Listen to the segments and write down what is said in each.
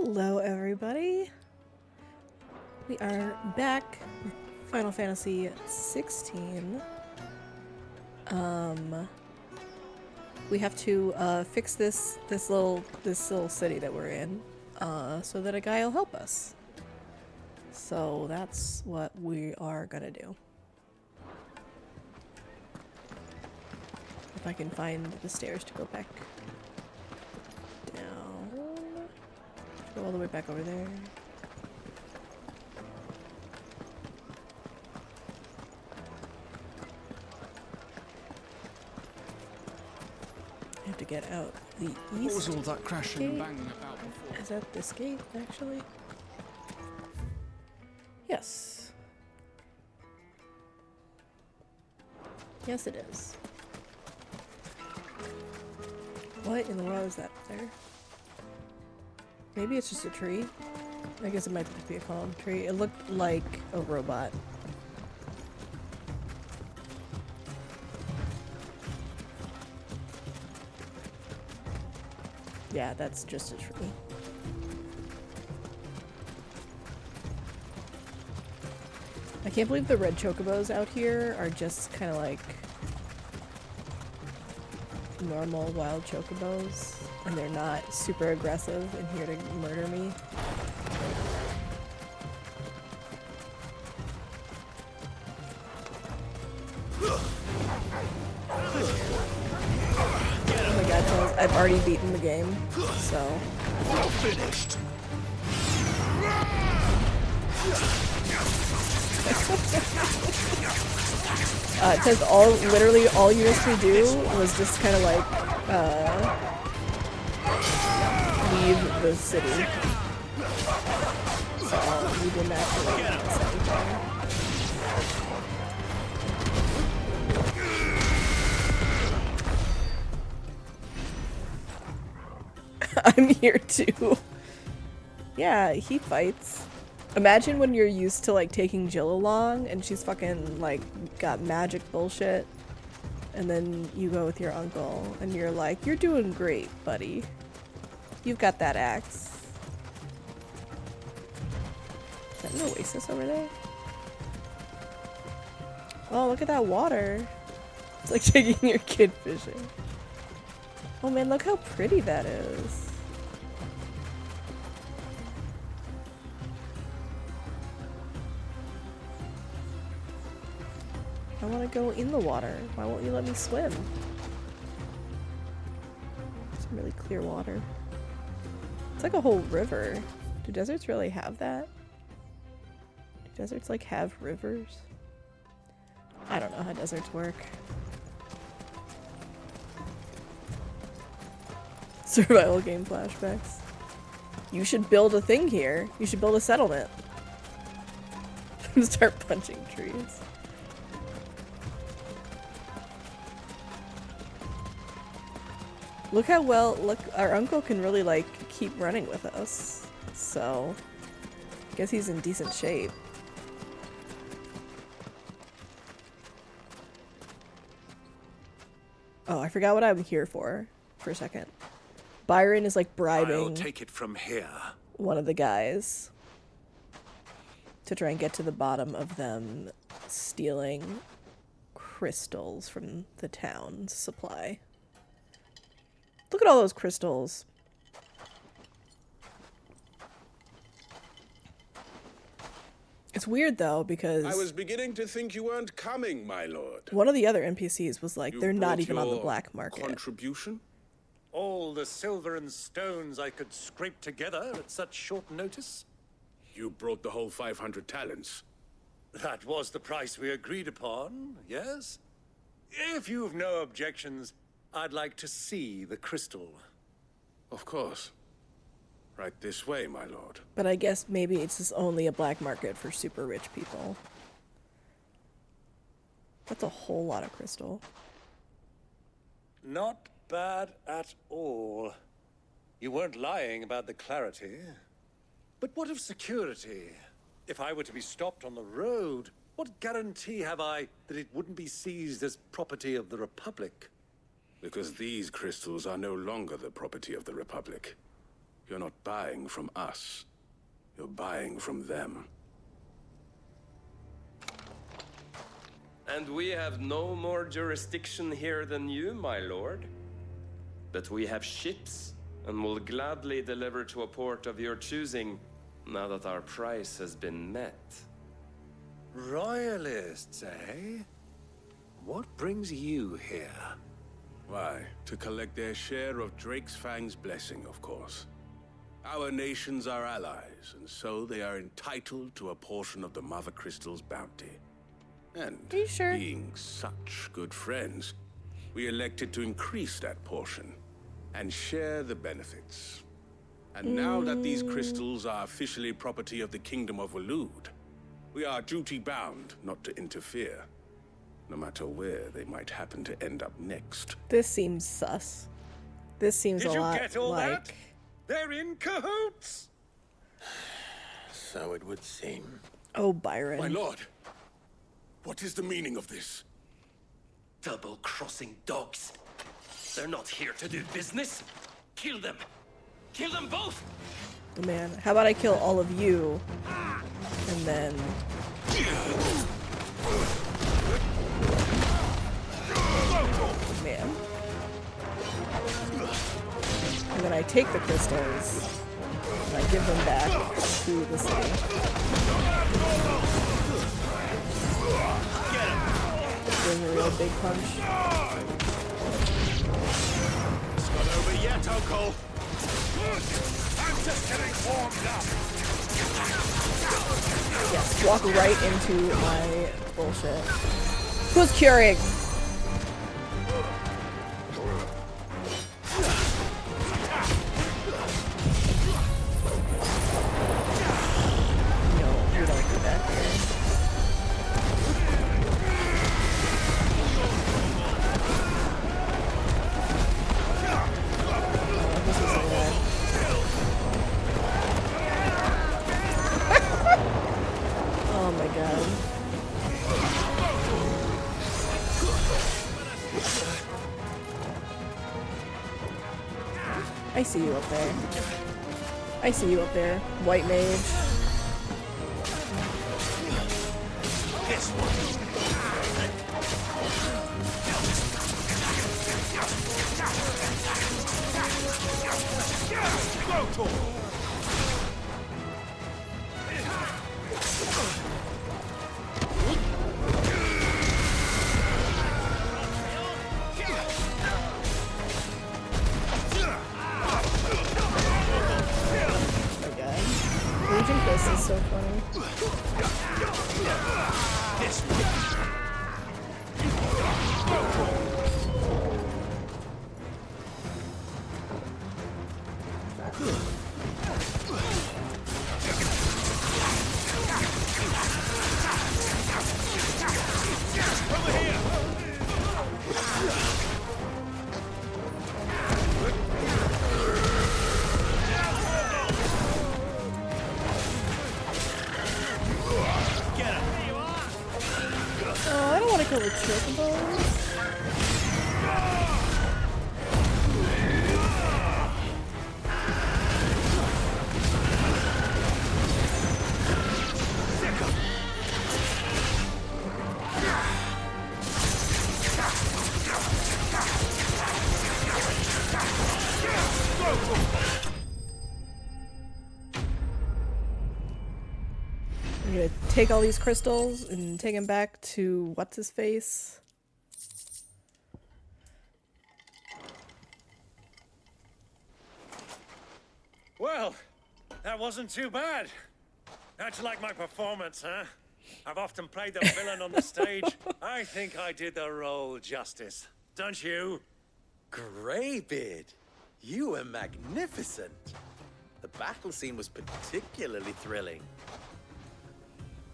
Hello, everybody. We are back with Final Fantasy XVI. We have to fix this little city that we're in, so that a guy will help us. So that's what we are gonna do. If I can find the stairs to go back down. Go all the way back over there. I have to get out the east. What was all that crashing and banging about before? Is that this gate, actually? Yes. Yes, it is. What in the world is that there? Maybe it's just a tree. I guess it might just be a calm tree. It looked like a robot. Yeah, that's just a tree. I can't believe the red chocobos out here are just kind of like normal wild chocobos, and they're not super aggressive and here to murder me. Oh my god, Charles, I've already beaten the game, so... You're finished! It says literally all you have to do was just kind of like, leave the city. So, you didn't actually miss anything. I'm here too. Yeah, he fights. Imagine when you're used to like taking Jill along and she's fucking like got magic bullshit, and then you go with your uncle and you're like, you're doing great, buddy. You've got that axe. Is that an oasis over there? Oh, look at that water. It's like taking your kid fishing. Oh man, look how pretty that is. I want to go in the water. Why won't you let me swim? Some really clear water. It's like a whole river. Do deserts really have that? Do deserts like have rivers? I don't know how deserts work. Survival game flashbacks. You should build a thing here. You should build a settlement. Start punching trees. Look how well, look, our uncle can really like keep running with us. So, I guess he's in decent shape. Oh, I forgot what I'm here for a second. Byron is like bribing I'll take it from here. one of the guys to try and get to the bottom of them stealing crystals from the town's supply. Look at all those crystals. It's weird though, because I was beginning to think you weren't coming, my lord. one of the other NPCs was like, You they're not brought even on the your black market. Contribution? All the silver and stones I could scrape together at such short notice? You brought the whole 500 talents. That was the price we agreed upon, yes? If you've no objections, I'd like to see the crystal. Of course. Right this way, my lord. But I guess maybe it's just only a black market for super rich people. That's a whole lot of crystal. Not bad at all. You weren't lying about the clarity. But what of security? If I were to be stopped on the road, what guarantee have I that it wouldn't be seized as property of the Republic? Because these crystals are no longer the property of the Republic. You're not buying from us. You're buying from them. And we have no more jurisdiction here than you, my lord. But we have ships, and will gladly deliver to a port of your choosing, now that our price has been met. Royalists, eh? What brings you here? Why, to collect their share of Drake's Fang's blessing, of course. Our nations are allies, and so they are entitled to a portion of the Mother Crystal's bounty. And Are you sure? being such good friends, we elected to increase that portion and share the benefits. And now that these crystals are officially property of the Kingdom of Waloed, we are duty-bound not to interfere, no matter where they might happen to end up next. This seems sus. This seems Did a you lot get all like... that? They're in cahoots! So it would seem. Oh, Byron. My lord, what is the meaning of this? Double-crossing dogs. They're not here to do business. Kill them. Kill them both! Man, how about I kill all of you? And then... Man. And then I take the crystals, and I give them back to the city. Doing a real big punch. It's not over yet, Uncle. I'm just getting warmed up. Yes, walk right into my bullshit. Who's curing? No, we don't do that here. Oh, this is so bad. Oh my god. I see you up there. I see you up there, white mage. This one. Go, Tor. Oh my god. Raging Fist is so funny. This one. Oh, I don't want to kill the chocobos. I'm gonna take all these crystals and take them back to what's his face. Well, that wasn't too bad. How'd you like my performance, huh? I've often played the villain on the stage. I think I did the role justice. Don't you? Greybeard, you were magnificent. The battle scene was particularly thrilling.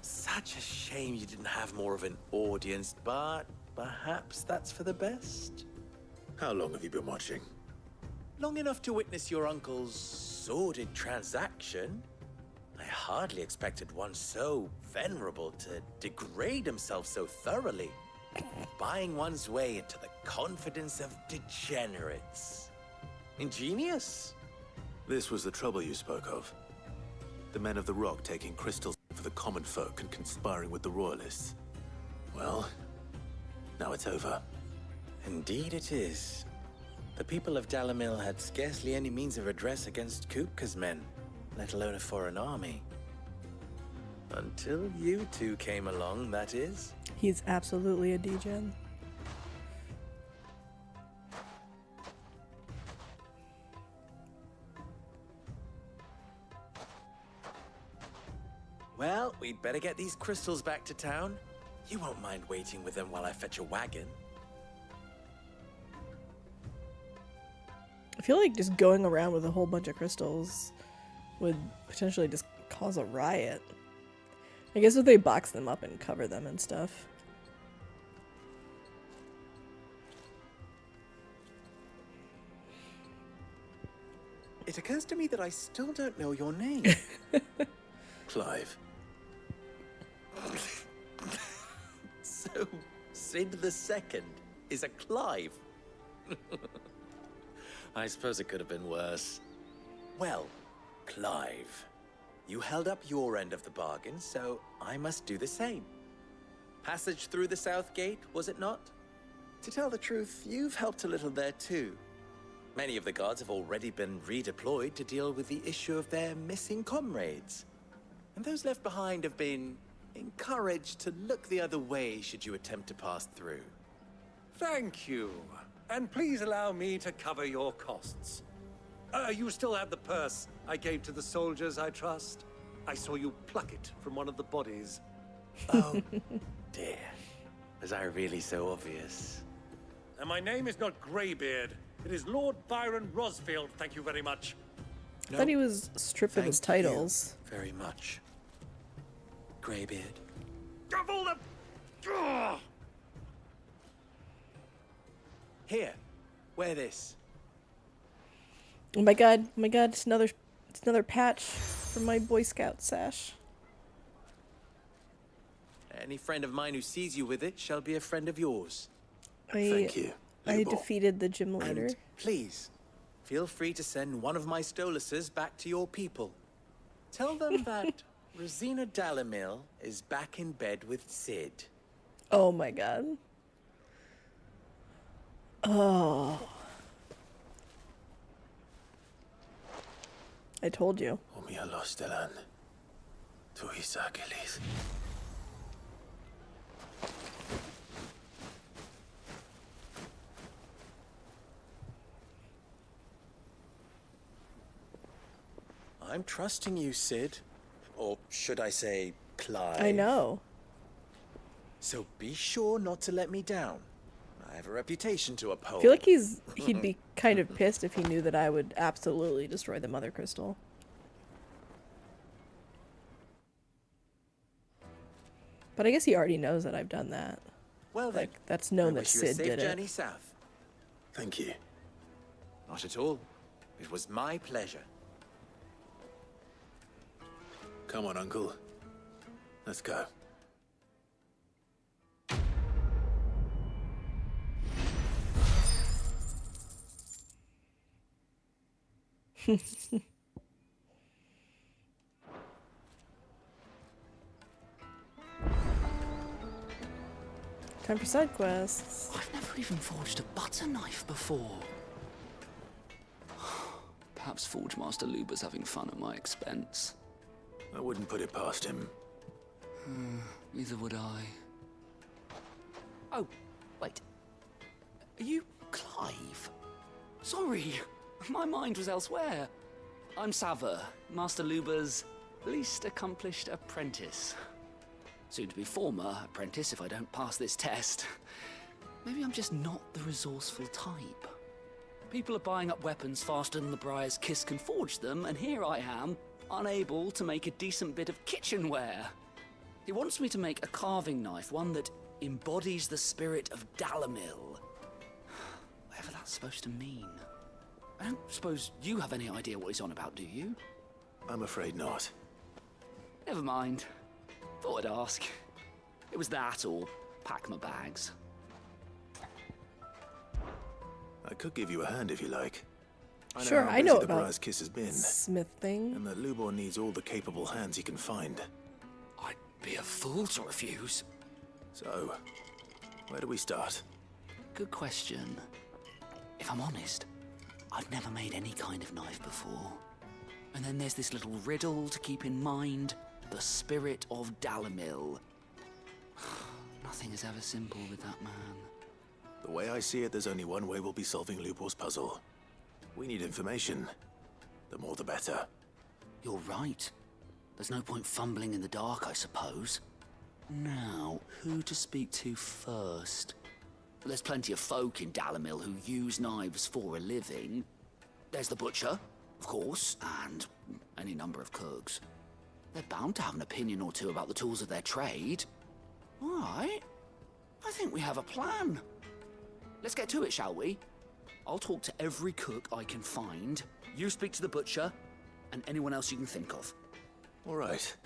Such a shame you didn't have more of an audience, but perhaps that's for the best. How long have you been watching? Long enough to witness your uncle's sordid transaction. I hardly expected one so venerable to degrade himself so thoroughly. Buying one's way into the confidence of degenerates. Ingenious. This was the trouble you spoke of. The men of the Rock taking crystals for the common folk and conspiring with the Royalists. Well, now it's over. Indeed it is. The people of Dalamil had scarcely any means of redress against Kupka's men, let alone a foreign army. Until you two came along, that is. He's absolutely a degen. Well, we'd better get these crystals back to town. You won't mind waiting with them while I fetch a wagon. I feel like just going around with a whole bunch of crystals would potentially just cause a riot. I guess if they box them up and cover them and stuff. It occurs to me that I still don't know your name. Clive. So, Sid the Second is a Clive. I suppose it could have been worse. Well, Clive, you held up your end of the bargain, so I must do the same. Passage through the South Gate, was it not? To tell the truth, you've helped a little there too. Many of the guards have already been redeployed to deal with the issue of their missing comrades. And those left behind have been encouraged to look the other way should you attempt to pass through. Thank you. And please allow me to cover your costs. You still have the purse I gave to the soldiers, I trust? I saw you pluck it from one of the bodies. Oh, dear. Was I really so obvious? And my name is not Greybeard. It is Lord Byron Rosfield, thank you very much. I thought he was stripped of his titles. Very much. Greybeard. Of all the... Ugh! Here, wear this. Oh my god, it's another patch from my Boy Scout sash. Any friend of mine who sees you with it shall be a friend of yours. Thank you. I Lubor. defeated the gym leader. And please, feel free to send one of my Stoluses back to your people. Tell them that Rosina Dalamil is back in bed with Sid. Oh my god. Oh. I told you. Omia los delan. Tu isakelis. I'm trusting you, Sid. Or should I say, Clive? I know. So be sure not to let me down. I have a reputation to I uphold. feel like he'd be kind of pissed if he knew that I would absolutely destroy the Mother Crystal. But I guess he already knows that I've done that. Well then, Like, that's known I that wish you a Sid safe did journey it. south. Thank you. Not at all. It was my pleasure. Come on, Uncle. Let's go. Time for side quests. I've never even forged a butter knife before. Perhaps Forge Master Luber's having fun at my expense. I wouldn't put it past him. Neither would I. Oh, wait. Are you Clive? Sorry, my mind was elsewhere. I'm Sava, Master Luber's least accomplished apprentice. Soon to be former apprentice if I don't pass this test. Maybe I'm just not the resourceful type. People are buying up weapons faster than the Briar's Kiss can forge them, and here I am, unable to make a decent bit of kitchenware. He wants me to make a carving knife, one that embodies the spirit of Dalamil. Whatever that's supposed to mean. I don't suppose you have any idea what he's on about, do you? I'm afraid not. Never mind. Thought I'd ask. It was that or pack my bags. I could give you a hand if you like. Sure, how I know busy the about Briar's Kiss has been, Smith thing. and that Lubor needs all the capable hands he can find. I'd be a fool to refuse. So, where do we start? Good question. If I'm honest, I've never made any kind of knife before. And then there's this little riddle to keep in mind. The spirit of Dalamil. Nothing is ever simple with that man. The way I see it, there's only one way we'll be solving Lubor's puzzle. We need information. The more the better. You're right. There's no point fumbling in the dark, I suppose. Now, who to speak to first? There's plenty of folk in Dalamil who use knives for a living. There's the butcher, of course, and any number of cooks. They're bound to have an opinion or two about the tools of their trade. All right. I think we have a plan. Let's get to it, shall we? I'll talk to every cook I can find. You speak to the butcher, and anyone else you can think of. All right.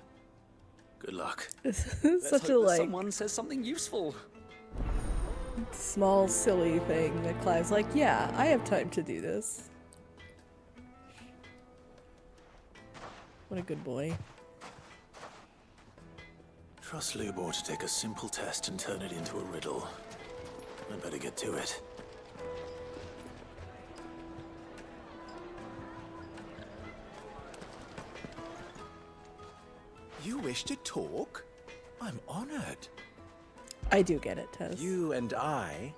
Good luck. Let's Such hope a that like someone says something useful. small silly thing that Clive's like, yeah, I have time to do this. What a good boy. Trust Lubor to take a simple test and turn it into a riddle. I better get to it. You wish to talk? I'm honored. I do get it, Tess. You and I.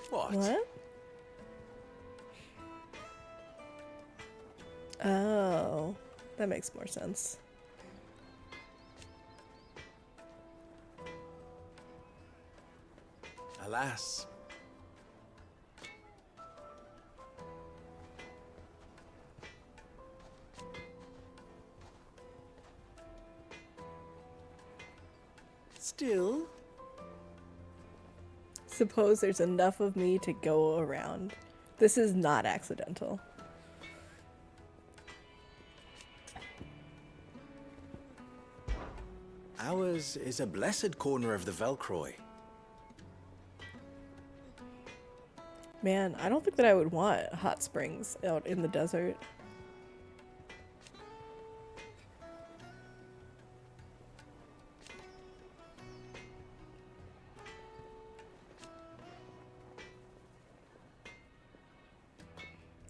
What? What? Oh, that makes more sense. Alas. Still, Suppose there's enough of me to go around. This is not accidental. ours is a blessed corner of the Velcroy. Man, I don't think that I would want hot springs out in the desert.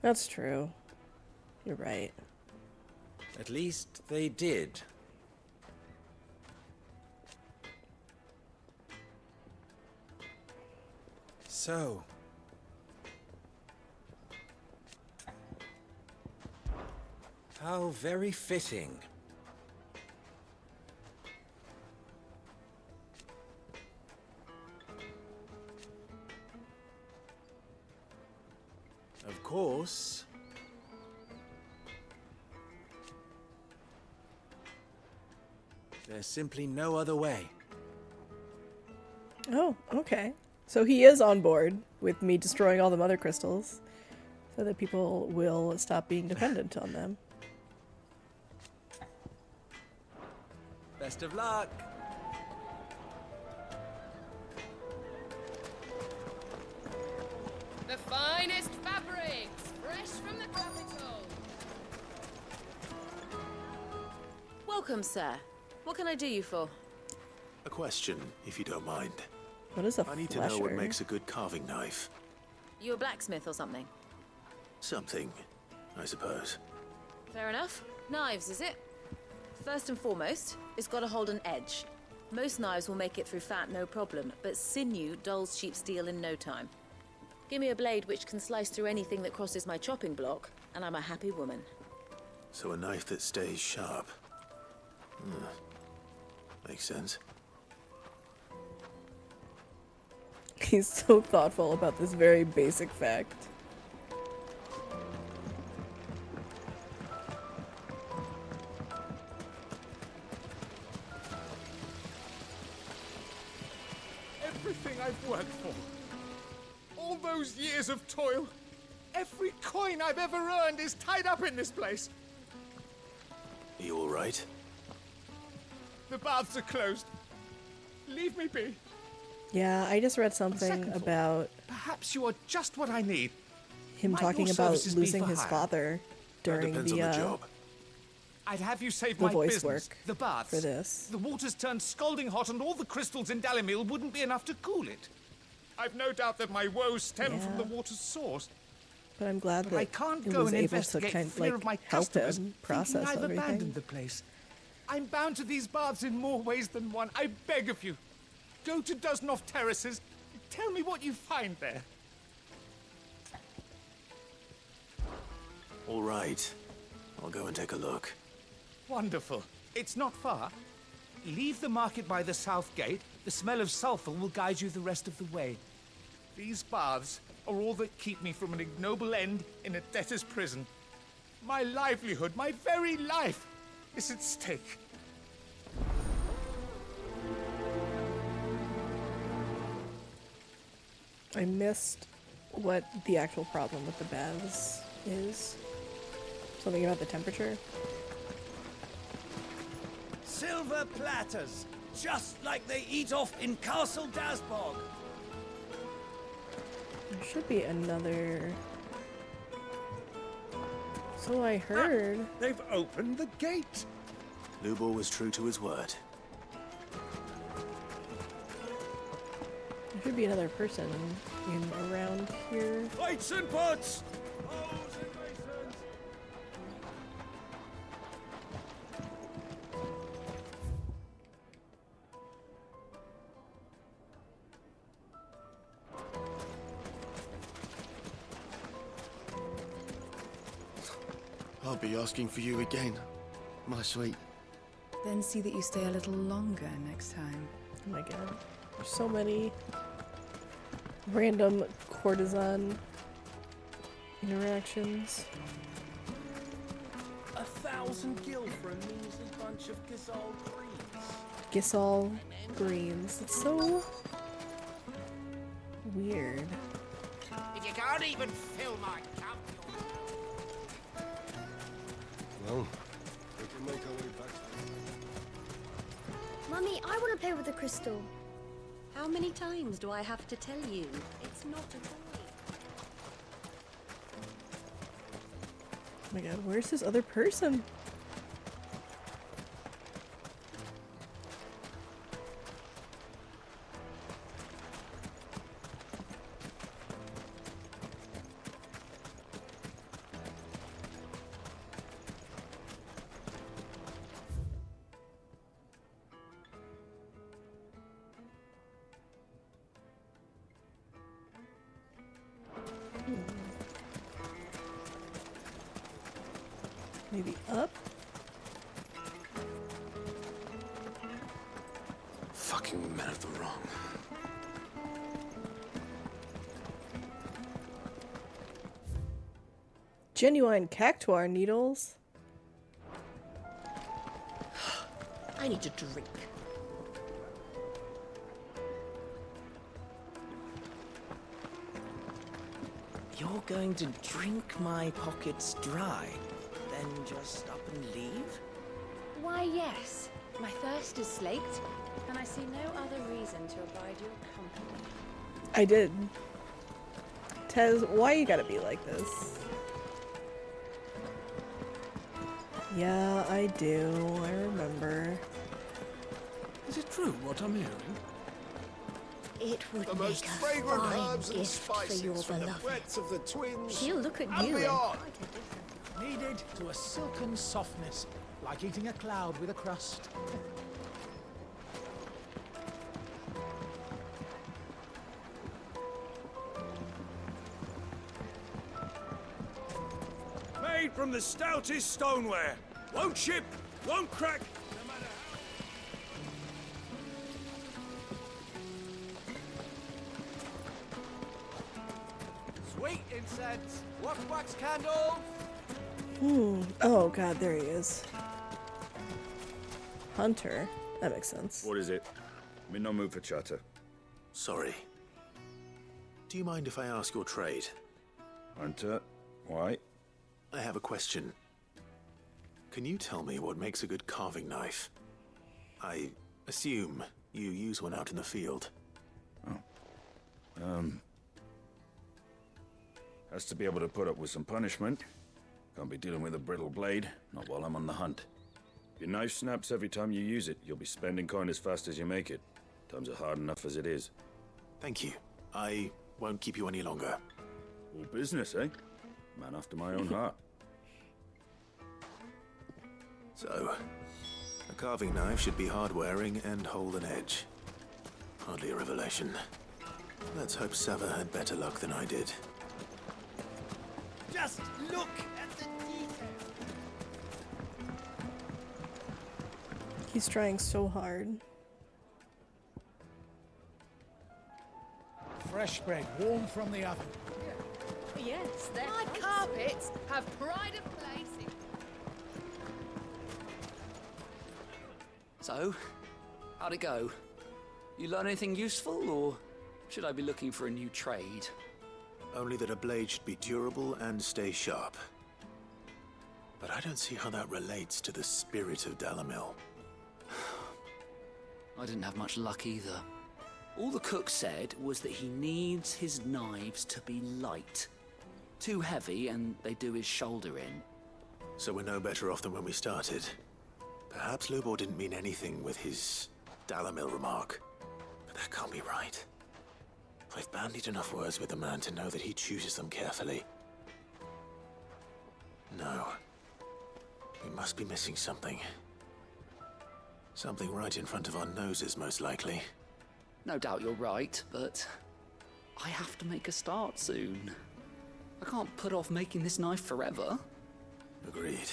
That's true. You're right. At least they did. So, how very fitting. Of course, there's simply no other way. Oh, okay. So he is on board with me destroying all the mother crystals so that people will stop being dependent on them. Best of luck. The finest fabrics, fresh from the capital. Welcome, sir. What can I do you for? A question, if you don't mind. What is a I need to know what flesher? makes a good carving knife. You a blacksmith or something? Something, I suppose. Fair enough. Knives, is it? First and foremost, it's got to hold an edge. Most knives will make it through fat, no problem, but sinew dulls cheap steel in no time. Give me a blade which can slice through anything that crosses my chopping block, and I'm a happy woman. So a knife that stays sharp. Makes sense. He's so thoughtful about this very basic fact. Everything I've worked for. All those years of toil. Every coin I've ever earned is tied up in this place. You all right? The baths are closed. Leave me be. Yeah, I just read On something second thought, about perhaps you are just what I need. him Might talking your about services be losing for his hire? father That during depends on the job. I'd have you save the my voice business, work the baths. for this. The water's turned scalding hot and all the crystals in Dalimil wouldn't be enough to cool it. I've no doubt that my woes stem from the Yeah. water's source. But I'm glad But that I can't it go was and able to investigate kind for of fear of like my help customers him thinking process I've everything. abandoned the place. I'm bound to these baths in more ways than one. I beg of you. Go to Dusnoff Terraces. Tell me what you find there. All right. I'll go and take a look. Wonderful. It's not far. Leave the market by the south gate. The smell of sulfur will guide you the rest of the way. These baths are all that keep me from an ignoble end in a debtor's prison. My livelihood, my very life, is at stake. I missed what the actual problem with the baths is. Something about the temperature. Silver platters, just like they eat off in Castle Dasbog. There should be another. So I heard. They've opened the gate. Lubor was true to his word. There should be another person in around here. Lights and pots! Holes and basins! I'll be asking for you again, my sweet. Then see that you stay a little longer next time. Oh my god. There's so many random courtesan interactions. 1,000 gil for a measly bunch of Gazal greens. Gisol greens. It's so weird. If you can't even fill my cup, Well, we can make our way back. Mummy, I want to play with the crystal. How many times do I have to tell you? It's not a toy. Oh my god, where's this other person? Maybe up? Fucking men of the wrong. Genuine cactuar needles. I need a drink. You're going to drink my pockets dry, then just up and leave? Why, yes. My thirst is slaked, and I see no other reason to abide your company. I did. Tez, why you gotta be like this? Yeah, I do. I remember. Is it true what I'm hearing? It would The make most a fragrant fine herbs and gift for spices your from the beloved. breaths of the twins. He'll look at and you and beyond. quite a different. Kneaded to a silken softness, like eating a cloud with a crust. Made from the stoutest stoneware. Won't chip, won't crack, no matter Sweet incense, wax candles. Oh god, there he is. Hunter. That makes sense. What is it? I'm in no mood for chatter. Sorry. Do you mind if I ask your trade? Hunter, why? I have a question. Can you tell me what makes a good carving knife? I assume you use one out in the field. Has to be able to put up with some punishment. Can't be dealing with a brittle blade, not while I'm on the hunt. If your knife snaps every time you use it, you'll be spending coin as fast as you make it. Times are hard enough as it is. Thank you. I won't keep you any longer. All business, eh? Man after my own heart. So, a carving knife should be hard-wearing and hold an edge. Hardly a revelation. Let's hope Sava had better luck than I did. Just look at the detail. He's trying so hard. Fresh bread, warm from the oven. Yes, my carpets have pride of place. So, how'd it go? You learn anything useful, or should I be looking for a new trade? Only that a blade should be durable and stay sharp. But I don't see how that relates to the spirit of Dalamil. I didn't have much luck either. All the cook said was that he needs his knives to be light. Too heavy and they do his shoulder in. So we're no better off than when we started. Perhaps Lubor didn't mean anything with his Dalamil remark. But that can't be right. I've bandied enough words with the man to know that he chooses them carefully. No. We must be missing something. Something right in front of our noses, most likely. No doubt you're right, but I have to make a start soon. I can't put off making this knife forever. Agreed.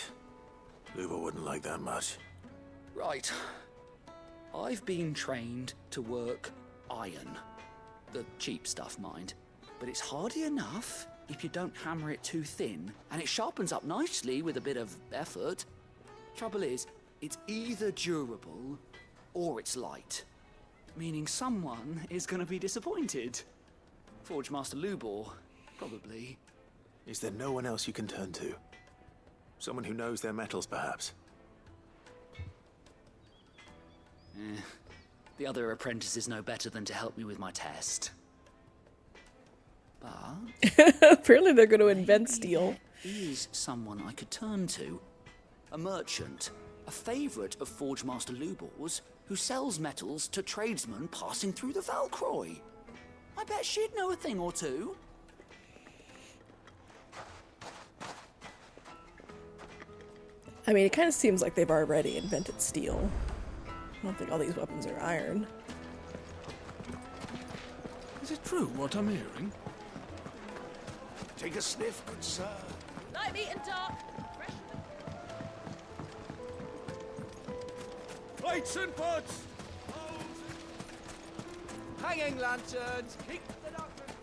Lubor wouldn't like that much. Right. I've been trained to work iron. The cheap stuff, mind. But it's hardy enough if you don't hammer it too thin, and it sharpens up nicely with a bit of effort. Trouble is, it's either durable or it's light. Meaning someone is going to be disappointed. Forge Master Lubor, probably. Is there no one else you can turn to? Someone who knows their metals, perhaps? The other apprentices know better than to help me with my test. But apparently they're going to invent steel. Is someone I could turn to. A merchant, a favourite of Forge Master Lubor's, who sells metals to tradesmen passing through the Valcroy. I bet she'd know a thing or two. I mean, it kind of seems like they've already invented steel. I don't think all these weapons are iron. Is it true what I'm hearing? Take a sniff, good sir. Light, meat, and dark. Plates and pots! Hanging lanterns. Keep the darkness.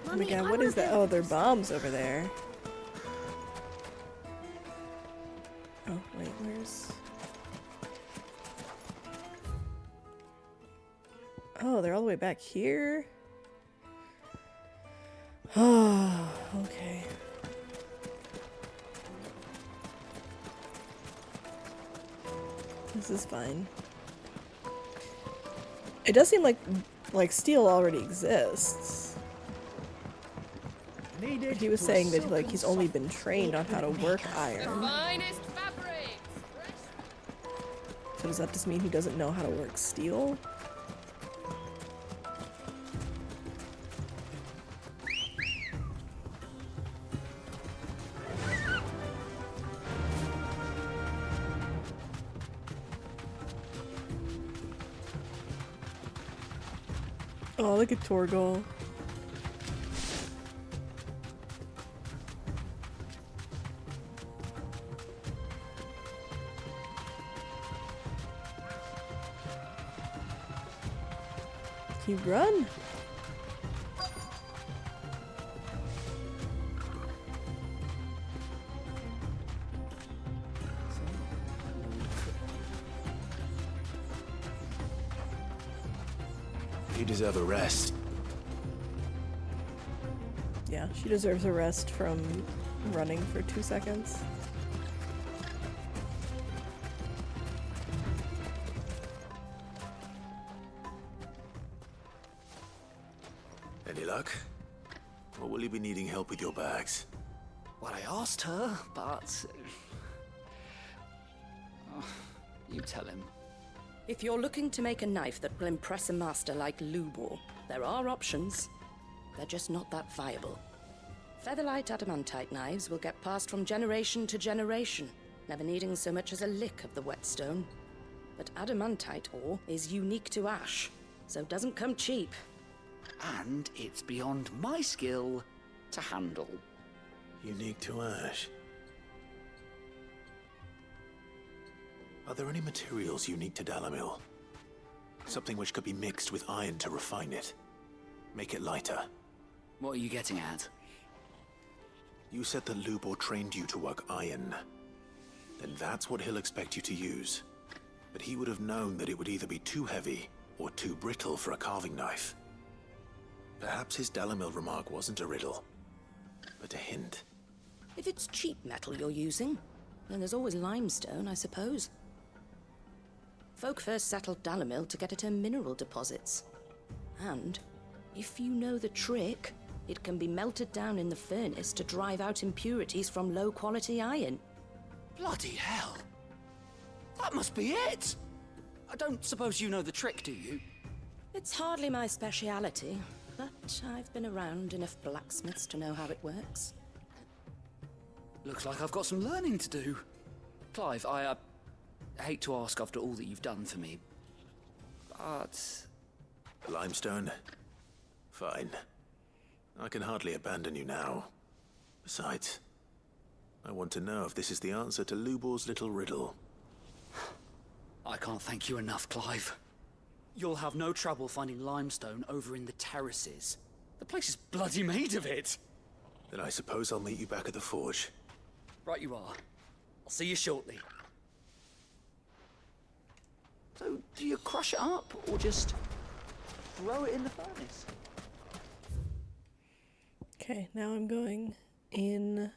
Oh my god, what is that? Oh, they're bombs over there. Oh, wait, where's... Oh, they're all the way back here? Oh, okay. This is fine. It does seem like steel already exists. But he was saying that like he's only been trained on how to work iron. Finest fabrics. So does that just mean he doesn't know how to work steel? Oh, look at Torgal. He run. You deserve a rest. Yeah, she deserves a rest from running for 2 seconds. Any luck? Or will you be needing help with your bags? Well, I asked her, but... Oh, you tell him. If you're looking to make a knife that will impress a master like Lubor, there are options. They're just not that viable. Featherlight adamantite knives will get passed from generation to generation, never needing so much as a lick of the whetstone. But adamantite ore is unique to ash, so doesn't come cheap. And it's beyond my skill to handle. Unique to ash. Are there any materials unique to Dalamil? Something which could be mixed with iron to refine it. Make it lighter. What are you getting at? You said that Lubor trained you to work iron. Then that's what he'll expect you to use. But he would have known that it would either be too heavy or too brittle for a carving knife. Perhaps his Dalamil remark wasn't a riddle, but a hint. If it's cheap metal you're using, then there's always limestone, I suppose. Folk first settled Dalamil to get at her mineral deposits. And, if you know the trick, it can be melted down in the furnace to drive out impurities from low-quality iron. Bloody hell! That must be it! I don't suppose you know the trick, do you? It's hardly my speciality, but I've been around enough blacksmiths to know how it works. Looks like I've got some learning to do. Clive, I hate to ask after all that you've done for me, but... Limestone? Fine. I can hardly abandon you now. Besides, I want to know if this is the answer to Lubor's little riddle. I can't thank you enough, Clive. You'll have no trouble finding limestone over in the terraces. The place is bloody made of it. Then I suppose I'll meet you back at the forge. Right you are. I'll see you shortly. So, do you crush it up, or just throw it in the furnace? Okay, now I'm going in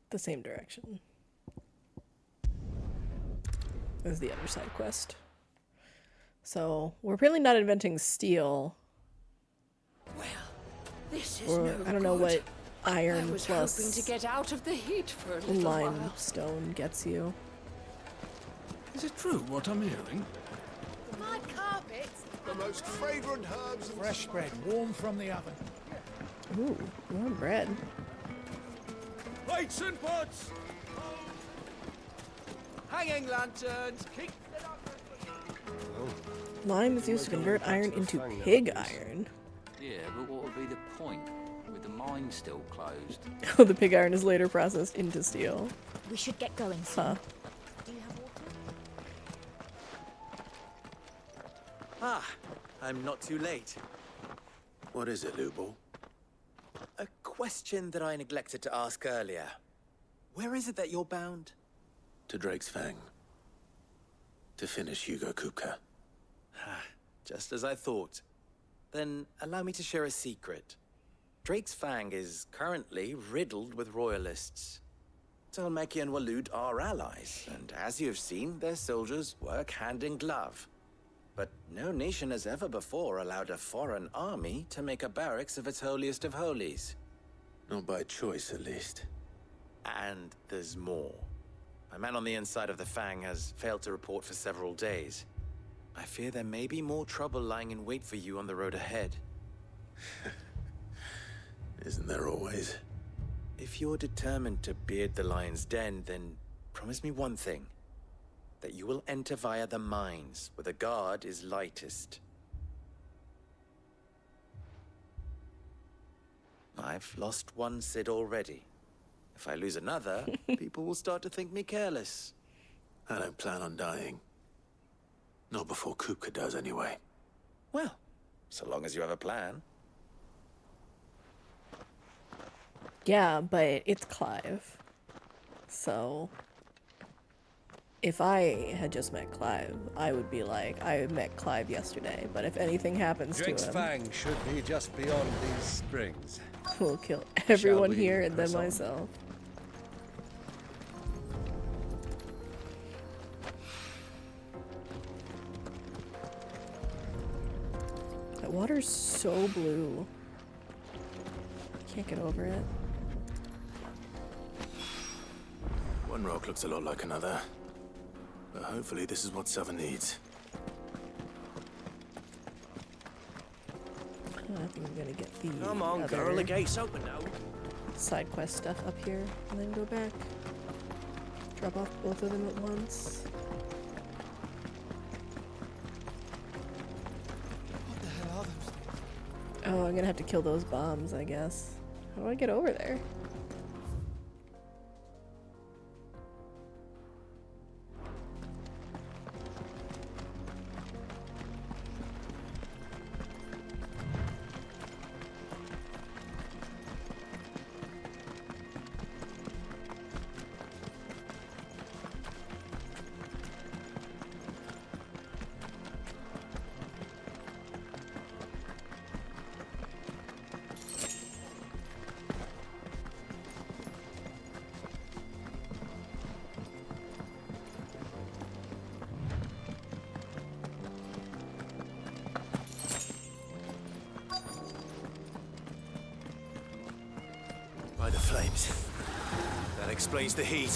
the same direction as the other side quest. So, we're really not inventing steel. Well, this is Or, no I don't know good. what iron I was plus hoping to get out of the heat for a little while. limestone gets you. Is it true what I'm hearing? My carpet. The most fragrant herbs. Fresh bread, warm from the oven. Ooh, warm bread. Plates and pots. Hanging lanterns. Keep. Lime is used to convert iron into pig iron. Yeah, but what would be the point with the mine still closed? Oh, the pig iron is later processed into steel. We should get going soon. Huh. Do you have water? Ah, I'm not too late. What is it, Lubor? A question that I neglected to ask earlier. Where is it that you're bound? To Drake's Fang. To finish Hugo Kupka. Just as I thought. Then allow me to share a secret. Drake's Fang is currently riddled with royalists. Tolmeki and Walud are allies, and as you have seen, their soldiers work hand in glove. But no nation has ever before allowed a foreign army to make a barracks of its holiest of holies. Not by choice, at least. And there's more. My man on the inside of the Fang has failed to report for several days. I fear there may be more trouble lying in wait for you on the road ahead. Isn't there always? If you're determined to beard the lion's den, then promise me one thing. That you will enter via the mines, where the guard is lightest. I've lost one Cid already. If I lose another, people will start to think me careless. I don't plan on dying. Not before Kupka does, anyway. Well, so long as you have a plan. Yeah, but it's Clive. So, if I had just met Clive, I would be like, I met Clive yesterday, but if anything happens Drake's to him, Fang should be just beyond these springs. we'll kill everyone we here and then press on? myself. That water's so blue. Can't get over it. One rock looks a lot like another. But hopefully this is what Sava needs. I think I'm gonna get the Come on, other girl, the gate's open now. side quest stuff up here, and then go back. Drop off both of them at once. What the hell are those things? Oh, I'm gonna have to kill those bombs, I guess. How do I get over there? By the flames. That explains the heat.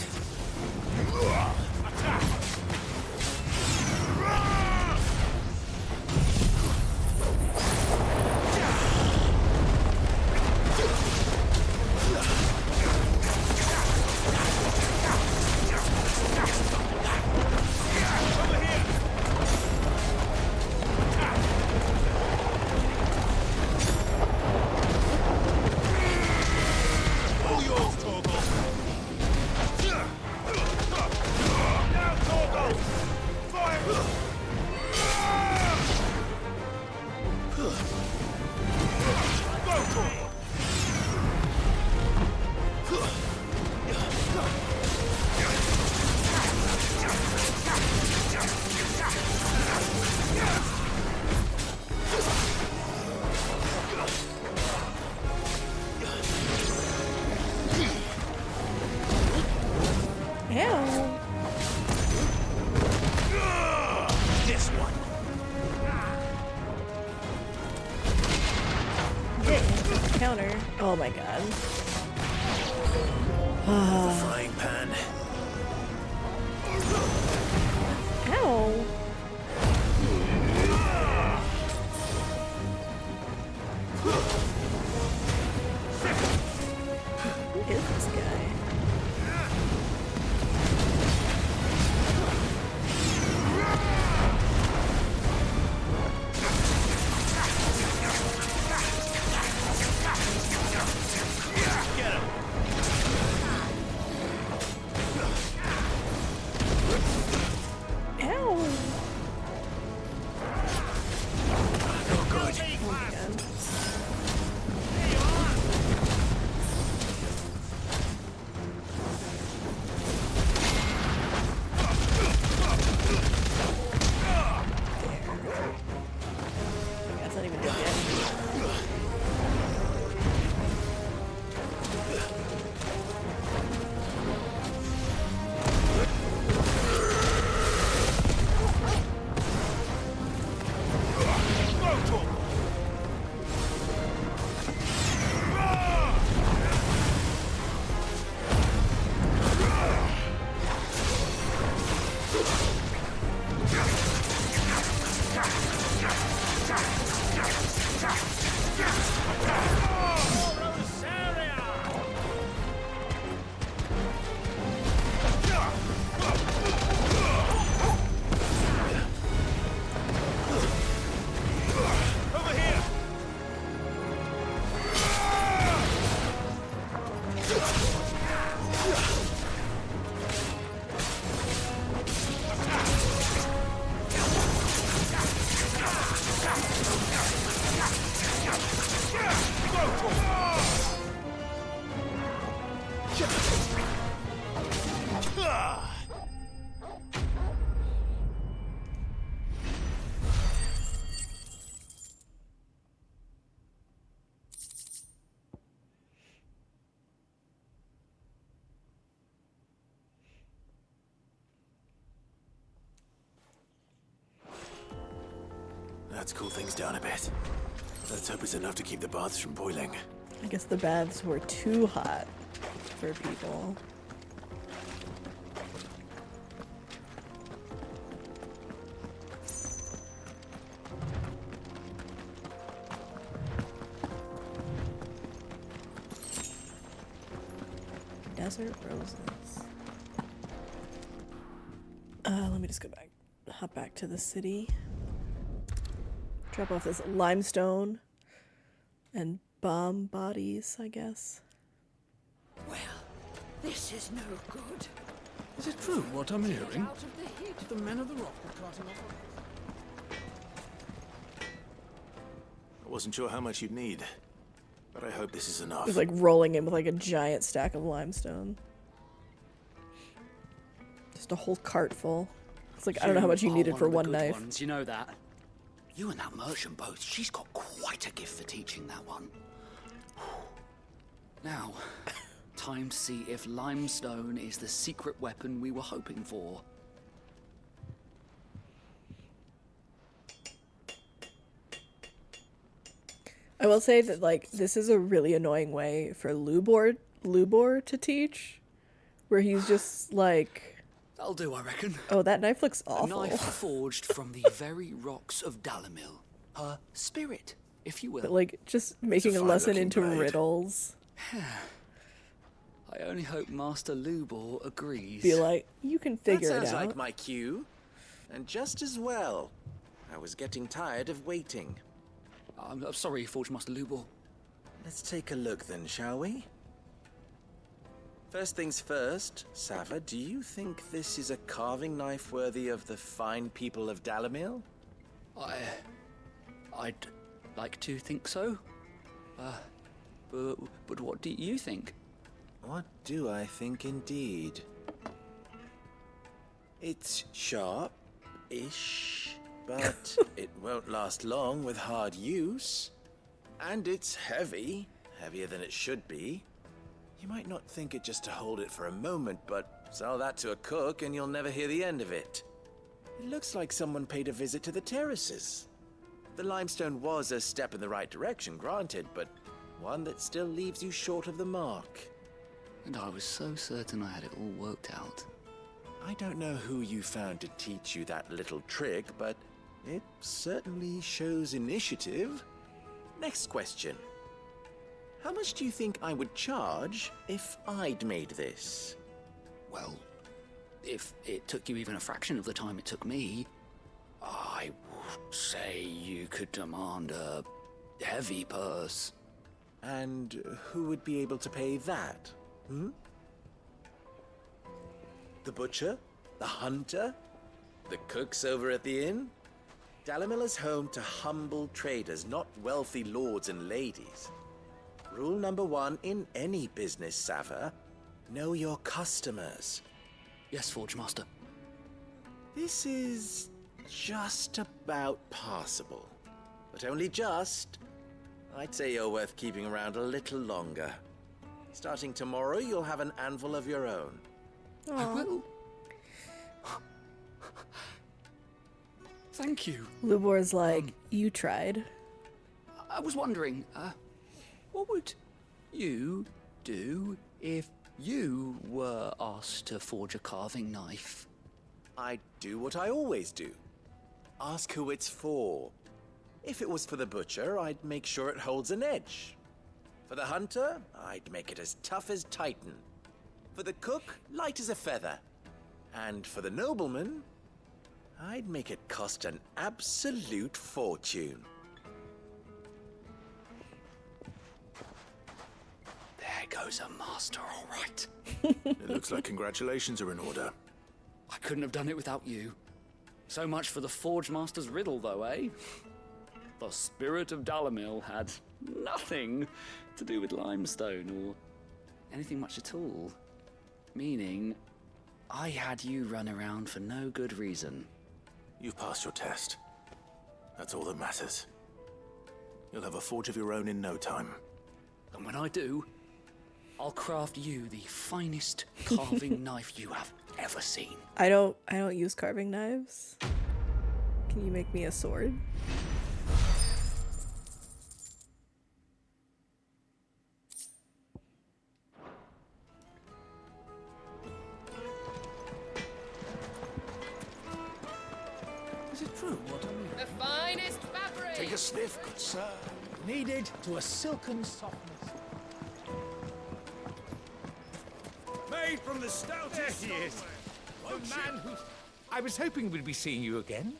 This one. Counter. Oh my god. The frying pan. Ow. Who is this guy? Let's cool things down a bit. Let's hope it's enough to keep the baths from boiling. I guess the baths were too hot for people. Desert roses. Let me just go back. Hop back to the city. Drop off this limestone and bomb bodies, I guess. Well, this is no good. Is it true what I'm hearing? Out of the heat. The men of the rock are carting off. I wasn't sure how much you'd need, but I hope this is enough. It's like rolling in with like a giant stack of limestone. Just a whole cart full. It's like, I don't know how much you needed for one knife. Ones, you know that. You and that merchant both, she's got quite a gift for teaching, that one. Now, time to see if limestone is the secret weapon we were hoping for. I will say that, like, this is a really annoying way for Lubor to teach, where he's just like, That'll do, I reckon. oh, that knife looks awful. A knife forged from the very rocks of Dalamil. Her spirit, if you will. But, like, just making a lesson into riddles. I only hope Master Lubor agrees. Be like, you can figure that it sounds out. like my cue. And just as well. I was getting tired of waiting. I'm sorry, Forge Master Lubor. Let's take a look then, shall we? First things first, Sava, do you think this is a carving knife worthy of the fine people of Dalamil? I'd like to think so. But what do you think? What do I think indeed? It's sharp-ish, but it won't last long with hard use. And it's heavy, heavier than it should be. You might not think it just to hold it for a moment, but sell that to a cook and you'll never hear the end of it. It looks like someone paid a visit to the terraces. The limestone was a step in the right direction, granted, but one that still leaves you short of the mark. And I was so certain I had it all worked out. I don't know who you found to teach you that little trick, but it certainly shows initiative. Next question. How much do you think I would charge if I'd made this? Well, if it took you even a fraction of the time it took me, I would say you could demand a heavy purse. And who would be able to pay that? The butcher? The hunter? The cooks over at the inn? Dalamil is home to humble traders, not wealthy lords and ladies. Rule number 1 in any business, Sava, know your customers. Yes, Forge Master. This is just about passable. But only just. I'd say you're worth keeping around a little longer. Starting tomorrow, you'll have an anvil of your own. I will. Thank you. Lubor's like, you tried. I was wondering, what would you do if you were asked to forge a carving knife? I'd do what I always do. Ask who it's for. If it was for the butcher, I'd make sure it holds an edge. For the hunter, I'd make it as tough as Titan. For the cook, light as a feather. And for the nobleman, I'd make it cost an absolute fortune. There goes a master, all right. It looks like congratulations are in order. I couldn't have done it without you. So much for the Forge Master's riddle, though, eh? The spirit of Dalamil had nothing to do with limestone or anything much at all. Meaning, I had you run around for no good reason. You've passed your test. That's all that matters. You'll have a forge of your own in no time. And when I do, I'll craft you the finest carving knife you have ever seen. I don't use carving knives. Can you make me a sword? Take a sniff, good sir. Kneaded to a silken softness. Made from the stoutest. There he is. The man who... I was hoping we'd be seeing you again.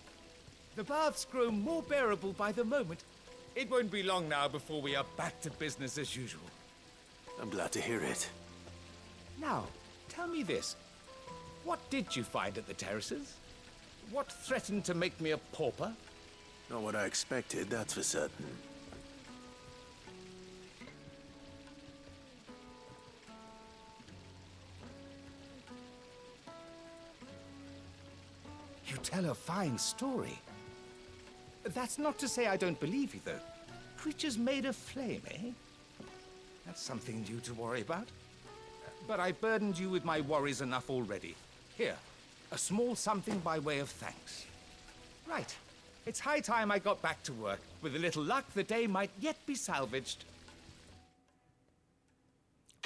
The baths grow more bearable by the moment. It won't be long now before we are back to business as usual. I'm glad to hear it. Now, tell me this. What did you find at the terraces? What threatened to make me a pauper? Not what I expected, that's for certain. You tell a fine story. That's not to say I don't believe you, though. Creatures made of flame, eh? That's something new to worry about. But I burdened you with my worries enough already. Here, a small something by way of thanks. Right. It's high time I got back to work. With a little luck, the day might yet be salvaged.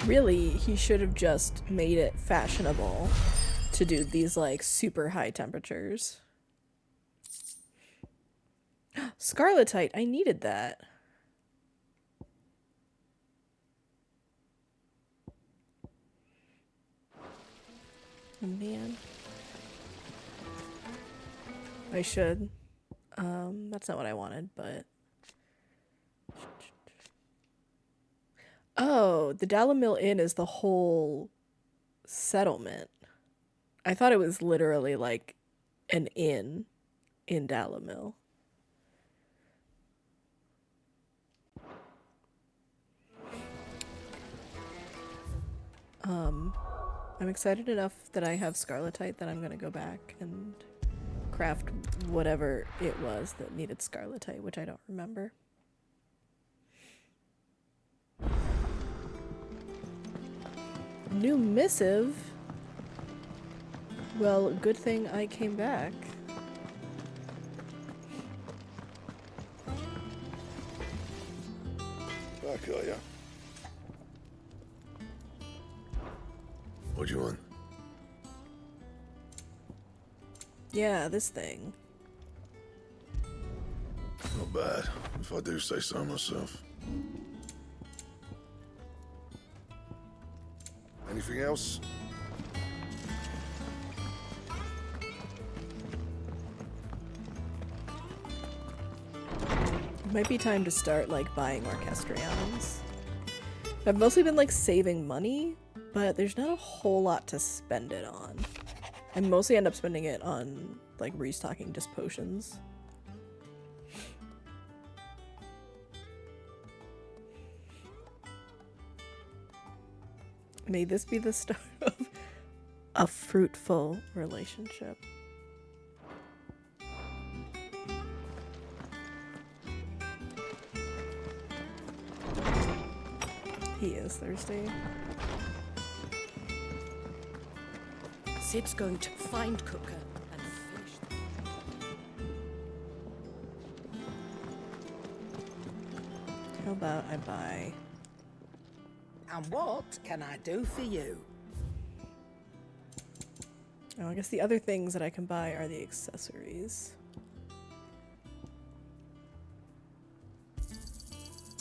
Really, he should have just made it fashionable to do these, like, super high temperatures. Scarletite, I needed that. Oh, man. I should. That's not what I wanted, but... Oh, the Dalamil Inn is the whole settlement. I thought it was literally like an inn in Dalamil. I'm excited enough that I have Scarletite that I'm gonna go back and craft whatever it was that needed Scarletite, which I don't remember. New missive? Well, good thing I came back. Back, are ya? What do you want? Yeah, this thing. Not bad, if I do say so myself. Anything else? It might be time to start, like, buying Orchestrions. I've mostly been, like, saving money, but there's not a whole lot to spend it on. I mostly end up spending it on, like, restocking just potions. May this be the start of a fruitful relationship. He is thirsty. Sid's going to find Cooker and finish them. How about I buy... And what can I do for you? Oh, I guess the other things that I can buy are the accessories.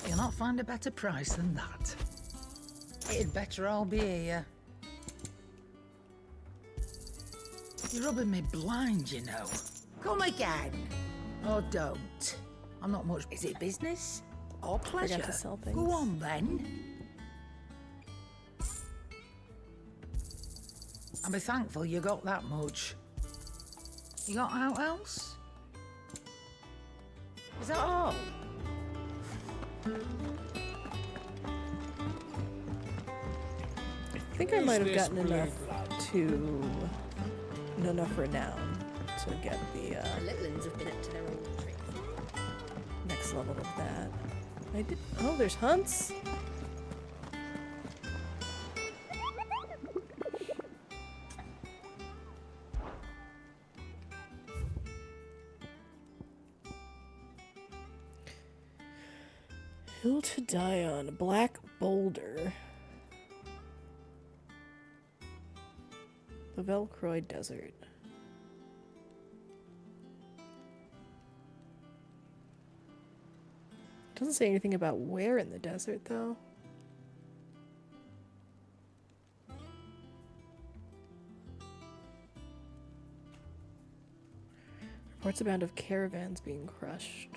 You'll not find a better price than that. It'd better all be here. You're rubbing me blind, you know. Come again. Or don't. I'm not much... Is it business? Or pleasure? Forget to sell things. Go on, then. And be thankful you got that much. You got out else? Is that all? I think I might have gotten enough enough renown to get the The little ones have been up to their old tricks. next level of that. I did. Oh, there's hunts. Hill to die on, Black Boulder. The Velcroy Desert. Doesn't say anything about where in the desert, though. Reports about of caravans being crushed.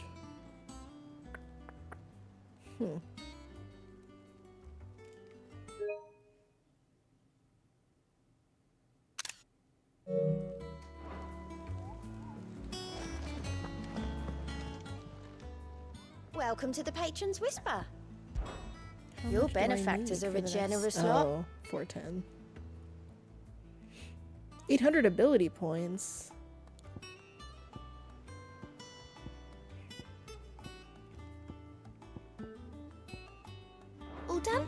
Welcome to the Patron's Whisper. How Your much do I benefactors need are for a the generous next... lot. Oh, 410. 800 ability points. All done?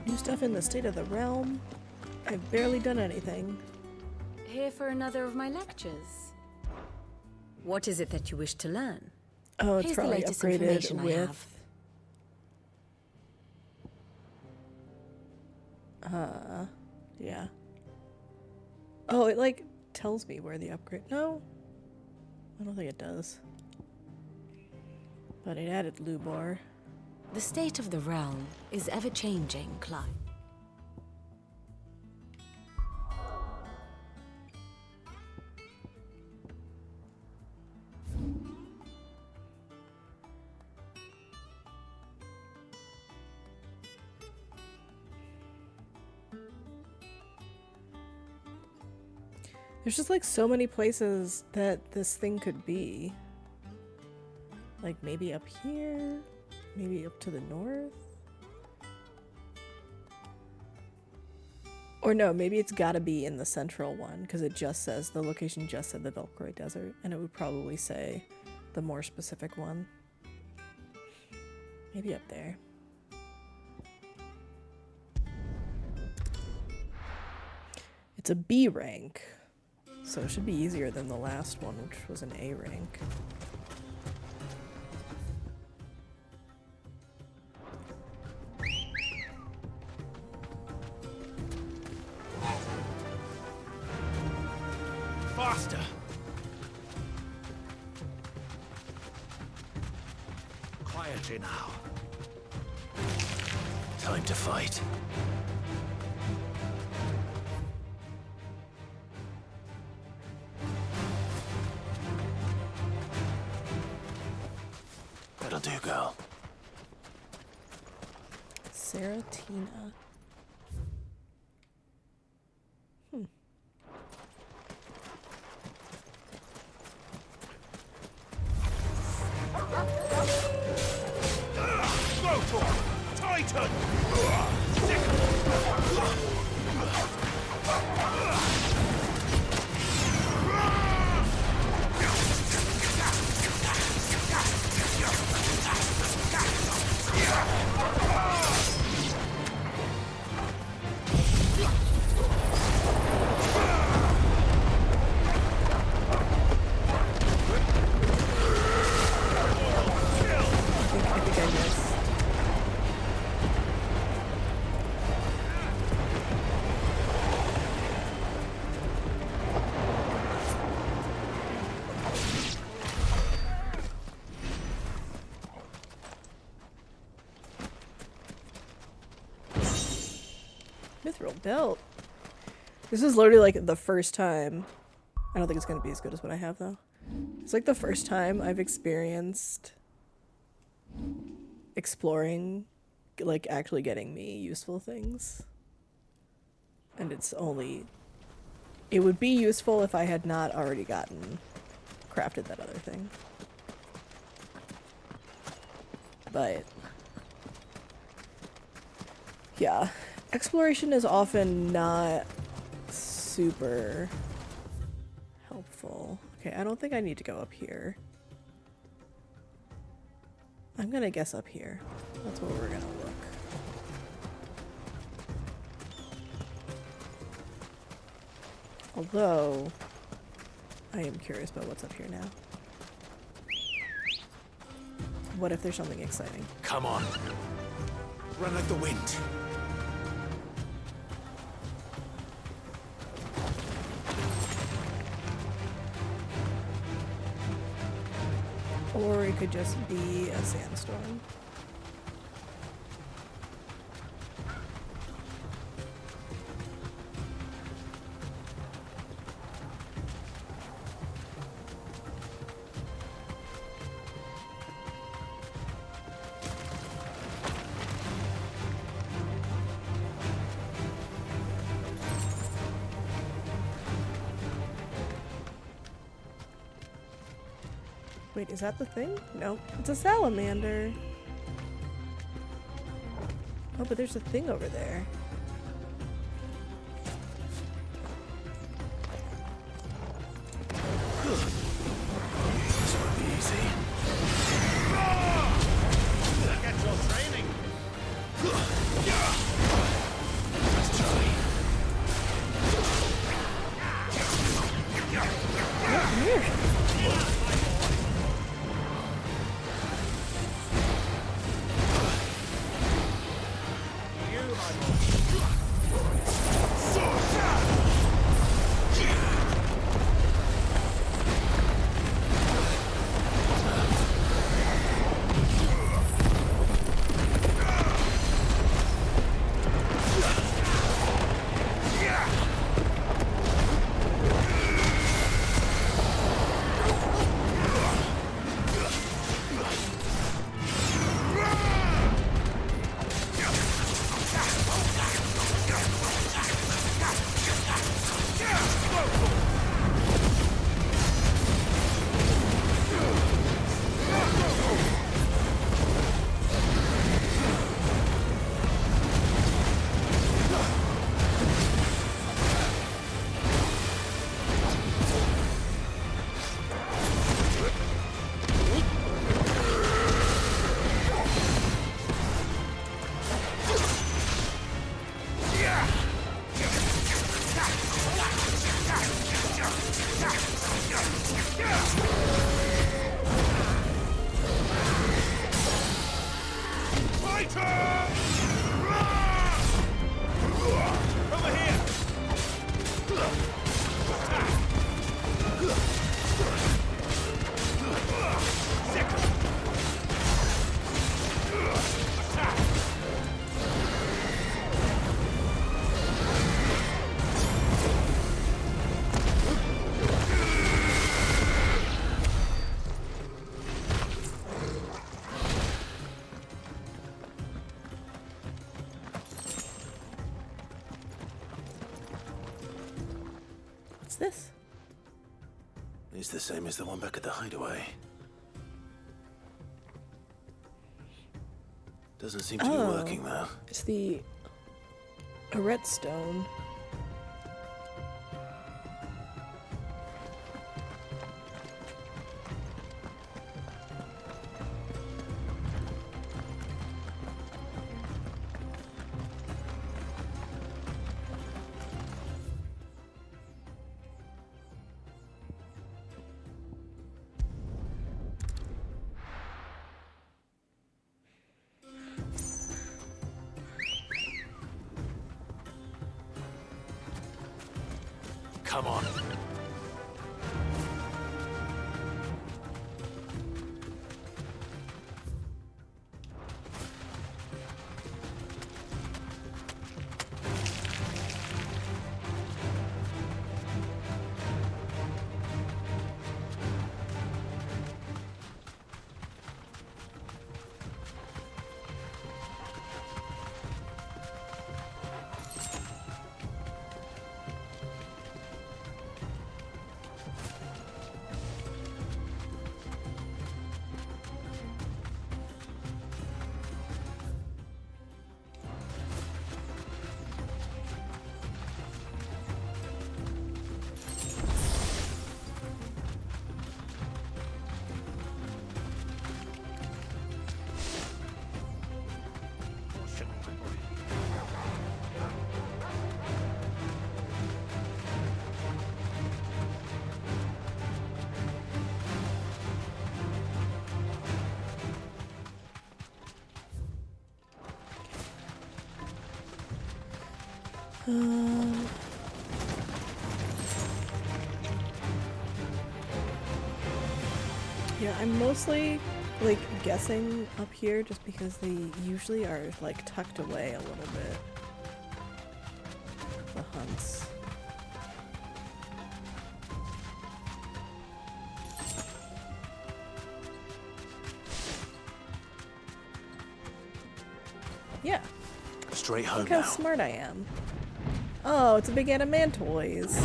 New stuff in the state of the realm. I've barely done anything. Here for another of my lectures. What is it that you wish to learn? Oh, it's Here's the probably latest upgraded information I with... have. Yeah. Oh, it like tells me where the upgrade... No? I don't think it does. But it added Lubor. The state of the realm is ever-changing, Clive. There's just like so many places that this thing could be. Like maybe up here, maybe up to the north. Or no, maybe it's gotta be in the central one because it just says, the location just said the Velcroy Desert, and it would probably say the more specific one. Maybe up there. It's a B rank. So it should be easier than the last one, which was an A rank. Faster! Quietly now. Time to fight. That'll do, girl. Seratina. Go for it! Titan! I think I missed. Mithril belt. This is literally like the first time. I don't think it's gonna be as good as what I have though. It's like the first time I've experienced exploring, like actually getting me useful things. And it would be useful if I had not already crafted that other thing. But yeah, exploration is often not super helpful. Okay, I don't think I need to go up here. I'm gonna guess up here. That's where we're gonna look. Although, I am curious about what's up here now. What if there's something exciting? Come on. Run like the wind. Or it could just be a sandstorm. Wait, is that the thing? No, it's a salamander. Oh, but there's a thing over there. This won't be easy. Get your training. Let's try. Come here. This? It's the same as the one back at the hideaway. Doesn't seem to be working though. It's a redstone. Come on. Yeah, I'm mostly like guessing up here just because they usually are like tucked away a little bit. The hunts. Yeah. Straight home Look how now. smart I am. Oh, it's a big Adamantoise.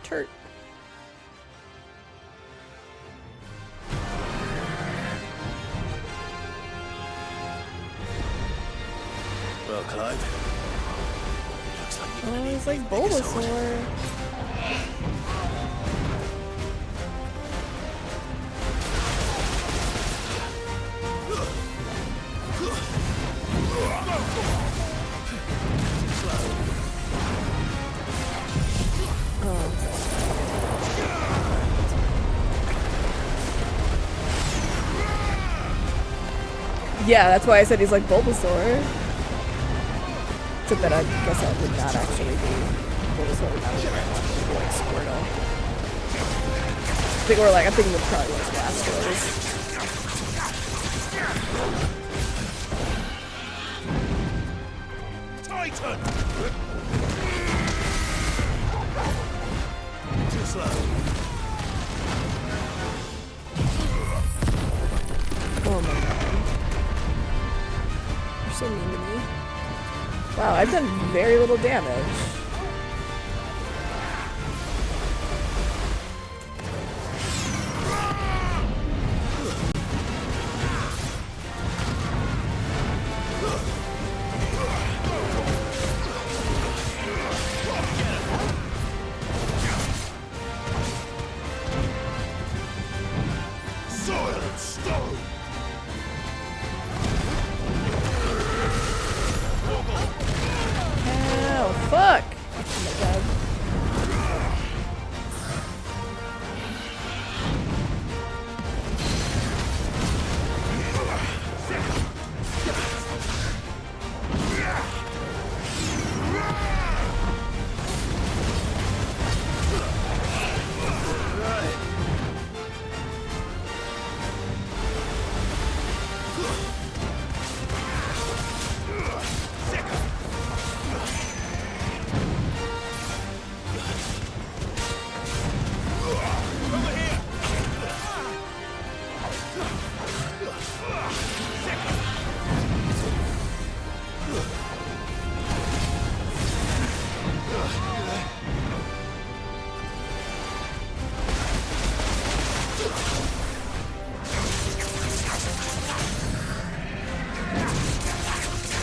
Turt. Well, Clive. Looks like you're Oh, gonna he's need like the bigger sword. Bulbasaur. Yeah, that's why I said he's like Bulbasaur. Except that I guess that would not actually be Bulbasaur. That would be like Squirtle. I'm thinking of probably like Blastoise. Titan! Too slow. Oh my god. You're so mean to me. Wow, I've done very little damage. Soil and stone! Ow, fuck! Oh my god.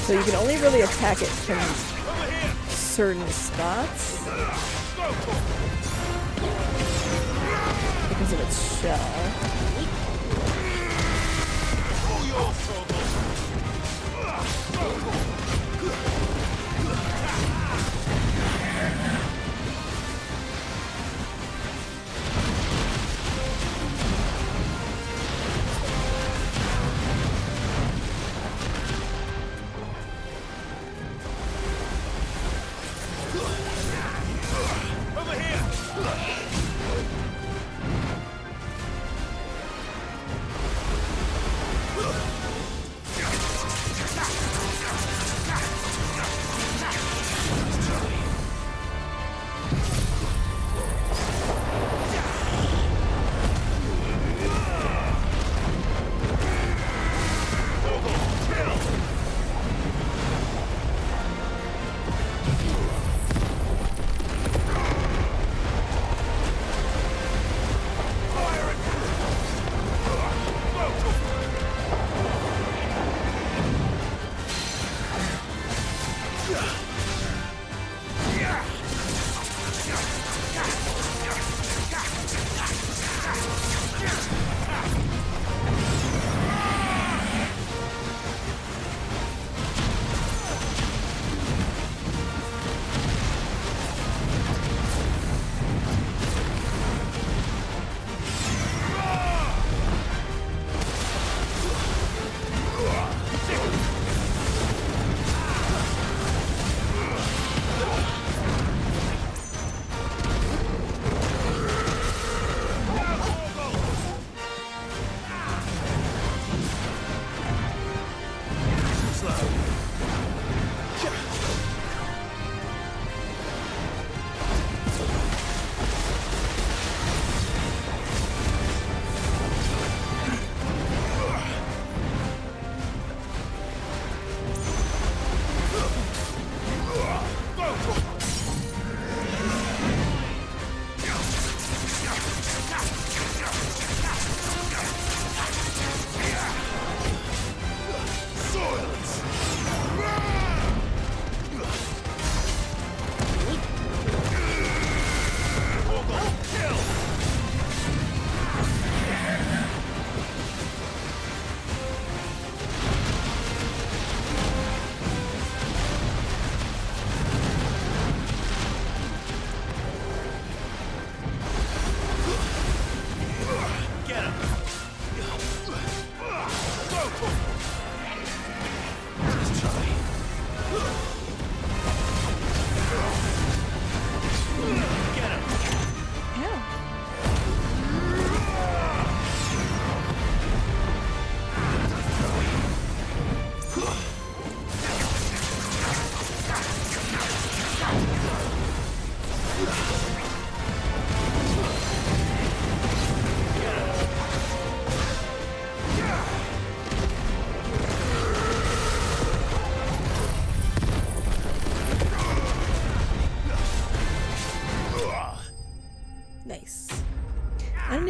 So you can only really attack it from certain spots because of its shell.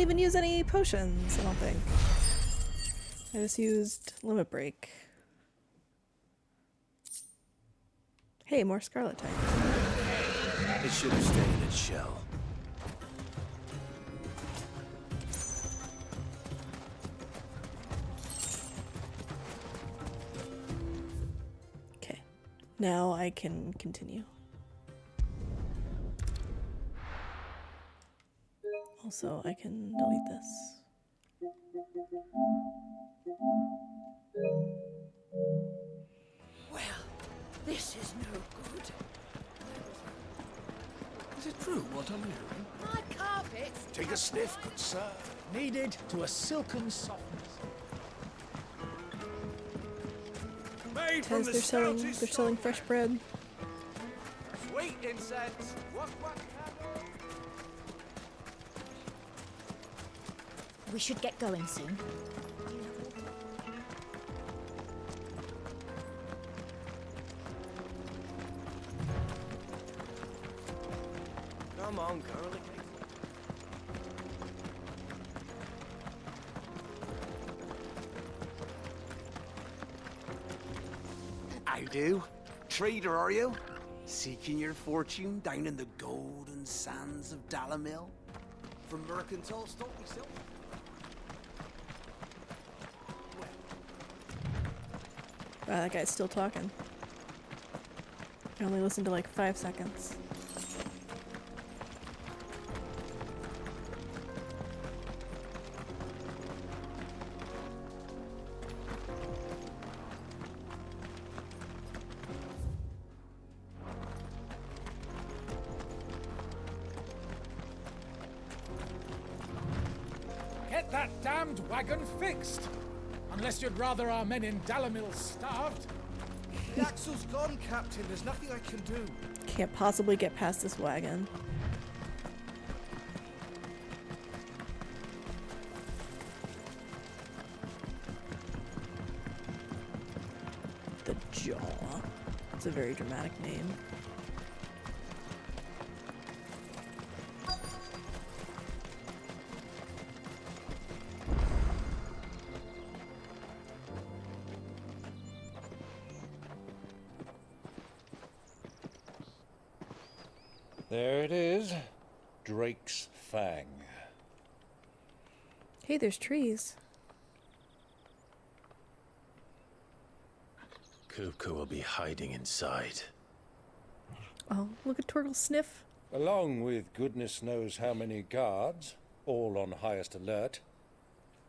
even use any potions, I don't think. I just used Limit Break. Hey, more Scarlet type. It should have stayed in its shell. Okay, now I can continue. Also, I can delete this. Well, this is no good. Is it true what I'm hearing? My carpets! Take a sniff, good sir. Kneaded to a silken softness. Made from Because the they're stoutest selling fresh bread. sweet incense. What candle? We should get going soon. Come on, girl. I do. Trader, are you? Seeking your fortune down in the golden sands of Dalamil? From mercantile stock yourself? Wow, that guy's still talking. I only listened to like 5 seconds. Get that damned wagon fixed! Unless you'd rather our men in Dalamil starved. The axle's gone, Captain. There's nothing I can do. Can't possibly get past this wagon. The Jaw. It's a very dramatic name. There it is. Drake's Fang. Hey, there's trees. Kupka will be hiding inside. Oh, look at Torgal sniff. Along with goodness knows how many guards, all on highest alert.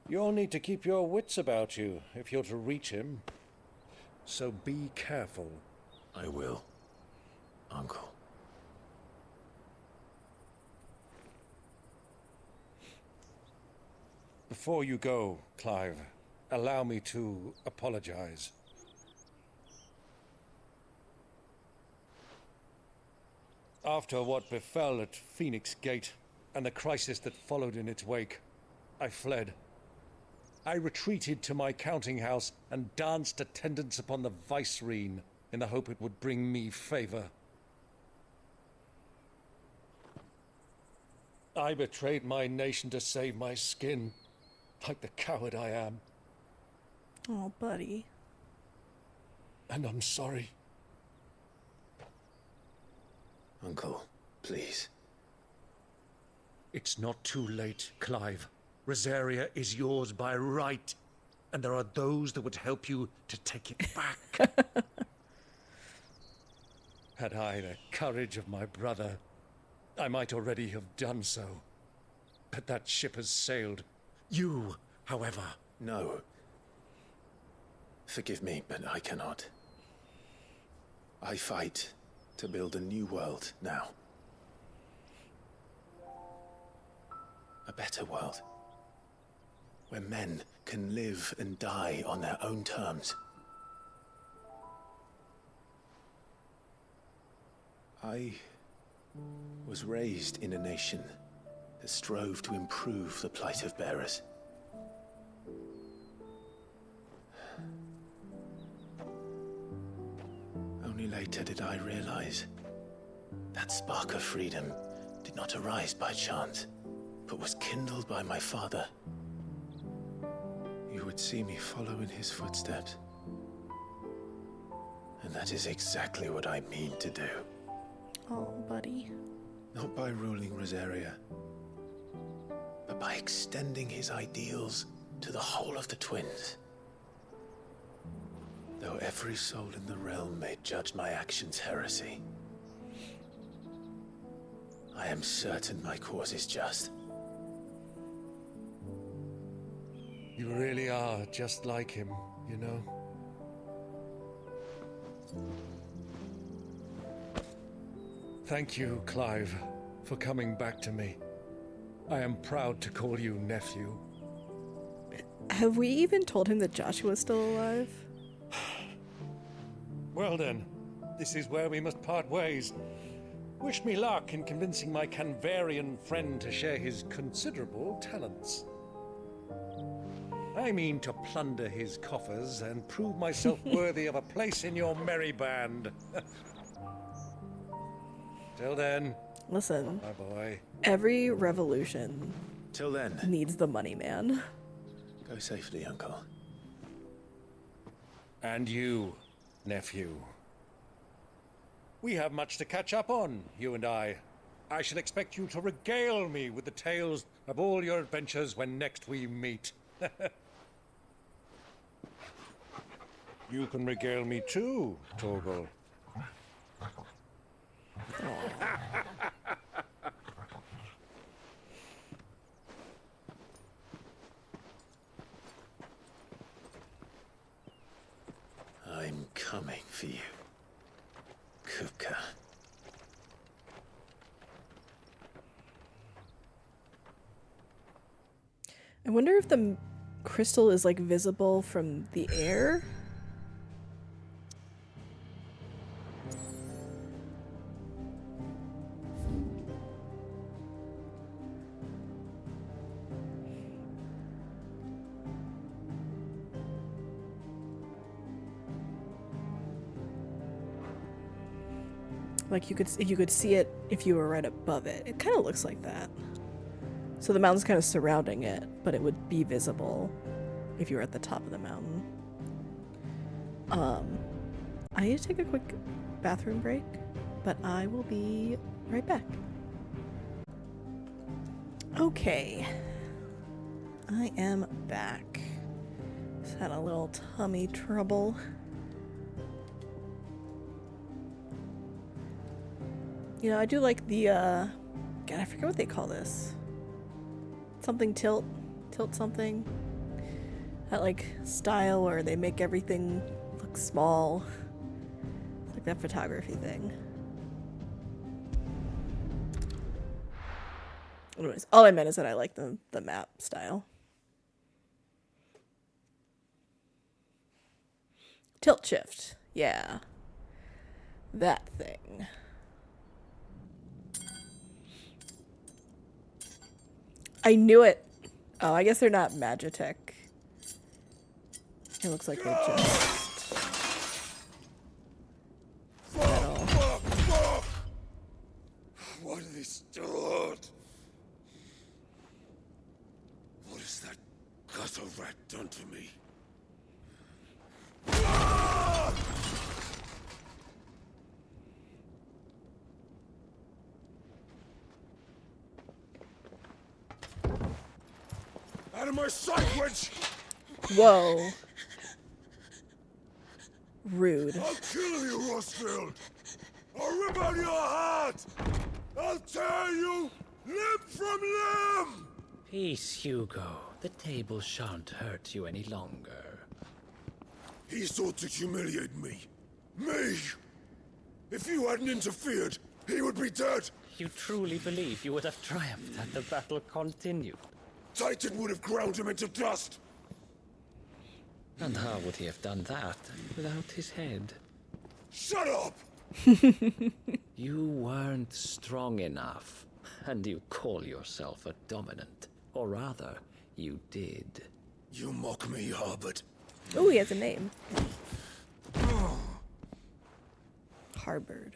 You'll need to keep your wits about you if you're to reach him. So be careful. I will, Uncle. Before you go, Clive, allow me to apologize. After what befell at Phoenix Gate and the crisis that followed in its wake, I fled. I retreated to my counting house and danced attendance upon the vicereine in the hope it would bring me favor. I betrayed my nation to save my skin, like the coward I am. Oh, buddy. And I'm sorry. Uncle, please. It's not too late, Clive. Rosaria is yours by right, and there are those that would help you to take it back. Had I the courage of my brother, I might already have done so. But that ship has sailed. You, however... No. Forgive me, but I cannot. I fight to build a new world now. A better world. Where men can live and die on their own terms. I was raised in a nation that strove to improve the plight of bearers. Only later did I realize that spark of freedom did not arise by chance. but was kindled by my father, you would see me follow in his footsteps. And that is exactly what I mean to do. Oh, buddy. Not by ruling Rosaria, but by extending his ideals to the whole of the twins. Though every soul in the realm may judge my actions heresy, I am certain my cause is just. You really are just like him, you know? Thank you, Clive, for coming back to me. I am proud to call you nephew. Have we even told him that Joshua's still alive? Well then, this is where we must part ways. Wish me luck in convincing my Canvarian friend to share his considerable talents. I mean to plunder his coffers and prove myself worthy of a place in your merry band. Till then. Listen. Bye boy. Every revolution Till then. needs the money man. Go safely, Uncle. And you, nephew. We have much to catch up on, you and I. I shall expect you to regale me with the tales of all your adventures when next we meet. You can regale me too, Torgal. I'm coming for you, Kupka. I wonder if the crystal is like visible from the air. Like you could see it if you were right above it. It kind of looks like that. So the mountain's kind of surrounding it, but it would be visible if you were at the top of the mountain. I need to take a quick bathroom break, but I will be right back. Okay. I am back. Just had a little tummy trouble. You know, I do like the, God, I forget what they call this. Something tilt something. That, like, style where they make everything look small. It's like that photography thing. Anyways, all I meant is that I like the map style. Tilt shift. Yeah. That thing. I knew it. Oh, I guess they're not Magitech. It looks like they're just metal. What are they stored? What has that gutter rat done to me? Out of my sight, witch! Whoa. Rude. I'll kill you, Rosfield! I'll rip out your heart! I'll tear you limb from limb! Peace, Hugo. The table shan't hurt you any longer. He sought to humiliate me. Me! If you hadn't interfered, he would be dead! You truly believe you would have triumphed had the battle continued? Titan would have ground him into dust! And how would he have done that without his head? Shut up! You weren't strong enough, and you call yourself a dominant. Or rather, you did. You mock me, Harbert. Oh, he has a name. Harbard.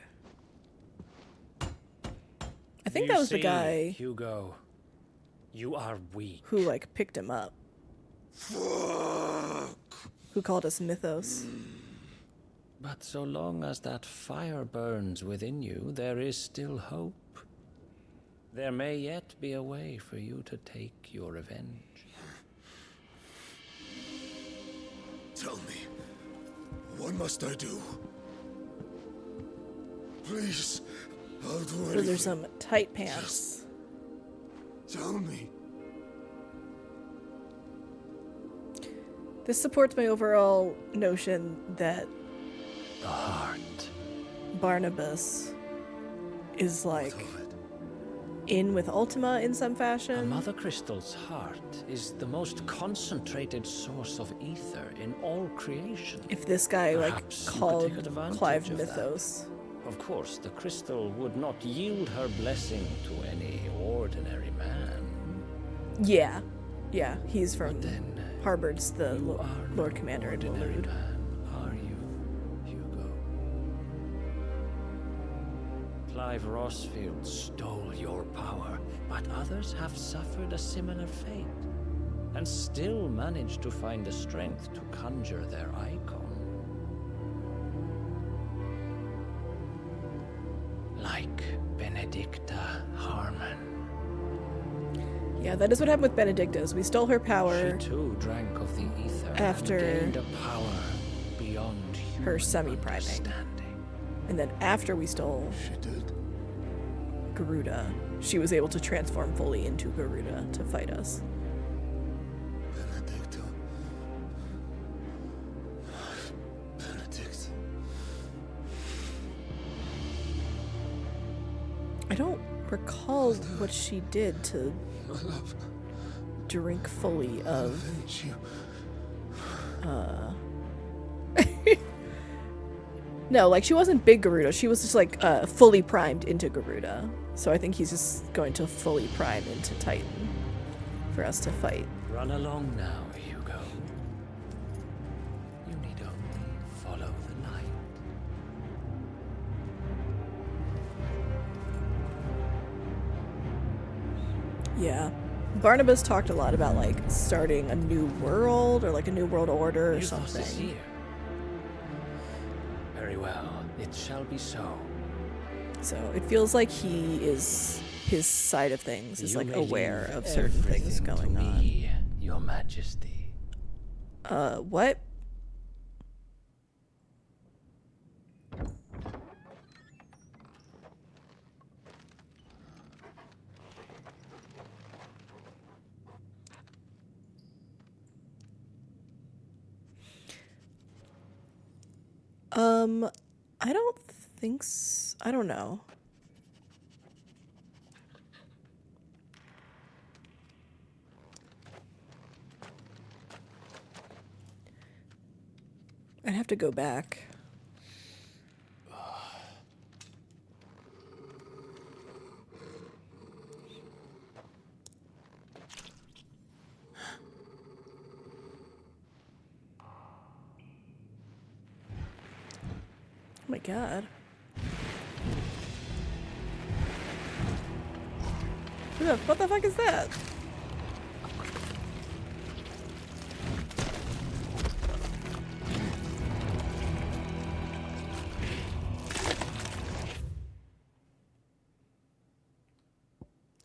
I think that was the guy. Hugo. You are weak. who like picked him up. Who called us Mythos. But so long as that fire burns within you, there is still hope. There may yet be a way for you to take your revenge. Tell me, what must I do? Please, I'll do anything. Those are some tight pants. Tell me. This supports my overall notion that the heart. Barnabas is like in with Ultima in some fashion. Mother Crystal's heart is the most concentrated source of ether in all creation. If this guy Perhaps like you could called take advantage Clive of Mythos. that. Of course, the crystal would not yield her blessing to any ordinary man. Yeah. Yeah, he's from Harvard's the Lord Commander in Ordinary Waloed. man, are you, Hugo? Clive Rossfield stole your power, but others have suffered a similar fate, and still managed to find the strength to conjure their icon. Like Benedicta Harmon. Yeah, that is what happened with Benedicta's. We stole her power. She too drank of the ether after and gained a power beyond her semi-priming. And then after we stole Garuda, she was able to transform fully into Garuda to fight us. Benedicta. Benedict. I don't recall what she did to drink fully of no, like she wasn't big Garuda, she was just like fully primed into Garuda. So I think he's just going to fully prime into Titan for us to fight. Run along now, Hugo. You need only follow the light. Yeah. Barnabas talked a lot about like starting a new world or like a new world order or Mythos something. is here. Very well, it shall be so. So it feels like his side of things is You like may aware leave of certain things everything to going on. me, Your Majesty. What? I don't think so. I don't know. I'd have to go back. Oh my god. What the fuck is that?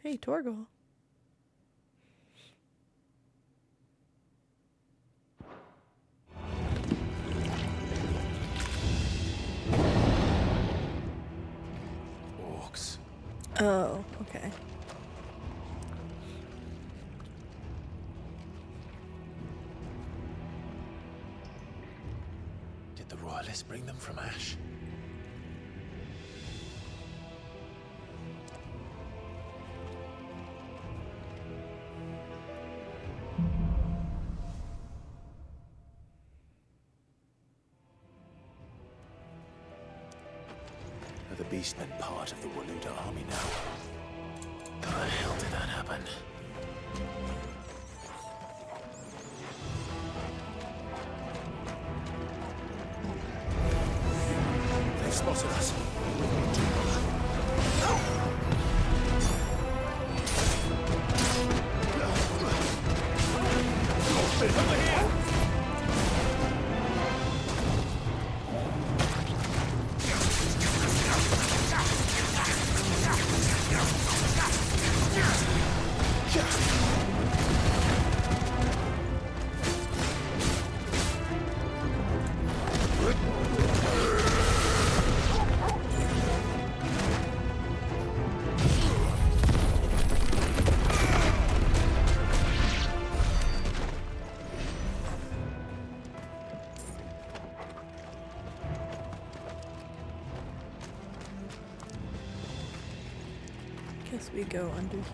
Hey, Torgal. Orcs. Oh, okay. Did the royalists bring them from Ash? Are the Beastmen part of the Waluda army now? How the hell did that happen? They've spotted us. Guess we go under here.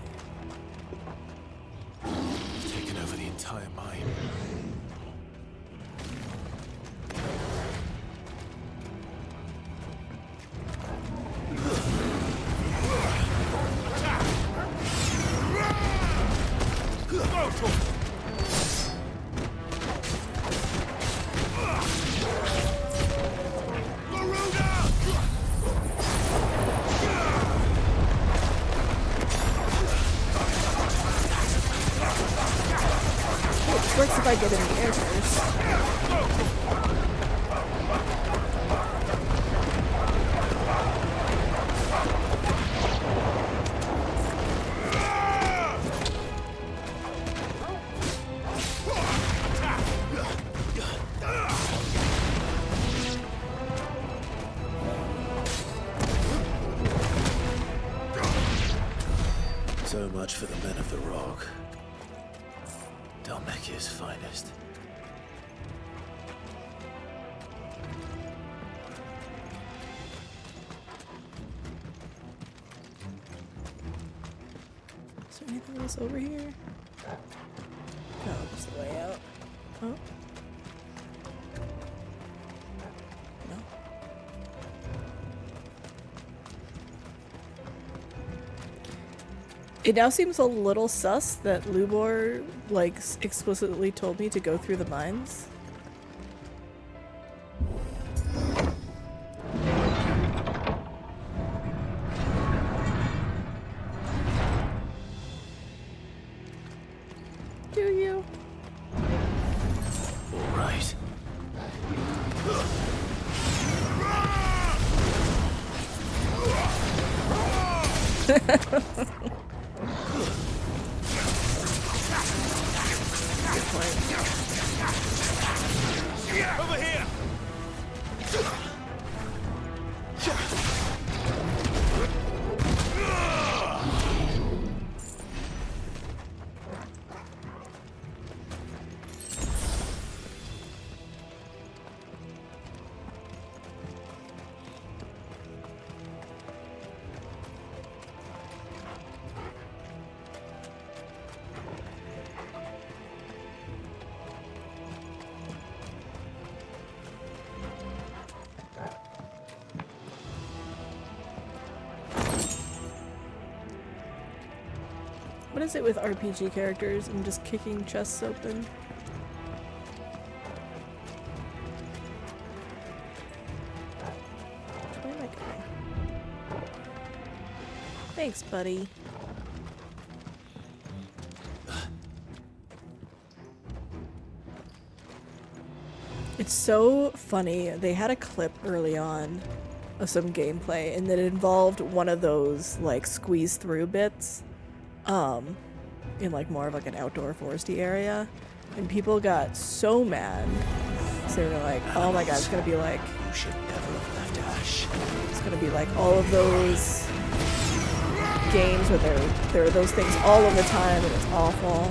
He's taken over the entire mine. It works if I get in the air first. So much for the men of the rock. Dalmekia's finest. Is there anything else over here? No, just the way out. Oh. No. It now seems a little sus that Lubor, like, explicitly told me to go through the mines. Do you? All right. Over here! What is it with RPG characters and just kicking chests open? Where am I going? Thanks, buddy. It's so funny. They had a clip early on of some gameplay and that it involved one of those like squeeze through bits in like more of like an outdoor foresty area, and people got so mad. So they were like, oh my god, it's gonna be like, You should never have left Ash. it's gonna be like all of those games where there are those things all of the time and it's awful.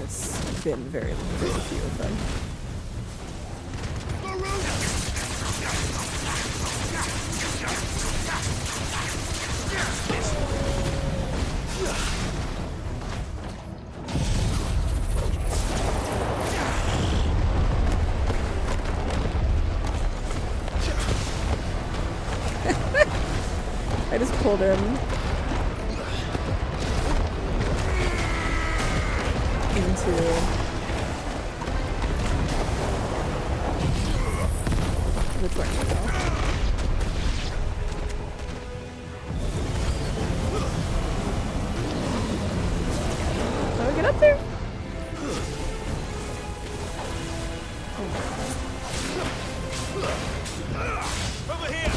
It's been very few of them. I just pulled him into the tornado. How do I get up there? Over here!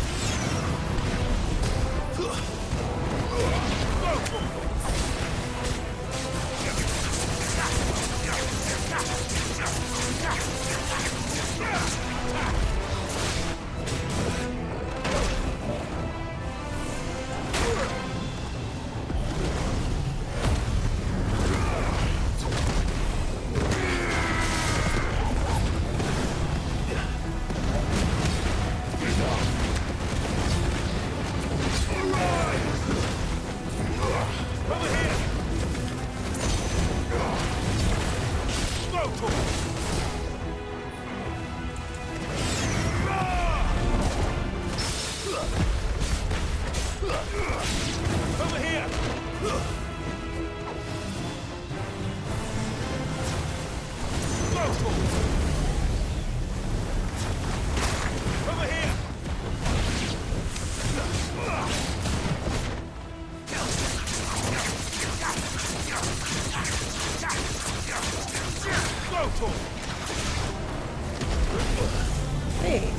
Hey,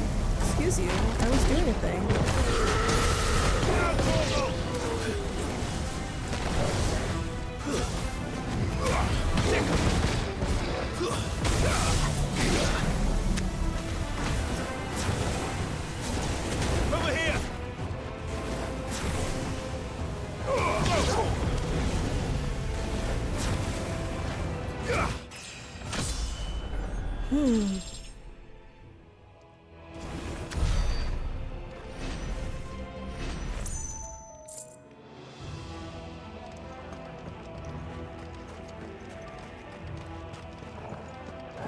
excuse you. I was doing a thing. Over here!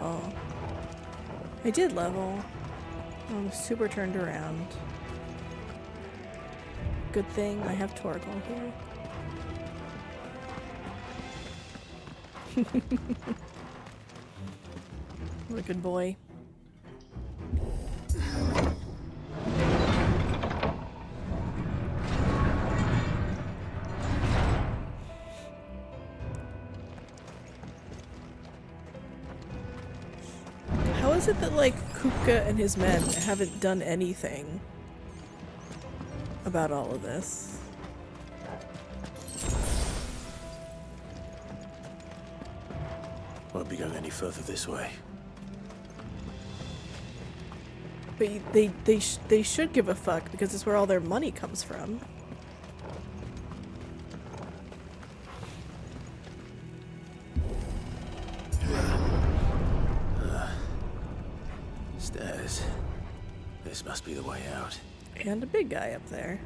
Oh. I did level. I'm super turned around. Good thing I have Torgal here. What a good boy. How is it that, like, Kupka and his men haven't done anything about all of this? Won't be going any further this way. But they should give a fuck because it's where all their money comes from. Stairs. This must be the way out. And a big guy up there.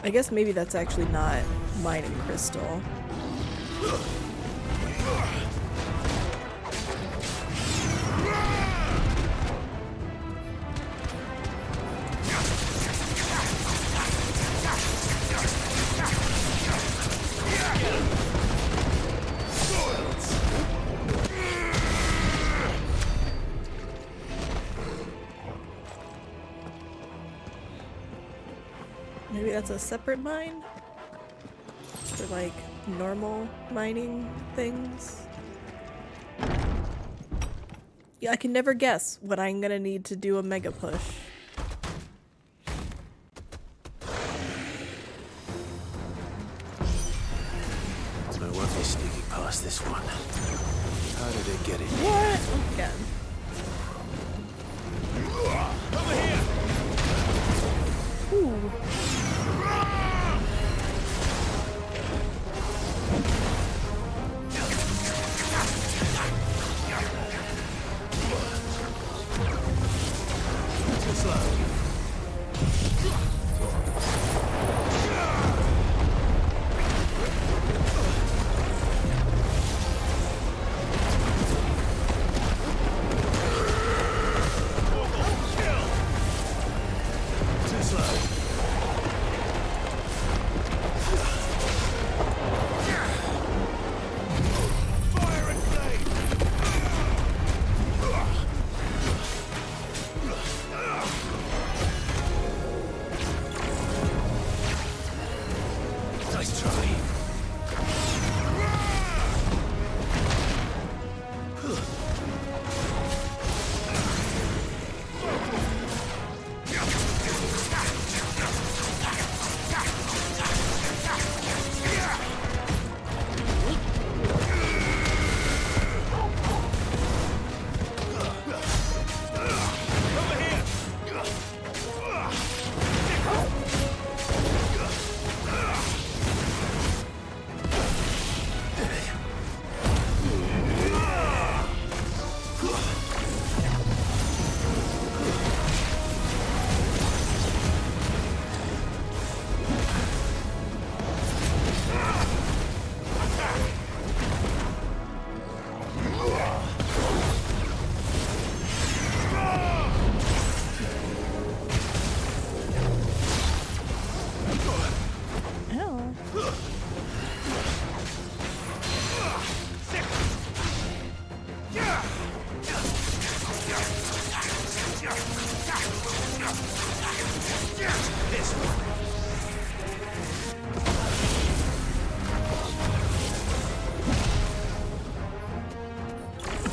I guess maybe that's actually not mining crystal. Maybe that's a separate mine? For like normal mining things? Yeah, I can never guess what I'm gonna need to do a mega push. I won't be sneaking past this one. How did it get in? What? Again. Over here! Ooh.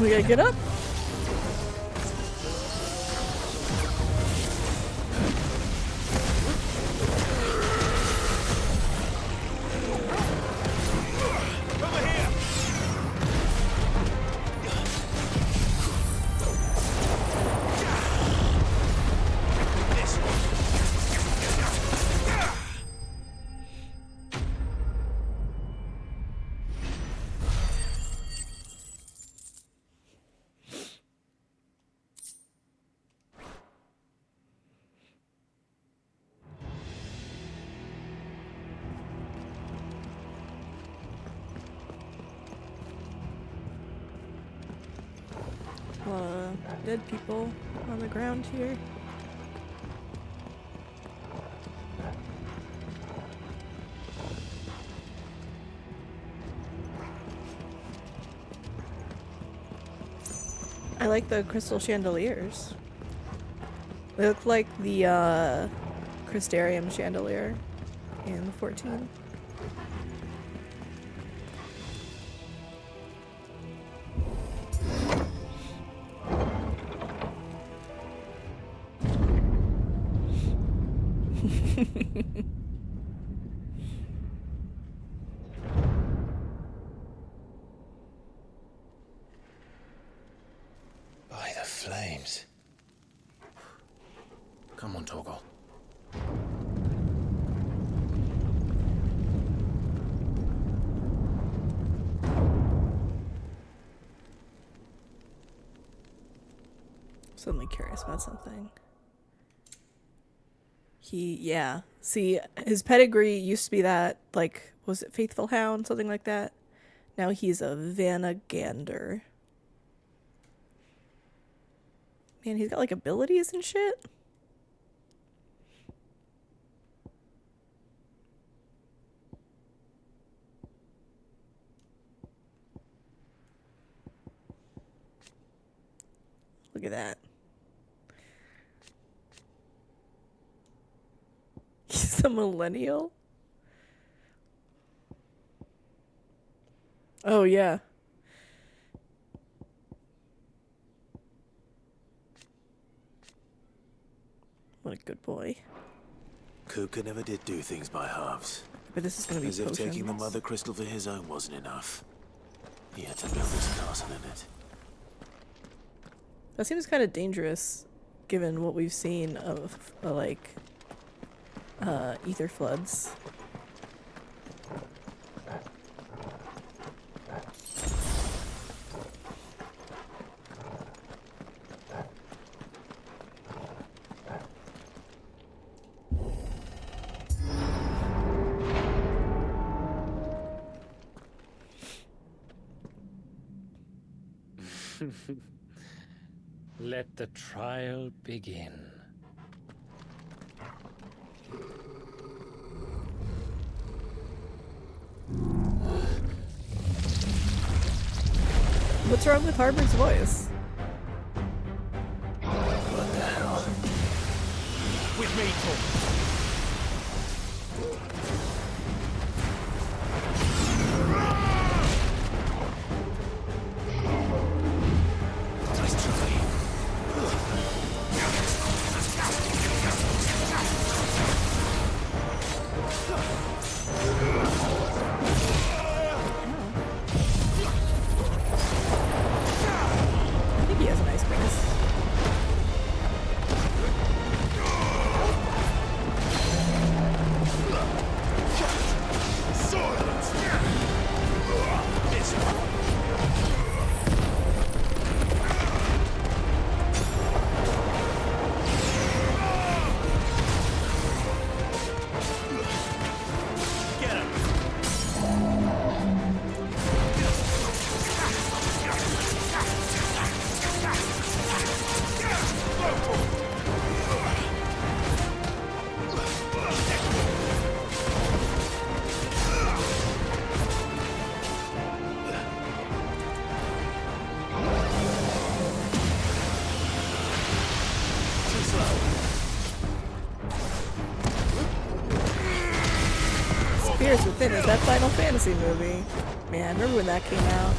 We gotta get up. A lot of dead people on the ground here. I like the crystal chandeliers. They look like the Crystarium chandelier in 14. By the flames. Come on, Torgal. Suddenly curious about something. Yeah. See, his pedigree used to be that, like, was it Faithful Hound? Something like that. Now he's a Vanagander. Man, he's got, like, abilities and shit. Look at that. He's a millennial? Oh, yeah. What a good boy. Kuka never did do things by halves. But this is gonna be as if taking the potions. mother crystal for his own wasn't enough. He had to build his castle in it. That seems kind of dangerous, given what we've seen of, like, ether floods. Let the trial begin. What's wrong with Harbor's voice? What the hell? With me, Torgal. I think he has a nice voice. Spears Within is that Final Fantasy movie. Man, remember when that came out?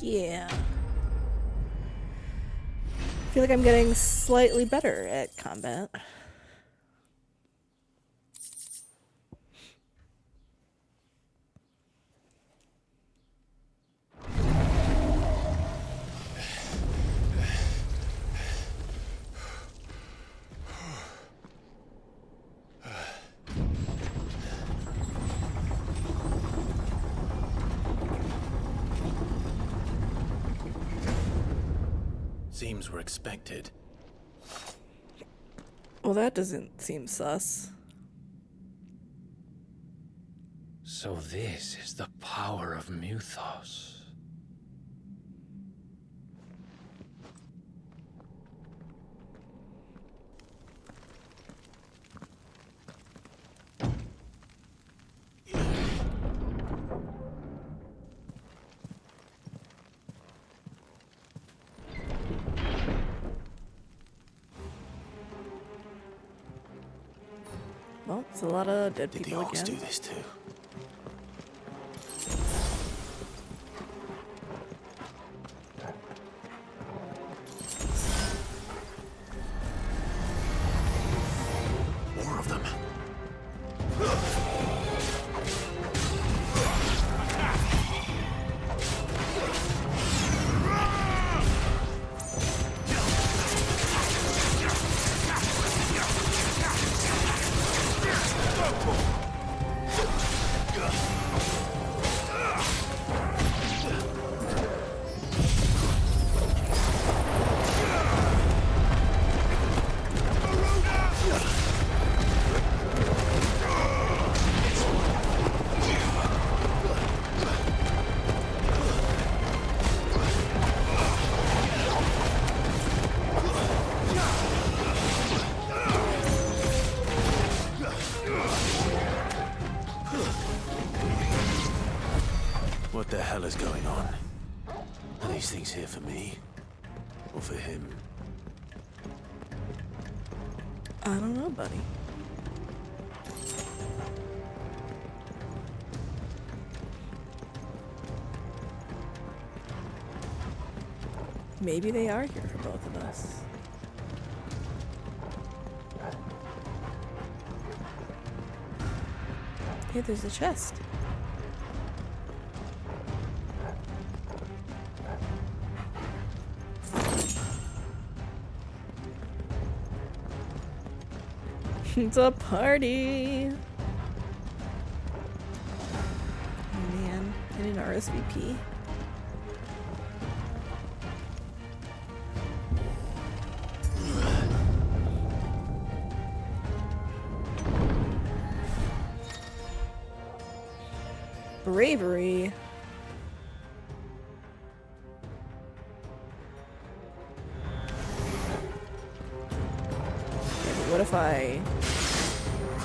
Yeah. I feel like I'm getting slightly better at combat. Seems we're expected. Well, that doesn't seem sus. So this is the power of Muthos. Well, it's a lot of dead Did people the orcs again. do this too? More of them. What the hell is going on? Are these things here for me? Or for him? I don't know, buddy. Maybe they are here for both of us. Hey, there's a chest. It's a party. Oh man, I need an RSVP. Bravery. What if I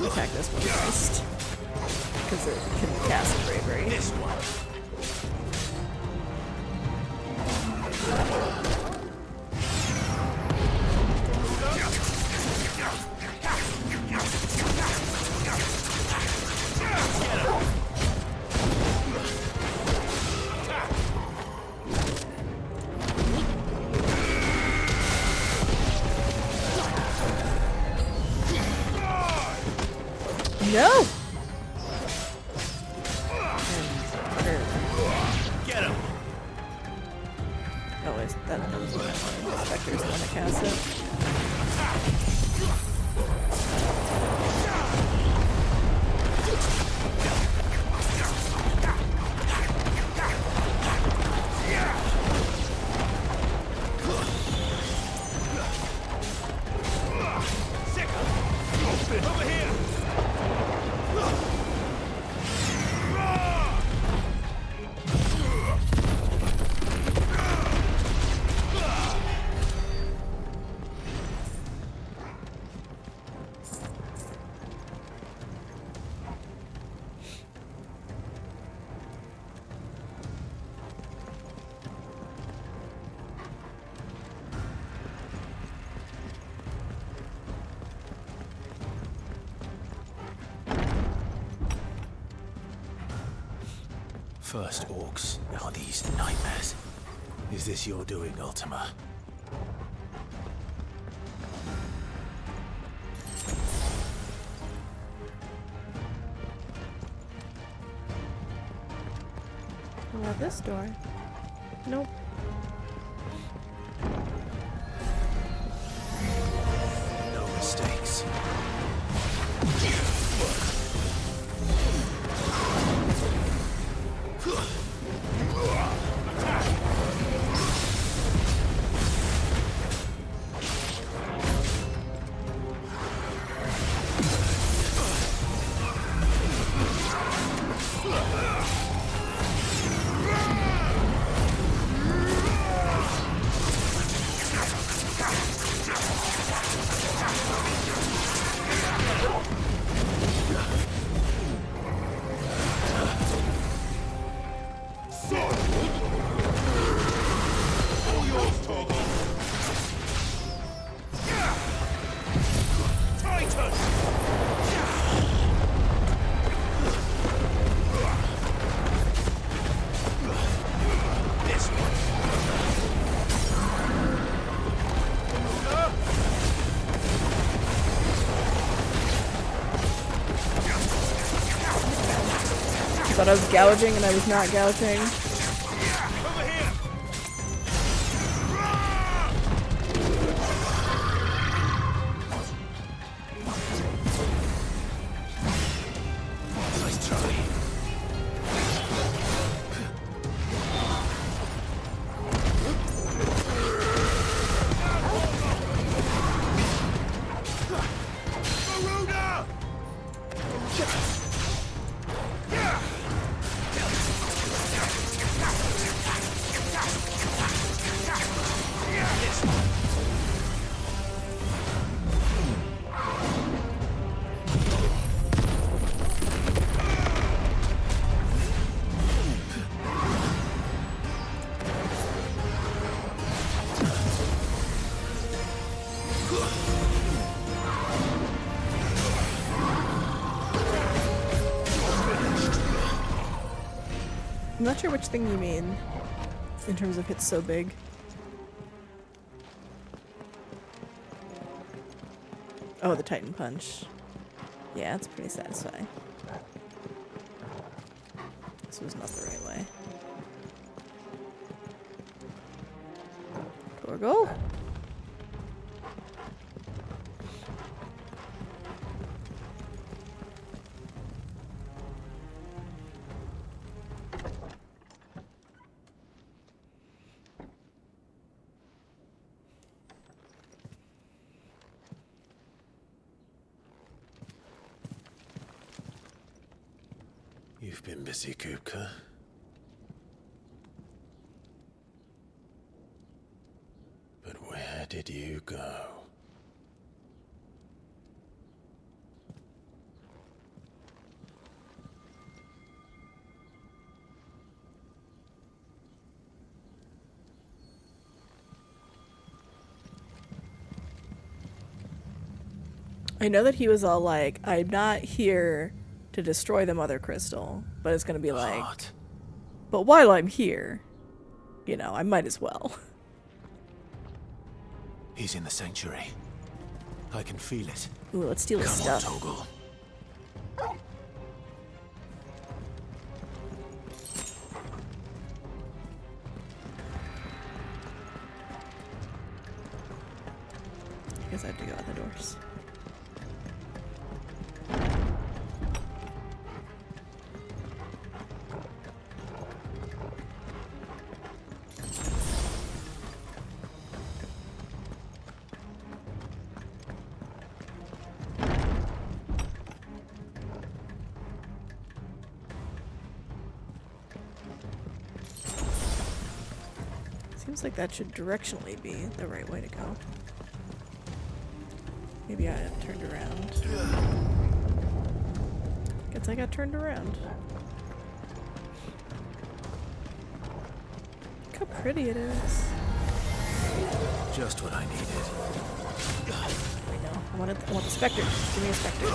attack this one first? Because it can cast bravery. This one. No! Get him! Oh, that First orcs, now these nightmares. Is this your doing, Ultima? What about this door? Nope. No mistakes. Thought I was gouging and I was not gouging. Nice try. I'm not sure which thing you mean in terms of hits so big. Oh, the Titan Punch. Yeah, it's pretty satisfying. This was not the right way. Torgal? You've been busy, Kupka. But where did you go? I know that he was all like, I'm not here to destroy the Mother Crystal, but it's gonna be like, but while I'm here, you know, I might as well. He's in the sanctuary. I can feel it. Ooh, let's steal his stuff. Come on, Torgal. I guess I have to go out the doors. Seems like that should directionally be the right way to go. Maybe I got turned around. Guess I got turned around. Look how pretty it is. Just what I needed. I know. I want the specter. Give me a specter.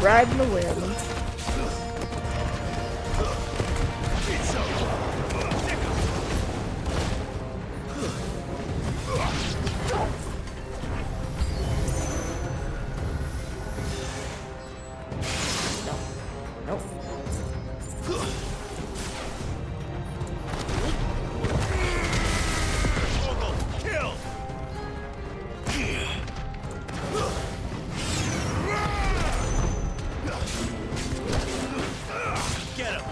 riding the wind. Nope. Get him!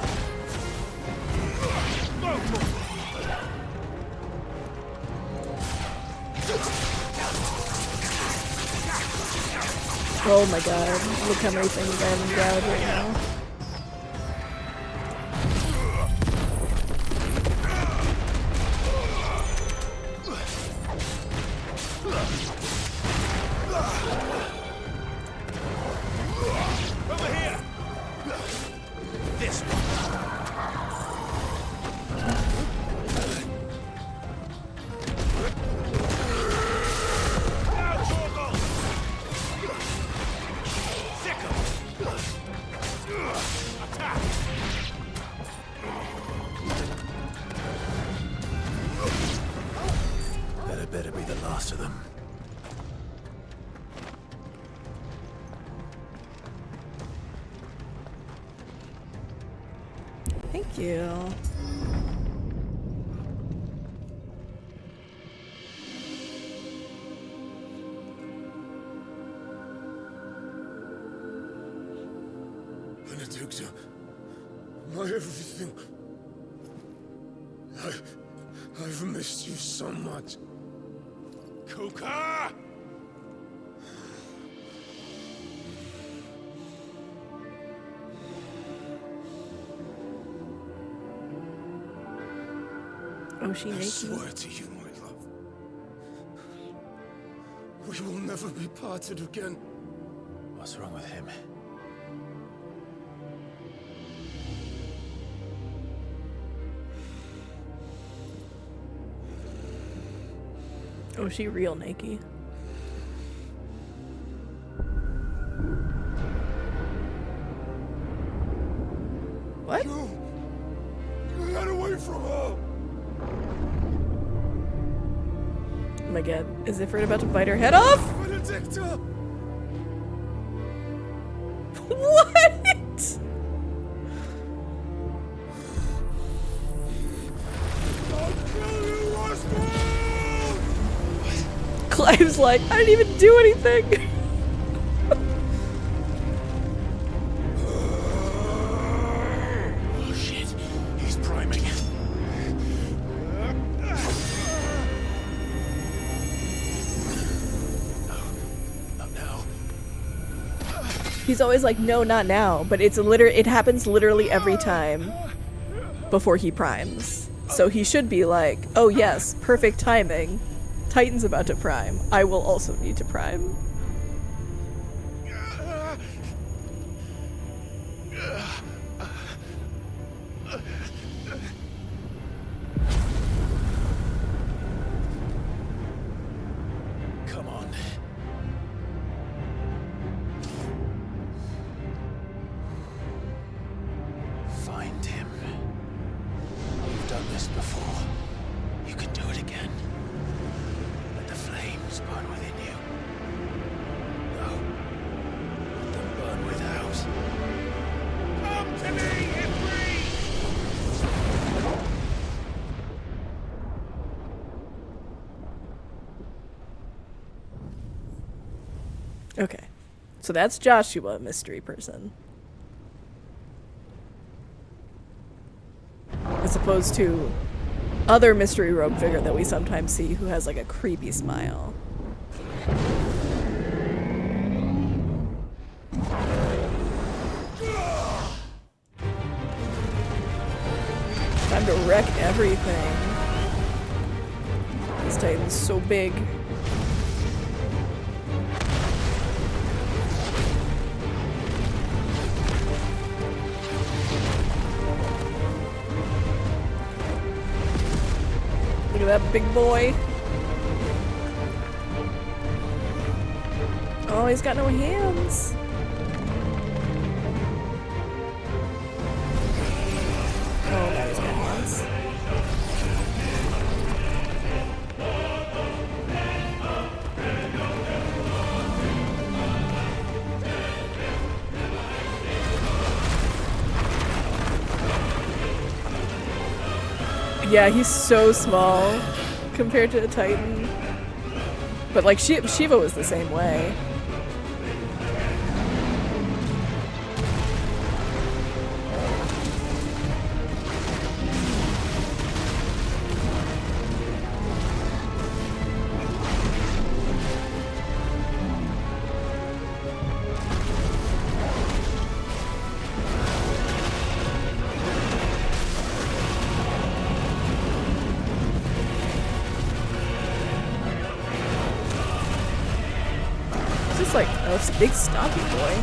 Oh my god, look how many things I haven't grabbed right now. Over here! This one. Now, Torgal! Sickle! Attack! That better be the last of them. Thank you. Benedicta, my everything. I've missed you so much. Kuka! Oh, she I naked? swear to you, my love. We will never be parted again. What's wrong with him? Oh, she real naked? What? Get away from her! Oh my god, is Ifrit about to bite her head off? Benedicta! What? Clive's like, I didn't even do anything. Oh shit, he's priming. Not now. He's always like, no, not now, but it happens literally every time before he primes. So he should be like, oh yes, perfect timing. Titan's about to prime. I will also need to prime. Come on. Find him. You've done this before. You can do it again. Let the flames burn within you. No. Let them burn without. Come to me, Ifrit! Okay. So that's Joshua, mystery person. As opposed to other mystery rogue figure that we sometimes see who has like a creepy smile. Time to wreck everything. This Titan's so big. Look at that big boy. Oh, he's got no hands. Yeah, he's so small compared to a Titan. But like Shiva was the same way. Just like a big stocky boy.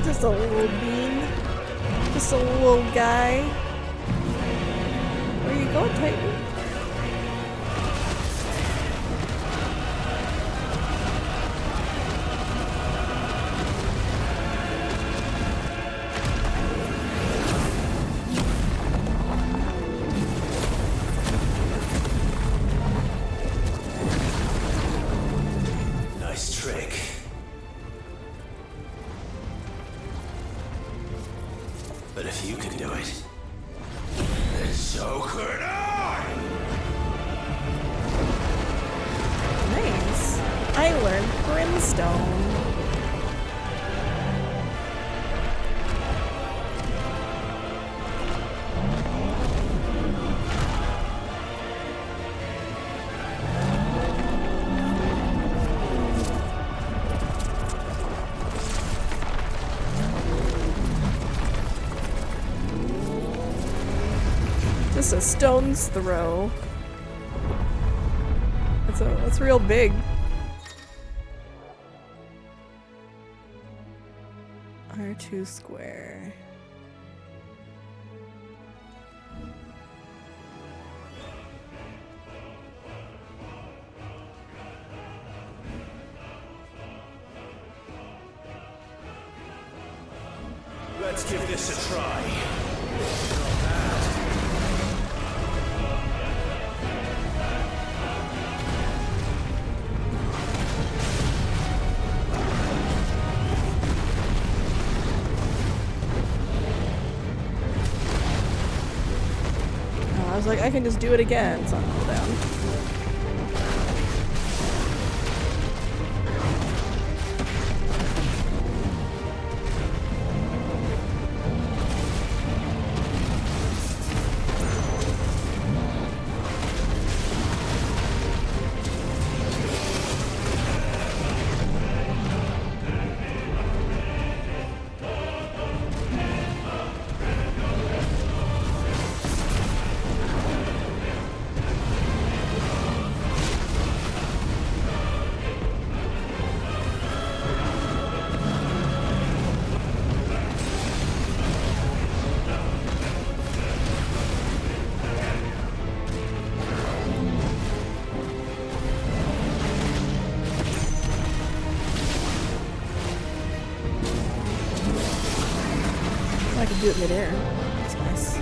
Just a little bean. Just a little guy. Where you going, Titan? Nice trick. But if you can do it, then so could I! Nice. I learned Brimstone. Just a stone's throw. That's real big. R2 square. Let's give this a try. was like, I can just do it again. It's on cooldown. I can do it midair. That's nice.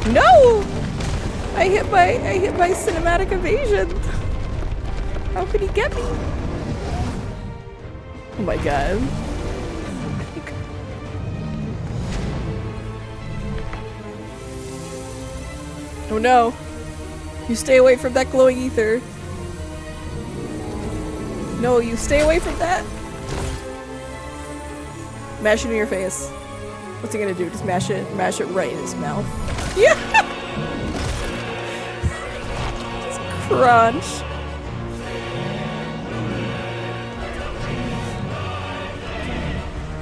No! I hit my cinematic evasion. How could he get me? Oh my god. Oh no. You stay away from that glowing ether. No, you stay away from that. Mash it in your face. What's he gonna do? Just mash it right in his mouth. Yeah! Just crunch.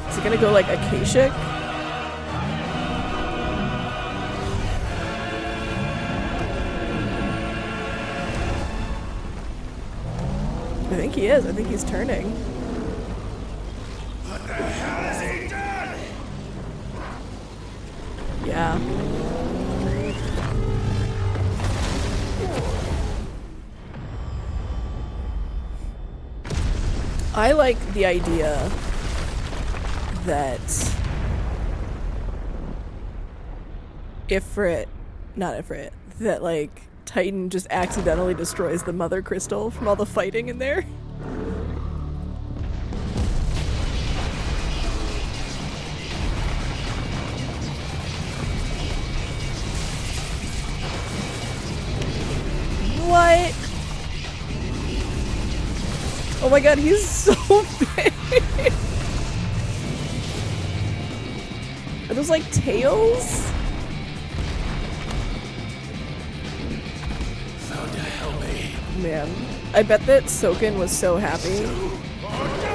Is he gonna go like Akashic? I think he is. I think he's turning. What the hell has he done? Yeah. I like the idea that that like Titan just accidentally destroys the mother crystal from all the fighting in there. What? Oh my god, he's so big! Are those like tails? Man, I bet that Soken was so happy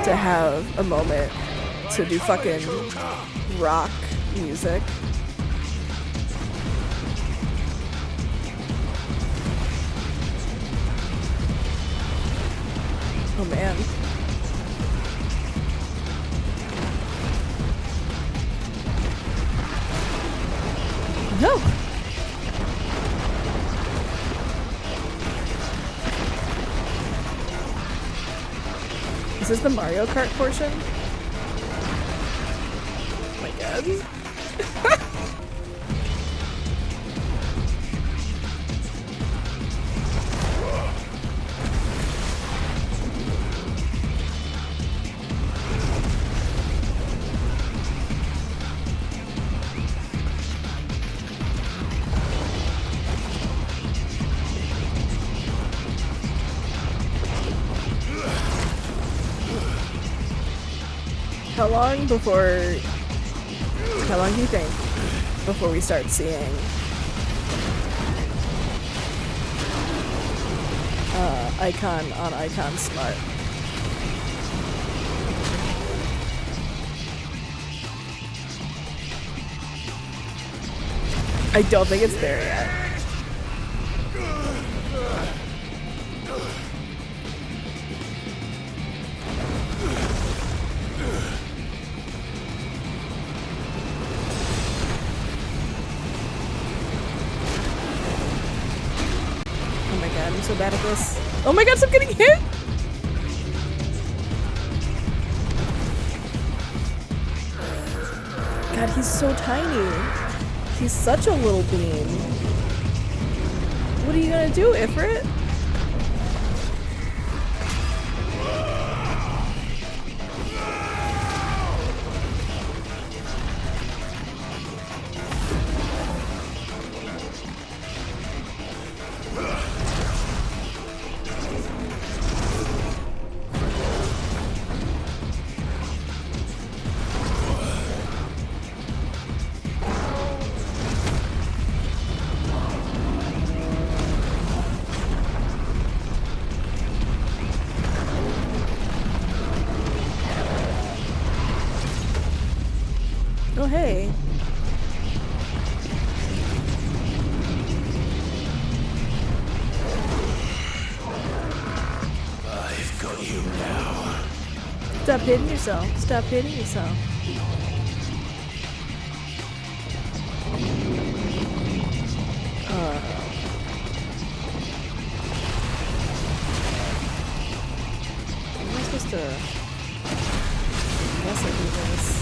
to have a moment to do fucking rock music. Oh man. No. Is this the Mario Kart portion? Oh my god. How long do you think before we start seeing icon on icon smart? I don't think it's there yet. I'm so bad at this. Oh my god, stop getting hit! God, he's so tiny. He's such a little bean. What are you gonna do, Ifrit? Oh, hey. I've got you now. Stop hitting yourself. Stop hitting yourself. Am I supposed to... I guess I do this.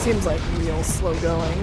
Seems like real slow going.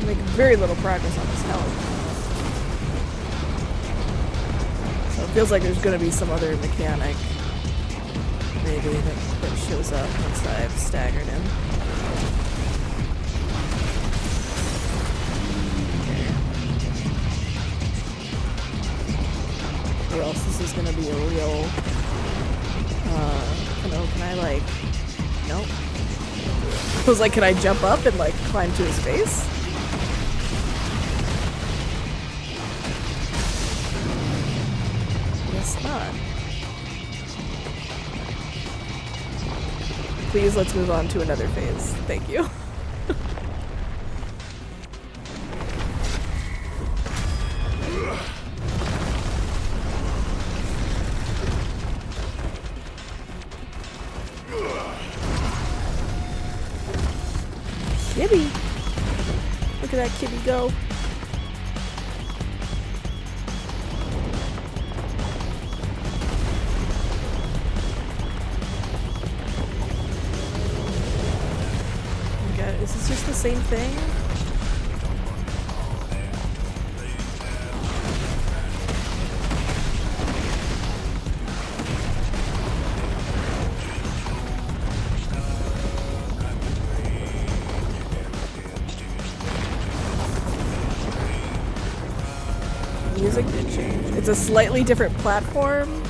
Make very little progress on his health. So it feels like there's gonna be some other mechanic, maybe, that shows up once I've staggered him. Or else this is gonna be a real, can I like, nope. I was like, can I jump up and like climb to his face? Guess not. Please, let's move on to another phase. Thank you. Kibby! Look at that Kibby go. Oh God, is this just the same thing? Music did change. It's a slightly different platform.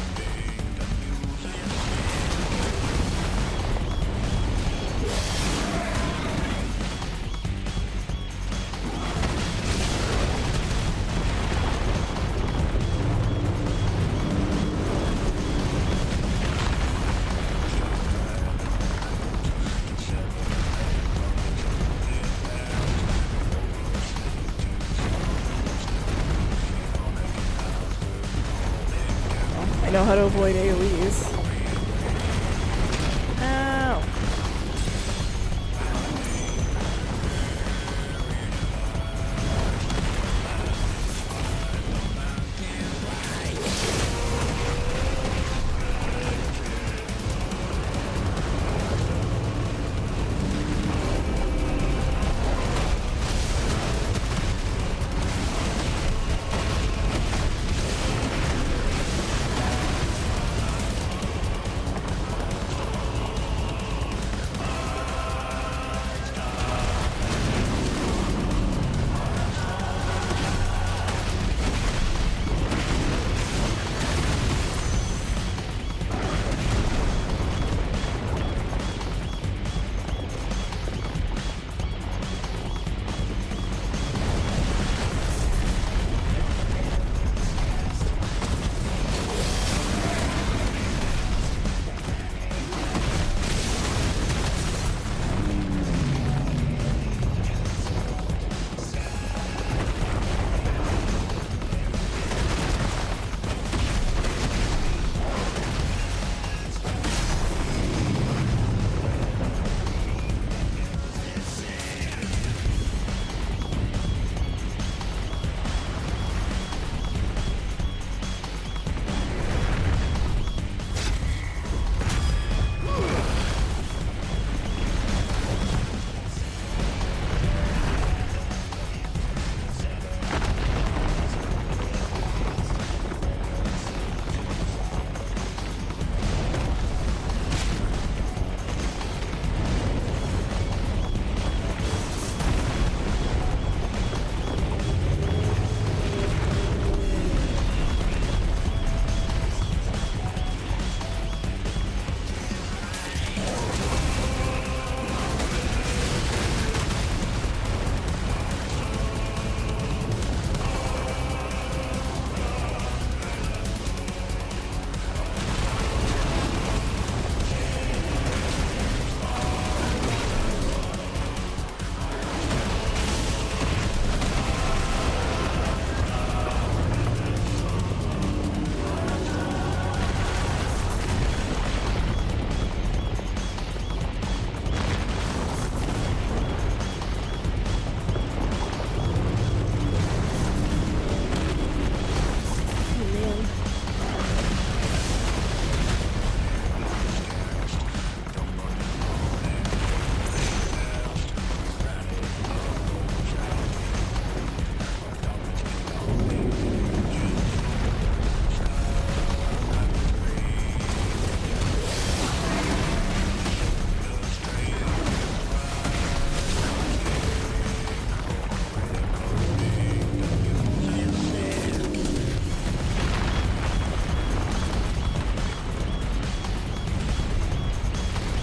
I know how to avoid AoEs. Ow.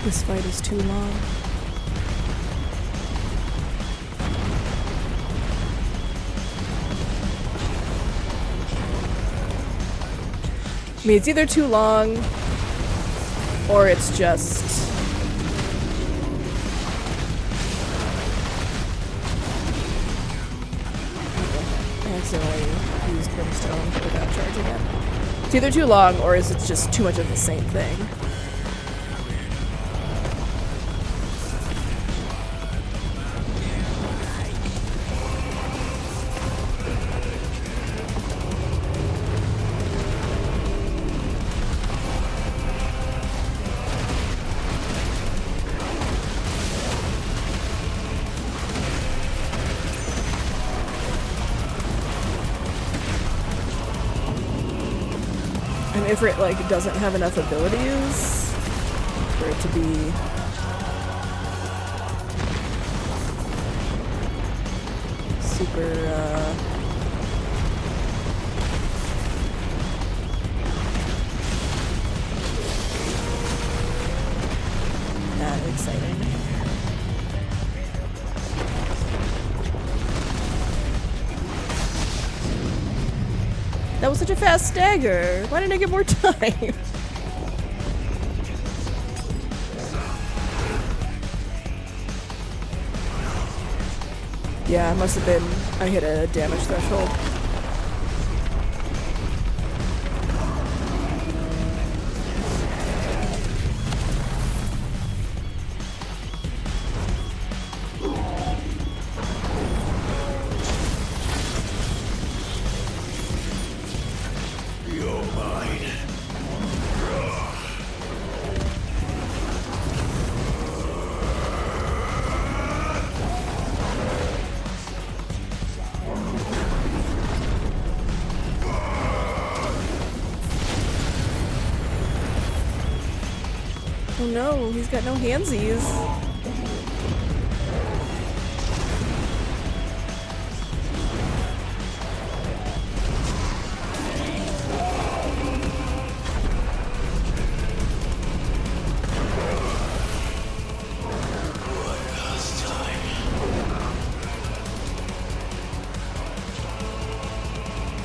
This fight is too long. I mean, it's either too long, or it's just... I accidentally used Brimstone without charging it. It's either too long, or is it just too much of the same thing? And if it like doesn't have enough abilities for it to be super not exciting. That was such a fast stagger. Why didn't I get more time? Yeah, it must have been I hit a damage threshold. Oh no, he's got no handsies.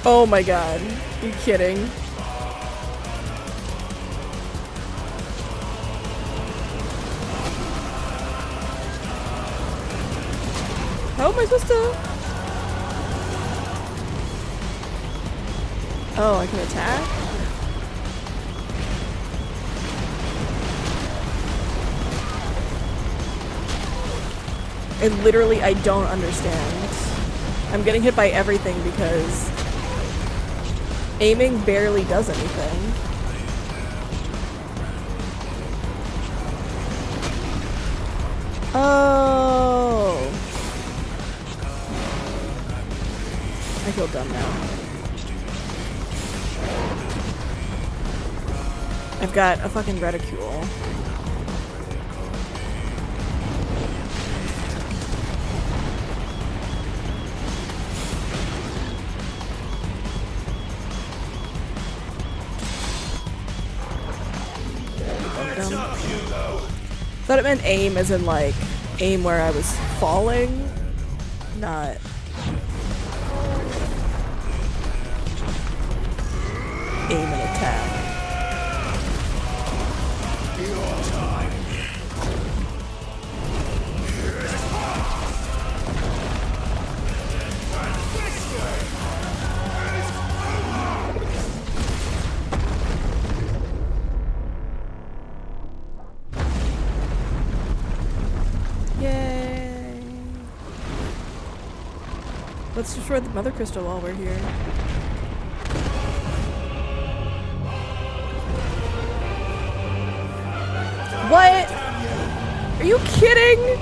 Oh my god, are you kidding? How am I supposed to? Oh, I can attack? I don't understand. I'm getting hit by everything because aiming barely does anything. Oh. I feel dumb now. I've got a fucking reticule. Thought it meant aim as in like aim where I was falling, not aim and attack. Yay! Let's destroy the mother crystal while we're here. What? Are you kidding?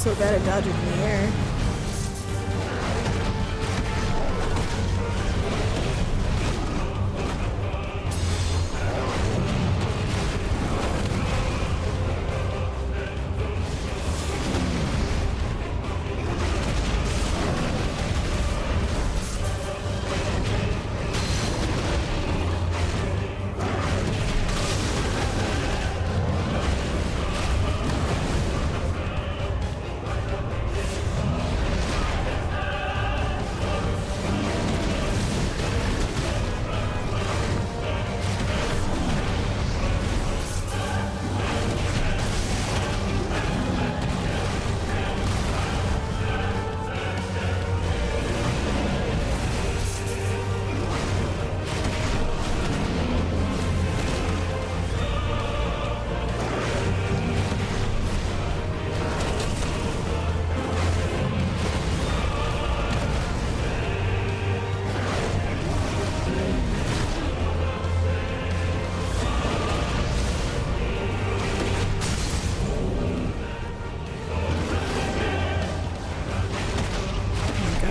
So bad at dodging in the air.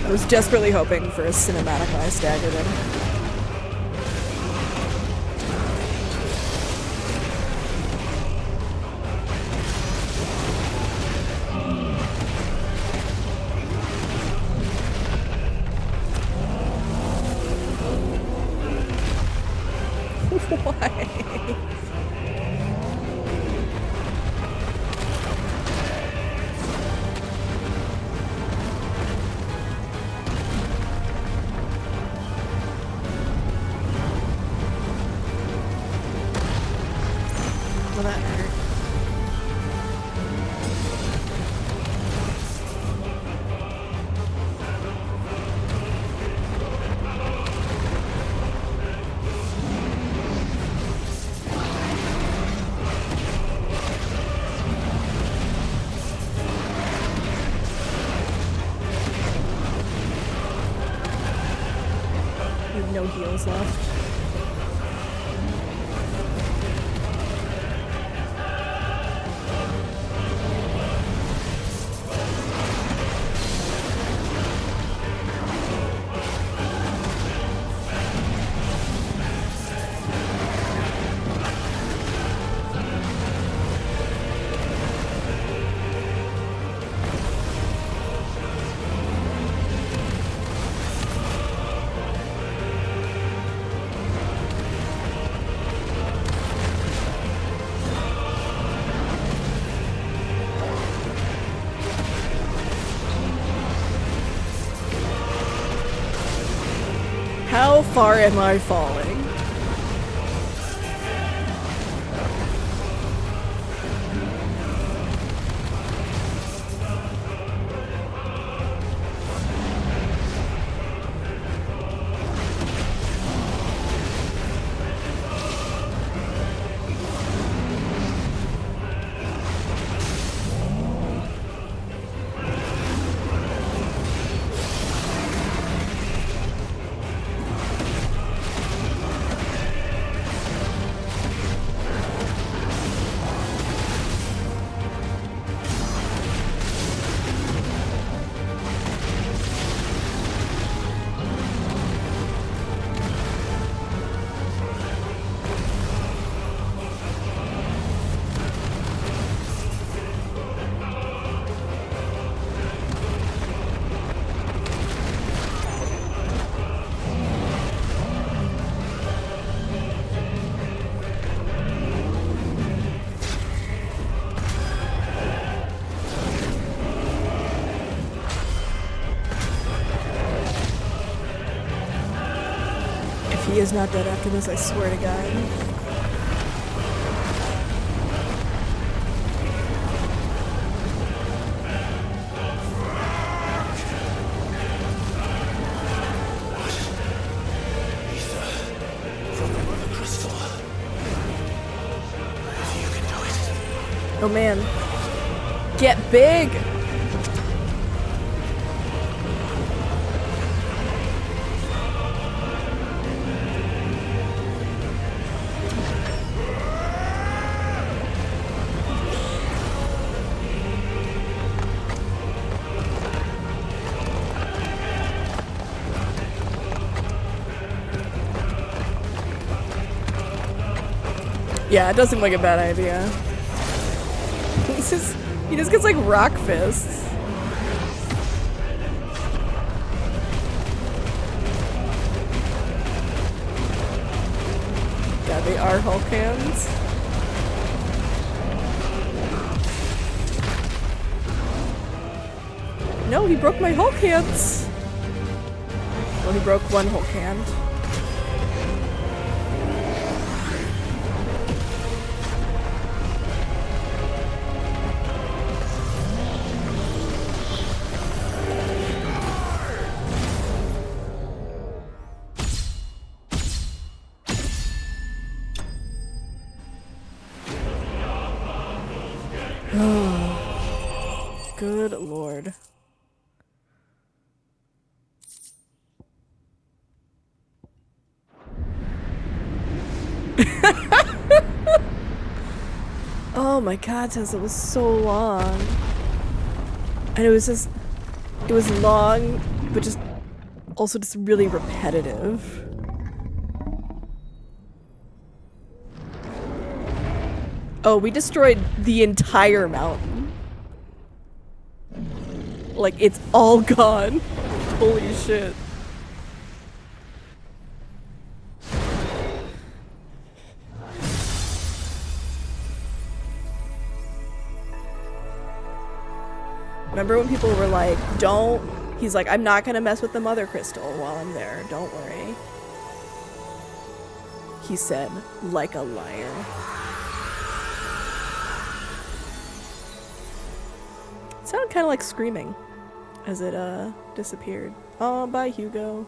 I was desperately hoping for a cinematic when I staggered him. Why? Well, that hurt. We have no heals left. How far am I falling? If he is not dead after this, I swear to God. Oh man. Get big! Yeah, it does seem like a bad idea. He just gets like rock fists. God, they are Hulk hands. No, he broke my Hulk hands. Well, he broke one Hulk hand. Good lord. Oh my god, Tess, it was so long. And it was long, but just also just really repetitive. Oh, we destroyed the entire mountain. Like, it's all gone. Holy shit. Remember when people were like, don't... He's like, I'm not gonna mess with the mother crystal while I'm there. Don't worry. He said, like a liar. It sounded kind of like screaming as it disappeared. Oh, bye, Hugo.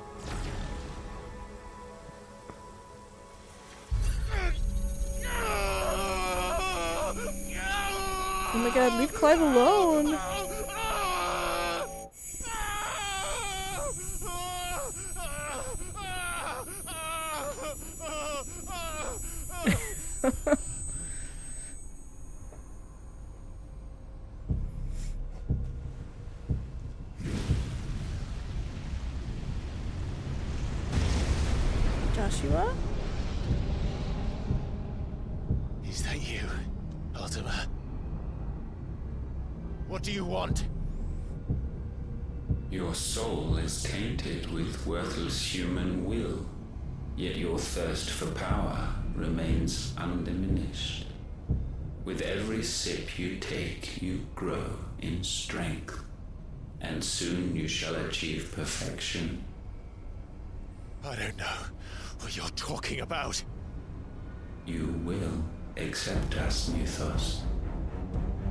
Oh my god, leave Clive alone. Joshua? Is that you, Ultima? What do you want? Your soul is tainted with worthless human will, yet your thirst for power remains undiminished. With every sip you take, you grow in strength, and soon you shall achieve perfection. I don't know what you're talking about. You will accept us, Muthos.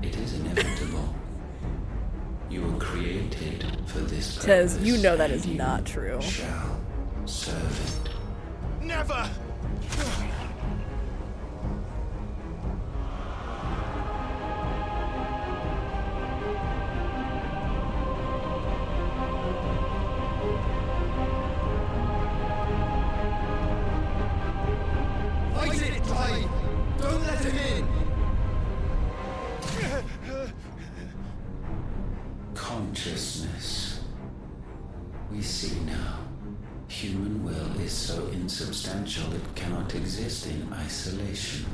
It is inevitable. You were created for this purpose. Tez, you know that is not true. Shall serve it. Never! Fight it, Clive! Don't let him in! Consciousness. We see now. Human will is so insubstantial it cannot exist in isolation.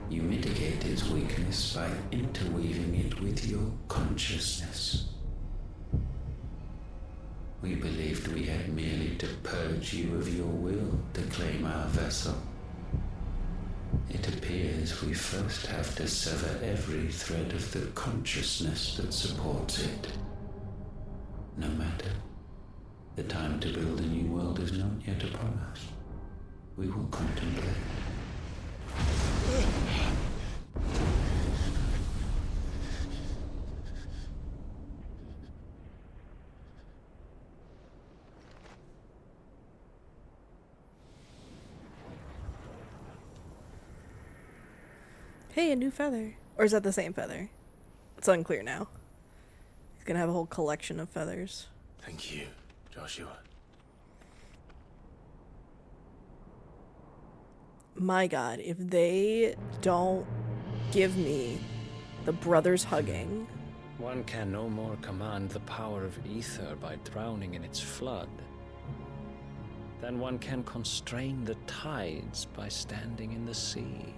You mitigate its weakness by interweaving it with your consciousness. We believed we had merely to purge you of your will to claim our vessel. It appears we first have to sever every thread of the consciousness that supports it. No matter. The time to build a new world is not yet upon us. We will contemplate. Hey, a new feather. Or is that the same feather? It's unclear now. He's gonna have a whole collection of feathers. Thank you, Joshua. My god, if they don't give me the brothers hugging... One can no more command the power of ether by drowning in its flood than one can constrain the tides by standing in the sea.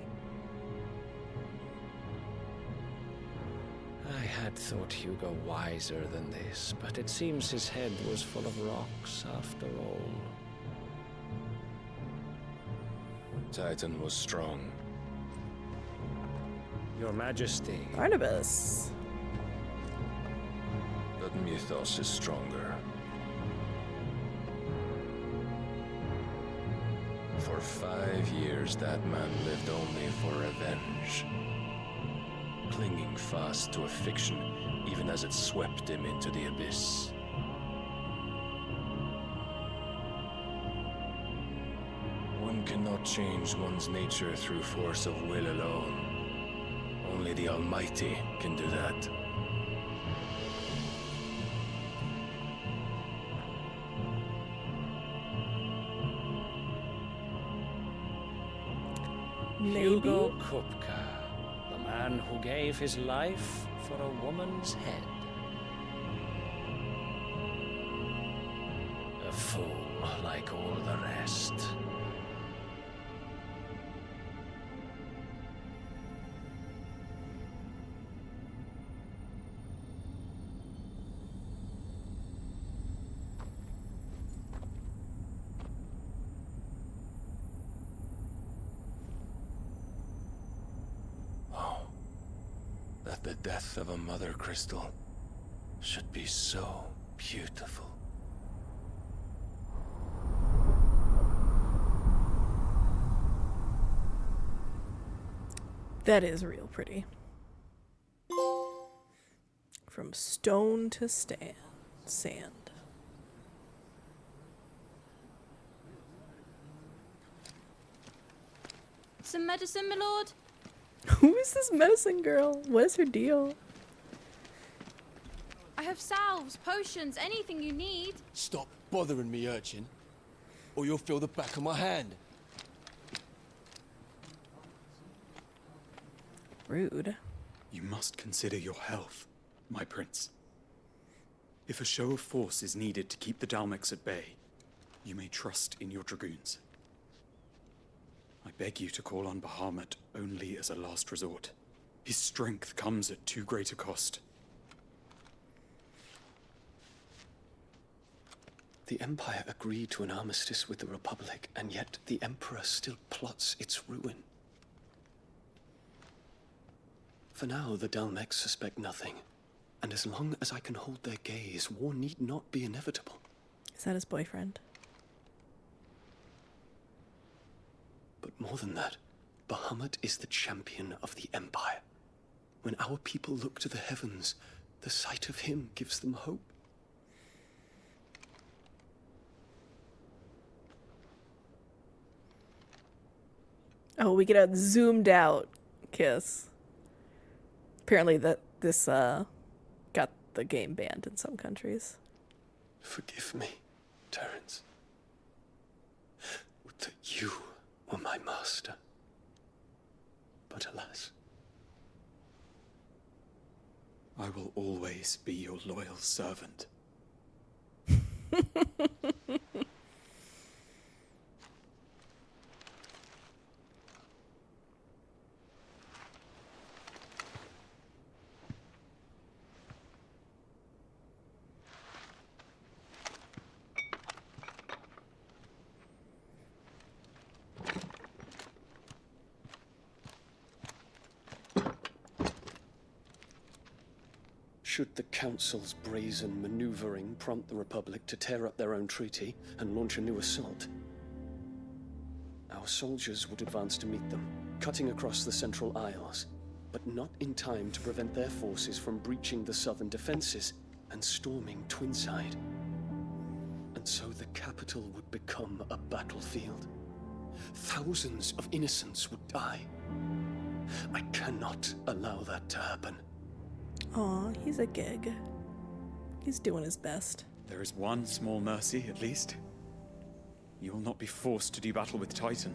had thought Hugo wiser than this, but it seems his head was full of rocks after all. Titan was strong. Your Majesty. Barnabas. But Mythos is stronger. For 5 years, that man lived only for revenge. Clinging fast to a fiction, even as it swept him into the abyss. One cannot change one's nature through force of will alone. Only the Almighty can do that. Hugo Kupka, the man who gave his life for a woman's head. A fool like all the rest. That the death of a mother crystal should be so beautiful. That is real pretty. From stone to sand. Some medicine, my lord? Who is this medicine girl? What is her deal? I have salves, potions, anything you need. Stop bothering me, urchin, or you'll feel the back of my hand. Rude. You must consider your health, my prince. If a show of force is needed to keep the Dalmex at bay, you may trust in your dragoons. I beg you to call on Bahamut only as a last resort. His strength comes at too great a cost. The Empire agreed to an armistice with the Republic, and yet the Emperor still plots its ruin. For now, the Dalmex suspect nothing, and as long as I can hold their gaze, war need not be inevitable. Is that his boyfriend? But more than that, Bahamut is the champion of the Empire. When our people look to the heavens, the sight of him gives them hope. Oh, we get a zoomed out kiss. Apparently this got the game banned in some countries. Forgive me, Terence. Would that you were my master. But alas. I will always be your loyal servant. Should the Council's brazen maneuvering prompt the Republic to tear up their own treaty and launch a new assault, our soldiers would advance to meet them, cutting across the Central Isles, but not in time to prevent their forces from breaching the southern defenses and storming Twinside. And so the capital would become a battlefield. Thousands of innocents would die. I cannot allow that to happen. Aw, he's a gig. He's doing his best. There is one small mercy, at least. You will not be forced to do battle with Titan.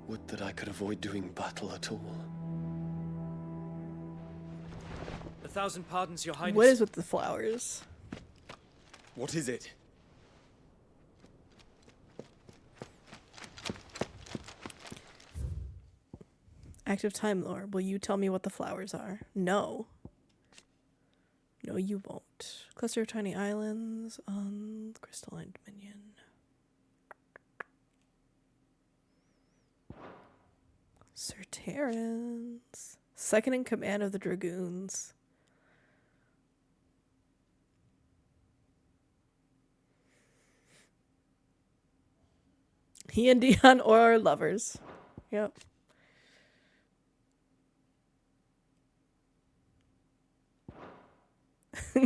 Would that I could avoid doing battle at all. 1,000 pardons, Your Highness. What is with the flowers? What is it? Active Time Lore. Will you tell me what the flowers are? No. No, you won't. Cluster of tiny islands on the Crystalline Dominion. Sir Terrence. Second in command of the Dragoons. He and Dion are lovers. Yep.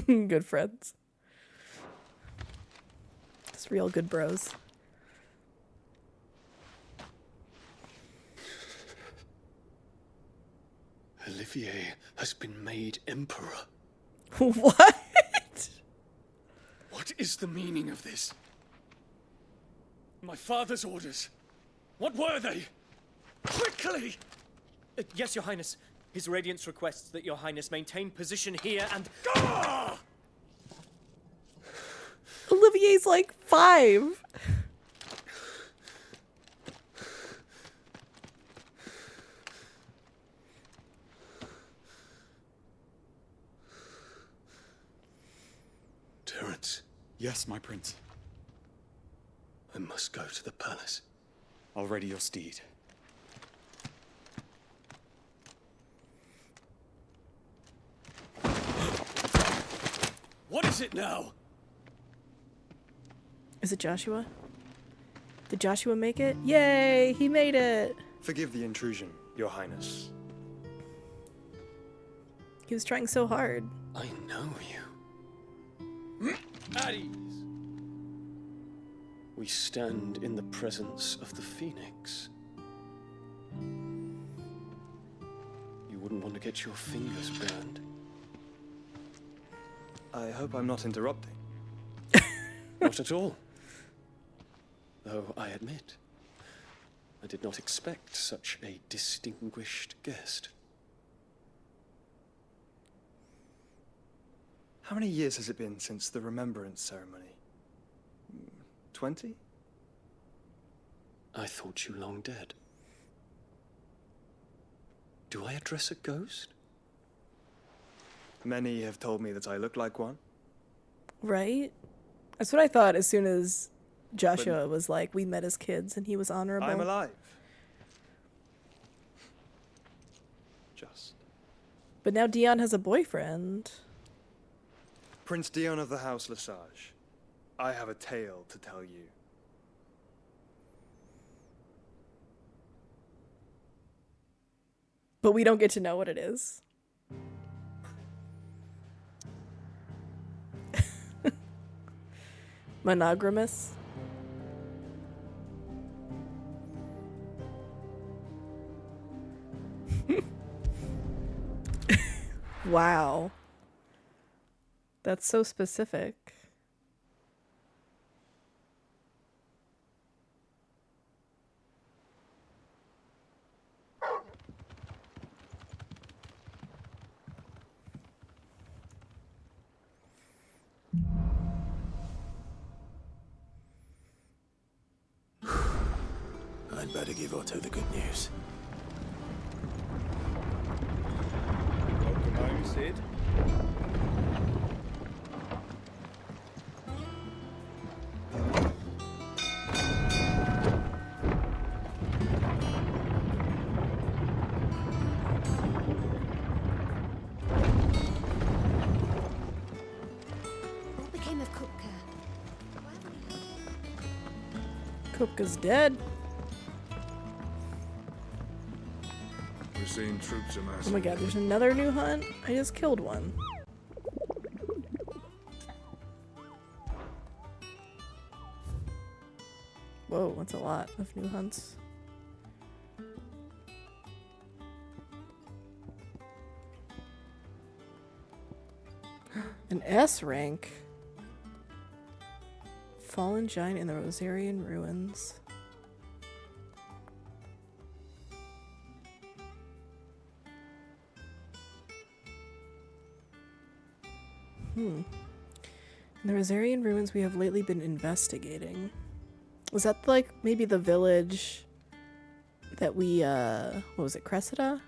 Good friends. Just real good bros. Olivier has been made emperor. What? What is the meaning of this? My father's orders. What were they? Quickly! Yes, Your Highness. His Radiance requests that Your Highness maintain position here and... Olivier's like 5. Terrence. Yes, my prince. I must go to the palace. I'll ready your steed. What is it now? Is it Joshua? Did Joshua make it? Yay! He made it! Forgive the intrusion, Your Highness. He was trying so hard. I know you. At ease. We stand in the presence of the Phoenix. You wouldn't want to get your fingers burned. I hope I'm not interrupting. Not at all. Though I admit, I did not expect such a distinguished guest. How many years has it been since the Remembrance ceremony? 20? I thought you long dead. Do I address a ghost? Many have told me that I look like one. Right? That's what I thought as soon as Joshua was like, we met as kids and he was honorable. I'm alive. Just. But now Dion has a boyfriend. Prince Dion of the House Lesage. I have a tale to tell you. But we don't get to know what it is. Monogamous. Wow. That's so specific. I'd better give Otto the good news. Welcome home, Sid. What became of Kupka? Kupka's dead. We're seeing troops amassing. Oh my god, there's another new hunt? I just killed one. Whoa, that's a lot of new hunts. An S rank. Fallen Giant in the Rosarian Ruins. In the Rosarian Ruins we have lately been investigating. Was that like maybe the village that we, what was it, Cressida?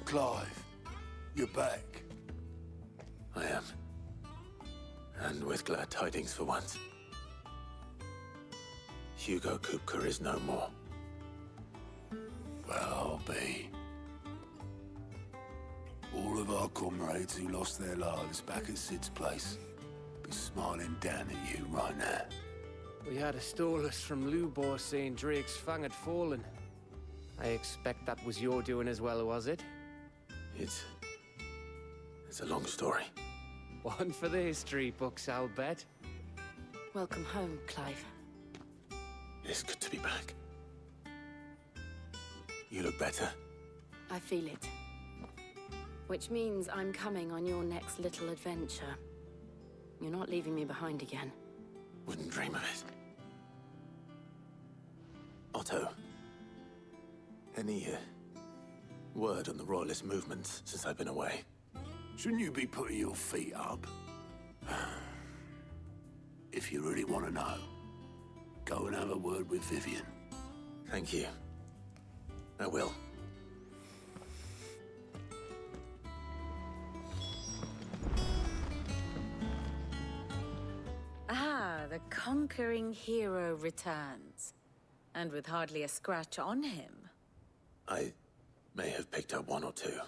Clive, you're back. I am. And with glad tidings for once. Hugo Kupka is no more. Well, I'll be. All of our comrades who lost their lives back at Sid's place be smiling down at you right now. We had a stolus from Lubor saying Drake's fang had fallen. I expect that was your doing as well, was it? It's a long story. One for the history books, I'll bet. Welcome home, Clive. It's good to be back. You look better. I feel it. Which means I'm coming on your next little adventure. You're not leaving me behind again. Wouldn't dream of it. Otto. Any word on the Royalist movement since I've been away? Shouldn't you be putting your feet up? If you really want to know, go and have a word with Vivian. Thank you. I will. Ah, the conquering hero returns. And with hardly a scratch on him. I may have picked up one or two.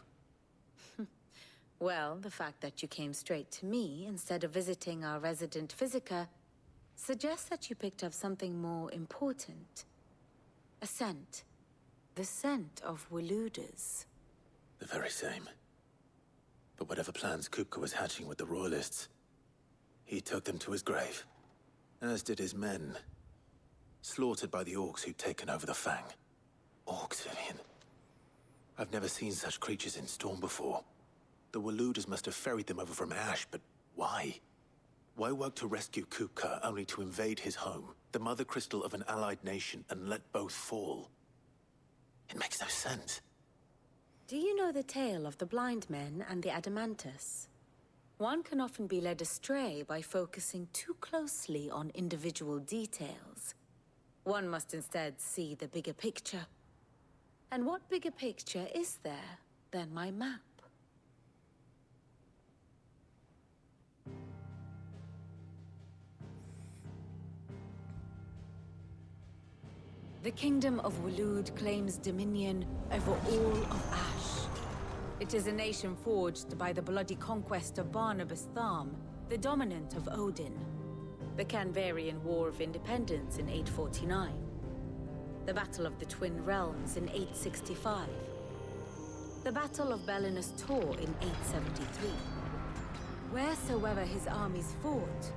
Well, the fact that you came straight to me instead of visiting our resident physiker suggests that you picked up something more important. A scent. The scent of Waludas. The very same. But whatever plans Kupka was hatching with the Royalists, he took them to his grave. As did his men. Slaughtered by the orcs who'd taken over the Fang. Orcs, Vivian. I've never seen such creatures in Storm before. The Waludas must have ferried them over from Ash, but why? Why work to rescue Kupka only to invade his home, the mother crystal of an allied nation, and let both fall? It makes no sense. Do you know the tale of the blind men and the Adamantus? One can often be led astray by focusing too closely on individual details. One must instead see the bigger picture. And what bigger picture is there than my map? The Kingdom of Waloed claims dominion over all of Ash. It is a nation forged by the bloody conquest of Barnabas Tharm, the dominant of Odin. The Canvarian War of Independence in 849. The Battle of the Twin Realms in 865. The Battle of Belinus Tor in 873. Wheresoever his armies fought,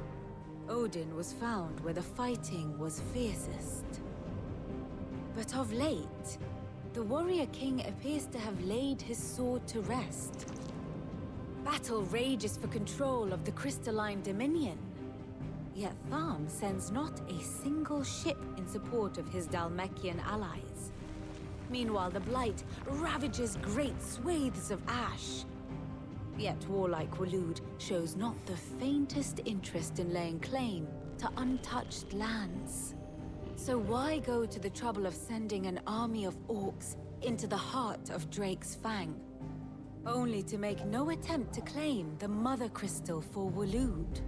Odin was found where the fighting was fiercest. But of late, the warrior king appears to have laid his sword to rest. Battle rages for control of the crystalline dominion. Yet Tharm sends not a single ship in support of his Dhalmekian allies. Meanwhile, the Blight ravages great swathes of Ash. Yet warlike Waloed shows not the faintest interest in laying claim to untouched lands. So why go to the trouble of sending an army of orcs into the heart of Drake's Fang, only to make no attempt to claim the Mother Crystal for Waloed?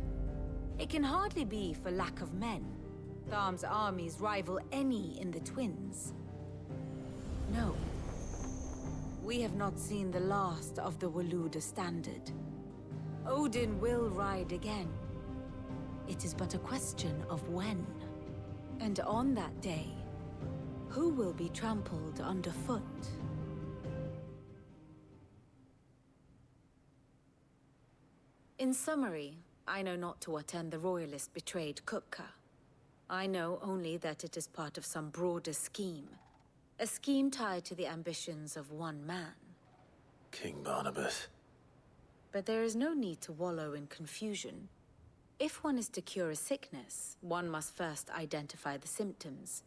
It can hardly be for lack of men. Tharm's armies rival any in the Twins. No. We have not seen the last of the Waluda standard. Odin will ride again. It is but a question of when. And on that day, who will be trampled underfoot? In summary, I know not to what end the Royalist betrayed Kupka. I know only that it is part of some broader scheme. A scheme tied to the ambitions of one man. King Barnabas. But there is no need to wallow in confusion. If one is to cure a sickness, one must first identify the symptoms.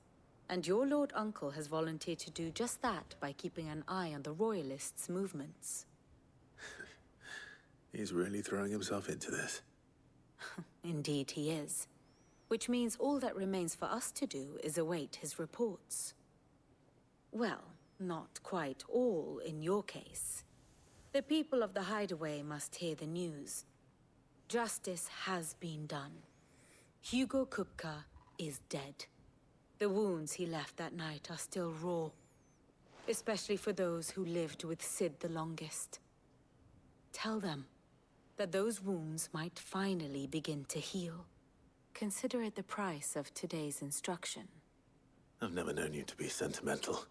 And your Lord Uncle has volunteered to do just that by keeping an eye on the Royalists' movements. He's really throwing himself into this. Indeed he is. Which means all that remains for us to do is await his reports. Well, not quite all in your case. The people of the Hideaway must hear the news. Justice has been done. Hugo Kupka is dead. The wounds he left that night are still raw. Especially for those who lived with Sid the longest. Tell them that those wounds might finally begin to heal. Consider it the price of today's instruction. I've never known you to be sentimental.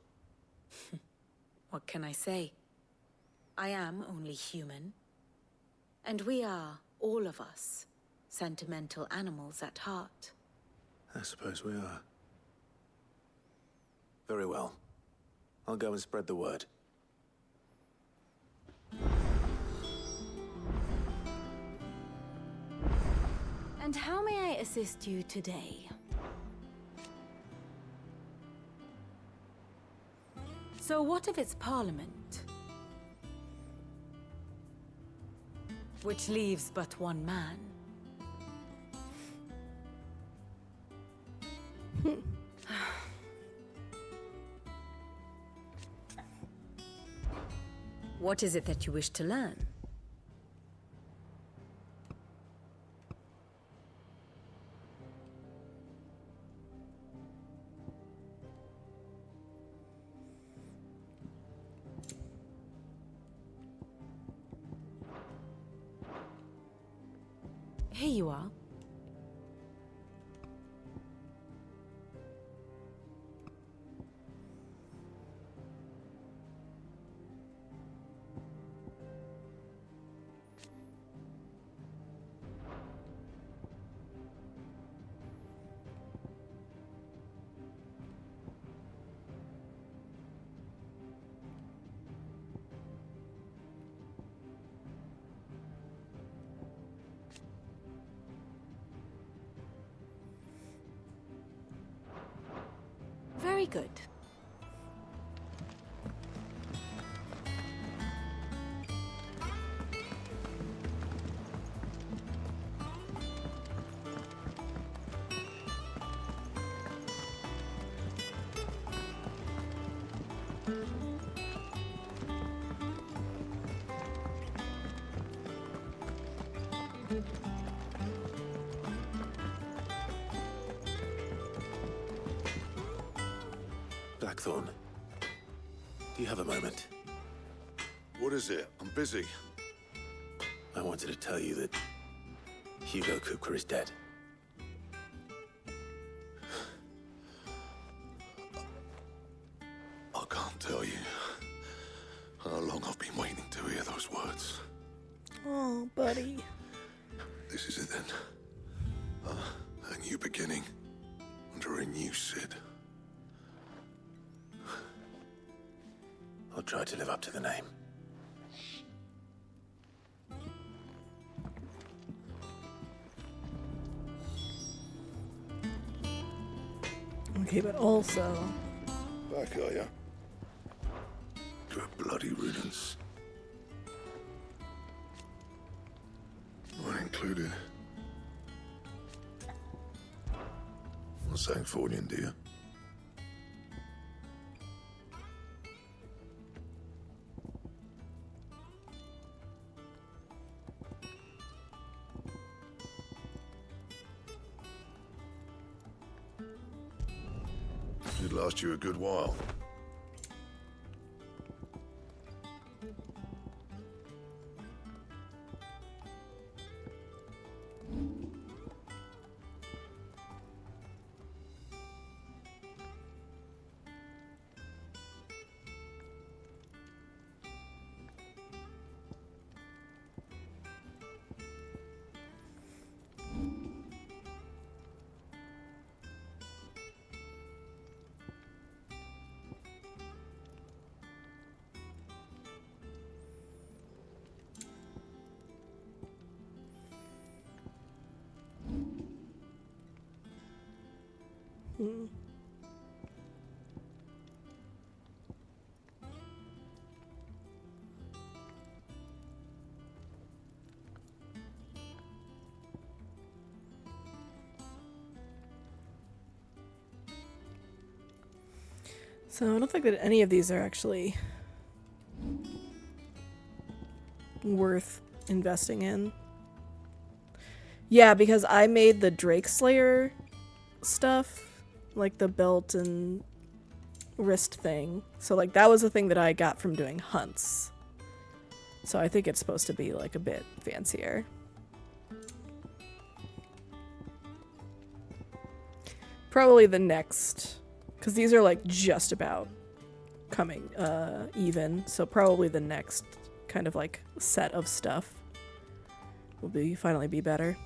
What can I say? I am only human. And we are, all of us, sentimental animals at heart. I suppose we are. Very well. I'll go and spread the word. And how may I assist you today? So what if it's Parliament? Which leaves but one man. What is it that you wish to learn? Here you are. Very good. Blackthorn, do you have a moment? What is it? I'm busy. I wanted to tell you that Hugo Kupka is dead. I can't tell you how long I've been waiting to hear those words. Oh, buddy. This is it then. A new beginning under a new Sid. I'll try to live up to the name. Okay, but also... Back, are ya? To a bloody riddance. Mine included. What's that for you, dear? It'd last you a good while. Hmm. So I don't think that any of these are actually worth investing in. Yeah, because I made the Drake Slayer stuff, like the belt and wrist thing. So like that was the thing that I got from doing hunts. So I think it's supposed to be like a bit fancier. Probably the next, because these are like just about coming even, so probably the next kind of like set of stuff will finally be better.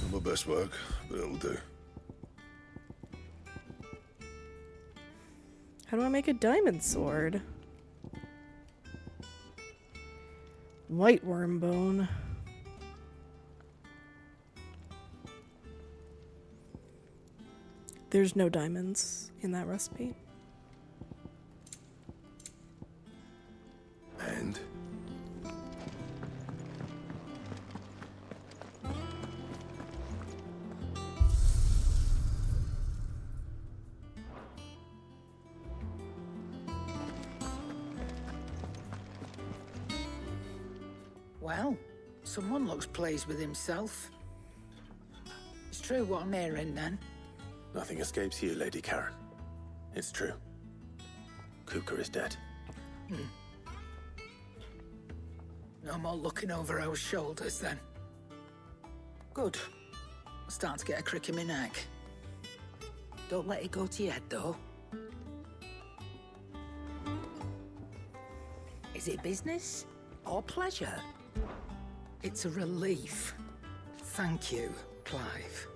Not my best work, but it'll do. How do I make a diamond sword? White worm bone. There's no diamonds in that recipe. And? Well, someone looks pleased with himself. It's true what I'm hearing, then. Nothing escapes you, Lady Karen. It's true. Kuka is dead. No more looking over our shoulders, then. Good. I'm starting to get a crick in my neck. Don't let it go to your head, though. Is it business or pleasure? It's a relief. Thank you, Clive.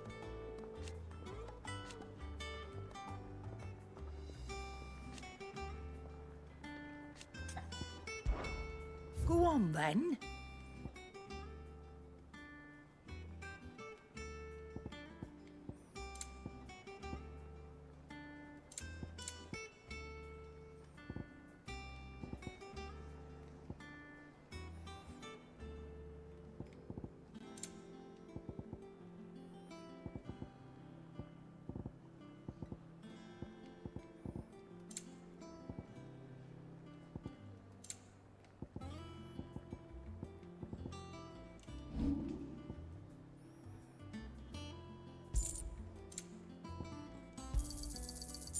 Go on, then.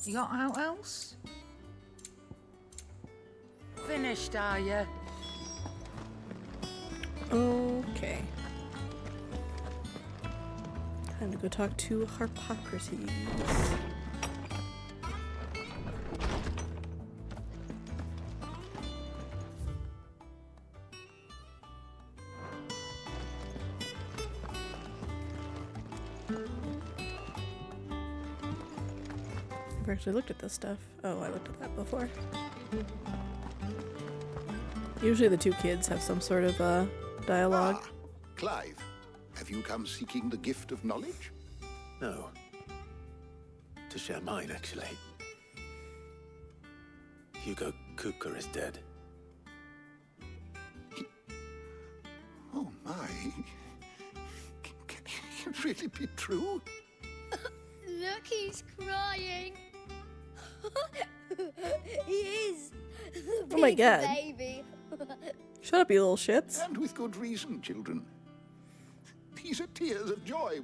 You got out else? Finished, are you? Okay. Time to go talk to Harpocrates. I've actually looked at this stuff. Oh, I looked at that before. Usually the two kids have some sort of dialogue. Ah, Clive, have you come seeking the gift of knowledge? No. To share mine, actually. Hugo Kuka is dead. Oh my. Can it really be true? Look, he's crying. He is. Oh my Big God. Baby. Shut up, you little shits. And with good reason, children. These are tears of joy.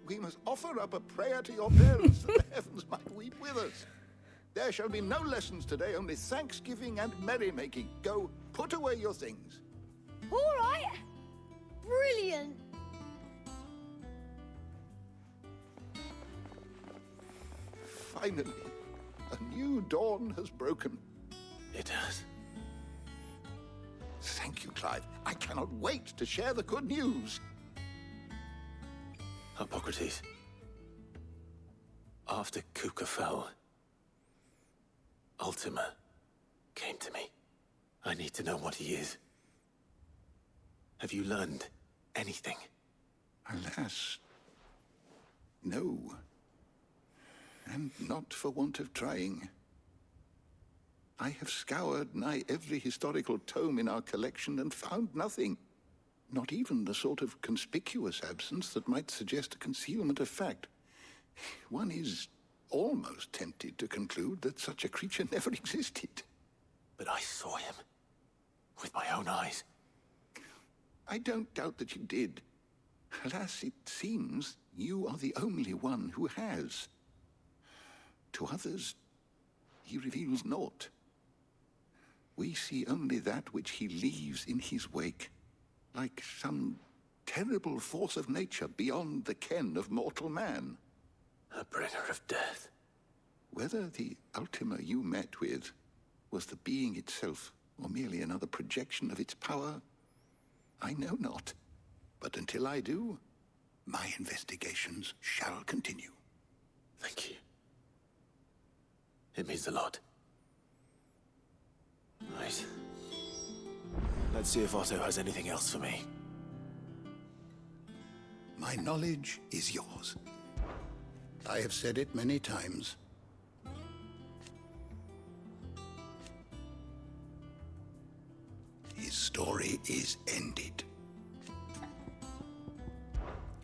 We must offer up a prayer to your parents that the heavens might weep with us. There shall be no lessons today, only thanksgiving and merrymaking. Go, put away your things. All right. Brilliant. Finally, a new dawn has broken. It has. Thank you, Clive. I cannot wait to share the good news. Hippocrates. After Kuka fell, Ultima came to me. I need to know what he is. Have you learned anything? Alas, no. And not for want of trying. I have scoured nigh every historical tome in our collection and found nothing. Not even the sort of conspicuous absence that might suggest a concealment of fact. One is almost tempted to conclude that such a creature never existed. But I saw him. With my own eyes. I don't doubt that you did. Alas, it seems you are the only one who has. To others, he reveals naught. We see only that which he leaves in his wake, like some terrible force of nature beyond the ken of mortal man. A bringer of death. Whether the Ultima you met with was the being itself, or merely another projection of its power, I know not. But until I do, my investigations shall continue. Thank you. It means a lot. Right. Let's see if Otto has anything else for me. My knowledge is yours. I have said it many times. His story is ended.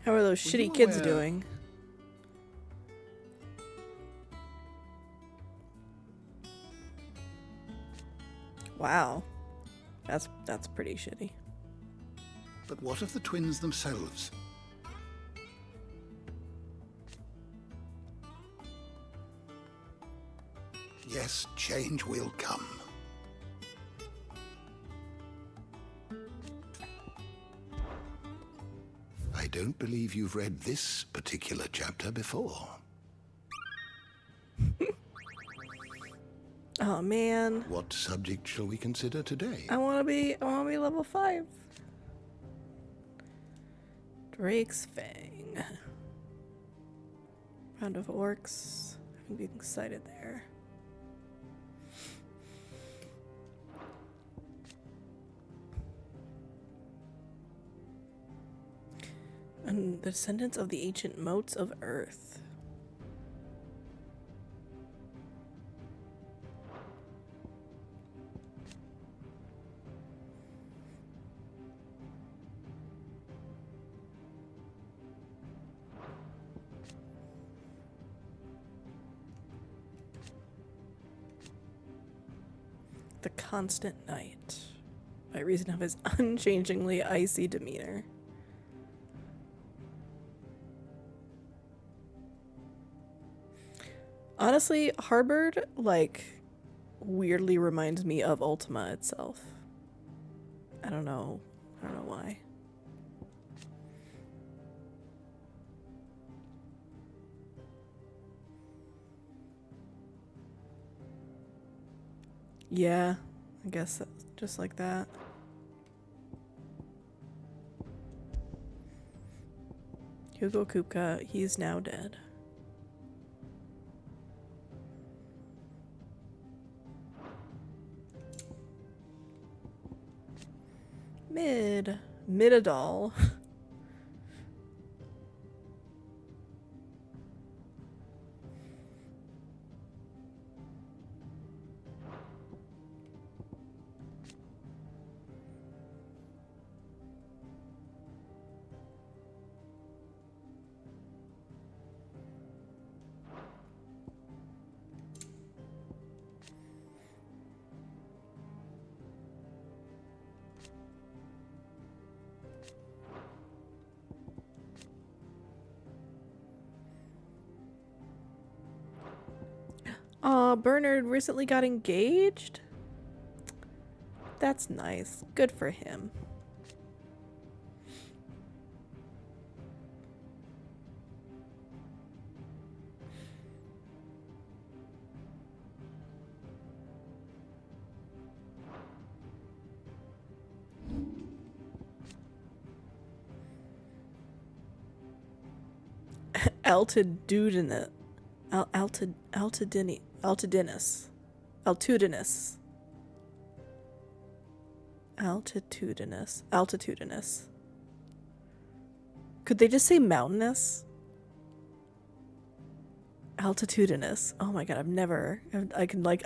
How are those shitty kids doing? Wow. That's pretty shitty. But what of the twins themselves? Yes, change will come. I don't believe you've read this particular chapter before. Oh man. What subject shall we consider today? I wanna be level 5. Drake's Fang. Round of orcs. I'm getting excited there. And the descendants of the ancient moats of Earth. The constant night, by reason of his unchangingly icy demeanor. Honestly, Harbored, like, weirdly reminds me of Ultima itself. I don't know why. Yeah, I guess that's just like that. Hugo Kupka, he's now dead. Midadol. Bernard recently got engaged? That's nice. Good for him. Altitudinous. Could they just say mountainous? Altitudinous. Oh my god,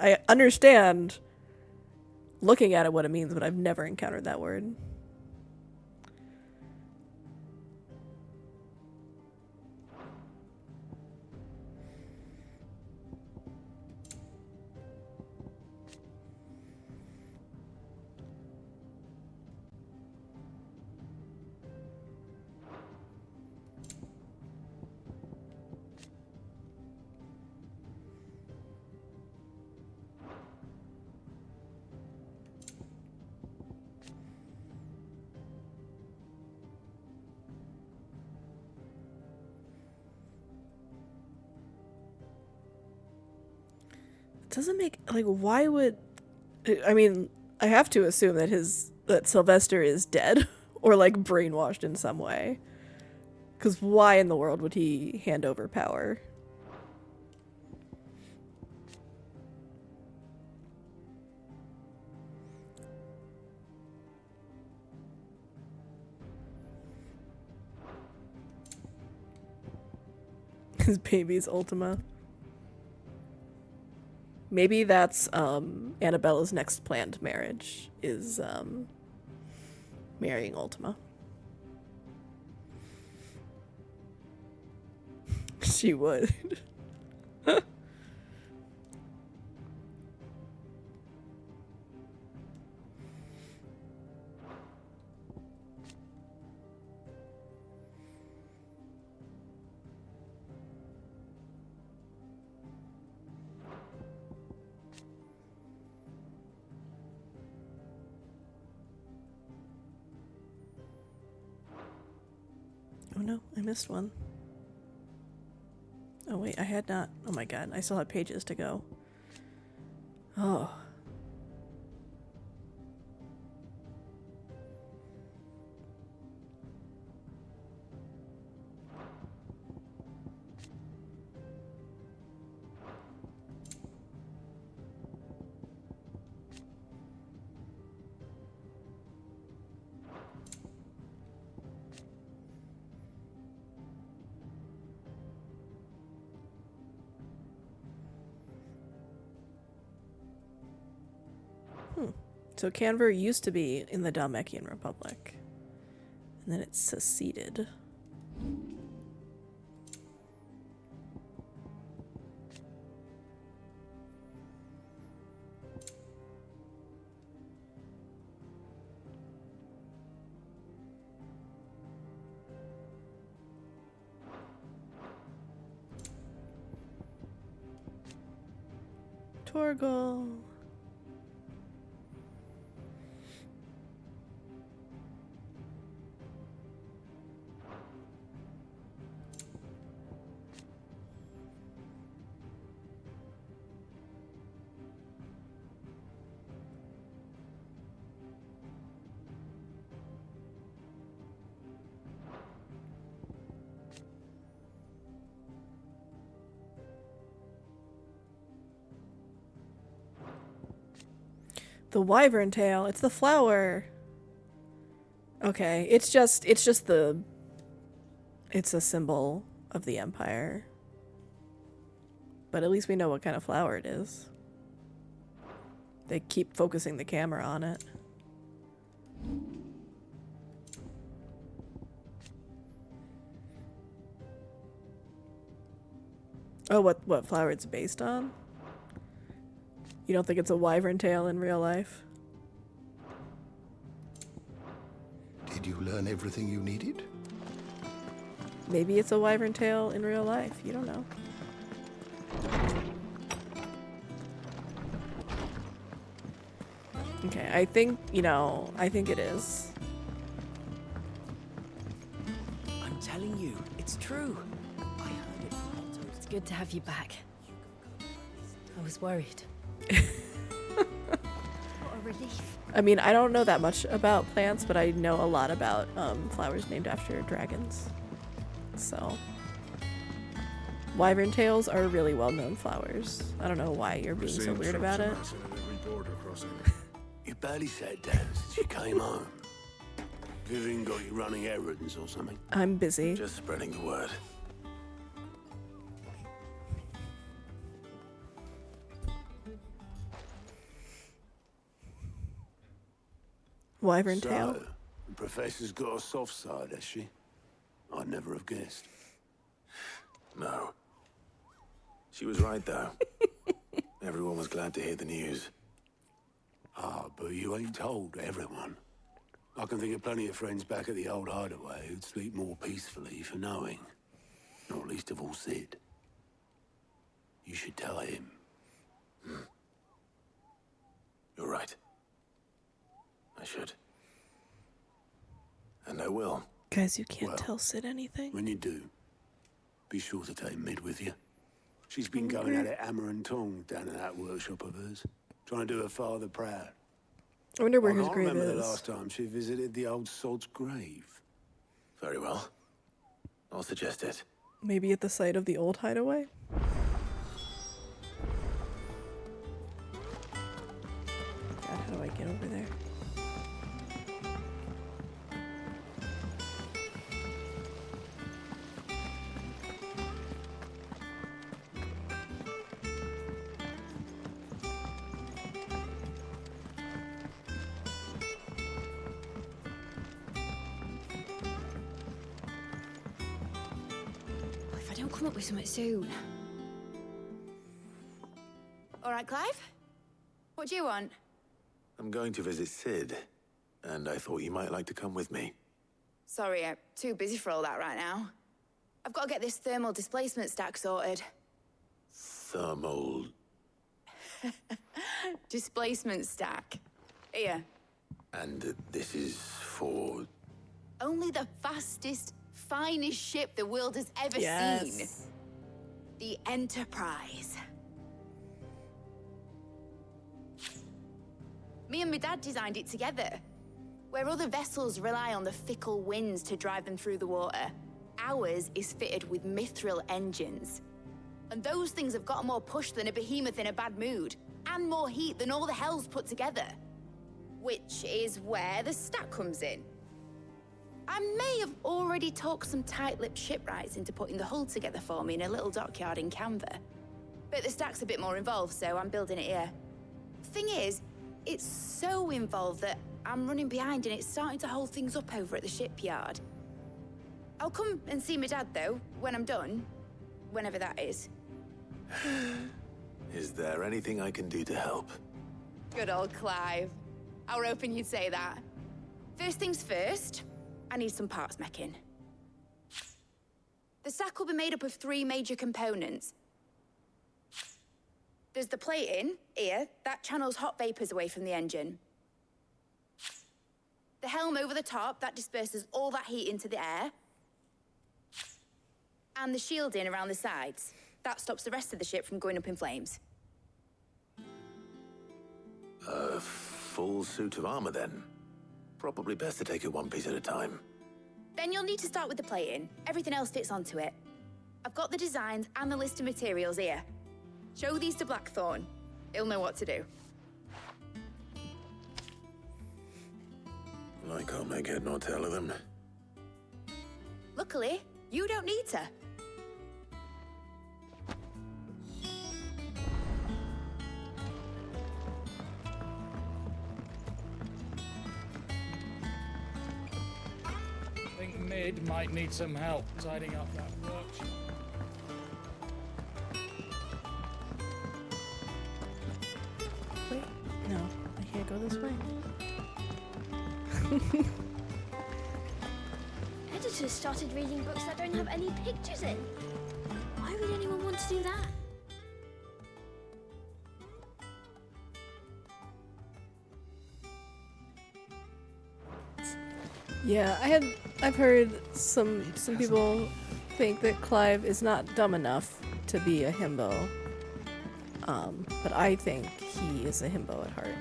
I understand looking at it what it means, but I've never encountered that word. Doesn't make, like, why would, I mean, I have to assume that Sylvester is dead or like brainwashed in some way, because why in the world would he hand over power? His baby's Ultima. Maybe that's Annabella's next planned marriage, is marrying Ultima. She would. Oh no, I missed one. Oh wait, I had not. Oh my god, I still have pages to go. Oh. So Canver used to be in the Dalmekian Republic, and then it seceded. Torgal. The wyvern tail. It's the flower. Okay, it's a symbol of the Empire. But at least we know what kind of flower it is. They keep focusing the camera on it. Oh, what flower it's based on? You don't think it's a wyvern tail in real life? Did you learn everything you needed? Maybe it's a wyvern tail in real life. You don't know. Okay, I think it is. I'm telling you, it's true. I heard it from Otto. It's good to have you back. I was worried. What a relief. I mean, I don't know that much about plants, but I know a lot about flowers named after dragons. So, wyvern tails are really well-known flowers. I don't know why you're being so weird about it. You barely sat down since you came home. Vivian got you running errands or something? I'm busy. Just spreading the word. Wyvern tail. So, the professor's got a soft side, has she? I'd never have guessed. No. She was right, though. Everyone was glad to hear the news. Ah, but you ain't told everyone. I can think of plenty of friends back at the old hideaway who'd sleep more peacefully for knowing. Not least of all Sid. You should tell him. You're right. I should. And I will. Guys, you can't tell Sid anything. When you do, be sure to take Mid with you. She's been going at it hammer and tong down in that workshop of hers, trying to do her father proud. I wonder where I his can't grave remember is. the last time she visited the old sod's grave. Very well. I'll suggest it. Maybe at the site of the old hideaway? God, how do I get over there? If I don't come up with something soon. All right, Clive? What do you want? I'm going to visit Sid, and I thought you might like to come with me. Sorry, I'm too busy for all that right now. I've got to get this thermal displacement stack sorted. Thermal... Displacement stack. Here. And this is for... Only the fastest, finest ship the world has ever Yes. seen. The Enterprise. Me and my dad designed it together. Where other vessels rely on the fickle winds to drive them through the water, ours is fitted with mithril engines. And those things have got more push than a behemoth in a bad mood, and more heat than all the hells put together. Which is where the stack comes in. I may have already talked some tight-lipped shipwrights into putting the hull together for me in a little dockyard in Canva. But the stack's a bit more involved, so I'm building it here. Thing is, it's so involved that I'm running behind and it's starting to hold things up over at the shipyard. I'll come and see my dad, though, when I'm done. Whenever that is. Is there anything I can do to help? Good old Clive. I were hoping you'd say that. First things first, I need some parts meching. The stack will be made up of 3 major components. There's the plating, here, that channels hot vapors away from the engine. The helm over the top, that disperses all that heat into the air. And the shielding around the sides. That stops the rest of the ship from going up in flames. A full suit of armor, then. Probably best to take it one piece at a time. Then you'll need to start with the plating. Everything else fits onto it. I've got the designs and the list of materials here. Show these to Blackthorn. He'll know what to do. I can't make head nor tail of them. Luckily, you don't need to. I think Mid might need some help tidying up that workshop. Wait, no, I can't go this way. Editors started reading books that don't have any pictures in. Why would anyone want to do that? Yeah, I've heard some people think that Clive is not dumb enough to be a himbo. But I think he is a himbo at heart.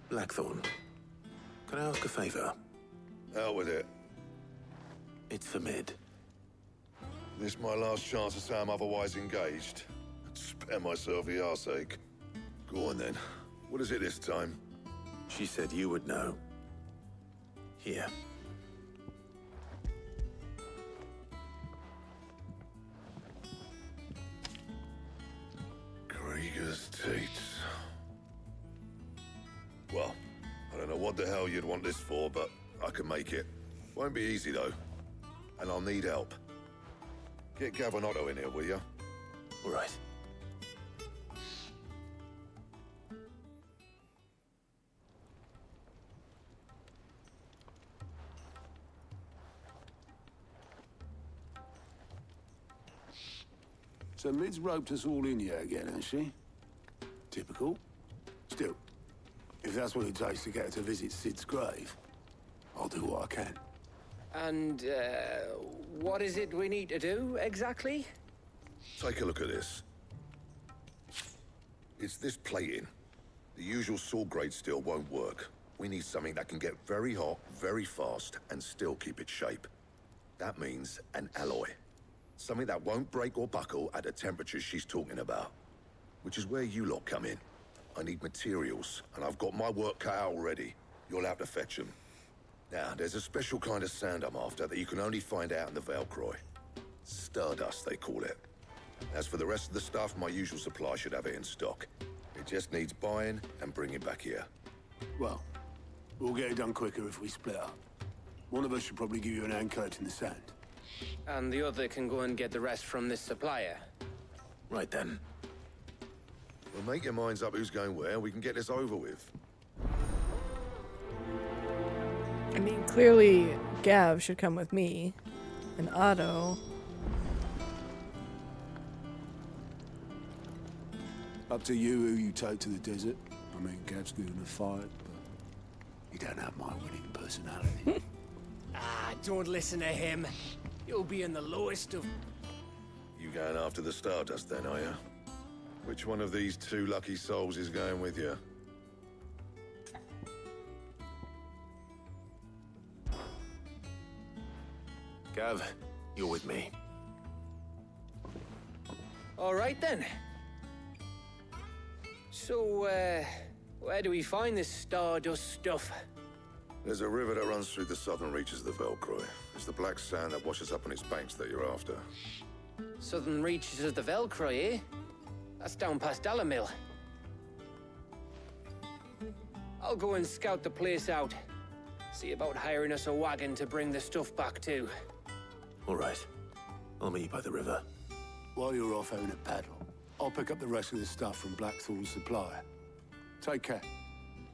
Blackthorn, can I ask a favor? Hell with it. It's for mid. This my last chance to say I'm otherwise engaged. Spare myself the arseache. Go on then. What is it this time? She said you would know. Here. Krieger's Teats. Well, I don't know what the hell you'd want this for, but I can make it. Won't be easy though. And I'll need help. Get Gavin in here, will you? All right. So Mid's roped us all in here again, hasn't she? Typical. Still, if that's what it takes to get her to visit Sid's grave, I'll do what I can. And, what is it we need to do, exactly? Take a look at this. It's this plating. The usual sword grade steel won't work. We need something that can get very hot, very fast, and still keep its shape. That means an alloy. Something that won't break or buckle at the temperatures she's talking about. Which is where you lot come in. I need materials, and I've got my work cut out already. You'll have to fetch them. Now, there's a special kind of sand I'm after that you can only find out in the Valcroy. Stardust, they call it. As for the rest of the stuff, my usual supply should have it in stock. It just needs buying and bringing back here. Well, we'll get it done quicker if we split up. One of us should probably give you an hand coat in the sand. And the other can go and get the rest from this supplier. Right then. Well, make your minds up who's going where, we can get this over with. I mean, clearly Gav should come with me. And Otto. Up to you who you take to the desert. I mean, Gav's good in a fight, but he don't have my winning personality. Don't listen to him. You'll be in the lowest of... You going after the Stardust then, are you? Which one of these two lucky souls is going with you? Gav, you're with me. All right, then. So, where do we find this Stardust stuff? There's a river that runs through the southern reaches of the Valcroy. It's the black sand that washes up on its banks that you're after. Southern reaches of the Valcroy, eh? That's down past Dalamil. I'll go and scout the place out. See about hiring us a wagon to bring the stuff back to. All right. I'll meet you by the river. While you're off having a paddle, I'll pick up the rest of the stuff from Blackthorn's supplier. Take care.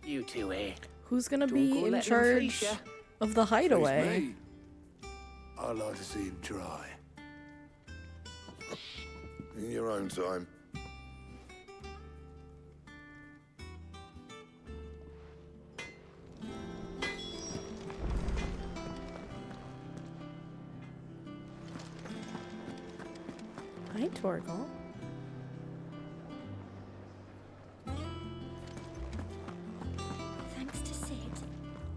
You too, eh? Who's gonna Don't be go in letting him charge fleece ya. of the hideaway? Face me. I'd like to see him try. In your own time. Hi, Torgal. Thanks to Sid,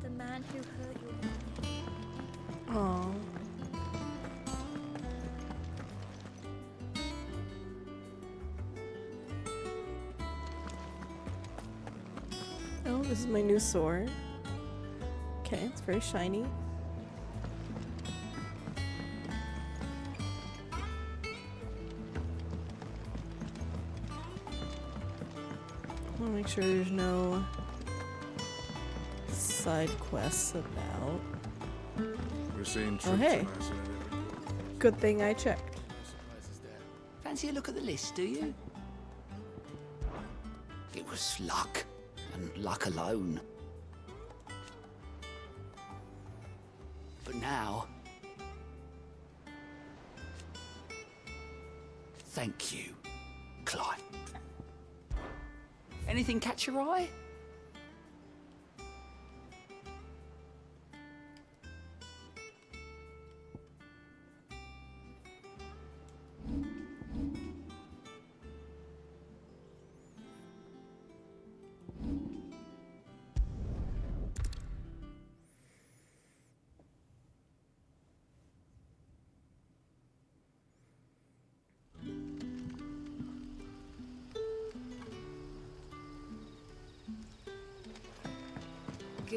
the man who hurt your... Oh. Oh, this is my new sword. Okay, it's very shiny. I want to make sure there's no side quests about. We're seeing Oh, hey. Good thing I checked. Fancy a look at the list, do you? It was luck, and luck alone. But now... Thank you, Clive. Anything catch your eye?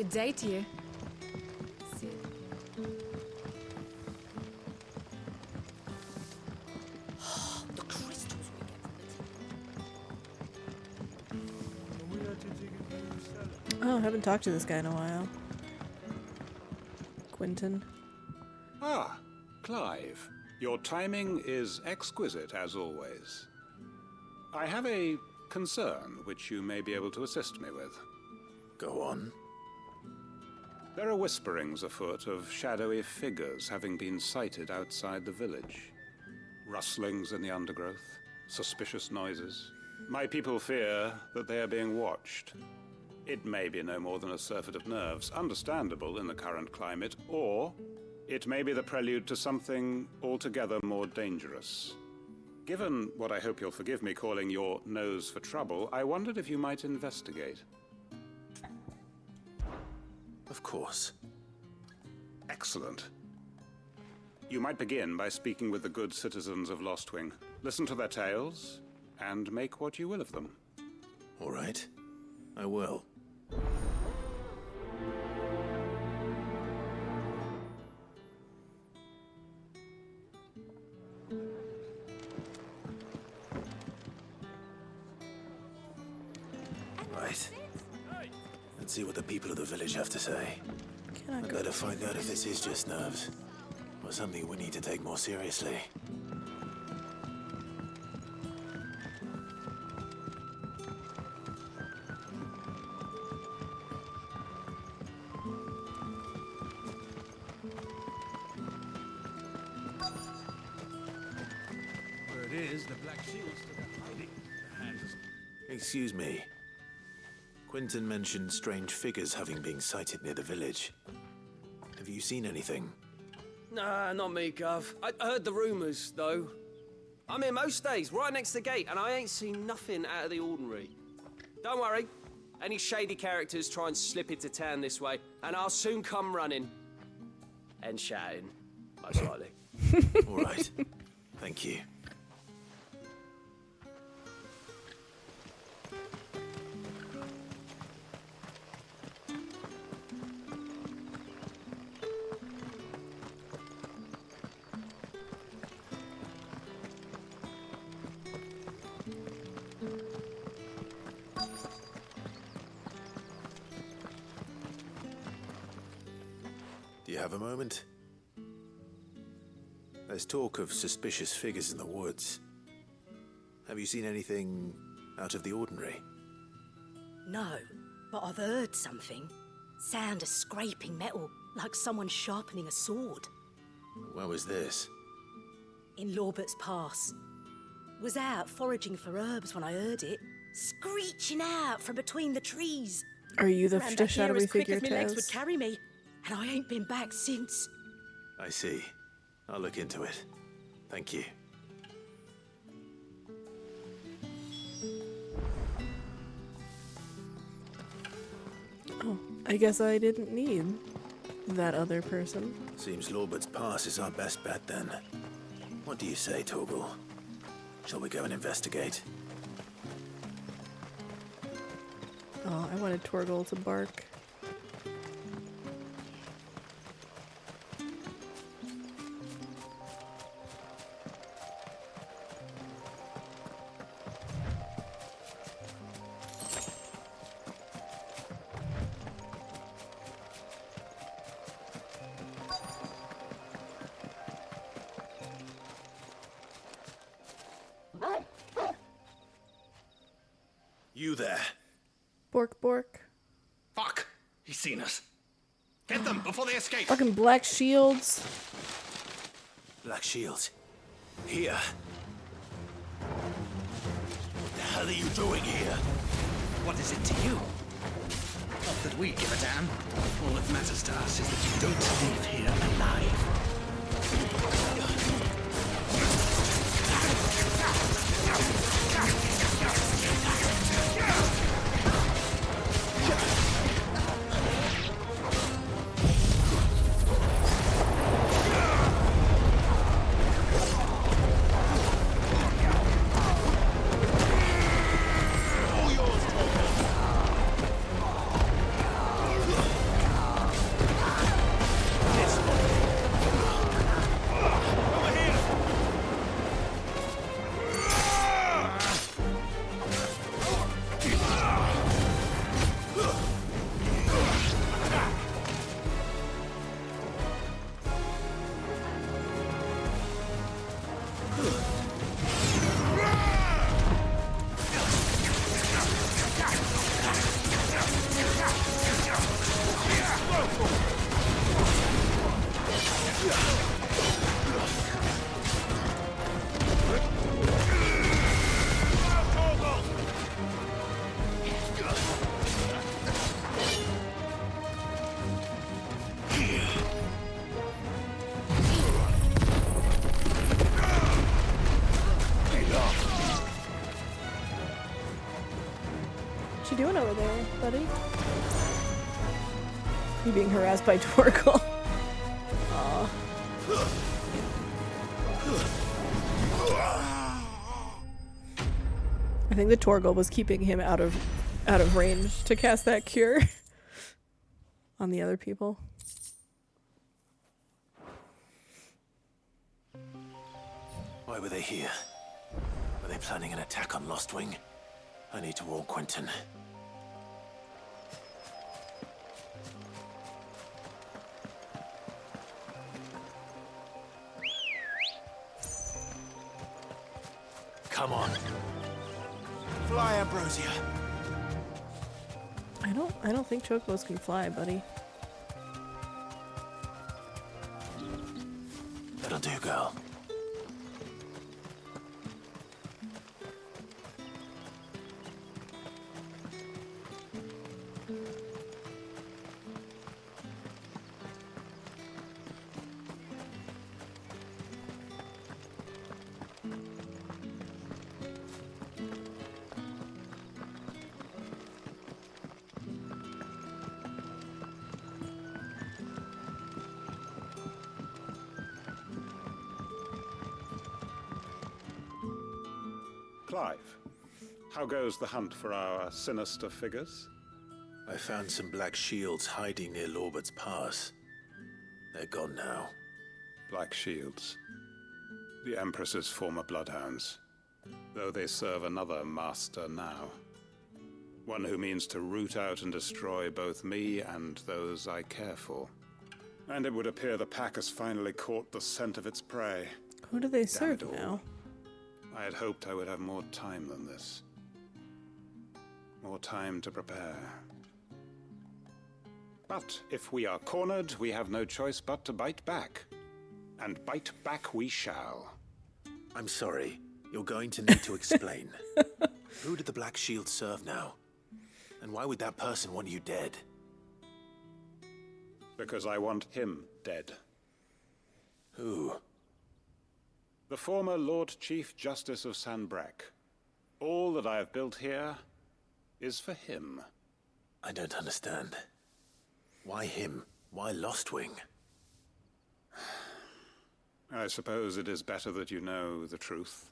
Good day to you. The crystals we get from Oh, I haven't talked to this guy in a while. Quentin. Ah, Clive. Your timing is exquisite, as always. I have a concern which you may be able to assist me with. Go on. There are whisperings afoot of shadowy figures having been sighted outside the village. Rustlings in the undergrowth, suspicious noises. My people fear that they are being watched. It may be no more than a surfeit of nerves, understandable in the current climate, or it may be the prelude to something altogether more dangerous. Given what I hope you'll forgive me calling your nose for trouble, I wondered if you might investigate. Of course. Excellent. You might begin by speaking with the good citizens of Lostwing. Listen to their tales, and make what you will of them. All right. I will. Right. Let's see what the people of the village have to say. I'd better find out if this is just nerves, or something we need to take more seriously. Where it is, the Black Shield's still hiding. The hands. Excuse me. Quentin mentioned strange figures having been sighted near the village. Have you seen anything? Nah, not me, Gov. I heard the rumours, though. I'm here most days, right next to the gate, and I ain't seen nothing out of the ordinary. Don't worry. Any shady characters try and slip into town this way, and I'll soon come running. And shouting, most likely. All right. Thank you. Do you have a moment? There's talk of suspicious figures in the woods. Have you seen anything out of the ordinary? No, but I've heard something. Sound of scraping metal, like someone sharpening a sword. Where was this? In Lorbert's Pass. Was out foraging for herbs when I heard it, screeching out from between the trees. Are you the Ran back shadowy here as quick figure, as my legs would Tez? carry me, and I ain't been back since. I see. I'll look into it. Thank you. Oh, I guess I didn't need that other person. Seems Lorbert's Pass is our best bet then. What do you say, Torgal? Shall we go and investigate? Oh, I wanted Torgal to bark. You there. Bork bork. Fuck! He's seen us. Get them before they escape! Fucking black shields. Black Shields. Here. What the hell are you doing here? What is it to you? Not that we give a damn. All that matters to us is that you don't leave here alive. What you doing over there, buddy? You being harassed by Torgal. Aw. I think the Torgal was keeping him out of range to cast that cure on the other people. Why were they here? Were they planning an attack on Lostwing? I need to warn Quentin. Come on. Fly, Ambrosia. I don't think chocobos can fly, buddy. That'll do, girl. Clive, how goes the hunt for our sinister figures? I found some black shields hiding near Lorbert's Pass. They're gone now. Black shields. The Empress's former bloodhounds. Though they serve another master now. One who means to root out and destroy both me and those I care for. And it would appear the pack has finally caught the scent of its prey. Who do they serve now? I had hoped I would have more time than this. More time to prepare. But if we are cornered, we have no choice but to bite back. And bite back we shall. I'm sorry. You're going to need to explain. Who did the Black Shield serve now? And why would that person want you dead? Because I want him dead. Who? The former Lord Chief Justice of Sanbreque. All that I have built here is for him. I don't understand. Why him? Why Lostwing? I suppose it is better that you know the truth.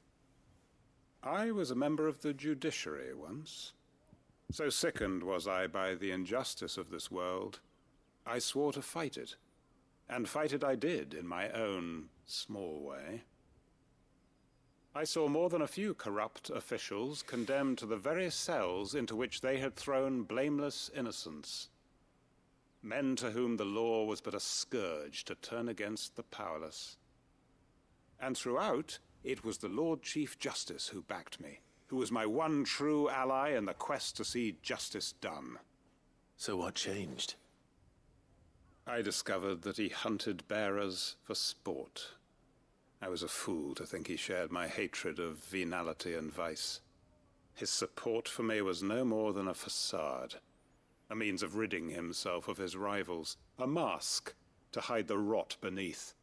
I was a member of the judiciary once. So sickened was I by the injustice of this world, I swore to fight it. And fight it I did in my own small way. I saw more than a few corrupt officials condemned to the very cells into which they had thrown blameless innocents. Men to whom the law was but a scourge to turn against the powerless. And throughout, it was the Lord Chief Justice who backed me, who was my one true ally in the quest to see justice done. So what changed? I discovered that he hunted bearers for sport. I was a fool to think he shared my hatred of venality and vice. His support for me was no more than a facade, a means of ridding himself of his rivals, a mask to hide the rot beneath.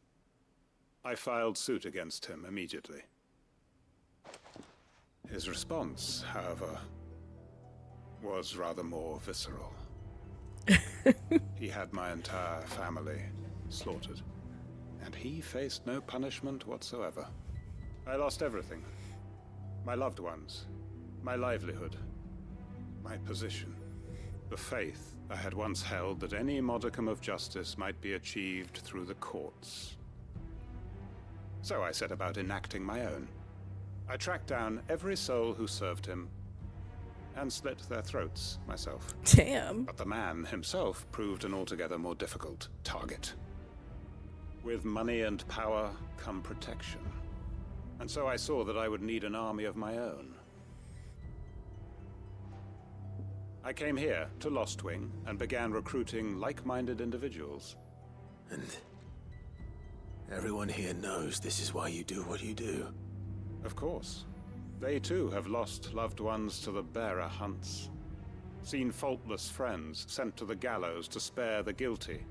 I filed suit against him immediately. His response, however, was rather more visceral. He had my entire family slaughtered. And he faced no punishment whatsoever. I lost everything. My loved ones, my livelihood, my position, the faith I had once held that any modicum of justice might be achieved through the courts. So I set about enacting my own. I tracked down every soul who served him and slit their throats myself. Damn. But the man himself proved an altogether more difficult target. With money and power come protection. And so I saw that I would need an army of my own. I came here to Lostwing and began recruiting like-minded individuals. And everyone here knows this is why you do what you do. Of course. They too have lost loved ones to the bearer hunts. Seen faultless friends sent to the gallows to spare the guilty.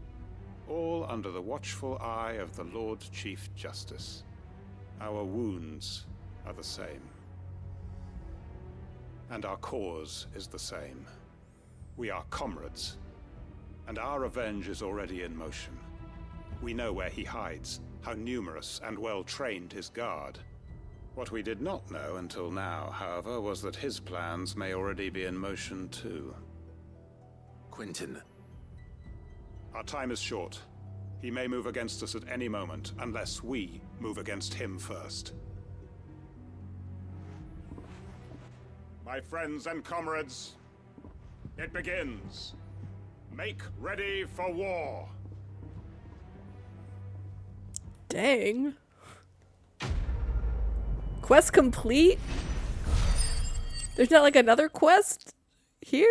All under the watchful eye of the Lord Chief Justice. Our wounds are the same. And our cause is the same. We are comrades. And our revenge is already in motion. We know where he hides, how numerous and well-trained his guard. What we did not know until now, however, was that his plans may already be in motion too. Quentin. Our time is short. He may move against us at any moment, unless we move against him first. My friends and comrades, it begins. Make ready for war. Dang. Quest complete? There's not like another quest here?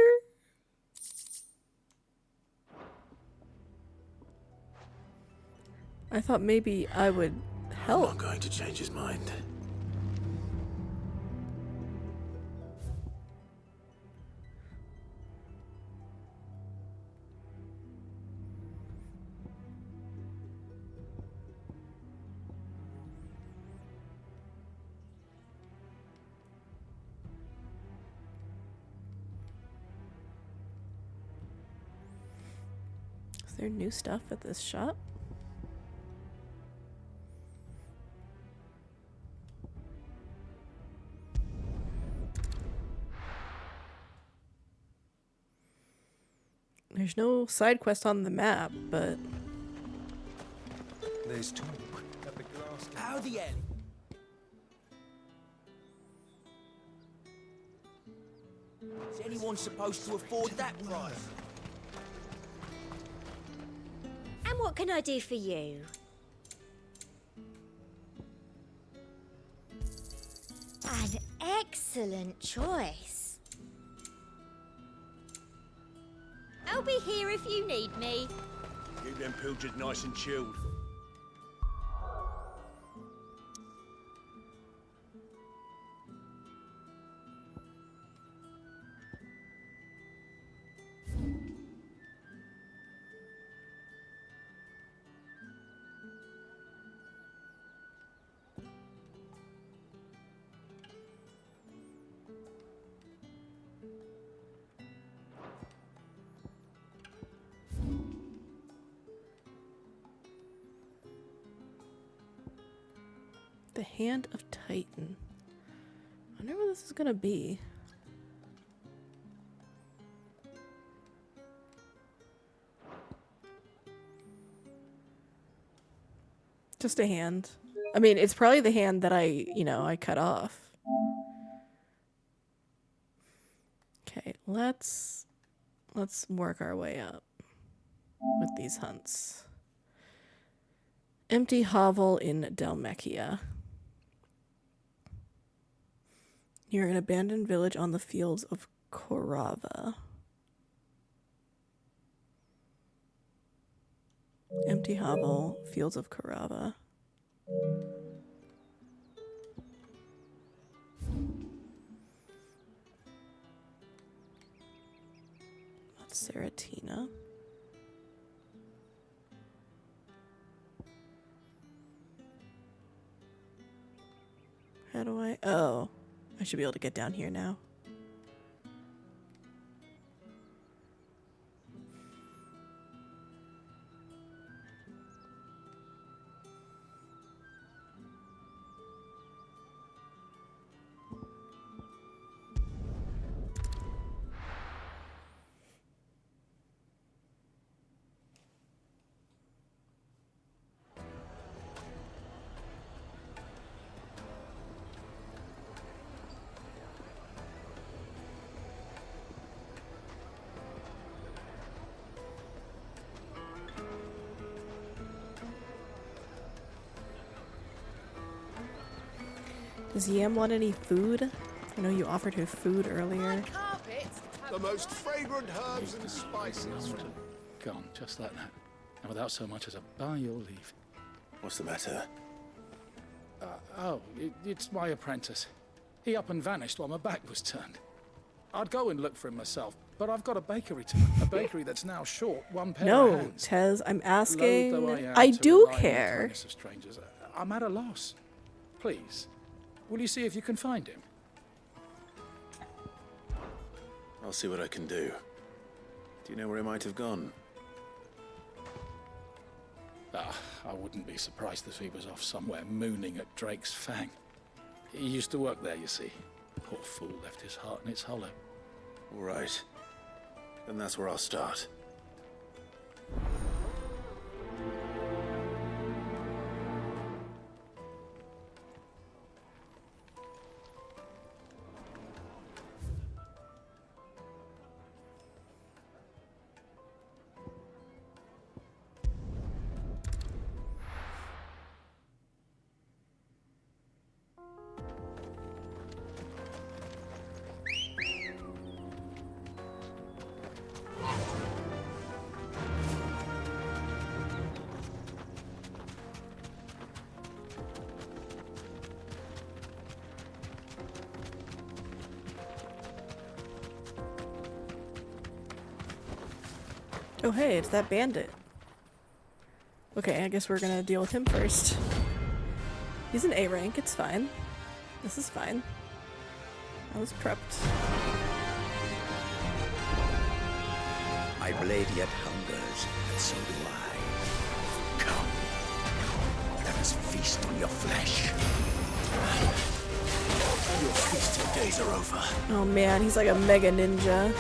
I thought maybe I would help. I'm not going to change his mind. Is there new stuff at this shop? There's no side quest on the map, but There's talk at the glass. How the hell? Is anyone supposed to afford that price? And what can I do for you? An excellent choice. I'll be here if you need me. Keep them pilchards nice and chilled. the Hand of Titan. I wonder what this is gonna be. Just a hand. I mean, it's probably the hand that I cut off. Okay, let's work our way up with these hunts. Empty hovel in Dalmekia. Near an abandoned village on the fields of Korava. Empty hovel, fields of Korava. That's Seratina. How do I... Oh, I should be able to get down here now. Does Yam want any food? I know you offered her food earlier. The most fragrant herbs and spices. Gone, just like that. And without so much as a by your leave. What's the matter? It's my apprentice. He up and vanished while my back was turned. I'd go and look for him myself, but I've got a bakery to run. A bakery that's now short one pair of No, hands. Tez, I'm asking. Loath though I am I to do rely on the care. kindness of strangers, I'm at a loss. Please, will you see if you can find him? I'll see what I can do. Do you know where he might have gone? I wouldn't be surprised if he was off somewhere mooning at Drake's Fang. He used to work there, you see. Poor fool left his heart in its hollow. All right. Then that's where I'll start. Oh hey, it's that bandit. Okay, I guess we're gonna deal with him first. He's an A rank, it's fine. This is fine. I was prepped. My blade yet hungers, and so do I. Come, let us feast on your flesh. Your feasting days are over. Oh man, he's like a mega ninja.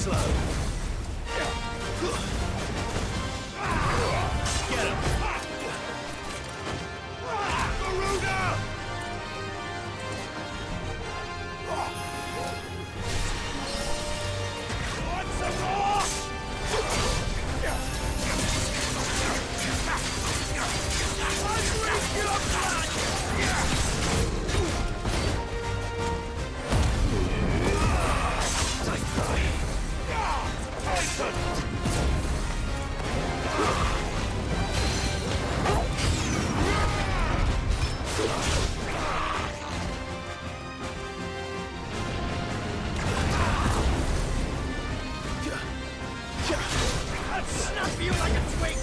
slow. Get him. Garuda! Want some more? Unleash your blood! I'll snap you like a twig!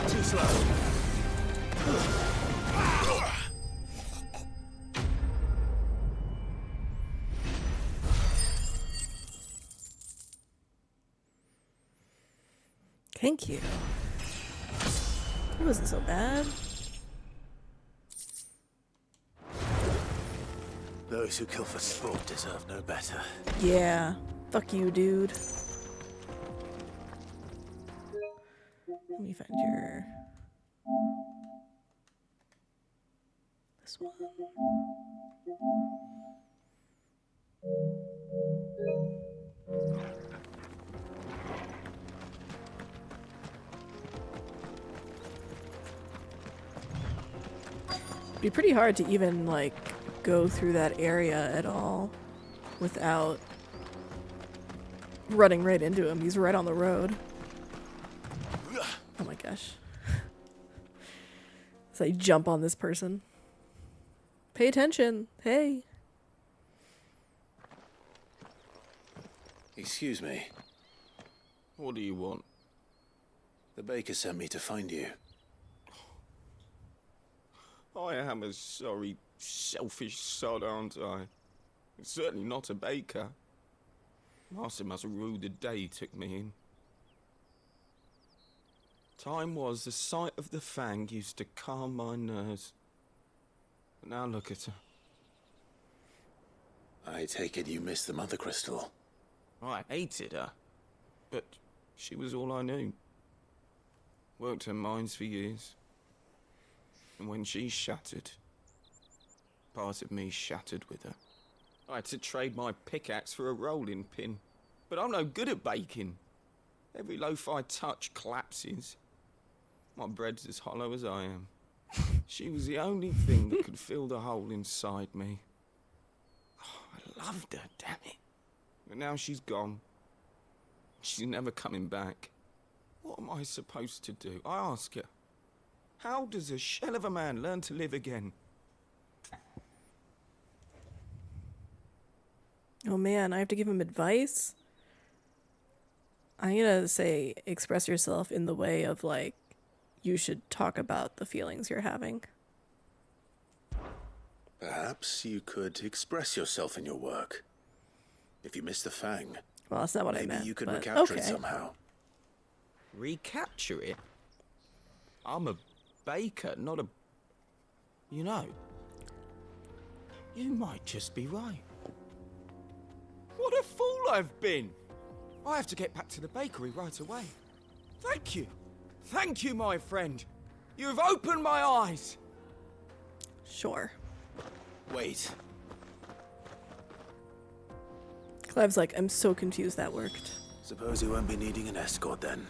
Too slow. Thank you. It wasn't so bad. Those who kill for sport deserve no better. Yeah. Fuck you, dude. Let me find your... This one. It'd be pretty hard to even, like, go through that area at all without running right into him. He's right on the road. Oh my gosh. So I jump on this person. Pay attention. Hey. Excuse me. What do you want? The baker sent me to find you. I am a sorry, selfish sod, aren't I? Certainly not a baker. Master must have ruled the day he took me in. Time was the sight of the Fang used to calm my nerves. But now look at her. I take it you missed the Mother Crystal. I hated her. But she was all I knew. Worked her mines for years. And when she shattered, part of me shattered with her. I had to trade my pickaxe for a rolling pin. But I'm no good at baking. Every loaf I touch collapses. My bread's as hollow as I am. She was the only thing that could fill the hole inside me. Oh, I loved her, damn it. But now she's gone. She's never coming back. What am I supposed to do? I ask her. How does a shell of a man learn to live again? Oh man, I have to give him advice? I'm gonna say express yourself in the way of, like, you should talk about the feelings you're having. Perhaps you could express yourself in your work. If you miss the Fang, well, that's not what I meant. Maybe you could but recapture okay. it somehow. Recapture it? I'm a baker, not a... You know, you might just be right. What a fool I've been! I have to get back to the bakery right away. Thank you. Thank you, my friend. You've opened my eyes. Sure. Wait. Clive's like, I'm so confused that worked. Suppose you won't be needing an escort then.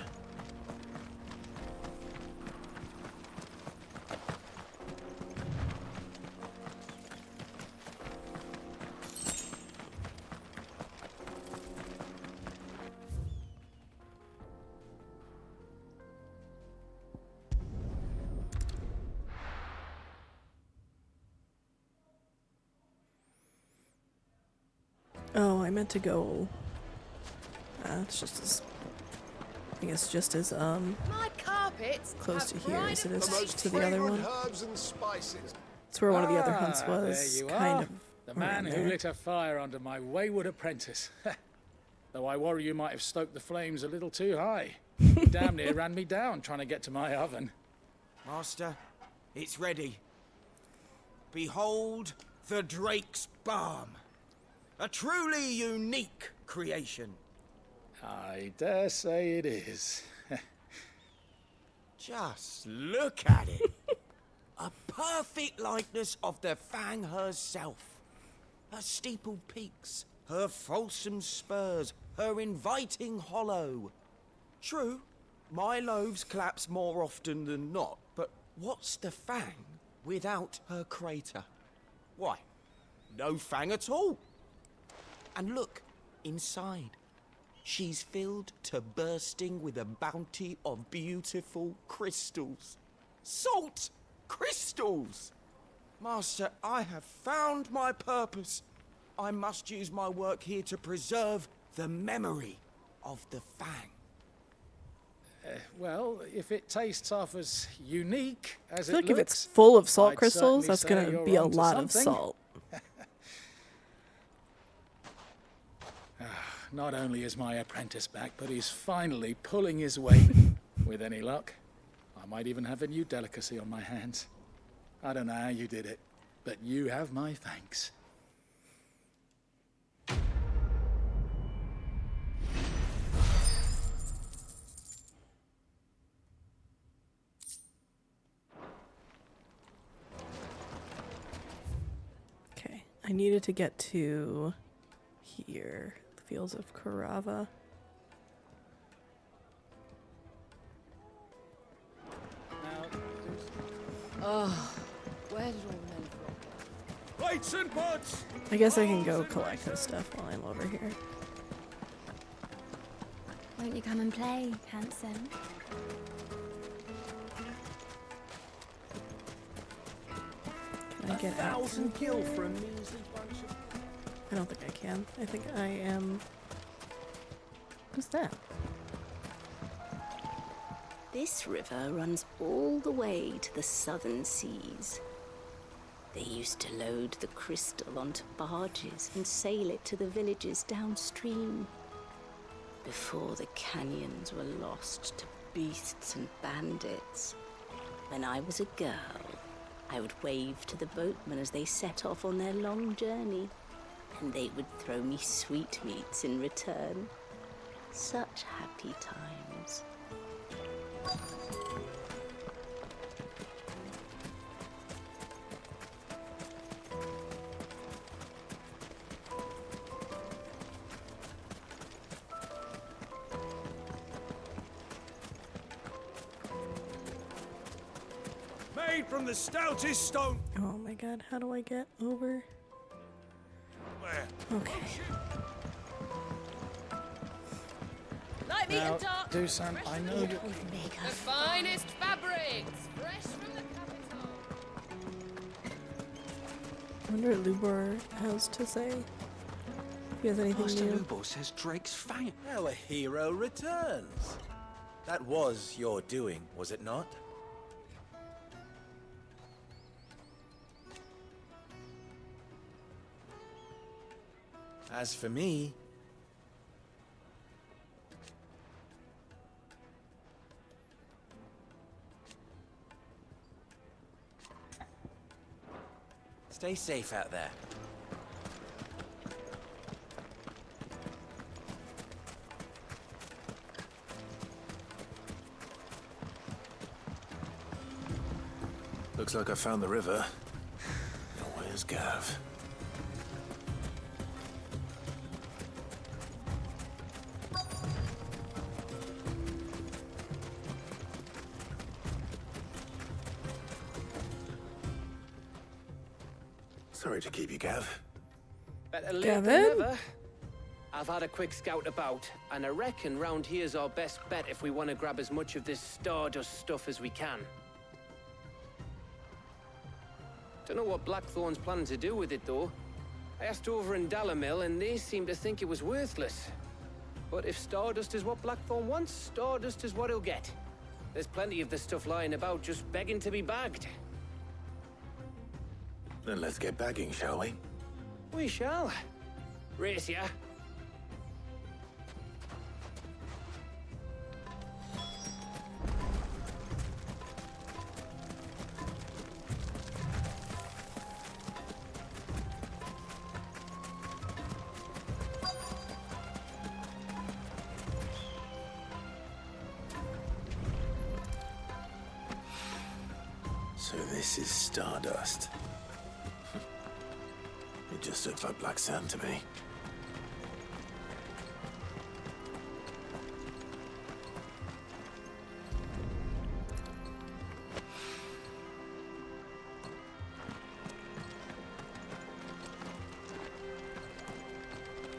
Oh, I meant to go... it's just as... I guess just as, My carpets close to have here as it is bright to the other one. Herbs and spices. It's where one of the other hunts There was, you kind are. of The man around who there. lit a fire under my wayward apprentice. Though I worry you might have stoked the flames a little too high. You damn near ran me down trying to get to my oven. Master, it's ready. Behold the Drake's Balm. A truly unique creation. I dare say it is. Just look at it. A perfect likeness of the Fang herself. Her steepled peaks, her fulsome spurs, her inviting hollow. True, my loaves collapse more often than not, but what's the Fang without her crater? Why, no Fang at all. And look, inside. She's filled to bursting with a bounty of beautiful crystals. Salt crystals! Master, I have found my purpose. I must use my work here to preserve the memory of the Fang. Well, if it tastes half as unique as I feel it like if looks, it's full of salt I'd crystals, certainly that's say gonna you're be a onto lot of something. salt. Not only is my apprentice back, but he's finally pulling his weight. With any luck, I might even have a new delicacy on my hands. I don't know how you did it, but you have my thanks. Okay, I needed to get to here, the fields of Carava. Oh, where did all the men from? Lights and pots! I guess I can go collect his stuff while I'm over here. Won't you come and play, handsome? Can I get out? 1,000 gil for a measly bunch of... I don't think I can. I think I am... Who's that? This river runs all the way to the southern seas. They used to load the crystal onto barges and sail it to the villages downstream. Before the canyons were lost to beasts and bandits. When I was a girl, I would wave to the boatmen as they set off on their long journey, and they would throw me sweetmeats in return. Such happy times. Made from the stoutest stone. Oh my god, how do I get over? Where? Okay. Light me Now, and dark. Dusan, I know you... The finest fabrics, fresh from the capital. I wonder what Lubor has to say. If he has anything Master new. Lubor says Drake's Fang. Now a hero returns. That was your doing, was it not? As for me... Stay safe out there. Looks like I found the river. Now where's Gav? Sorry to keep you, Gav. Better late Gavin? than never. I've had a quick scout about, and I reckon round here's our best bet if we want to grab as much of this Stardust stuff as we can. Don't know what Blackthorn's planning to do with it, though. I asked over in Dalamil, and they seem to think it was worthless. But if Stardust is what Blackthorn wants, Stardust is what he'll get. There's plenty of this stuff lying about, just begging to be bagged. Then let's get bagging, shall we? We shall. Race ya. So this is Stardust. It just looks like black sand to me.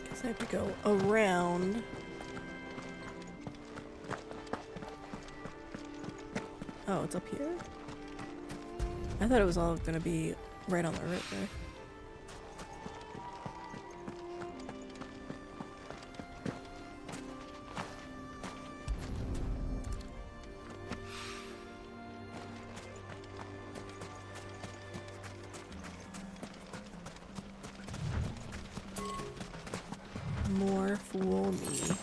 Guess I have to go around. Oh, it's up here? I thought it was all gonna be right on the river. More fool me.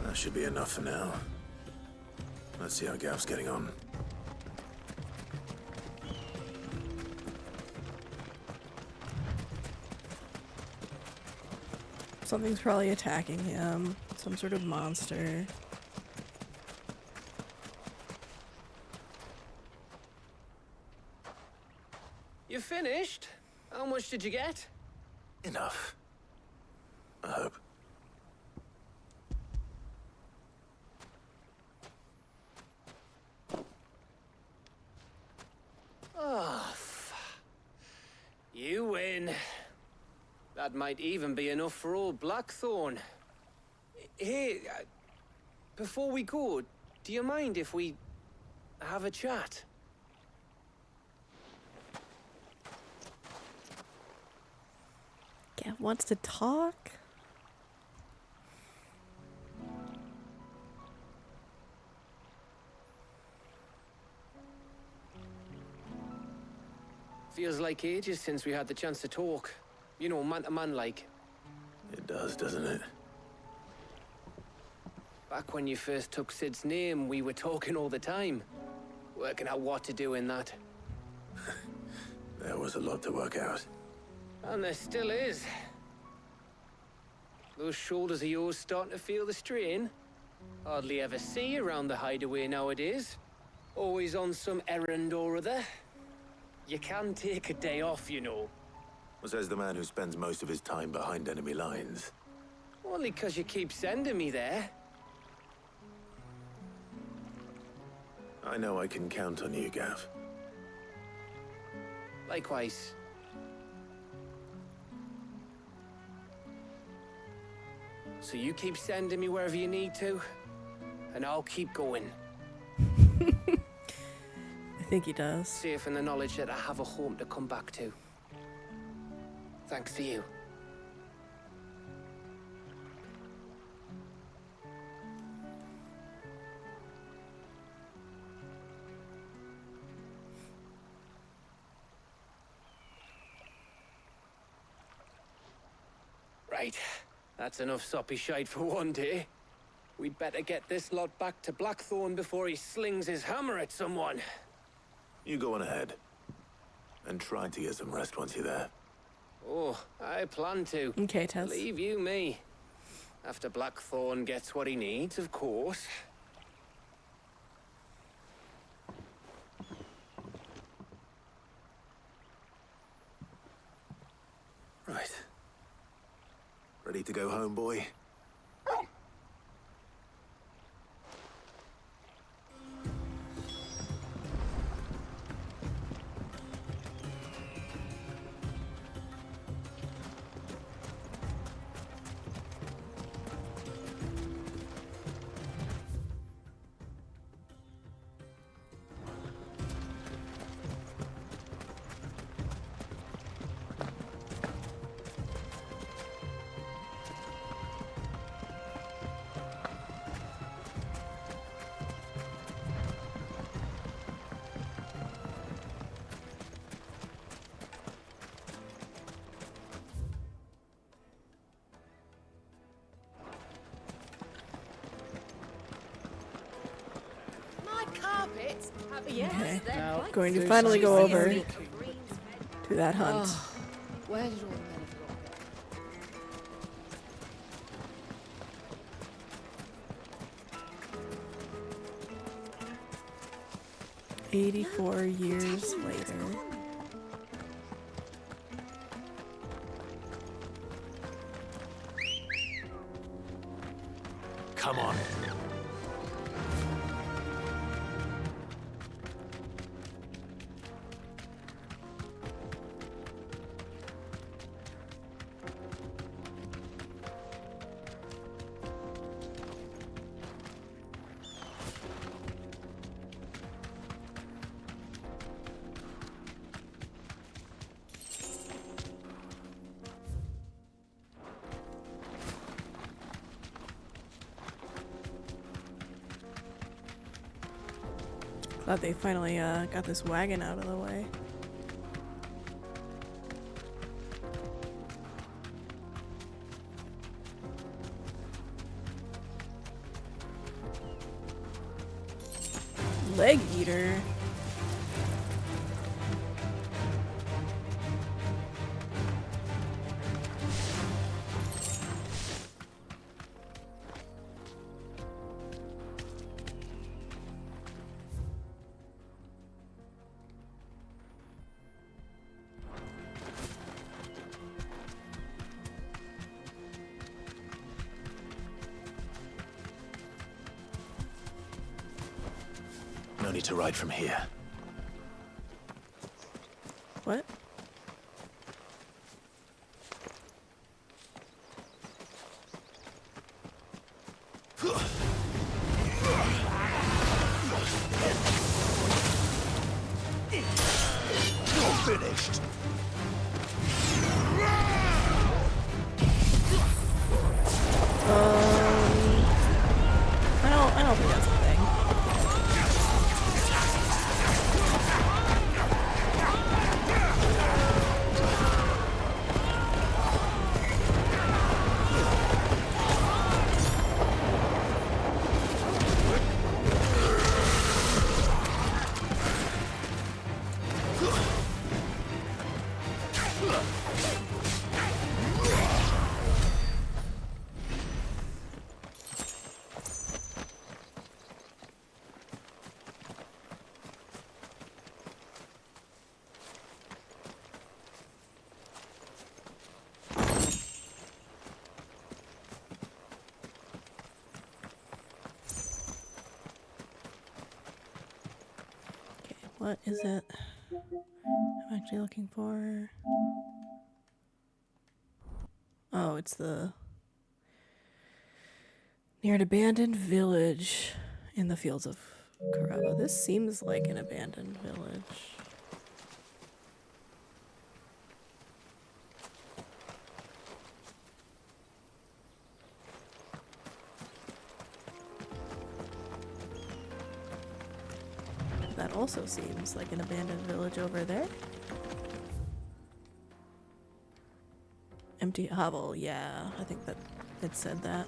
That should be enough for now. Let's see how Gav's getting on. Something's probably attacking him. Some sort of monster. You finished? How much did you get? Enough. I hope. Oh, you win. That might even be enough for old Blackthorn. Hey, before we go, do you mind if we have a chat? Gav wants to talk? Feels like ages since we had the chance to talk. You know, man to man like. It does, doesn't it? Back when you first took Sid's name, we were talking all the time. Working out what to do in that. There was a lot to work out. And there still is. Those shoulders of yours starting to feel the strain. Hardly ever see you around the hideaway nowadays. Always on some errand or other. You can take a day off, you know. Says the man who spends most of his time behind enemy lines. Only 'cause you keep sending me there. I know I can count on you, Gav. Likewise. So you keep sending me wherever you need to, and I'll keep going. I think he does. Safe in the knowledge that I have a home to come back to. Thanks to you. Right. That's enough soppy shite for one day. We'd better get this lot back to Blackthorn before he slings his hammer at someone. You go on ahead. And try to get some rest once you're there. Oh, I plan to. Okay, Tess. Leave you me. After Blackthorn gets what he needs, of course. Right. Ready to go home, boy? pits. Okay. Now, Going to do finally go something over unique. to that hunt. Oh, where did all the men of Lore go? 84 years later. Come on. Glad they finally got this wagon out of the way. Leg eater. No need to ride from here. What? You're finished. I don't think that's a thing. What is it I'm actually looking for? Oh, it's the near an abandoned village in the fields of Karava. This seems like an abandoned village. That also seems like an abandoned village over there. Empty hovel, yeah, I think that it said that.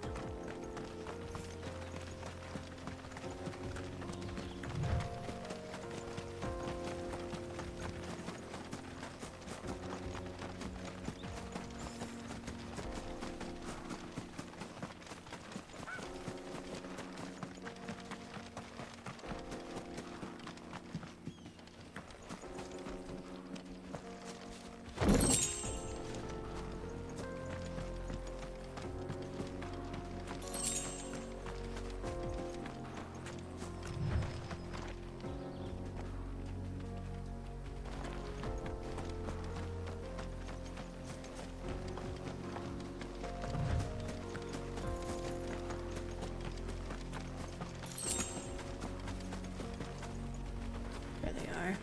There they are.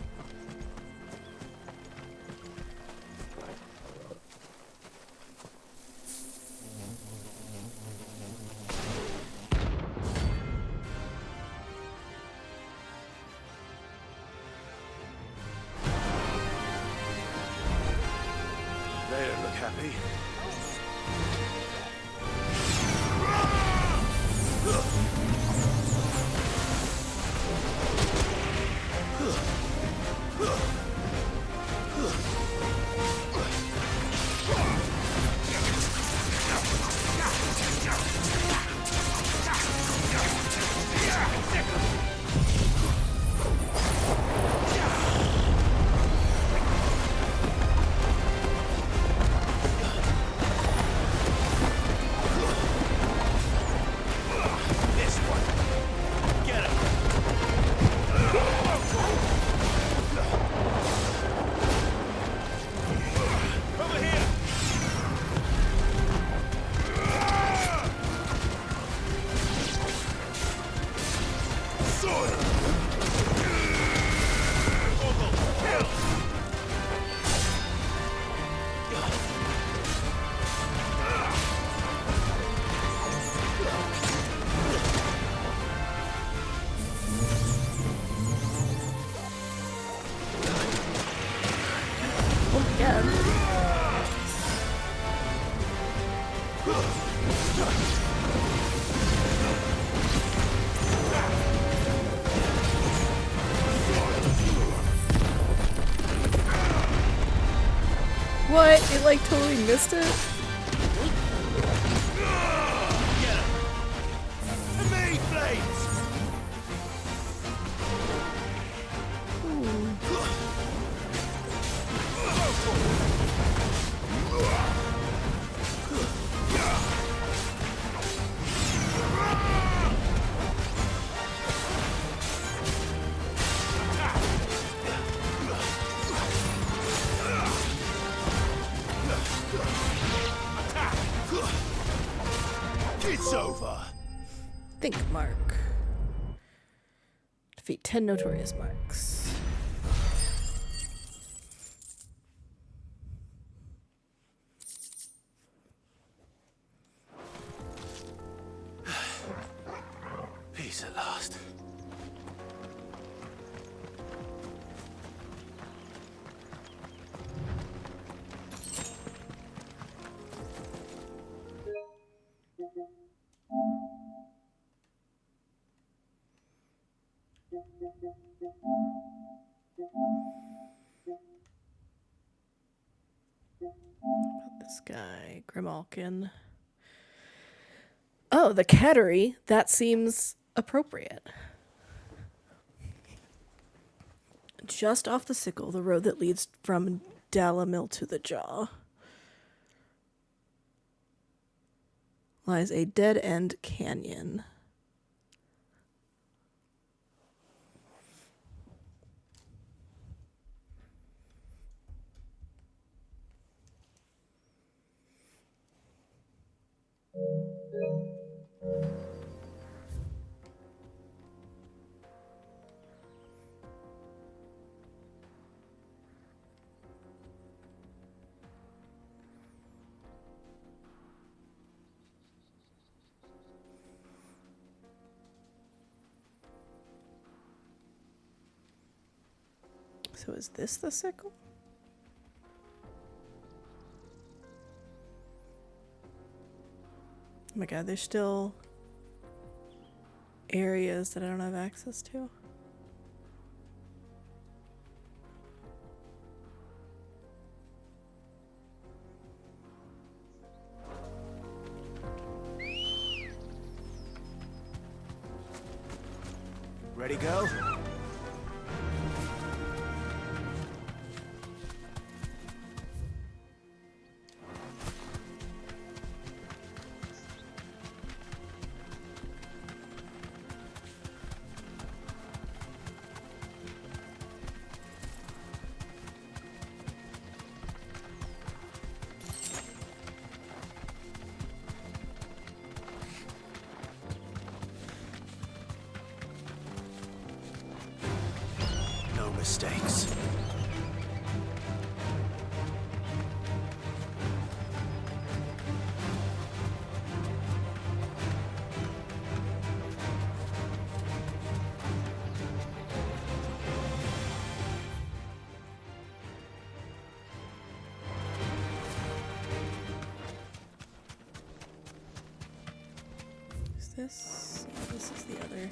They don't look happy. Oh my god. What? It like totally missed it? Me, flames! It's over. Think mark. Defeat 10 notorious marks. Peace at last. This guy, Grimalkin. Oh, the Cattery. That seems appropriate. Just off the sickle, the road that leads from Dalamil to the Jaw, lies a dead-end canyon. So is this the sickle? Oh my god, there's still areas that I don't have access to. Ready, go? No mistakes. Is this? Yeah, this is the other.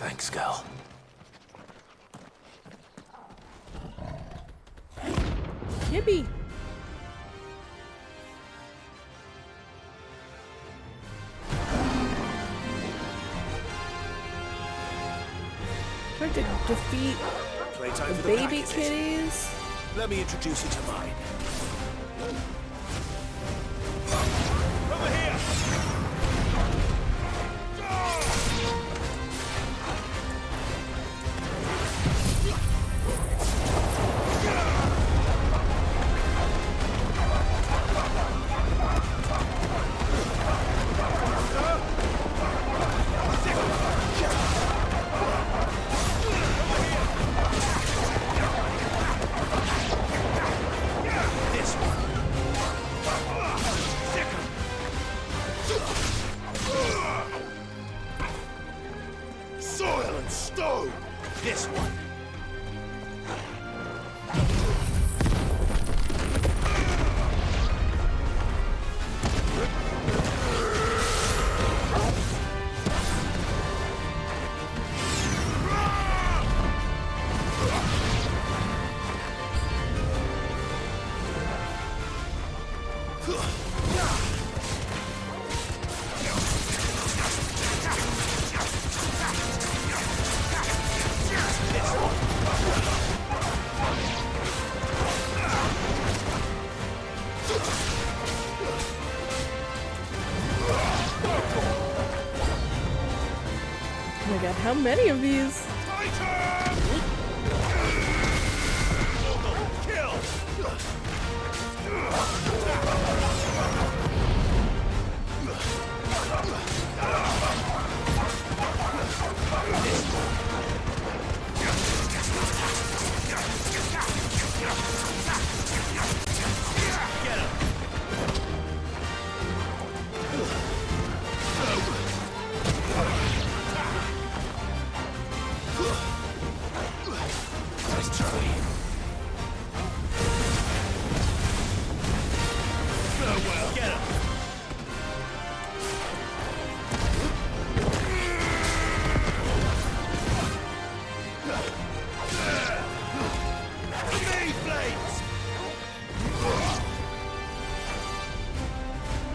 Thanks, girl. Yippee! Trying to defeat Playtime the for the baby pack, is it? kitties. Let me introduce you to mine. Over here! Soil and stone! This one! Oh my god, how many of these?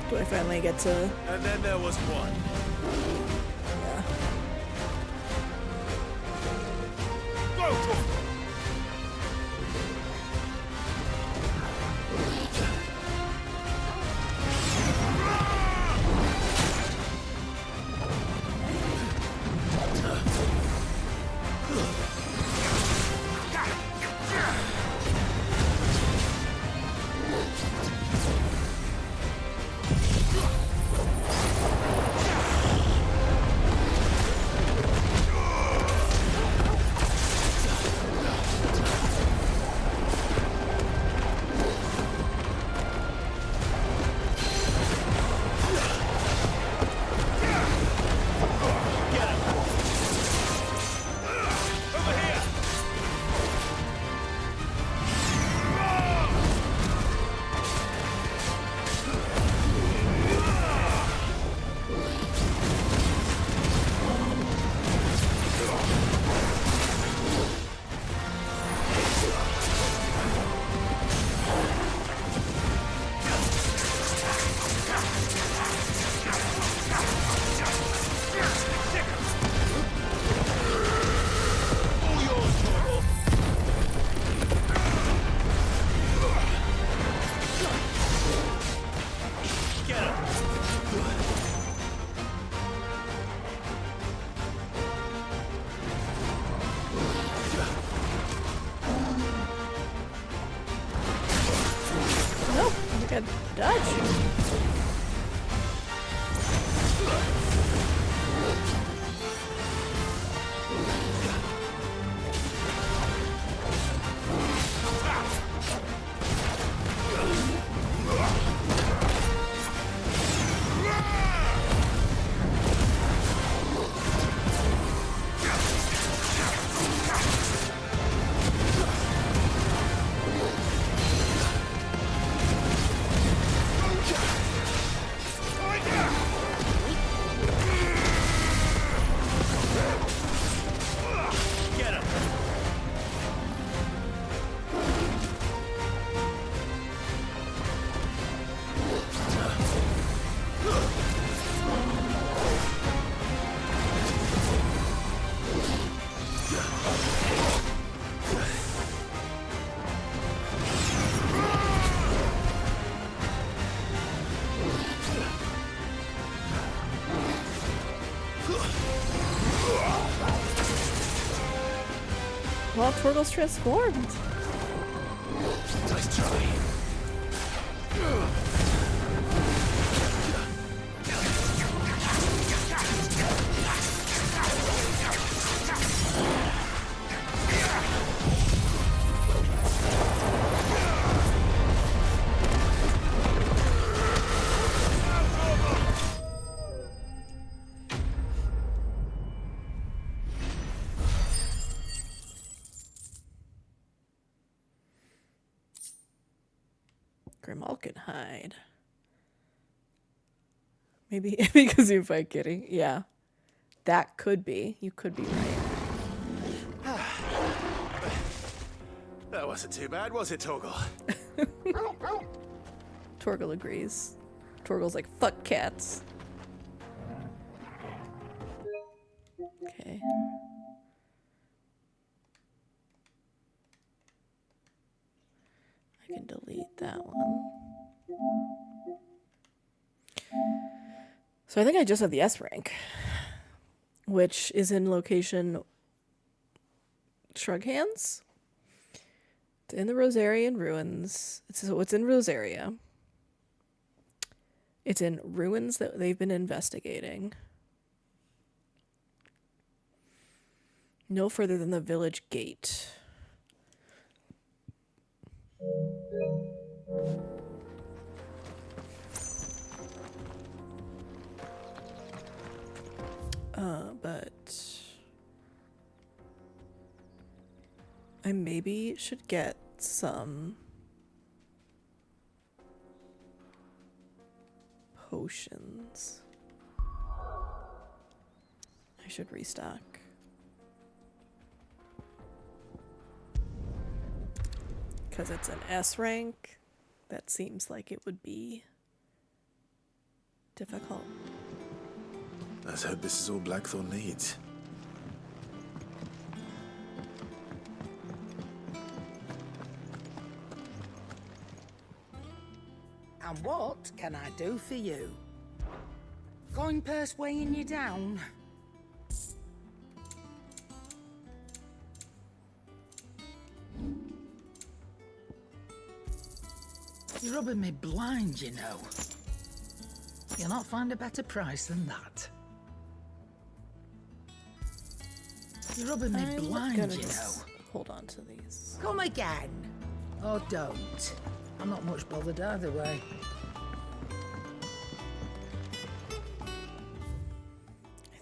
Do I finally get to... And then there was one. Yeah. Well, Torgal's transformed. Nice try. Grimal can hide. Maybe because you fight Kitty. Yeah. That could be. You could be right. That wasn't too bad, was it, Torgal? Torgal agrees. Torgal's like, fuck cats. Okay. I can delete that one. So I think I just have the S rank, which is in location Shrug Hands. It's in the Rosarian ruins. So it's in Rosaria. It's in ruins that they've been investigating. No further than the village gate. But I maybe should get some potions. I should restock. Because it's an S rank, that seems like it would be difficult. Let's hope this is all Blackthorn needs. And what can I do for you? Coin purse weighing you down? You're rubbing me blind, you know. You'll not find a better price than that. You're rubbing me blind, you know. Hold on to these. Come again. Or don't. I'm not much bothered either way.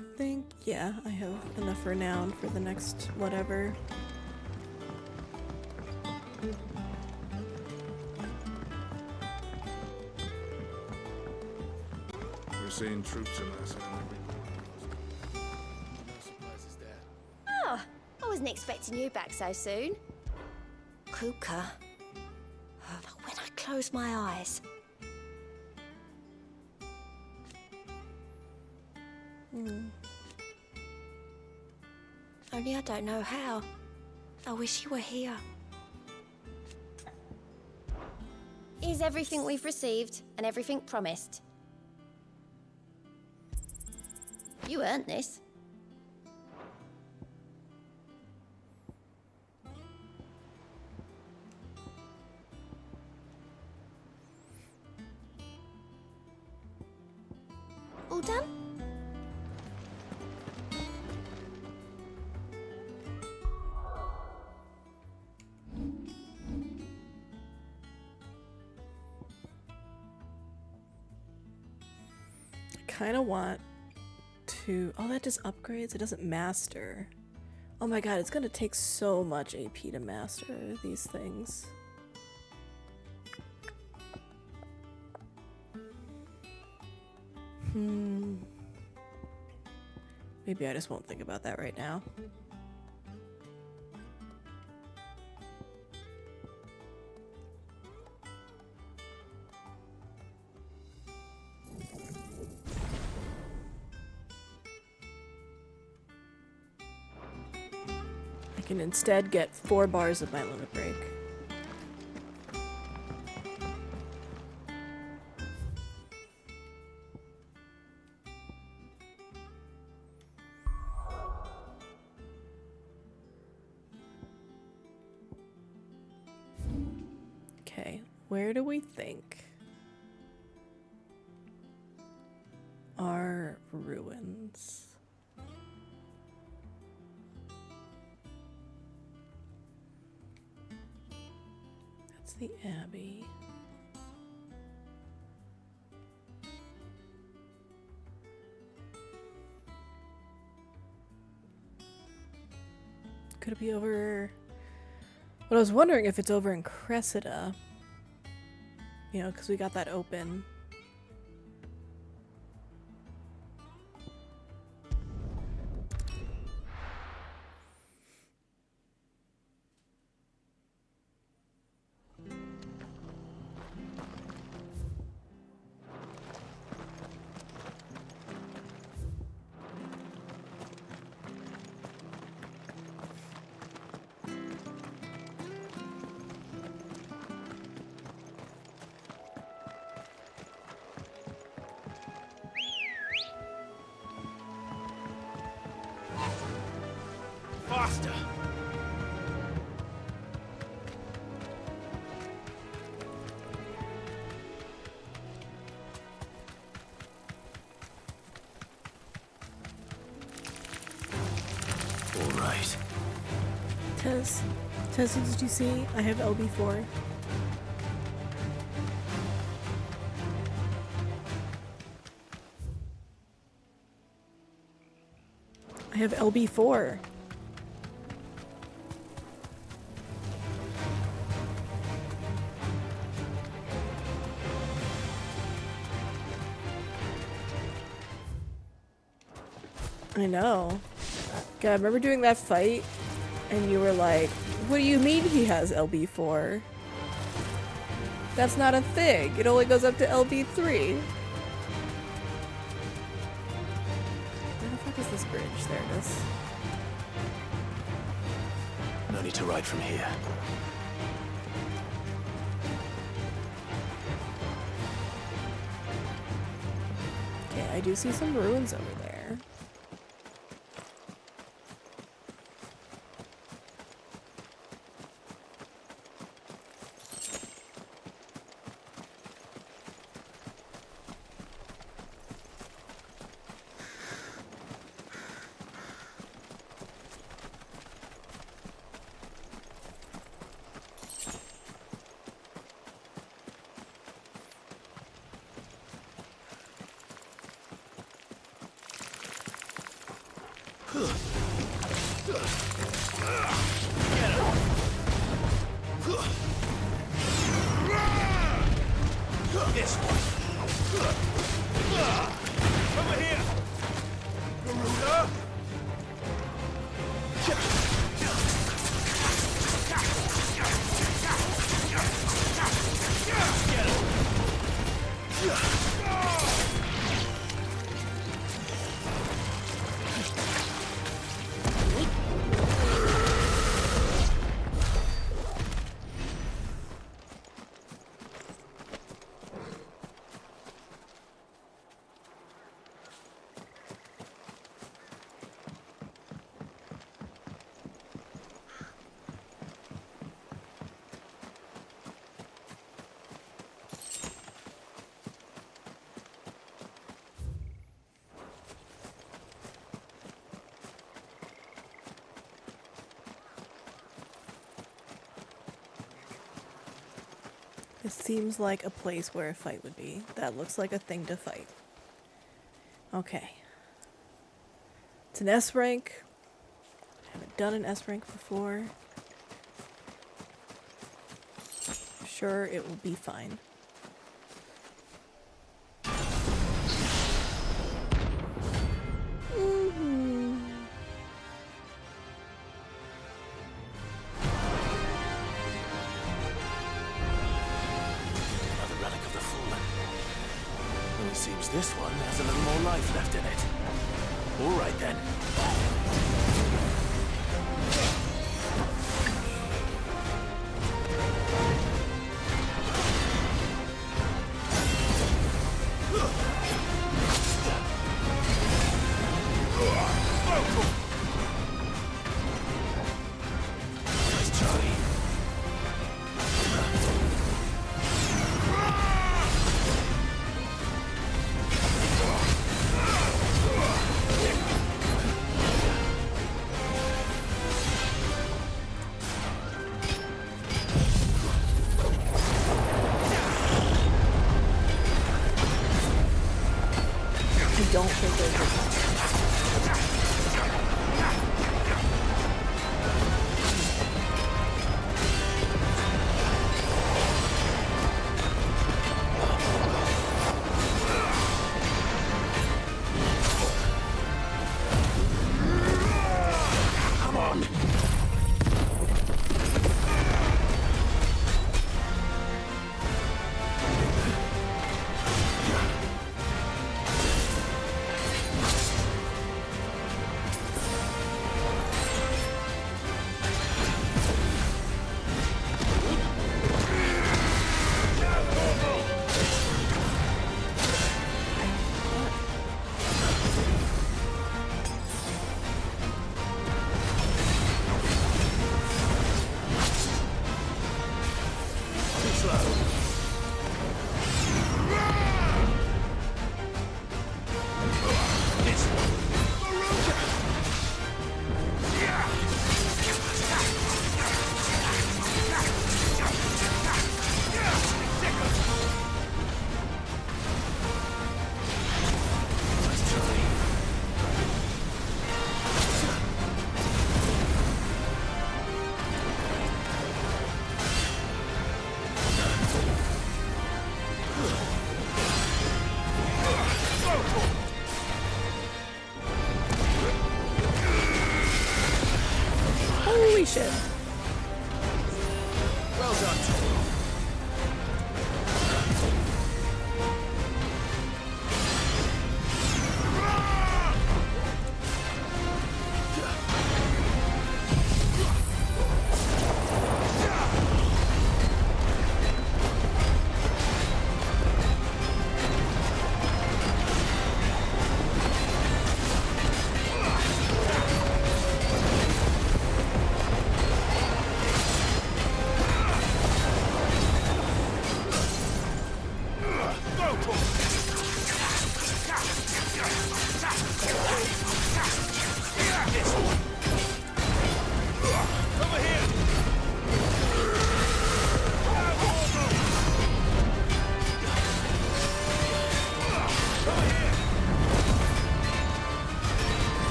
I think, yeah, I have enough renown for the next whatever. We're seeing troops in us. Oh, I wasn't expecting you back so soon. Kuka. When I close my eyes. Only I don't know how. I wish you were here. Is everything we've received and everything promised? You earned this. All done? I kind of want to... Oh, that just upgrades. It doesn't master. Oh my god, it's going to take so much AP to master these things. Maybe I just won't think about that right now. I can instead get 4 bars of my limit break. where do we think are ruins? That's the Abbey. Could it be over... Well, I was wondering if it's over in Cressida. You know, because we got that open. Faster! All right. Tess, did you see? I have LB4. I have LB4. I know. God, remember doing that fight? And you were like, what do you mean he has LB4? That's not a thing. It only goes up to LB3. Where the fuck is this bridge? There it is. No need to ride from here. Okay, I do see some ruins over there. This one. Over here. Garuda. This seems like a place where a fight would be. That looks like a thing to fight. Okay. It's an S rank. I haven't done an S rank before. I'm sure it will be fine. Seems this one has a little more life left in it. All right then. Nice, Charlie. run. Holy shit. Well done.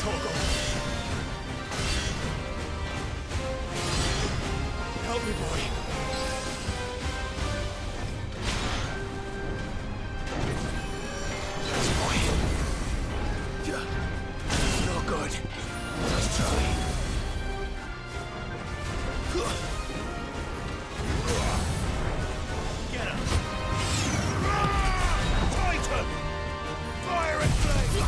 Toggle. Help me, boy. Yes, boy. Yeah. No good. Let's try. Get him. Tighter! Fire and flame!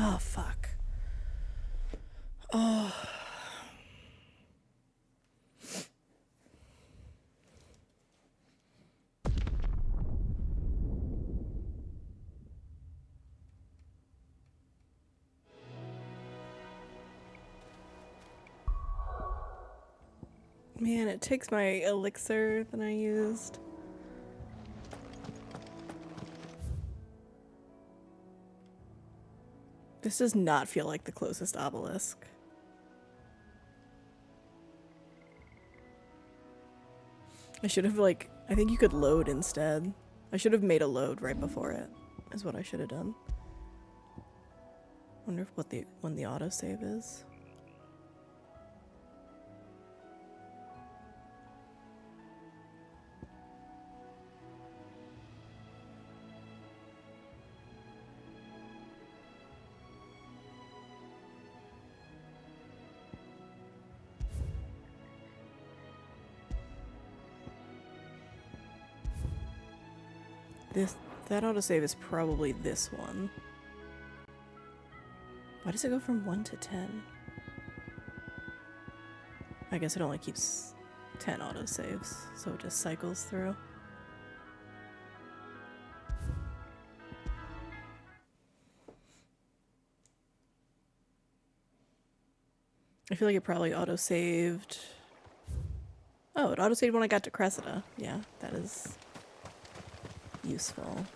Oh, fuck. Oh. Man, it takes my elixir that I used. This does not feel like the closest obelisk. I should have, like, I think you could load instead. I should have made a load right before it, is what I should have done. Wonder if when the autosave is. That autosave is probably this one. Why does it go from 1 to 10? I guess it only keeps 10 autosaves, so it just cycles through. I feel like it probably autosaved. Oh, it autosaved when I got to Cressida. Yeah, that is useful.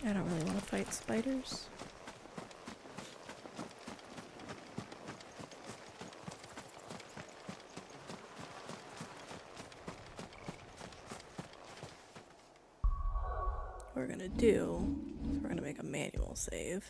I don't really want to fight spiders. What we're gonna do is we're gonna make a manual save.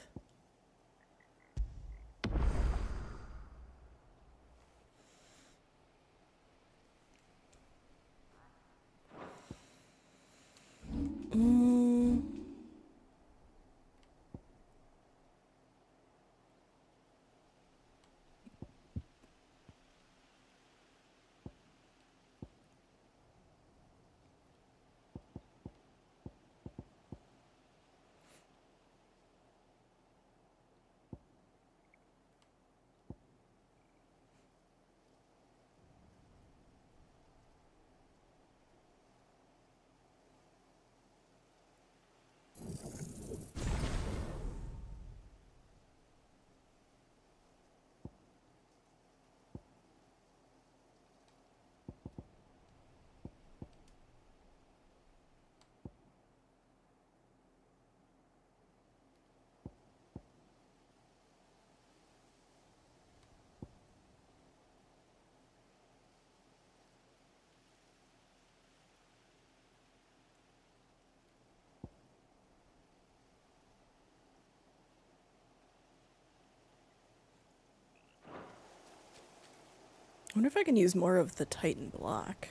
I wonder if I can use more of the Titan block.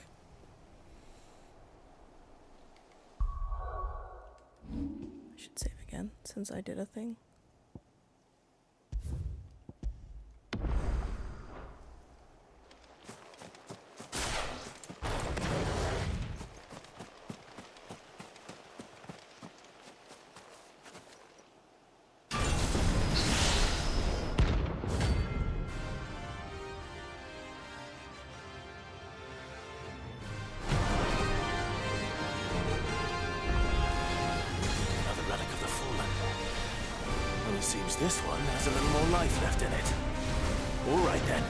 I should save again, since I did a thing. Another relic of the fallen. Only seems this one has a little more life left in it. All right then.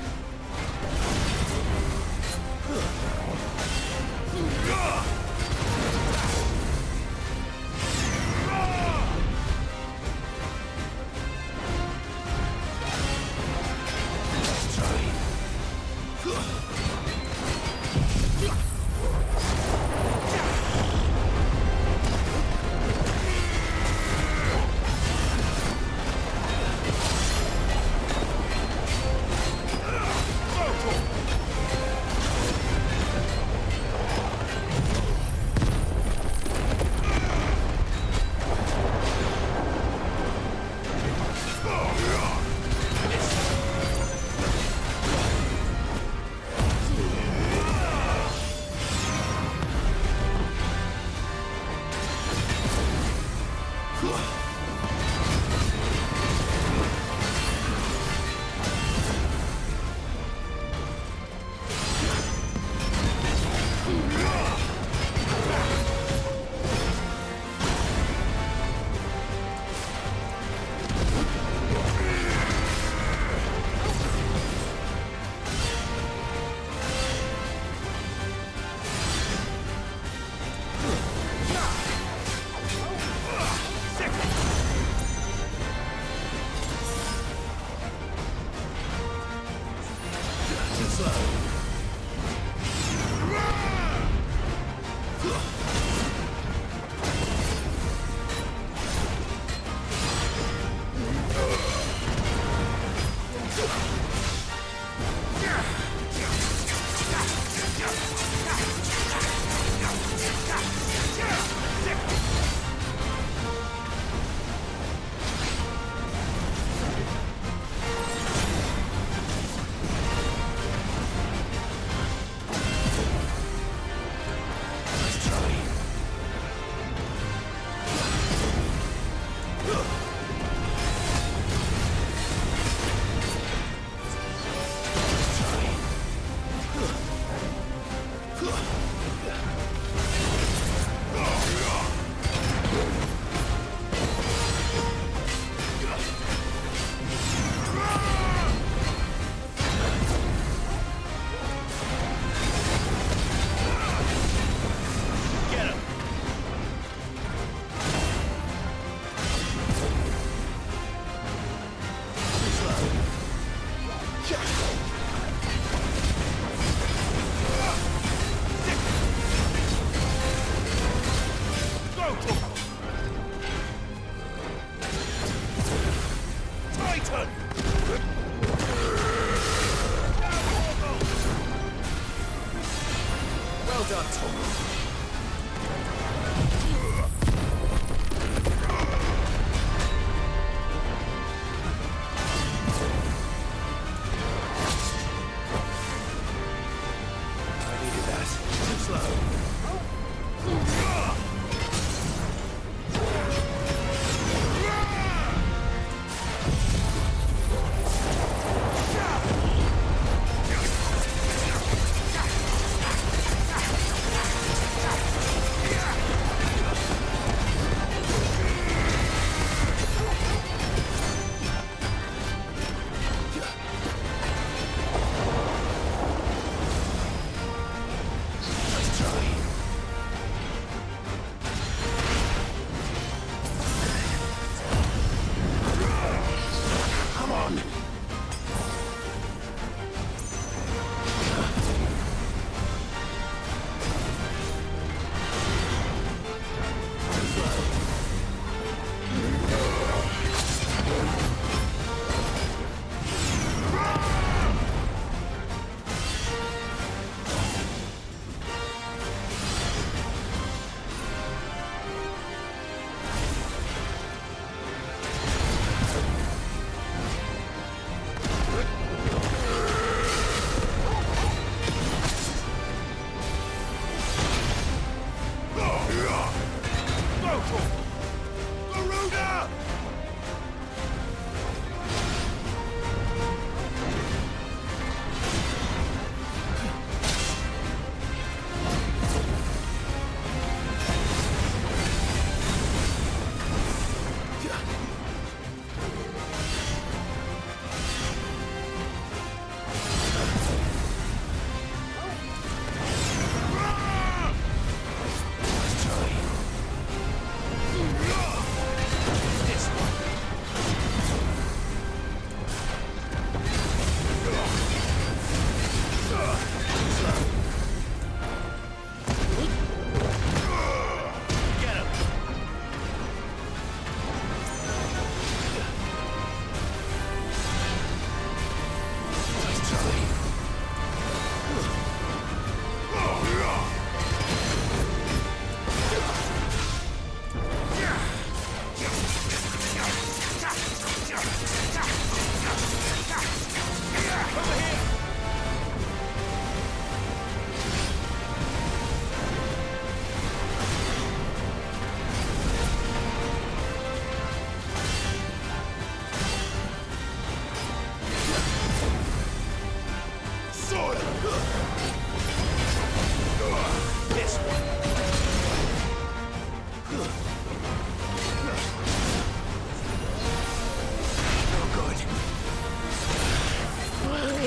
Let's try. Well done, Tom. I needed that. Too slow.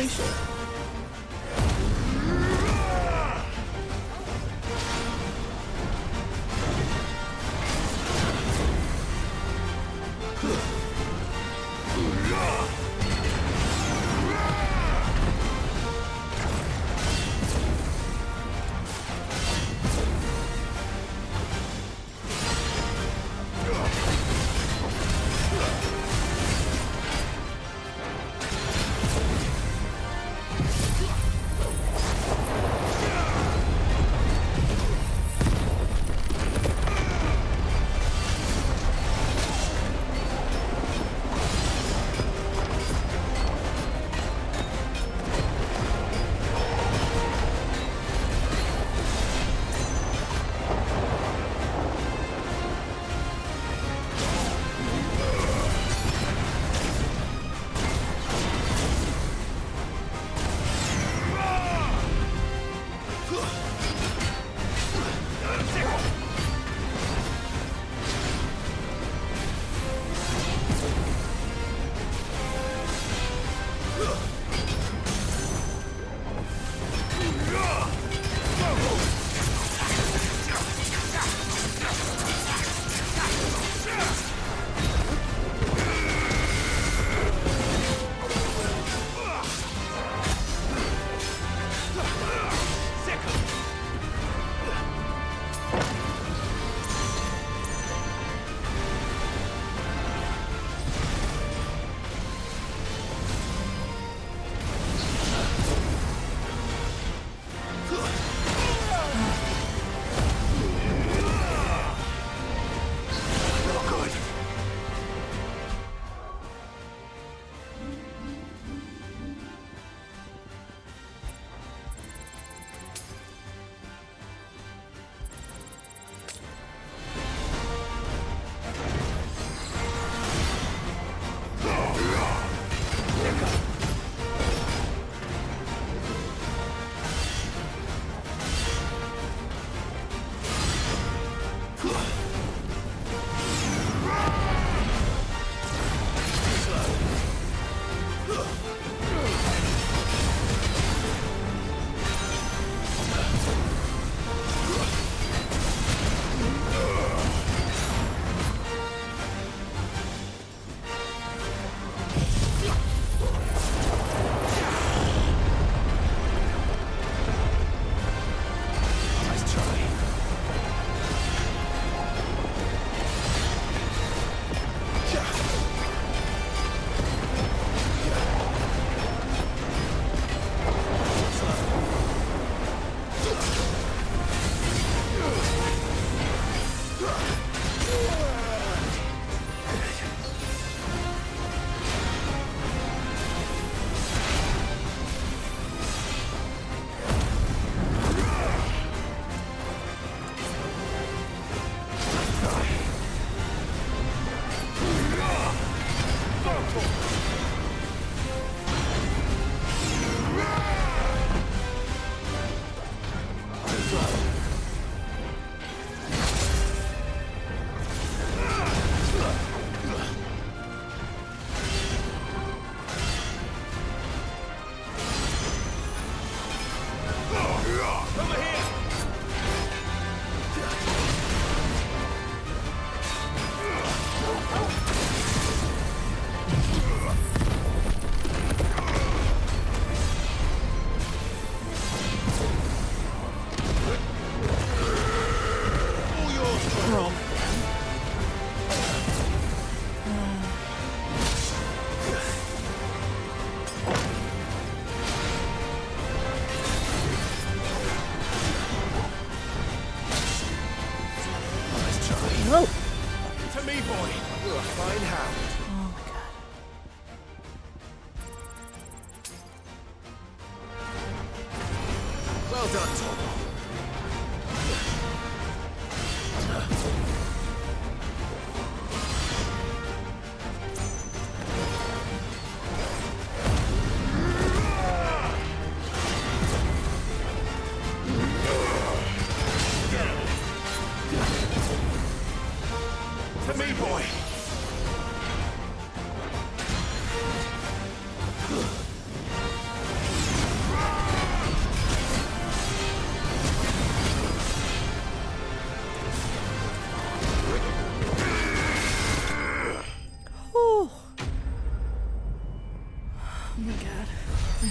Holy shit.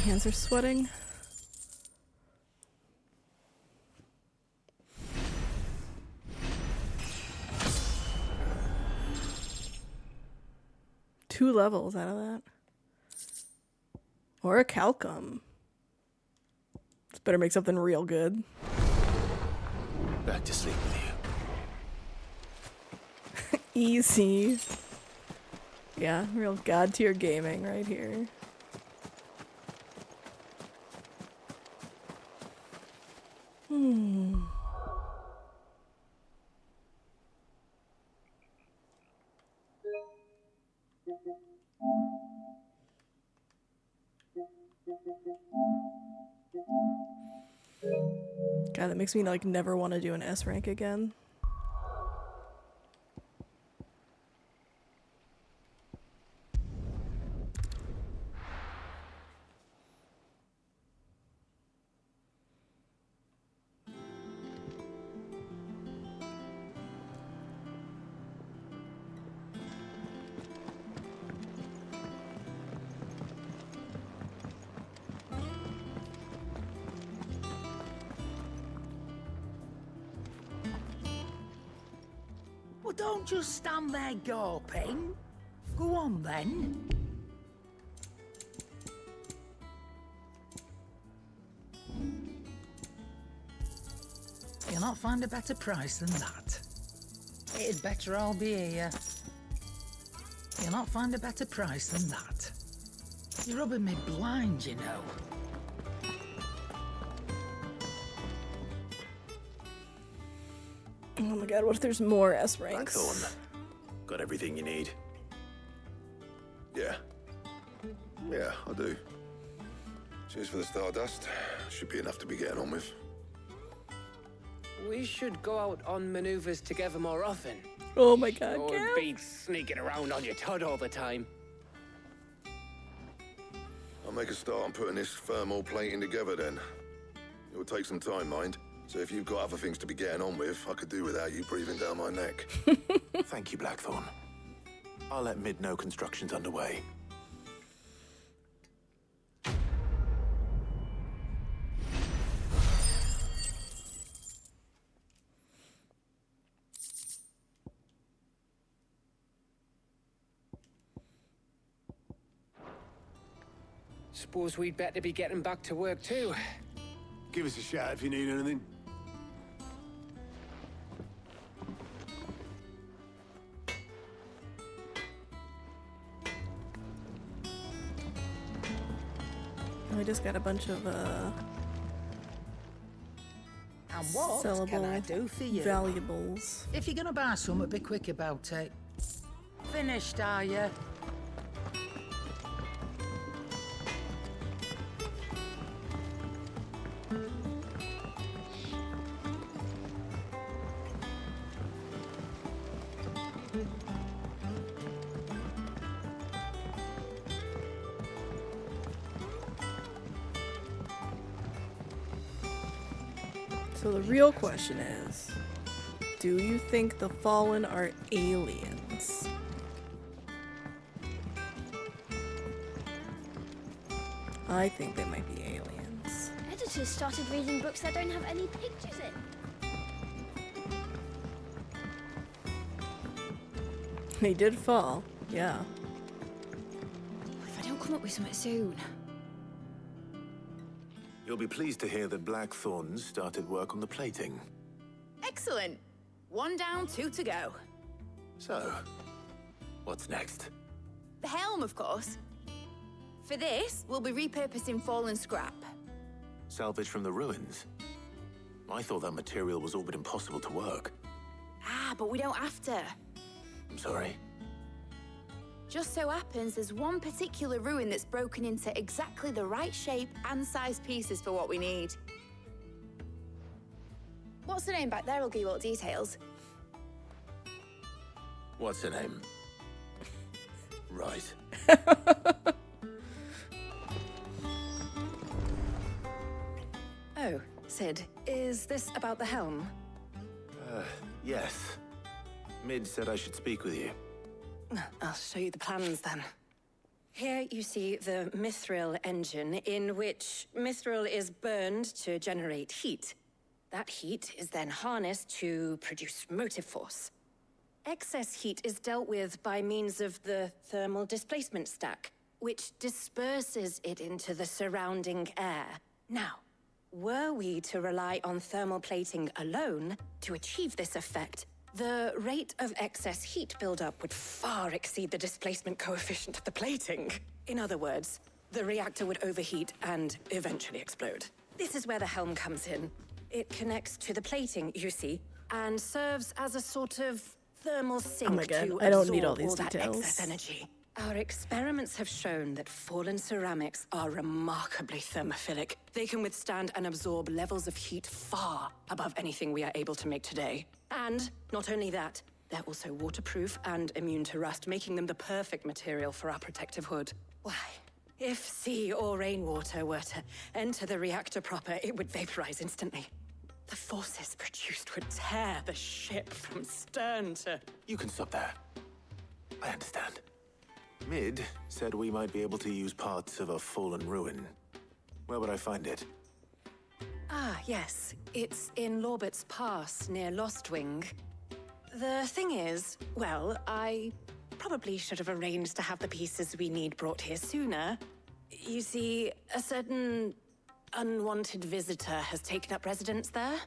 hands are sweating. Two levels out of that. Or a calcum. This better make something real good. Back to sleep with you. Easy. Yeah, real god tier gaming right here. God, that makes me like never want to do an S rank again. Well, don't just stand there gawping. Go on, then. You'll not find a better price than that. It'd better all be here. You'll not find a better price than that. You're rubbing me blind, you know. Oh my god, what if there's more S ranks? Blackthorn. Got everything you need. Yeah. Yeah, I do. Cheers for the Stardust. Should be enough to be getting on with. We should go out on maneuvers together more often. Oh my god, Or Gav. be sneaking around on your Todd all the time. I'll make a start on putting this thermal plating together then. It will take some time, mind. So if you've got other things to be getting on with, I could do without you breathing down my neck. Thank you, Blackthorn. I'll let Mid know construction's underway. Suppose we'd better be getting back to work too. Give us a shout if you need anything. I just got a bunch of And what sellable can I do for you? valuables. If you're gonna buy something, be quick about it. Finished, are you? So the real question is, do you think the Fallen are aliens? I think they might be aliens. Editors started reading books that don't have any pictures in. They did fall, yeah. If I don't come up with something soon. You'll be pleased to hear that Blackthorn's started work on the plating. Excellent. 1 down, 2 to go. So, what's next? The helm, of course. For this, we'll be repurposing fallen scrap. Salvage from the ruins? I thought that material was all but impossible to work. Ah, but we don't have to. I'm sorry. Just so happens there's one particular ruin that's broken into exactly the right shape and size pieces for what we need. What's the name back there? I'll give you all the details. What's her name? Right. Oh, Sid, is this about the helm? Yes. Mid said I should speak with you. I'll show you the plans then. Here you see the mithril engine, in which mithril is burned to generate heat. That heat is then harnessed to produce motive force. Excess heat is dealt with by means of the thermal displacement stack, which disperses it into the surrounding air. Now, were we to rely on thermal plating alone to achieve this effect, the rate of excess heat buildup would far exceed the displacement coefficient of the plating. In other words, the reactor would overheat and eventually explode. This is where the helm comes in. It connects to the plating, you see, and serves as a sort of thermal sink Oh my God, to I don't absorb need all these that details. excess energy. Our experiments have shown that fallen ceramics are remarkably thermophilic. They can withstand and absorb levels of heat far above anything we are able to make today. And not only that, they're also waterproof and immune to rust, making them the perfect material for our protective hood. Why, if sea or rainwater were to enter the reactor proper, it would vaporize instantly. The forces produced would tear the ship from stern to... You can stop there. I understand. Mid said we might be able to use parts of a fallen ruin. Where would I find it? Ah, yes. It's in Lorbert's Pass, near Lostwing. The thing is, well, I probably should have arranged to have the pieces we need brought here sooner. You see, a certain unwanted visitor has taken up residence there.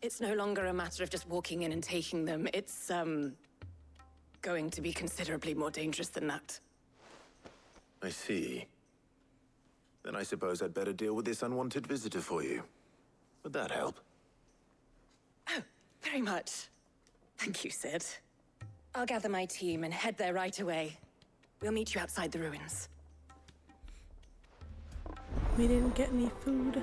It's no longer a matter of just walking in and taking them. It's, going to be considerably more dangerous than that. I see. Then I suppose I'd better deal with this unwanted visitor for you. Would that help? Oh, very much. Thank you, Sid. I'll gather my team and head there right away. We'll meet you outside the ruins. We didn't get any food.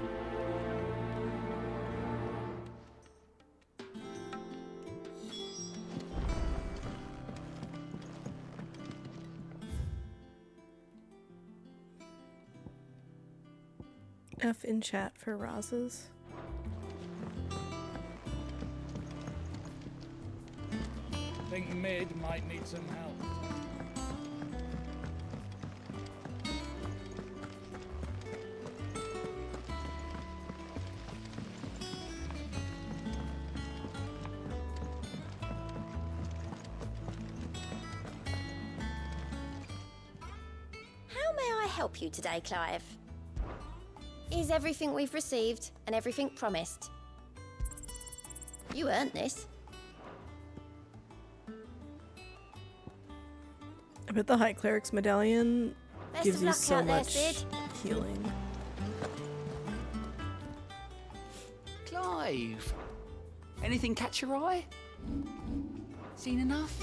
F in chat for Roz's. Think Mid might need some help. How may I help you today, Clive? Is everything we've received and everything promised? You earned this. I bet the High Cleric's medallion Best gives of you luck so out there, much Sid. healing. Clive, anything catch your eye? Seen enough?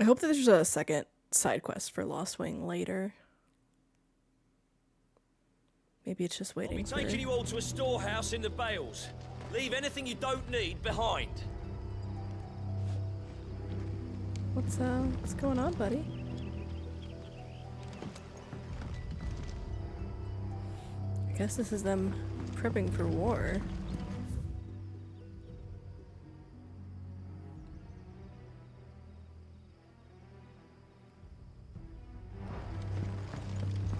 I hope that there's a second side quest for Lost Wing later. Maybe it's just I'll be waiting for... taking you all to a storehouse in the Bales. Leave anything you don't need behind. What's going on, buddy? I guess this is them prepping for war.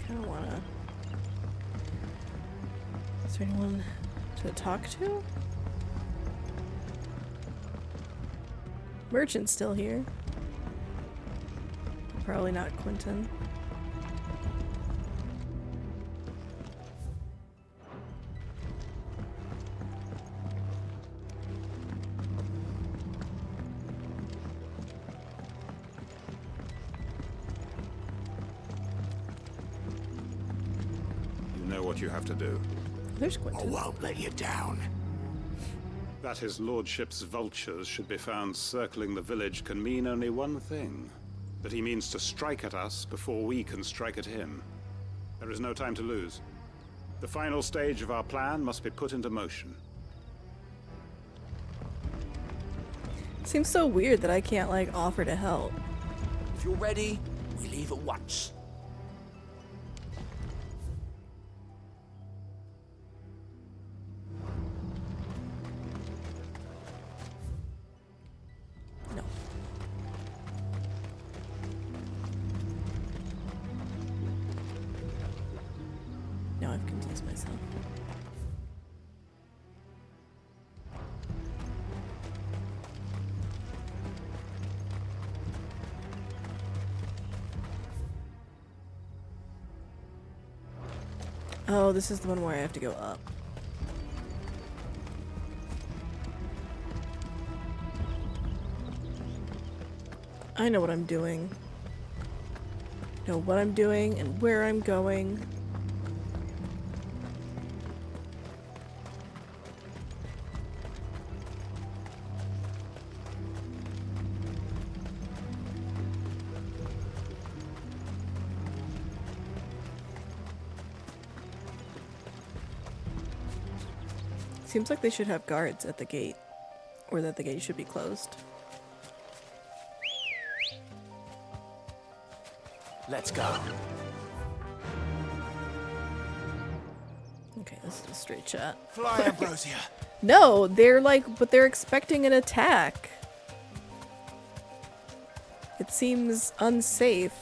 Kinda wanna... Is there anyone to talk to? Merchant's still here. Probably not Quentin. You know what you have to do. There's Quentin. I won't let you down. That his lordship's vultures should be found circling the village can mean only one thing. That he means to strike at us before we can strike at him. There is no time to lose. The final stage of our plan must be put into motion. Seems so weird that I can't, like, offer to help. If you're ready, we leave at once. Oh, this is the one where I have to go up. I know what I'm doing. I know what I'm doing and where I'm going. Seems like they should have guards at the gate, or that the gate should be closed. Let's go. Okay, this is a straight shot. Fly, Ambrosia. No, they're like, but they're expecting an attack. It seems unsafe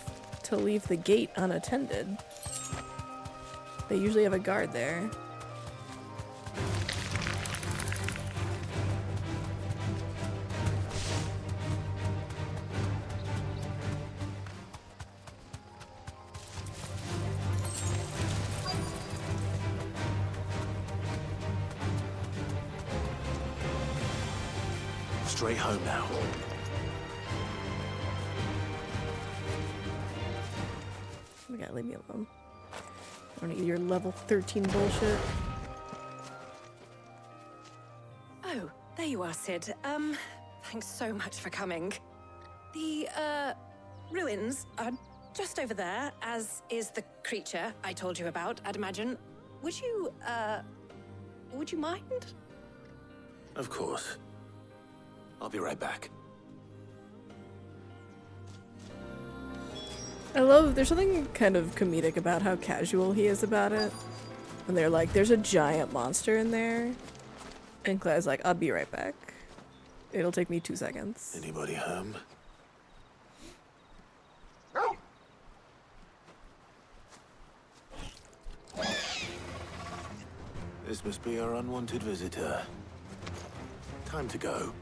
to leave the gate unattended. They usually have a guard there. Straight home now. You gotta leave me alone. I don't need your level 13 bullshit. Oh, there you are, Sid. Thanks so much for coming. The, ruins are just over there, as is the creature I told you about, I'd imagine. Would you mind? Of course. I'll be right back. I love, there's something kind of comedic about how casual he is about it. And they're like, there's a giant monster in there. And Claire's like, I'll be right back. It'll take me 2 seconds. Anybody home? This must be our unwanted visitor. Time to go.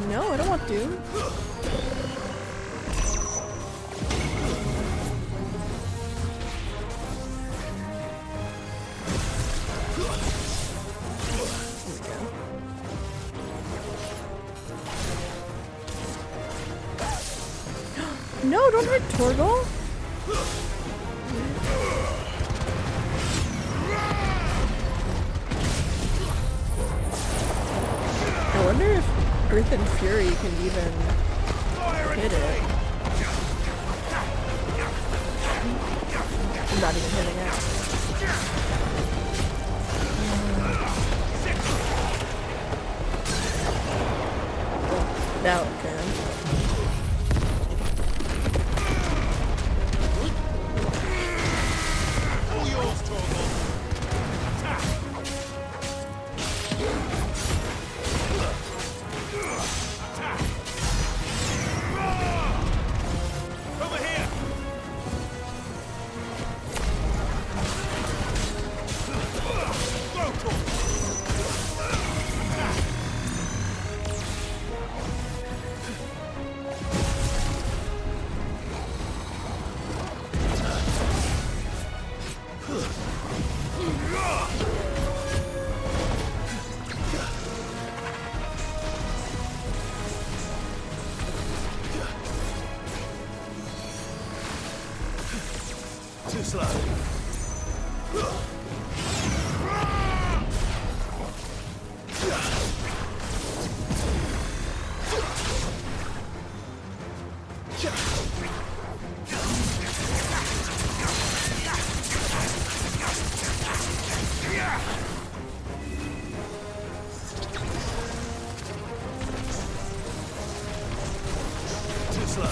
No, I don't want to. No, don't hurt Torgal. I wonder if Earth and Fury can even hit it. I'm not even hitting it. Now it can. All yours, Torgal. Over here. Too slow. Too slow.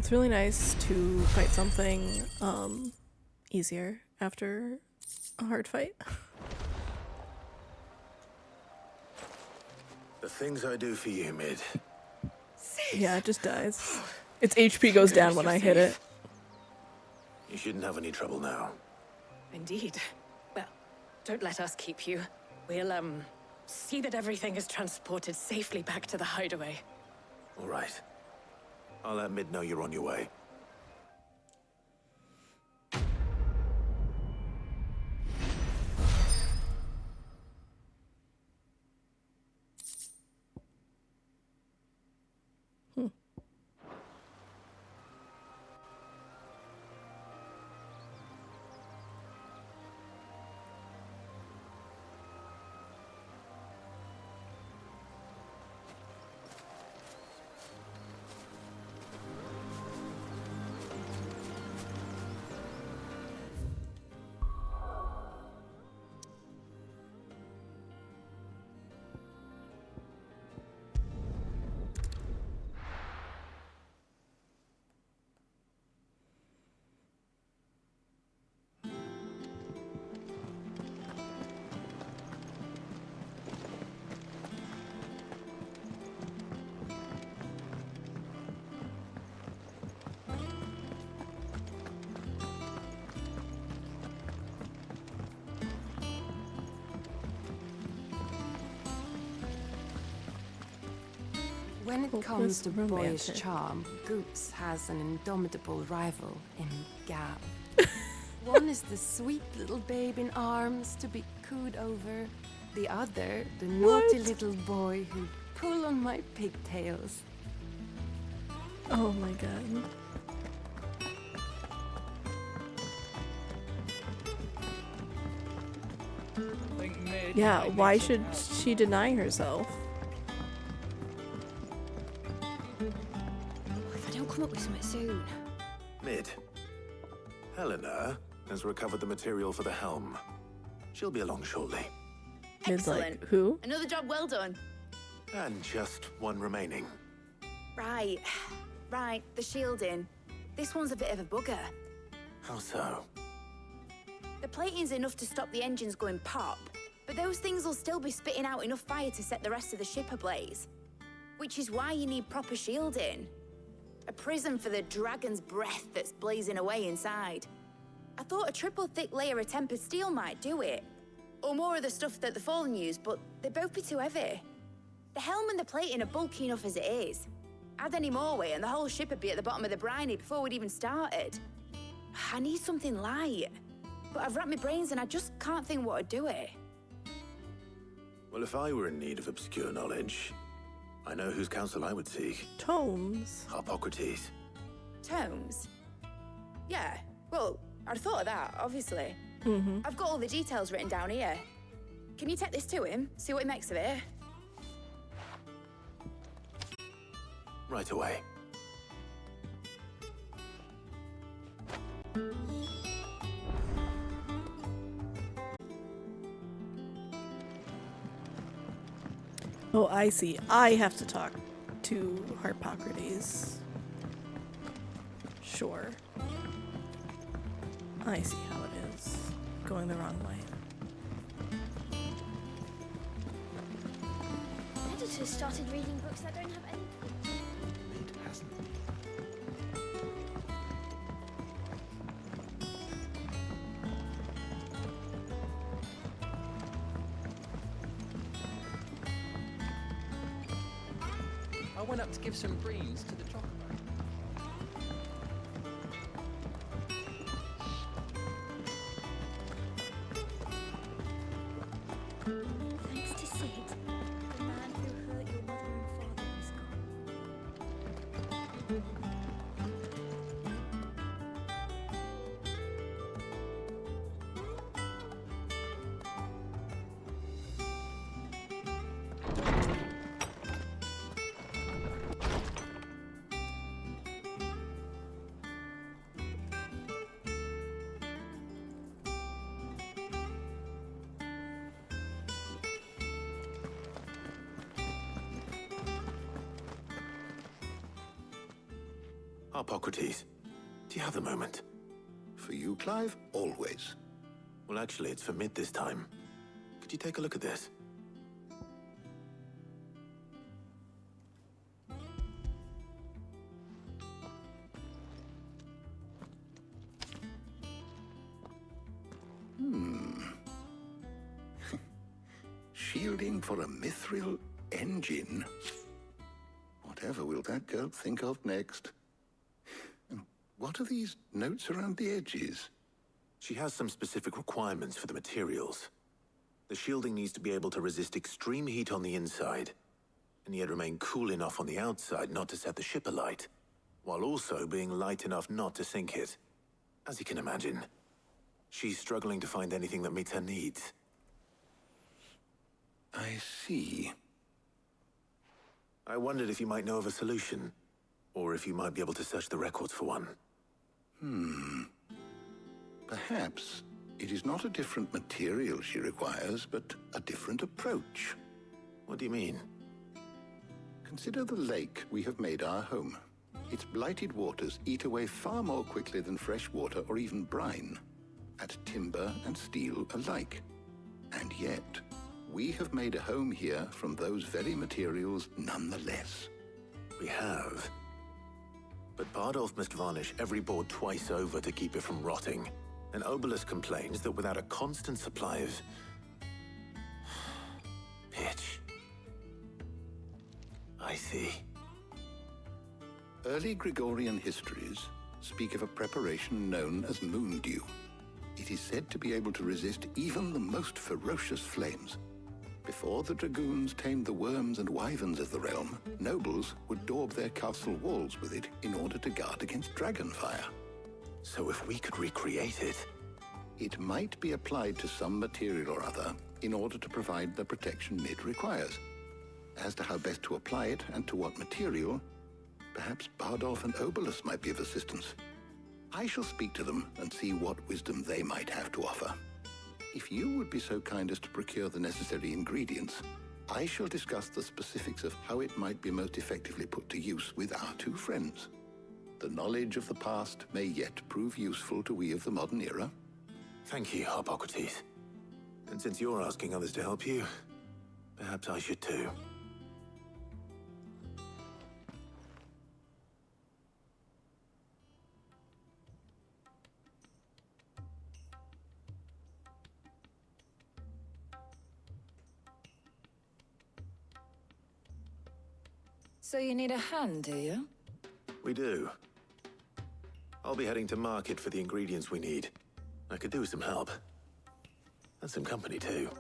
It's really nice to fight something easier after a hard fight. The things I do for you, Mid. Yeah, it just dies. Its HP goes down when I hit it. You shouldn't have any trouble now. Indeed. Well, don't let us keep you. We'll, see that everything is transported safely back to the hideaway. All right. I'll let Mid know you're on your way. When it comes to boyish charm, Goops has an indomitable rival in Gav. One is the sweet little babe in arms to be cooed over. The other, the naughty little boy who'd pull on my pigtails. Oh my god. Yeah, why should she deny herself? If I don't come up with something soon. Mid. Helena has recovered the material for the helm. She'll be along shortly. Mid's like, Excellent. who? Another job well done. And just one remaining. Right. Right, the shielding. This one's a bit of a bugger. How so? The plating's enough to stop the engines going pop, but those things will still be spitting out enough fire to set the rest of the ship ablaze. Which is why you need proper shielding. A prison for the dragon's breath that's blazing away inside. I thought a triple thick layer of tempered steel might do it. Or more of the stuff that the Fallen use, but they'd both be too heavy. The helm and the plating are bulky enough as it is. Add any more weight and the whole ship would be at the bottom of the briny before we'd even started. I need something light. But I've racked my brains and I just can't think what would do it. Well, if I were in need of obscure knowledge, I know whose counsel I would seek. Tomes. Harpocrates. Tomes? Yeah, well, I'd thought of that, obviously. Mm-hmm. I've got all the details written down here. Can you take this to him, see what he makes of it? Right away. Oh, I see. I have to talk to Harpocrates. Sure. I see how it is. Going the wrong way. Editors started reading books that don't have any. Mid hasn't. I went up to give some greens to the chocolate. Thanks to Sid, the man who hurt your mother and father is gone. Harpocrates, do you have a moment? For you, Clive, always. Well, actually, it's for mid this time. Could you take a look at this? Shielding for a mithril engine? Whatever will that girl think of next? And what are these notes around the edges? She has some specific requirements for the materials. The shielding needs to be able to resist extreme heat on the inside, and yet remain cool enough on the outside not to set the ship alight, while also being light enough not to sink it. As you can imagine, she's struggling to find anything that meets her needs. I see. I wondered if you might know of a solution, or if you might be able to search the records for one. Perhaps it is not a different material she requires, but a different approach. What do you mean? Consider the lake we have made our home. Its blighted waters eat away far more quickly than fresh water or even brine, at timber and steel alike. And yet, we have made a home here from those very materials nonetheless. We have. But Bardolph must varnish every board twice over to keep it from rotting. And Obelus complains that without a constant supply of pitch. I see. Early Gregorian histories speak of a preparation known as moon dew. It is said to be able to resist even the most ferocious flames. Before the dragoons tamed the worms and wyverns of the realm, nobles would daub their castle walls with it in order to guard against dragon fire. So if we could recreate it... It might be applied to some material or other in order to provide the protection Mid requires. As to how best to apply it and to what material, perhaps Bardolph and Obelus might be of assistance. I shall speak to them and see what wisdom they might have to offer. If you would be so kind as to procure the necessary ingredients, I shall discuss the specifics of how it might be most effectively put to use with our two friends. The knowledge of the past may yet prove useful to we of the modern era. Thank you, Harpocrates. And since you're asking others to help you, perhaps I should too. So you need a hand, do you? We do. I'll be heading to market for the ingredients we need. I could do with some help. And some company, too.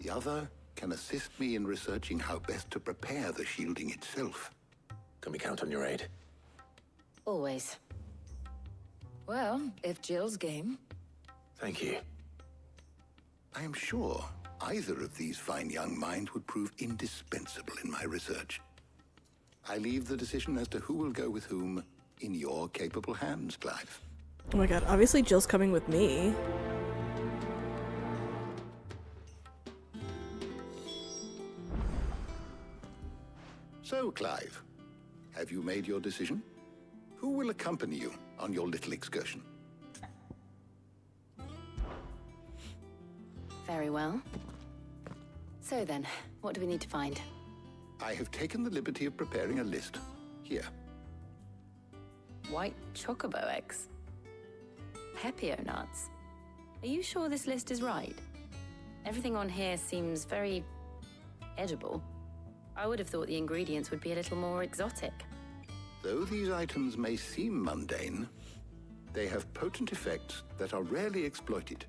The other can assist me in researching how best to prepare the shielding itself. Can we count on your aid? Always. Well, if Jill's game. Thank you. I am sure either of these fine young minds would prove indispensable in my research. I leave the decision as to who will go with whom in your capable hands, Clive. Oh my god, obviously Jill's coming with me. So, Clive, have you made your decision? Who will accompany you on your little excursion? Very well. So then, what do we need to find? I have taken the liberty of preparing a list. Here. White chocobo eggs. Pepio nuts. Are you sure this list is right? Everything on here seems very edible. I would have thought the ingredients would be a little more exotic. Though these items may seem mundane, they have potent effects that are rarely exploited,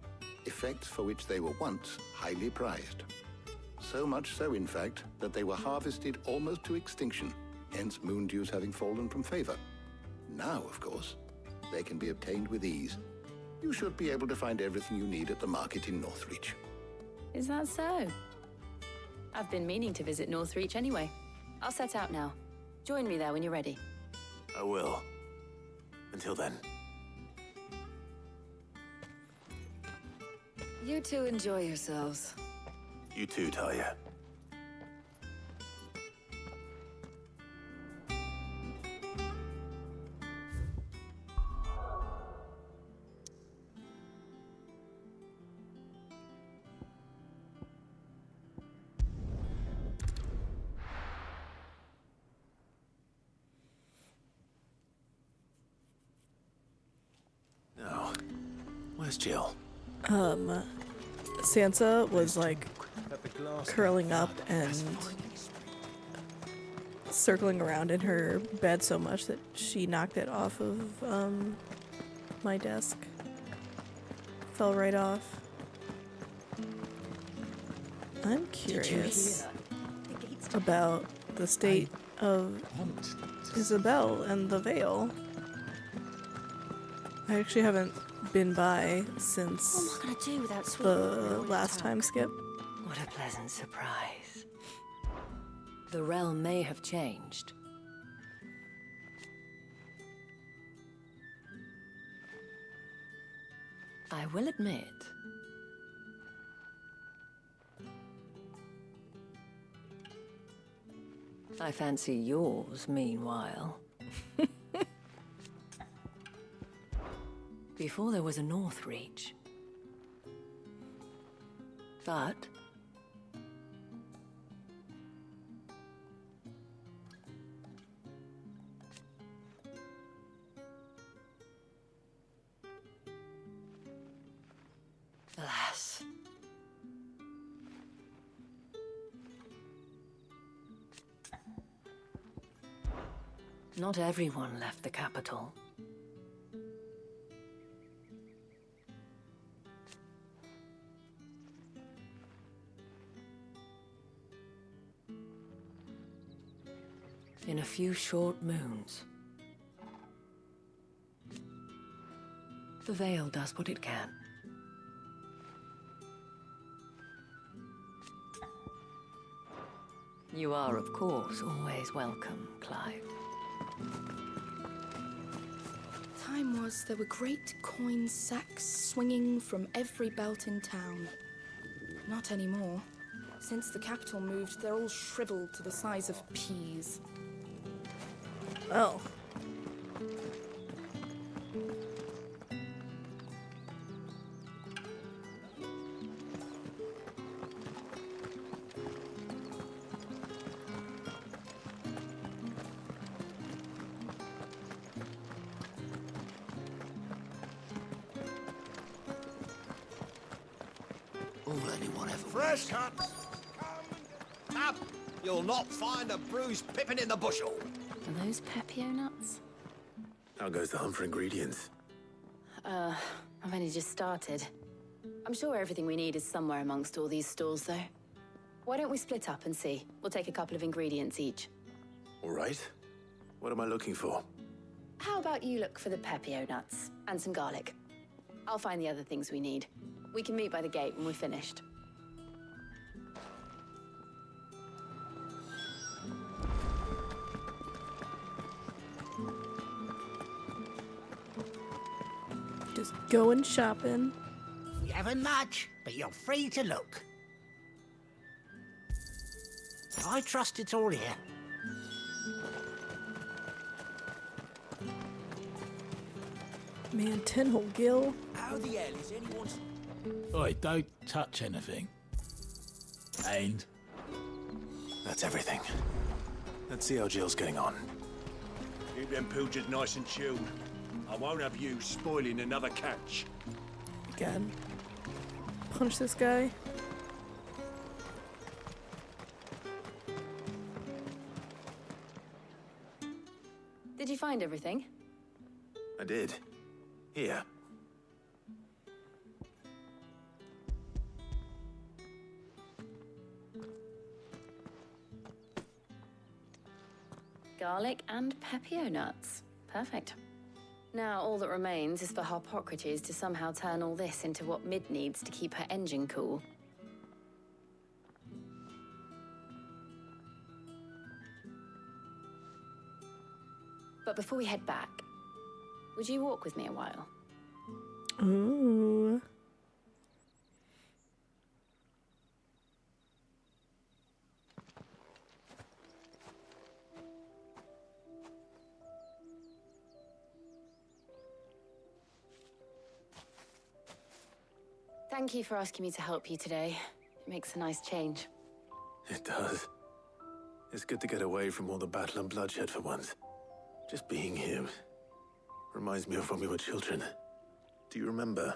effects for which they were once highly prized. So much so, in fact, that they were harvested almost to extinction, hence moon dews having fallen from favor. Now, of course, they can be obtained with ease. You should be able to find everything you need at the market in Northreach. Is that so? I've been meaning to visit Northreach anyway. I'll set out now. Join me there when you're ready. I will. Until then. You two enjoy yourselves. You too, Talia. Where's Jill? Sansa was like curling up and circling around in her bed so much that she knocked it off of my desk. Fell right off. I'm curious about the state of Isabel and the Vale. I actually haven't been by since What am I gonna do without sweet the last time skip. What a pleasant surprise. The realm may have changed. I will admit, I fancy yours, meanwhile. Before there was a North Reach. But alas. Not everyone left the capital. In a few short moons, the Vale does what it can. You are, of course, always welcome, Clive. Time was there were great coin sacks swinging from every belt in town. Not anymore. Since the capital moved, they're all shriveled to the size of peas. Oh. All anyone ever fresh cuts. Up. You'll not find a bruised pippin in the bushel. Are those Pepio nuts? How goes the hunt for ingredients? I've only just started. I'm sure everything we need is somewhere amongst all these stores, though. Why don't we split up and see? We'll take a couple of ingredients each. All right. What am I looking for? How about you look for the Pepio nuts and some garlic? I'll find the other things we need. We can meet by the gate when we're finished. Just going shopping. We haven't much, but you're free to look. I trust it's all here. Man, 10-hole gill. How the hell is anyone's... Oi, don't touch anything. And That's everything. Let's see how Jill's getting on. Keep them pilgers nice and chilled. I won't have you spoiling another catch. Again. Punch this guy. Did you find everything? I did. Here. Garlic and Pepio nuts. Perfect. Now all that remains is for Harpocrates to somehow turn all this into what Mid needs to keep her engine cool. But before we head back, would you walk with me a while? Ooh. Thank you for asking me to help you today. It makes a nice change. It does. It's good to get away from all the battle and bloodshed for once. Just being here reminds me of when we were children. Do you remember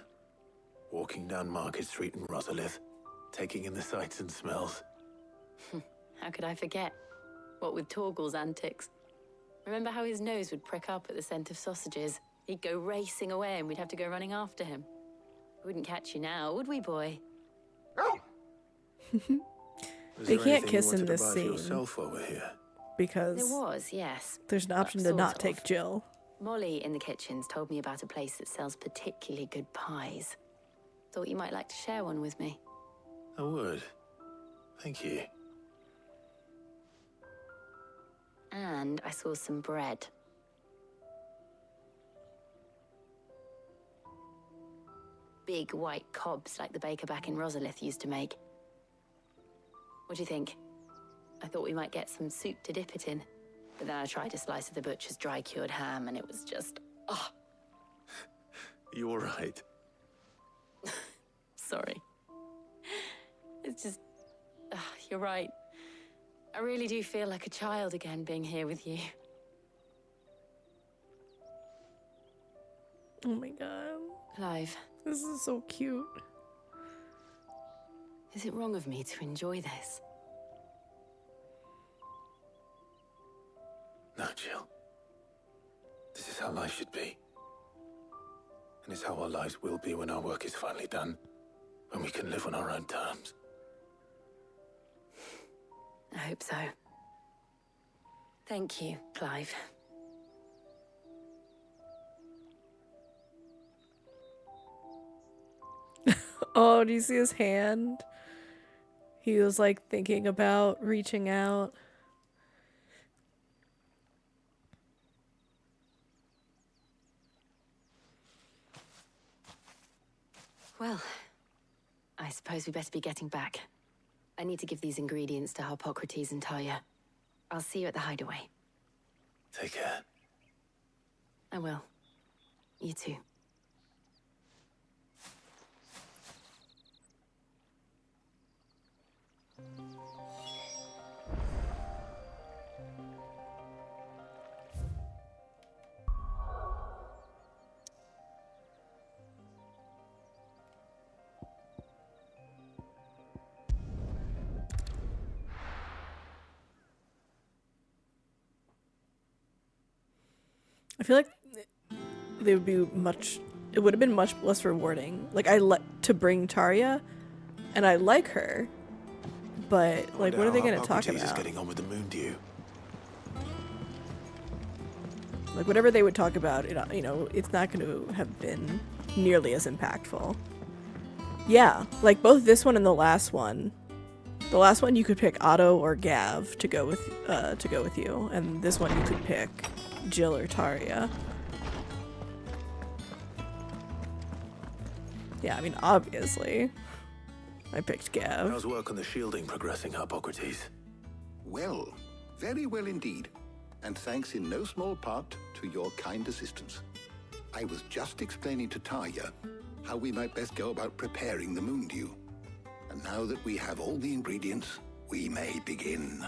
walking down Market Street in Rosalith, taking in the sights and smells. How could I forget? What with Torgal's antics. Remember how his nose would prick up at the scent of sausages? He'd go racing away and we'd have to go running after him. We wouldn't catch you now, would we, boy? They can't kiss in this scene because there was, yes. there's an option to Sort not of. take Jill. Molly in the kitchens told me about a place that sells particularly good pies. Thought you might like to share one with me. I would. Thank you. And I saw some bread. Big white cobs like the baker back in Rosalith used to make. What do you think? I thought we might get some soup to dip it in. But then I tried a slice of the butcher's dry-cured ham and it was just... oh, You all right? sorry. It's just... you're right. I really do feel like a child again being here with you. Oh my god. Clive. This is so cute. Is it wrong of me to enjoy this? No, Jill. This is how life should be. And it's how our lives will be when our work is finally done. When we can live on our own terms. I hope so. Thank you, Clive. Oh, do you see his hand? He was like thinking about reaching out. Well, I suppose we better be getting back. I need to give these ingredients to Harpocrates and Talia. I'll see you at the hideaway. Take care. I will. You too. I feel like they would be it would have been much less rewarding. Like, to bring Taria, and I like her, but, like, what are they going to talk Is about? getting on with the moon dew. Like, whatever they would talk about, you know, it's not going to have been nearly as impactful. Yeah, like, both this one and the last one. The last one you could pick Otto or Gav to go with you, and this one you could pick Jill or Taria. Yeah, I mean, obviously, I picked Gav. How's work on the shielding progressing, Harpocrates? Well, very well indeed. And thanks in no small part to your kind assistance. I was just explaining to Talia how we might best go about preparing the moon dew. And now that we have all the ingredients, we may begin.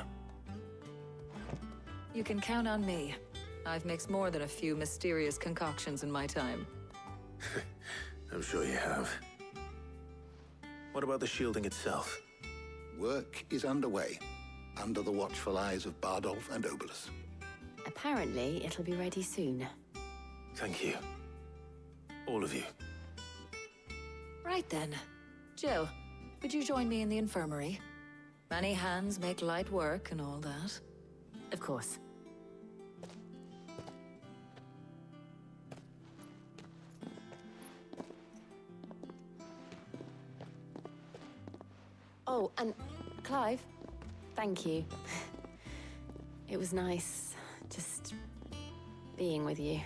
You can count on me. I've mixed more than a few mysterious concoctions in my time. I'm sure you have. What about the shielding itself? Work is underway, under the watchful eyes of Bardolph and Obolus. Apparently, it'll be ready soon. Thank you. All of you. Right then. Jill, would you join me in the infirmary? Many hands make light work and all that. Of course. Oh, and Clive, thank you. It was nice just being with you.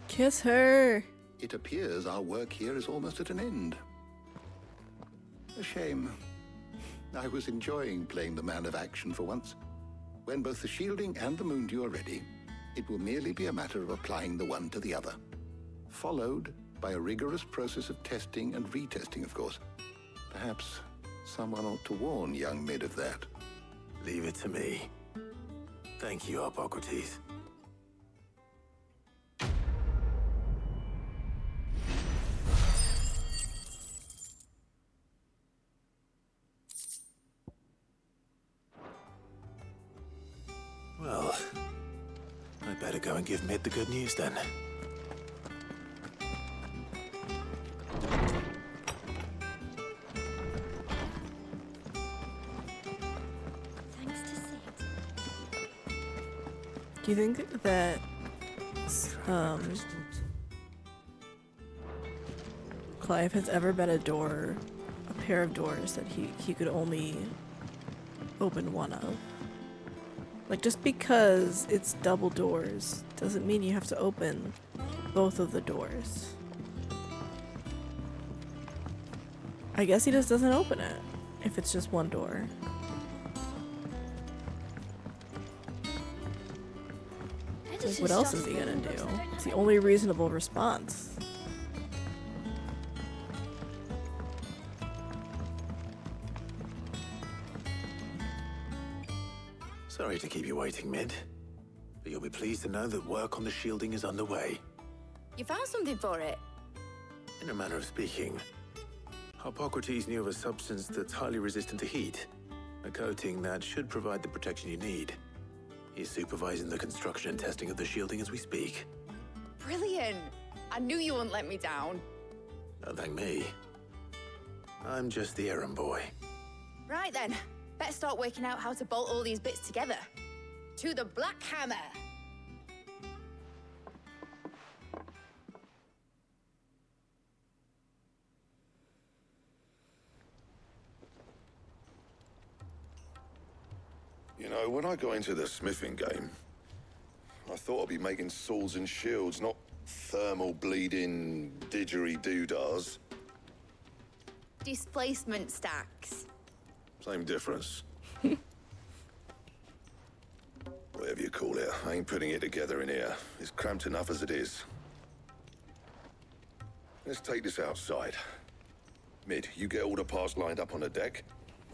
Kiss her. It appears our work here is almost at an end. A shame. I was enjoying playing the man of action for once. When both the shielding and the moon dew are ready, it will merely be a matter of applying the one to the other. Followed by a rigorous process of testing and retesting, of course. Perhaps someone ought to warn young Mid of that. Leave it to me. Thank you, Harpocrates. go and give Mid the good news then. Thanks to Sid. Do you think that Clive has ever been a pair of doors that he could only open one of? Like, just because it's double doors doesn't mean you have to open both of the doors. I guess he just doesn't open it if it's just one door. Like, what else is he gonna do? It's the only reasonable response. Sorry to keep you waiting, Mid. But you'll be pleased to know that work on the shielding is underway. You found something for it? In a manner of speaking, Hippocrates knew of a substance that's highly resistant to heat. A coating that should provide the protection you need. He's supervising the construction and testing of the shielding as we speak. Brilliant! I knew you wouldn't let me down. Don't thank me. I'm just the errand boy. Right then, better start working out how to bolt all these bits together. To the Black Hammer! You know, when I got into the smithing game, I thought I'd be making swords and shields, not thermal bleeding didgeridoo-dahs. Displacement stacks. Same difference. Whatever you call it, I ain't putting it together in here. It's cramped enough as it is. Let's take this outside. Mid, you get all the parts lined up on the deck.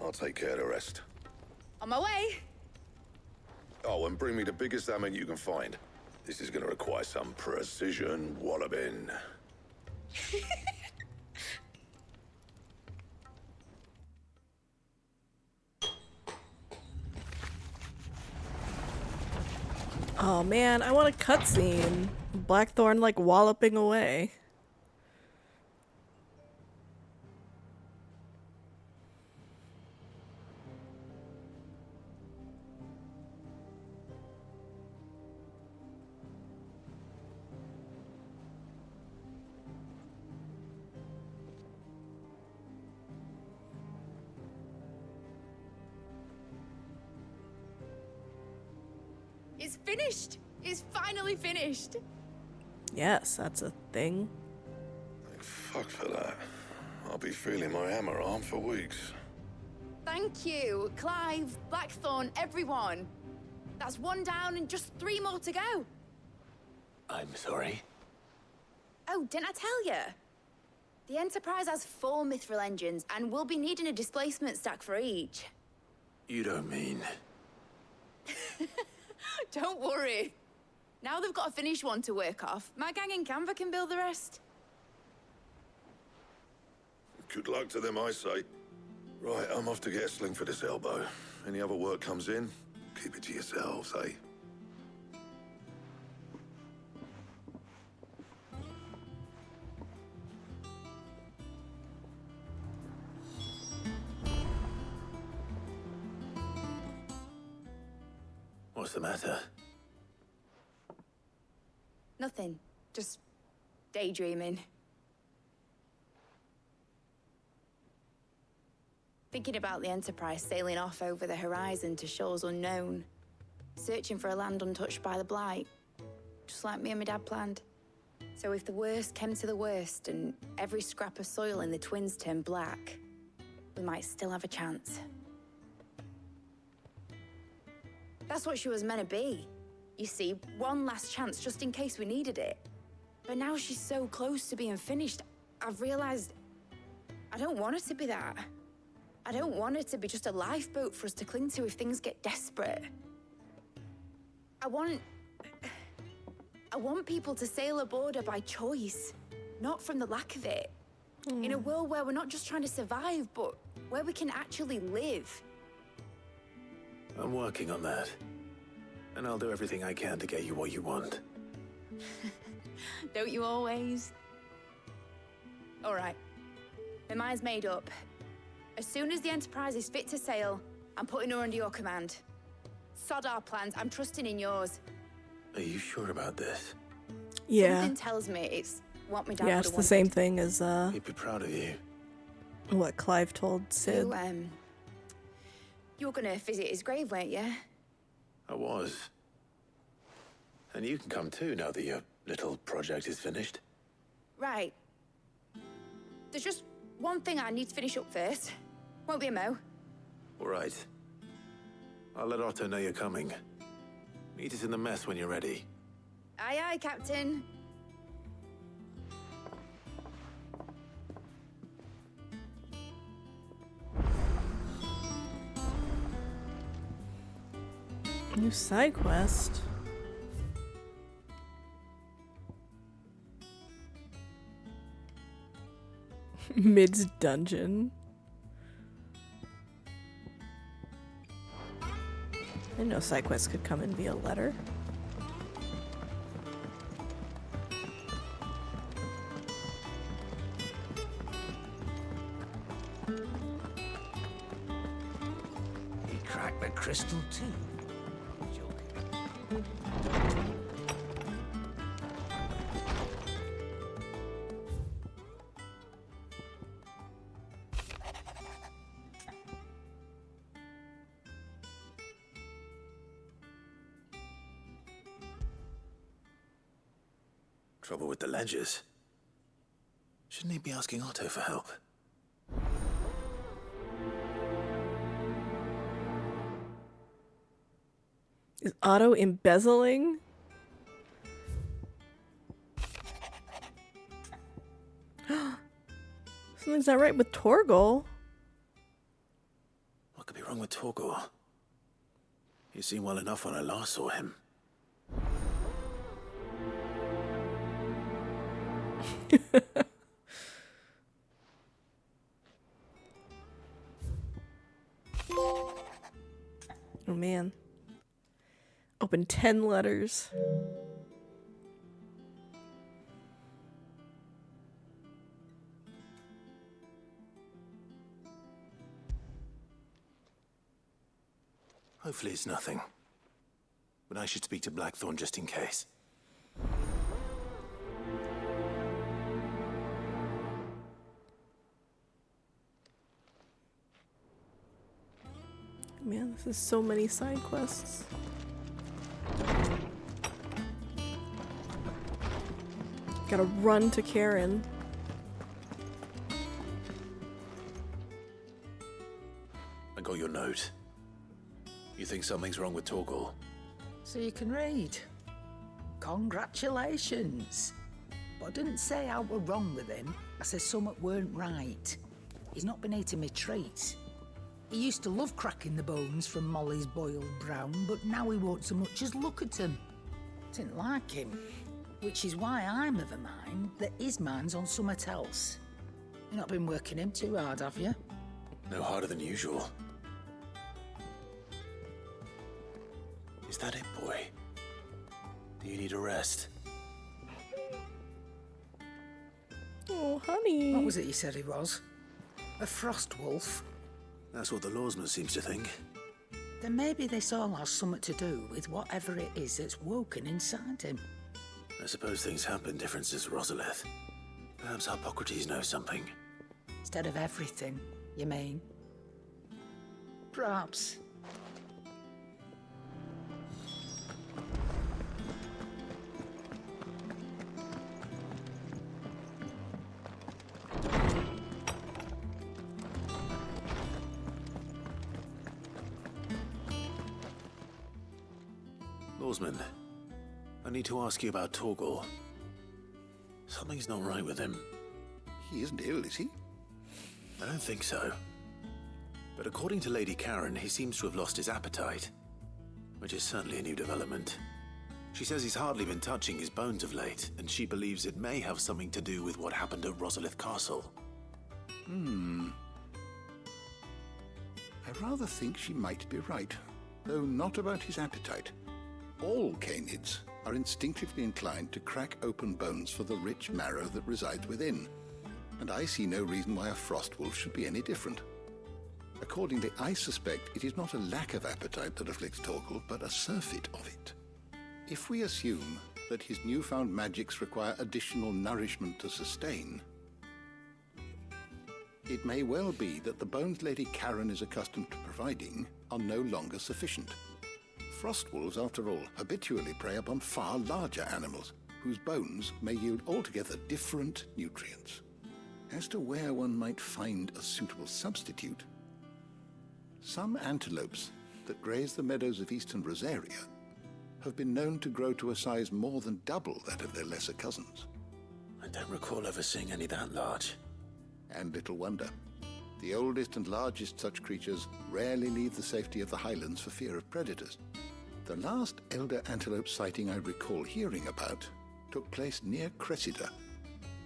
I'll take care of the rest. On my way! Oh, and bring me the biggest hammer you can find. This is gonna require some precision walloping. Oh man, I want a cutscene. Blackthorn like walloping away. It's finished! It's finally finished! Yes, that's a thing. Fuck for that. I'll be feeling my hammer arm for weeks. Thank you, Clive, Blackthorn, everyone. That's one down and just 3 more to go. I'm sorry. Oh, didn't I tell you? The Enterprise has 4 mithril engines, and we'll be needing a displacement stack for each. You don't mean... Don't worry. Now they've got a finished one to work off. My gang in Canva can build the rest. Good luck to them, I say. Right, I'm off to get a sling for this elbow. Any other work comes in, keep it to yourselves, eh? What's the matter? Nothing. Just daydreaming. Thinking about the Enterprise sailing off over the horizon to shores unknown. Searching for a land untouched by the Blight. Just like me and my dad planned. So if the worst came to the worst and every scrap of soil in the Twins turned black, we might still have a chance. That's what she was meant to be. You see, one last chance just in case we needed it. But now she's so close to being finished, I've realized I don't want her to be that. I don't want her to be just a lifeboat for us to cling to if things get desperate. I want people to sail aboard her by choice, not from the lack of it. In a world where we're not just trying to survive, but where we can actually live. I'm working on that. And I'll do everything I can to get you what you want. Don't you always? All right. My mind's made up. As soon as the Enterprise is fit to sail, I'm putting her under your command. Sod our plans. I'm trusting in yours. Are you sure about this? Yeah. Something tells me it's what my dad Yeah, would it's have the wanted. same thing as He'd be proud of you. what Clive told Sid. You were gonna visit his grave, weren't you? I was. And you can come too now that your little project is finished. Right. There's just one thing I need to finish up first. Won't be a mo. All right. I'll let Otto know you're coming. Meet us in the mess when you're ready. Aye, aye, Captain. New side quest. Mid's dungeon. I didn't know side quests could come in via letter. He cracked the crystal too. Trouble with the ledgers. Shouldn't he be asking Otto for help? Is Otto embezzling? Something's not right with Torgal. What could be wrong with Torgor? He seemed well enough when I last saw him. Oh man. Open 10 letters. Hopefully it's nothing. But I should speak to Blackthorn just in case. Man, this is so many side quests. Gotta run to Karen. I got your note. You think something's wrong with Torgal? So you can read. Congratulations. But I didn't say I were wrong with him. I said something weren't right. He's not been eating me treats. He used to love cracking the bones from Molly's boiled brown, but now he won't so much as look at them. Didn't like him. Which is why I'm of a mind that his mind's on something else. You've not been working him too hard, have you? No harder than usual. Is that it, boy? Do you need a rest? Oh, honey. What was it you said he was? A frost wolf? That's what the lawsman seems to think. Then maybe this all has something to do with whatever it is that's woken inside him. I suppose things have been different since Rosalith. Perhaps Hippocrates knows something. Instead of everything, you mean? Perhaps. Lawsman, I need to ask you about Torgal. Something's not right with him. He isn't ill, is he? I don't think so. But according to Lady Karen, he seems to have lost his appetite, which is certainly a new development. She says he's hardly been touching his bones of late, and she believes it may have something to do with what happened at Rosalith Castle. I rather think she might be right, though not about his appetite. All canids are instinctively inclined to crack open bones for the rich marrow that resides within, and I see no reason why a frost wolf should be any different. Accordingly, I suspect it is not a lack of appetite that afflicts Torkel, but a surfeit of it. If we assume that his newfound magics require additional nourishment to sustain, it may well be that the bones Lady Karen is accustomed to providing are no longer sufficient. Frost wolves, after all, habitually prey upon far larger animals, whose bones may yield altogether different nutrients. As to where one might find a suitable substitute, some antelopes that graze the meadows of eastern Rosaria have been known to grow to a size more than double that of their lesser cousins. I don't recall ever seeing any that large. And little wonder. The oldest and largest such creatures rarely leave the safety of the highlands for fear of predators. The last elder antelope sighting I recall hearing about took place near Cressida,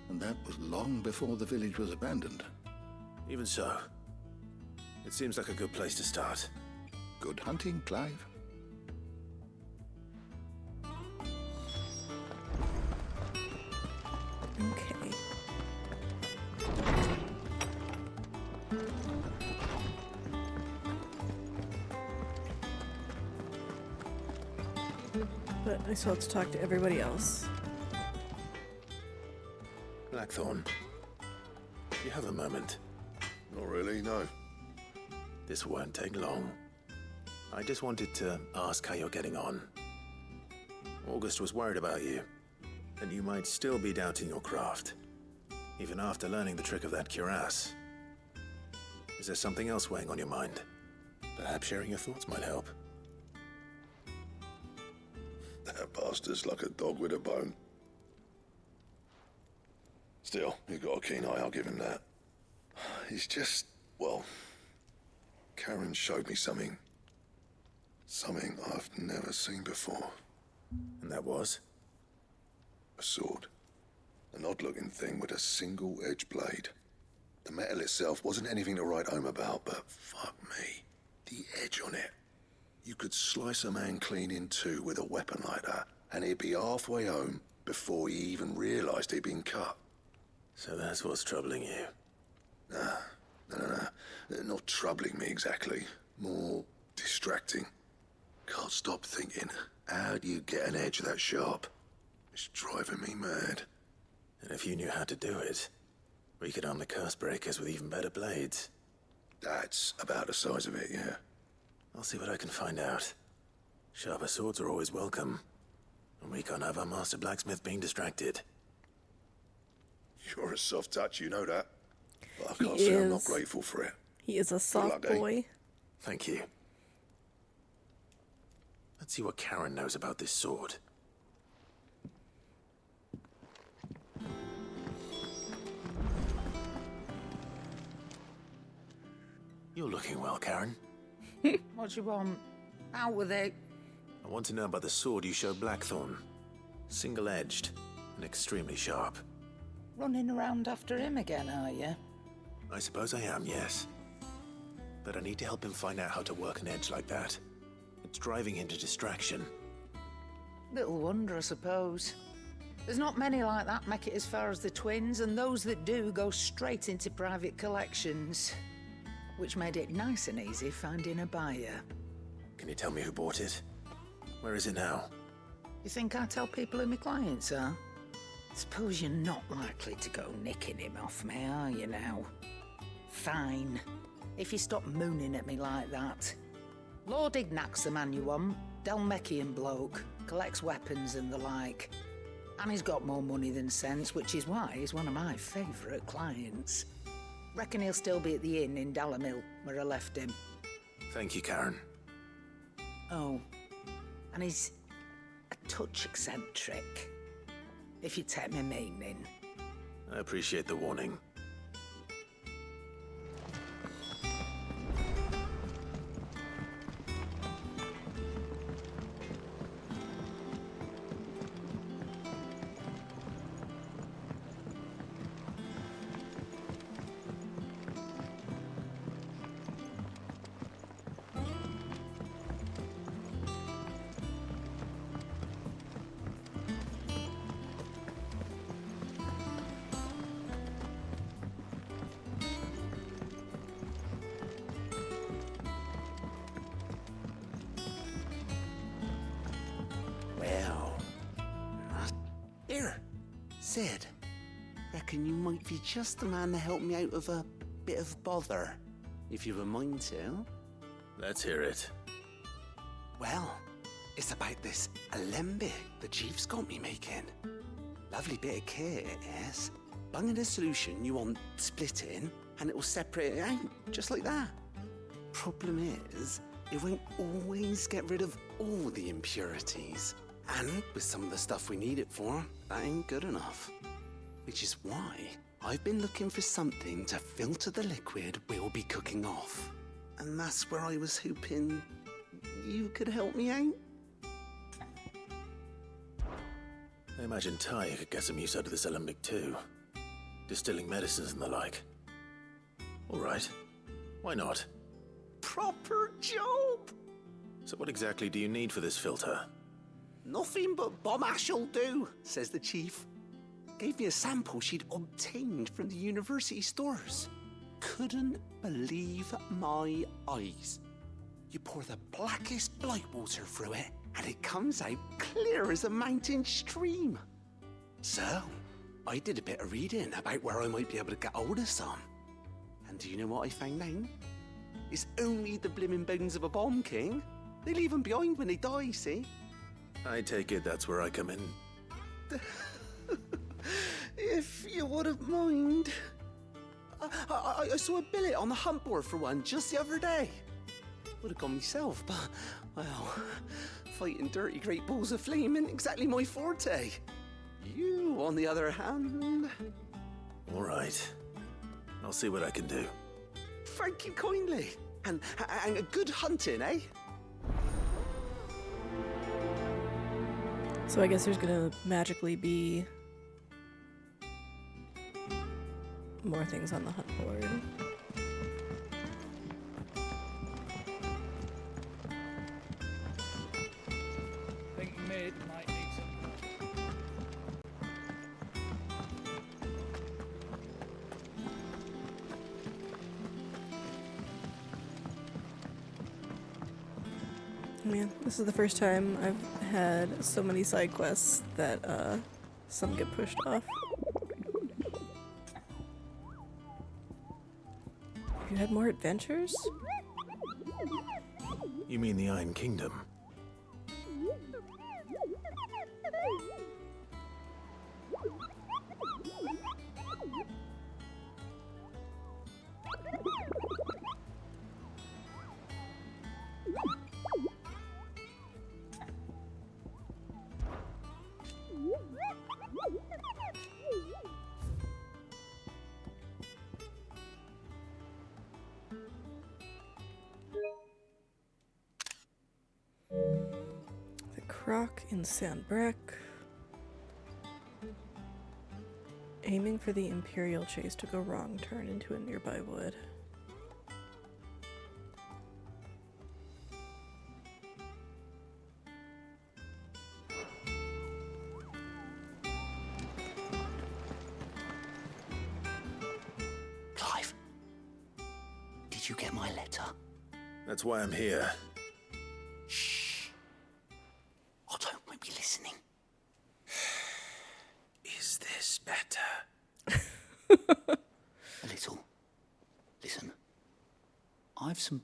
and that was long before the village was abandoned. Even so, it seems like a good place to start. Good hunting, Clive. Okay. But I still have to talk to everybody else. Blackthorn, you have a moment? Not really, no. This won't take long. I just wanted to ask how you're getting on. August was worried about you, and you might still be doubting your craft, even after learning the trick of that cuirass. Is there something else weighing on your mind? Perhaps sharing your thoughts might help. That bastard's like a dog with a bone. Still, he's got a keen eye, I'll give him that. He's just, well, Karen showed me something. Something I've never seen before. And that was? A sword. An odd-looking thing with a single-edged blade. The metal itself wasn't anything to write home about, but fuck me. The edge on it. You could slice a man clean in two with a weapon like that, and he'd be halfway home before he even realized he'd been cut. So that's what's troubling you? No. Not troubling me exactly. More distracting. Can't stop thinking, how do you get an edge that sharp? It's driving me mad. And if you knew how to do it, we could arm the curse breakers with even better blades. That's about the size of it, yeah. I'll see what I can find out. Sharper swords are always welcome. And we can't have our master blacksmith being distracted. You're a soft touch, you know that. But I can't say I'm not grateful for it. He is a soft luck, eh? boy. Thank you. Let's see what Karen knows about this sword. You're looking well, Karen. What do you want? Out with it. I want to know about the sword you showed Blackthorn. Single-edged and extremely sharp. Running around after him again, are you? I suppose I am, yes. But I need to help him find out how to work an edge like that. It's driving him to distraction. Little wonder, I suppose. There's not many like that make it as far as the twins, and those that do go straight into private collections. Which made it nice and easy finding a buyer. Can you tell me who bought it? Where is it now? You think I tell people who my clients are? Suppose you're not likely to go nicking him off me, are you now? Fine. If you stop mooning at me like that. Lord Ignac's the man you want. Dalmekian bloke. Collects weapons and the like. And he's got more money than sense, which is why he's one of my favourite clients. Reckon he'll still be at the inn in Dalamil, where I left him. Thank you, Karen. Oh, and he's a touch eccentric, if you take my meaning. I appreciate the warning. Sid, reckon you might be just the man to help me out of a bit of bother, if you've a mind to. Let's hear it. Well, it's about this alembic the chief's got me making. Lovely bit of kit, it is. Bung in a solution you want splitting, and it will separate it out, just like that. Problem is, it won't always get rid of all the impurities. And with some of the stuff we need it for, that ain't good enough. Which is why I've been looking for something to filter the liquid we'll be cooking off. And that's where I was hoping you could help me out. I imagine Ty could get some use out of this alembic too. Distilling medicines and the like. All right. Why not? Proper job! So what exactly do you need for this filter? Nothing but bomb ash'll do, says the chief. Gave me a sample she'd obtained from the university stores. Couldn't believe my eyes. You pour the blackest blight water through it, and it comes out clear as a mountain stream. So, I did a bit of reading about where I might be able to get hold of some. And do you know what I found out? It's only the blimmin' bones of a bomb king. They leave them behind when they die, see? I take it that's where I come in. If you wouldn't mind. I saw a billet on the hunt board for one just the other day. Would have gone myself, but, well, fighting dirty great balls of flame isn't exactly my forte. You, on the other hand... All right. I'll see what I can do. Thank you kindly. And a good hunting, eh? So I guess there's gonna magically be more things on the hunt board. I think mid might need some. Man, this is the first time I've had so many side quests that some get pushed off. Have you had more adventures? You mean the Iron Kingdom? The Croc in Sandbreck. Aiming for the Imperial chase to go wrong, turn into a nearby wood. Clive, did you get my letter? That's why I'm here. Shh. Otto won't be listening. Is this better? A little. Listen, I've some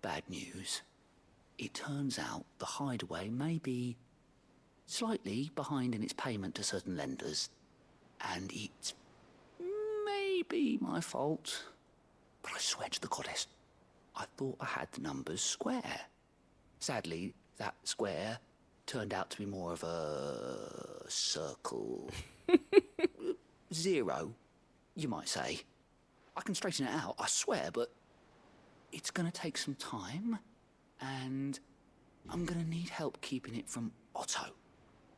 bad news. It turns out the hideaway may be slightly behind in its payment to certain lenders, and it's maybe my fault. But I swear to the goddess, I thought I had the numbers square. Sadly, that square turned out to be more of a circle. Zero, you might say. I can straighten it out, I swear, but it's gonna take some time, and I'm gonna need help keeping it from Otto.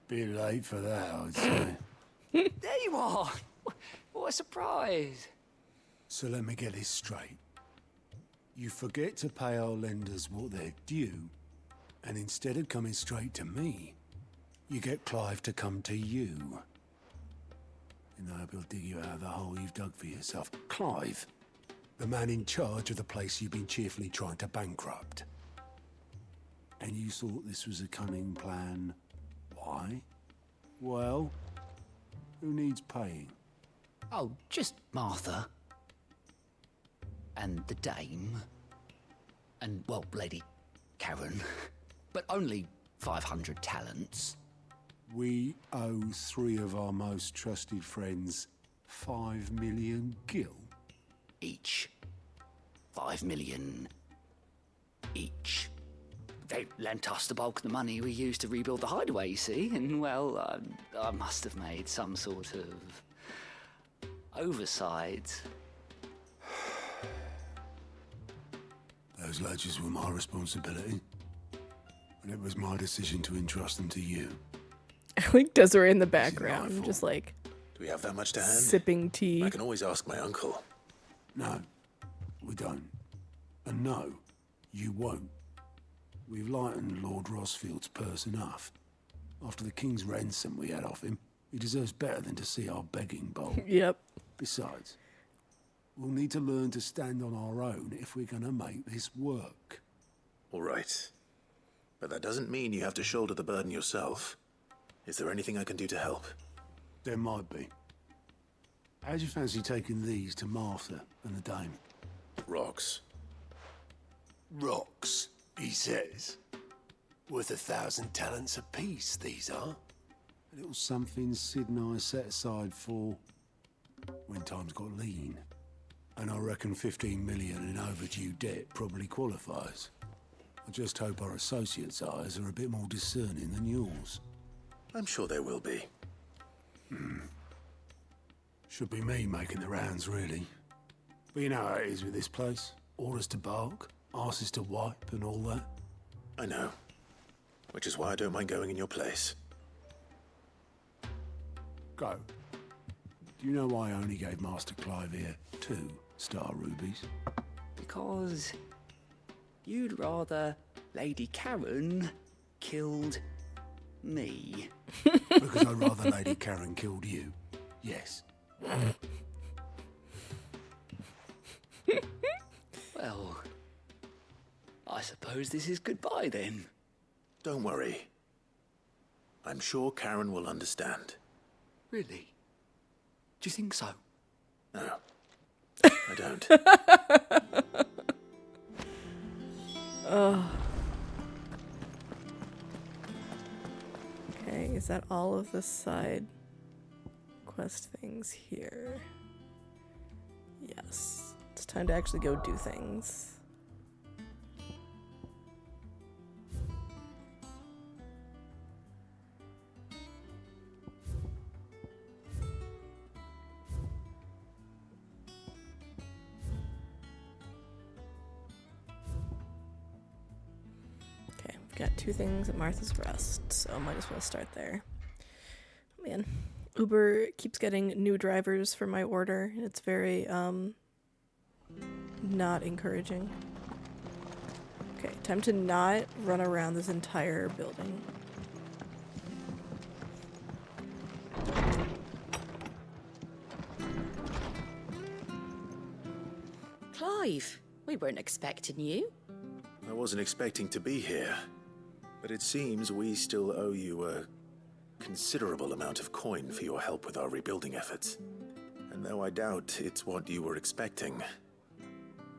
Bit late for that, I'd say. There you are! What a surprise! So let me get this straight. You forget to pay our lenders what they're due, and instead of coming straight to me, you get Clive to come to you. And I hope he'll dig you out of the hole you've dug for yourself. Clive, the man in charge of the place you've been cheerfully trying to bankrupt. And you thought this was a cunning plan. Why? Well, Who needs paying? Oh, just Martha. And the dame. And, well, Lady Karen. But only 500 talents. We owe 3 of our most trusted friends 5 million gil. Each. 5 million each. They lent us the bulk of the money we used to rebuild the hideaway, you see, and, well, I must have made some sort of oversight. Those ledgers were my responsibility, and it was my decision to entrust them to you. I like Desiree in the background, just like Do we have that much to hand? sipping tea. I can always ask my uncle. No, we don't. And no, you won't. We've lightened Lord Rosfield's purse enough. After the king's ransom we had off him, he deserves better than to see our begging bowl. Yep. Besides, we'll need to learn to stand on our own if we're gonna make this work. All right. But that doesn't mean you have to shoulder the burden yourself. Is there anything I can do to help? There might be. How'd you fancy taking these to Martha and the dame? Rocks. Rocks, he says. Worth 1,000 talents apiece, these are. A little something Sid and I set aside for when times got lean. And I reckon 15 million in overdue debt probably qualifies. I just hope our associates' eyes are a bit more discerning than yours. I'm sure there will be. Should be me making the rounds, really. But you know how it is with this place. Orders to bark, arses to wipe, and all that. I know. Which is why I don't mind going in your place. Go. Do you know why I only gave Master Clive here 2 star rubies? Because you'd rather Lady Karen killed me. Because I'd rather Lady Karen killed you. Yes. Well, I suppose this is goodbye then. Don't worry. I'm sure Karen will understand. Really? Do you think so? No. I don't. Oh. Okay, is that all of the side quest things here? Yes. It's time to actually go do things. Okay, we've got 2 things at Martha's Rest, so I might as well start there. Man, Uber keeps getting new drivers for my order, and it's very, not encouraging. Okay, time to not run around this entire building. Clive, we weren't expecting you. I wasn't expecting to be here. But it seems we still owe you a considerable amount of coin for your help with our rebuilding efforts. And though I doubt it's what you were expecting,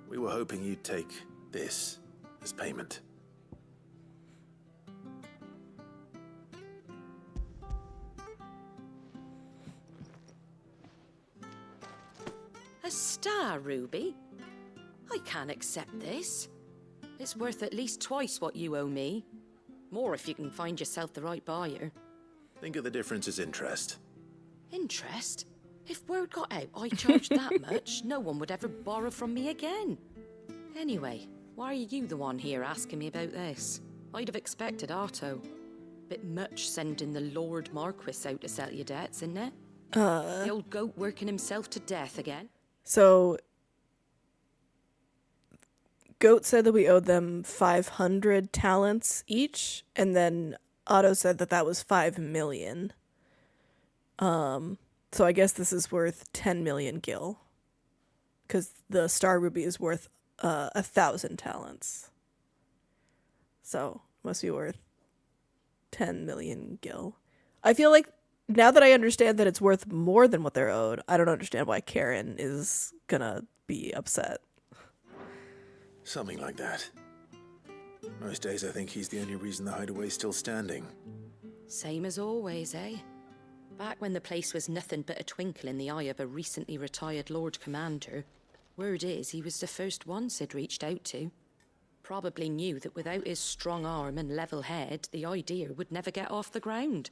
we were hoping you'd take this as payment. A star ruby? I can't accept this. It's worth at least twice what you owe me. More if you can find yourself the right buyer. Think of the difference as interest. Interest? If word got out I charged that much, no one would ever borrow from me again. Anyway, why are you the one here asking me about this? I'd have expected Otto. Bit much sending the Lord Marquis out to settle your debts, isn't it? The old goat working himself to death again. So, Goat said that we owed them 500 talents each, and then Otto said that that was 5 million. So I guess this is worth 10 million gil, because the Star Ruby is worth 1,000 talents. So, must be worth 10 million gil. I feel like now that I understand that it's worth more than what they're owed, I don't understand why Karen is gonna be upset. Something like that. Most days I think he's the only reason the hideaway's still standing. Same as always, eh? Back when the place was nothing but a twinkle in the eye of a recently retired Lord Commander, word is he was the first one Sid reached out to. Probably knew that without his strong arm and level head, the idea would never get off the ground.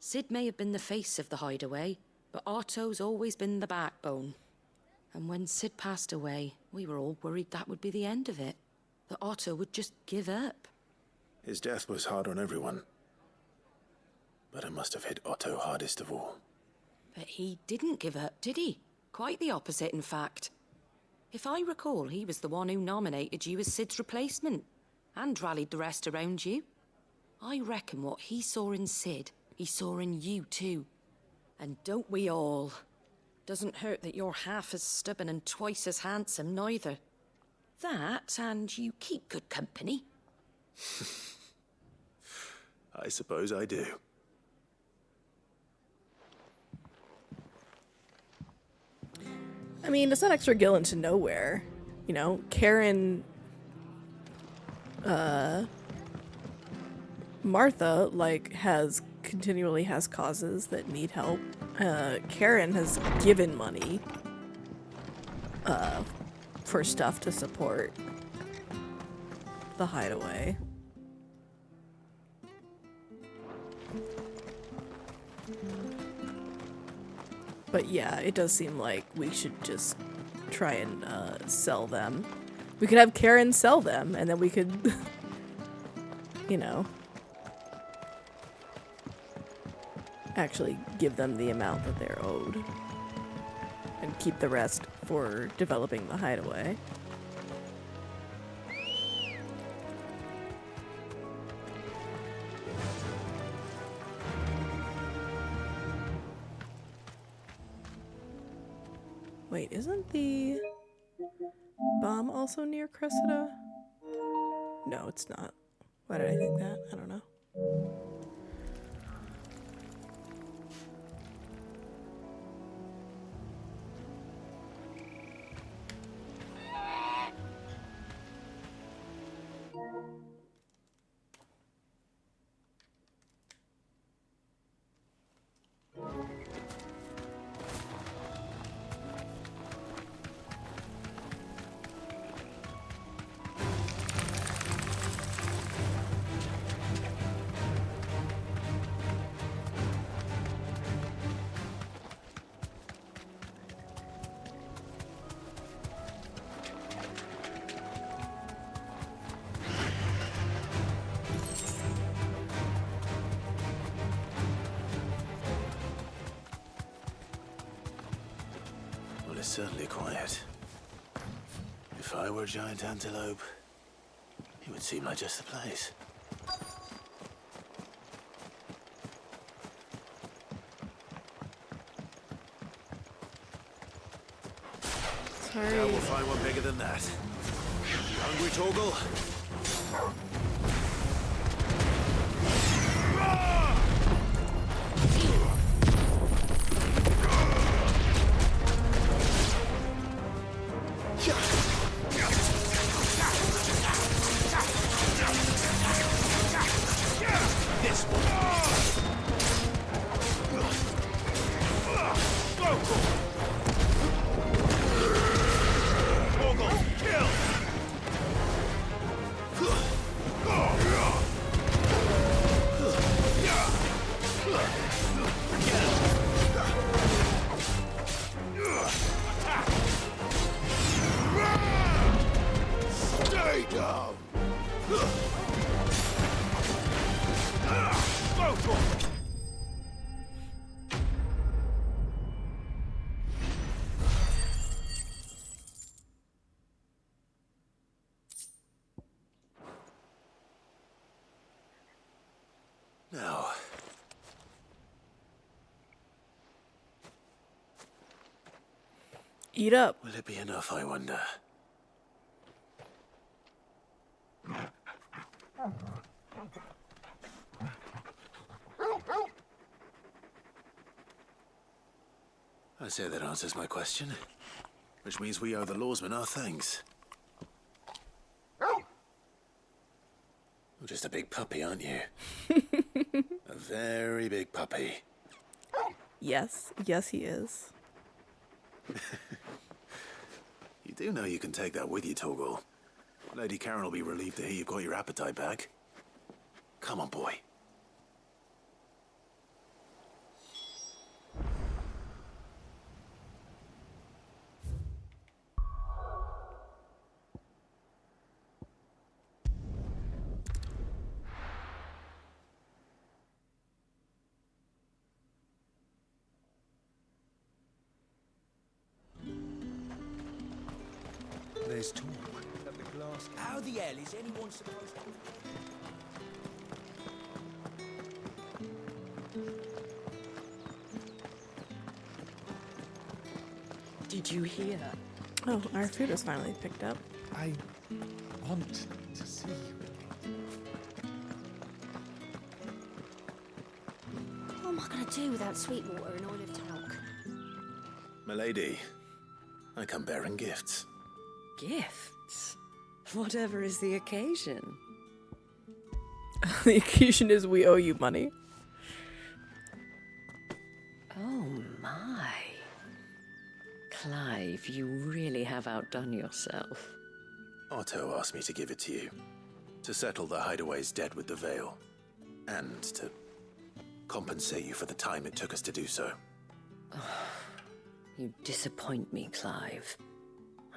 Sid may have been the face of the hideaway, but Otto's always been the backbone. And when Sid passed away, we were all worried that would be the end of it. That Otto would just give up. His death was hard on everyone. But it must have hit Otto hardest of all. But he didn't give up, did he? Quite the opposite, in fact. If I recall, he was the one who nominated you as Sid's replacement, and rallied the rest around you. I reckon what he saw in Sid, he saw in you too. And don't we all? Doesn't hurt that you're half as stubborn and twice as handsome, neither. That, and you keep good company. I suppose I do. I mean, it's not extra Gill into nowhere. You know, Karen, Martha, like, continually has causes that need help. Karen has given money, for stuff to support the hideaway. But yeah, it does seem like we should just try and sell them. We could have Karen sell them, and then we could, you know, actually give them the amount that they're owed. And keep the rest for developing the hideaway. Wait, isn't the bomb also near Cressida? No, it's not. Why did I think that? I don't know. Well, it's certainly quiet. If I were a giant antelope, it would seem like just the place. Sorry. Now we'll find one bigger than that. You hungry, Torgal? This one. Torgal, kill! Stay down! Now, Eat up. will it be enough, I wonder? I say that answers my question. Which means we owe the lawsman our thanks. You're just a big puppy, aren't you? A very big puppy. Yes. Yes, he is. You do know you can take that with you, Torgal. Lady Karen will be relieved to hear you've got your appetite back. Come on, boy. There's talk that the glass... How the hell is anyone supposed to... Did you hear? Oh, our food is finally picked up. I want to see you. What am I going to do without sweet water and oil of talc? Milady, I come bearing gifts. Gifts? Whatever is the occasion. The occasion is we owe you money. Oh my. Clive, you really have outdone yourself. Otto asked me to give it to you. To settle the Hideaway's debt with the Veil. And to compensate you for the time it took us to do so. You disappoint me, Clive.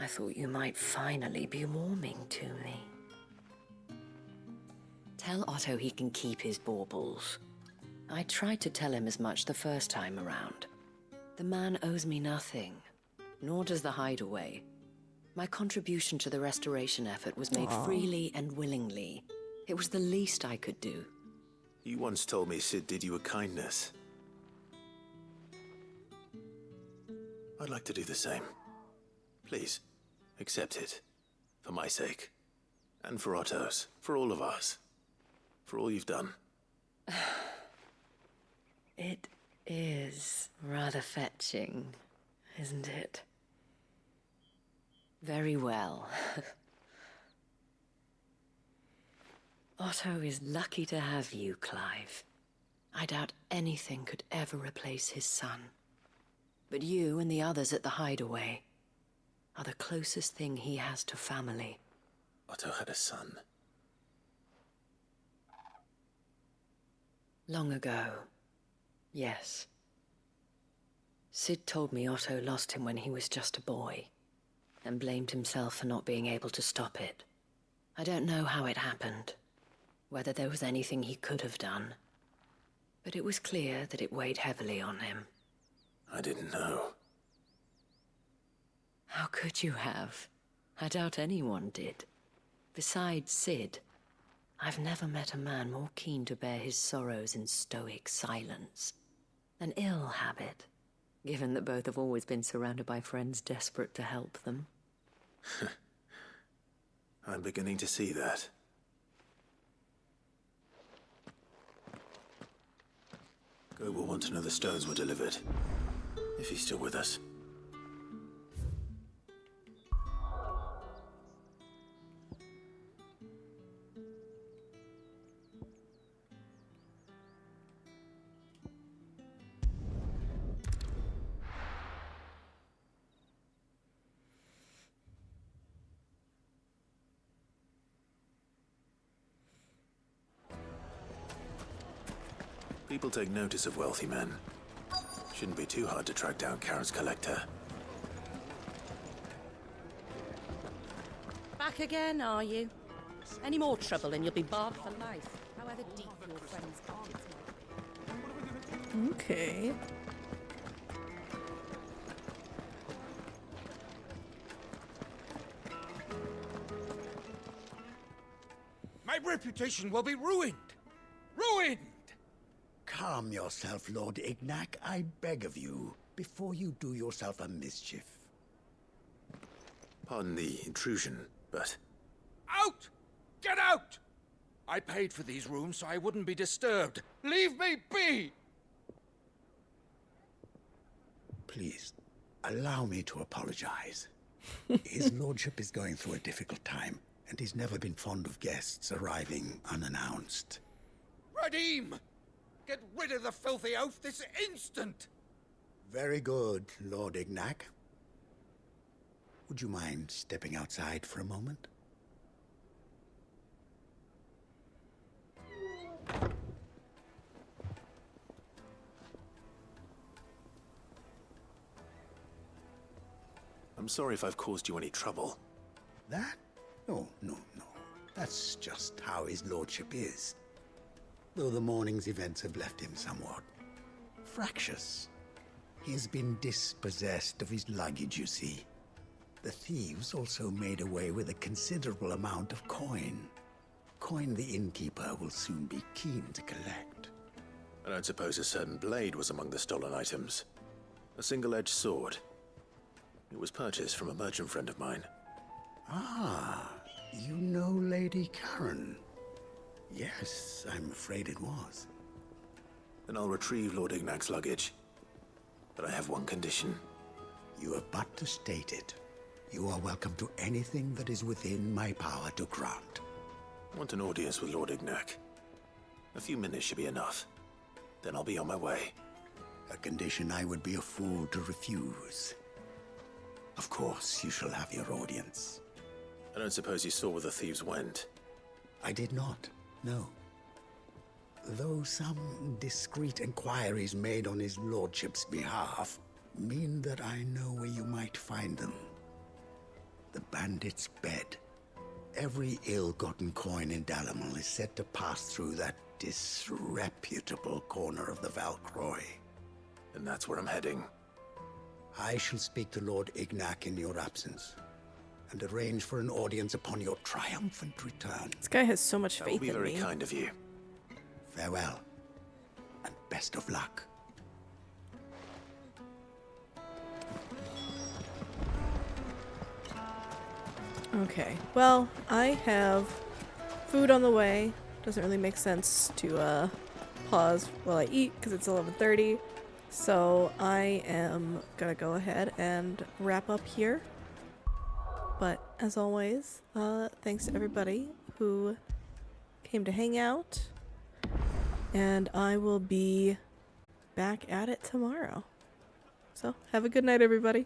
I thought you might finally be warming to me. Tell Otto he can keep his baubles. I tried to tell him as much the first time around. The man owes me nothing, nor does the Hideaway. My contribution to the restoration effort was made freely and willingly. It was the least I could do. You once told me Sid did you a kindness. I'd like to do the same. Please, accept it. For my sake. And for Otto's. For all of us. For all you've done. It is rather fetching, isn't it? Very well. Otto is lucky to have you, Clive. I doubt anything could ever replace his son. But you and the others at the Hideaway are the closest thing he has to family. Otto had a son. Long ago, yes. Sid told me Otto lost him when he was just a boy, and blamed himself for not being able to stop it. I don't know how it happened, whether there was anything he could have done, but it was clear that it weighed heavily on him. I didn't know. How could you have? I doubt anyone did. Besides Sid, I've never met a man more keen to bear his sorrows in stoic silence. An ill habit, given that both have always been surrounded by friends desperate to help them. I'm beginning to see that. Go will want to know the stones were delivered. If he's still with us. People take notice of wealthy men. Shouldn't be too hard to track down Karen's collector. Back again, are you? Any more trouble and you'll be barred for life, however deep your friend's pockets might be. Okay. My reputation will be ruined! Ruined! Calm yourself, Lord Ignac, I beg of you, before you do yourself a mischief. Pardon the intrusion, but... Out! Get out! I paid for these rooms so I wouldn't be disturbed. Leave me be! Please, allow me to apologize. His lordship is going through a difficult time, and he's never been fond of guests arriving unannounced. Redeem! Get rid of the filthy oaf this instant! Very good, Lord Ignac. Would you mind stepping outside for a moment? I'm sorry if I've caused you any trouble. That? No. That's just how his lordship is. Though the morning's events have left him somewhat fractious. He has been dispossessed of his luggage, you see. The thieves also made away with a considerable amount of coin. Coin the innkeeper will soon be keen to collect. I don't suppose a certain blade was among the stolen items. A single-edged sword. It was purchased from a merchant friend of mine. Ah, you know Lady Karen. Yes, I'm afraid it was. Then I'll retrieve Lord Ignac's luggage. But I have one condition. You have but to state it. You are welcome to anything that is within my power to grant. I want an audience with Lord Ignac. A few minutes should be enough. Then I'll be on my way. A condition I would be a fool to refuse. Of course, you shall have your audience. I don't suppose you saw where the thieves went? I did not, no. Though some discreet inquiries made on his lordship's behalf mean that I know where you might find them. The bandit's bed. Every ill-gotten coin in Dalamil is said to pass through that disreputable corner of the Valcroy. And that's where I'm heading. I shall speak to Lord Ignac in your absence, and arrange for an audience upon your triumphant return. This guy has so much faith in me. That will be very kind of you. Farewell, and best of luck. Okay, well, I have food on the way. Doesn't really make sense to pause while I eat because it's 11:30. So I am gonna go ahead and wrap up here. But as always, thanks to everybody who came to hang out. And I will be back at it tomorrow. So have a good night, everybody.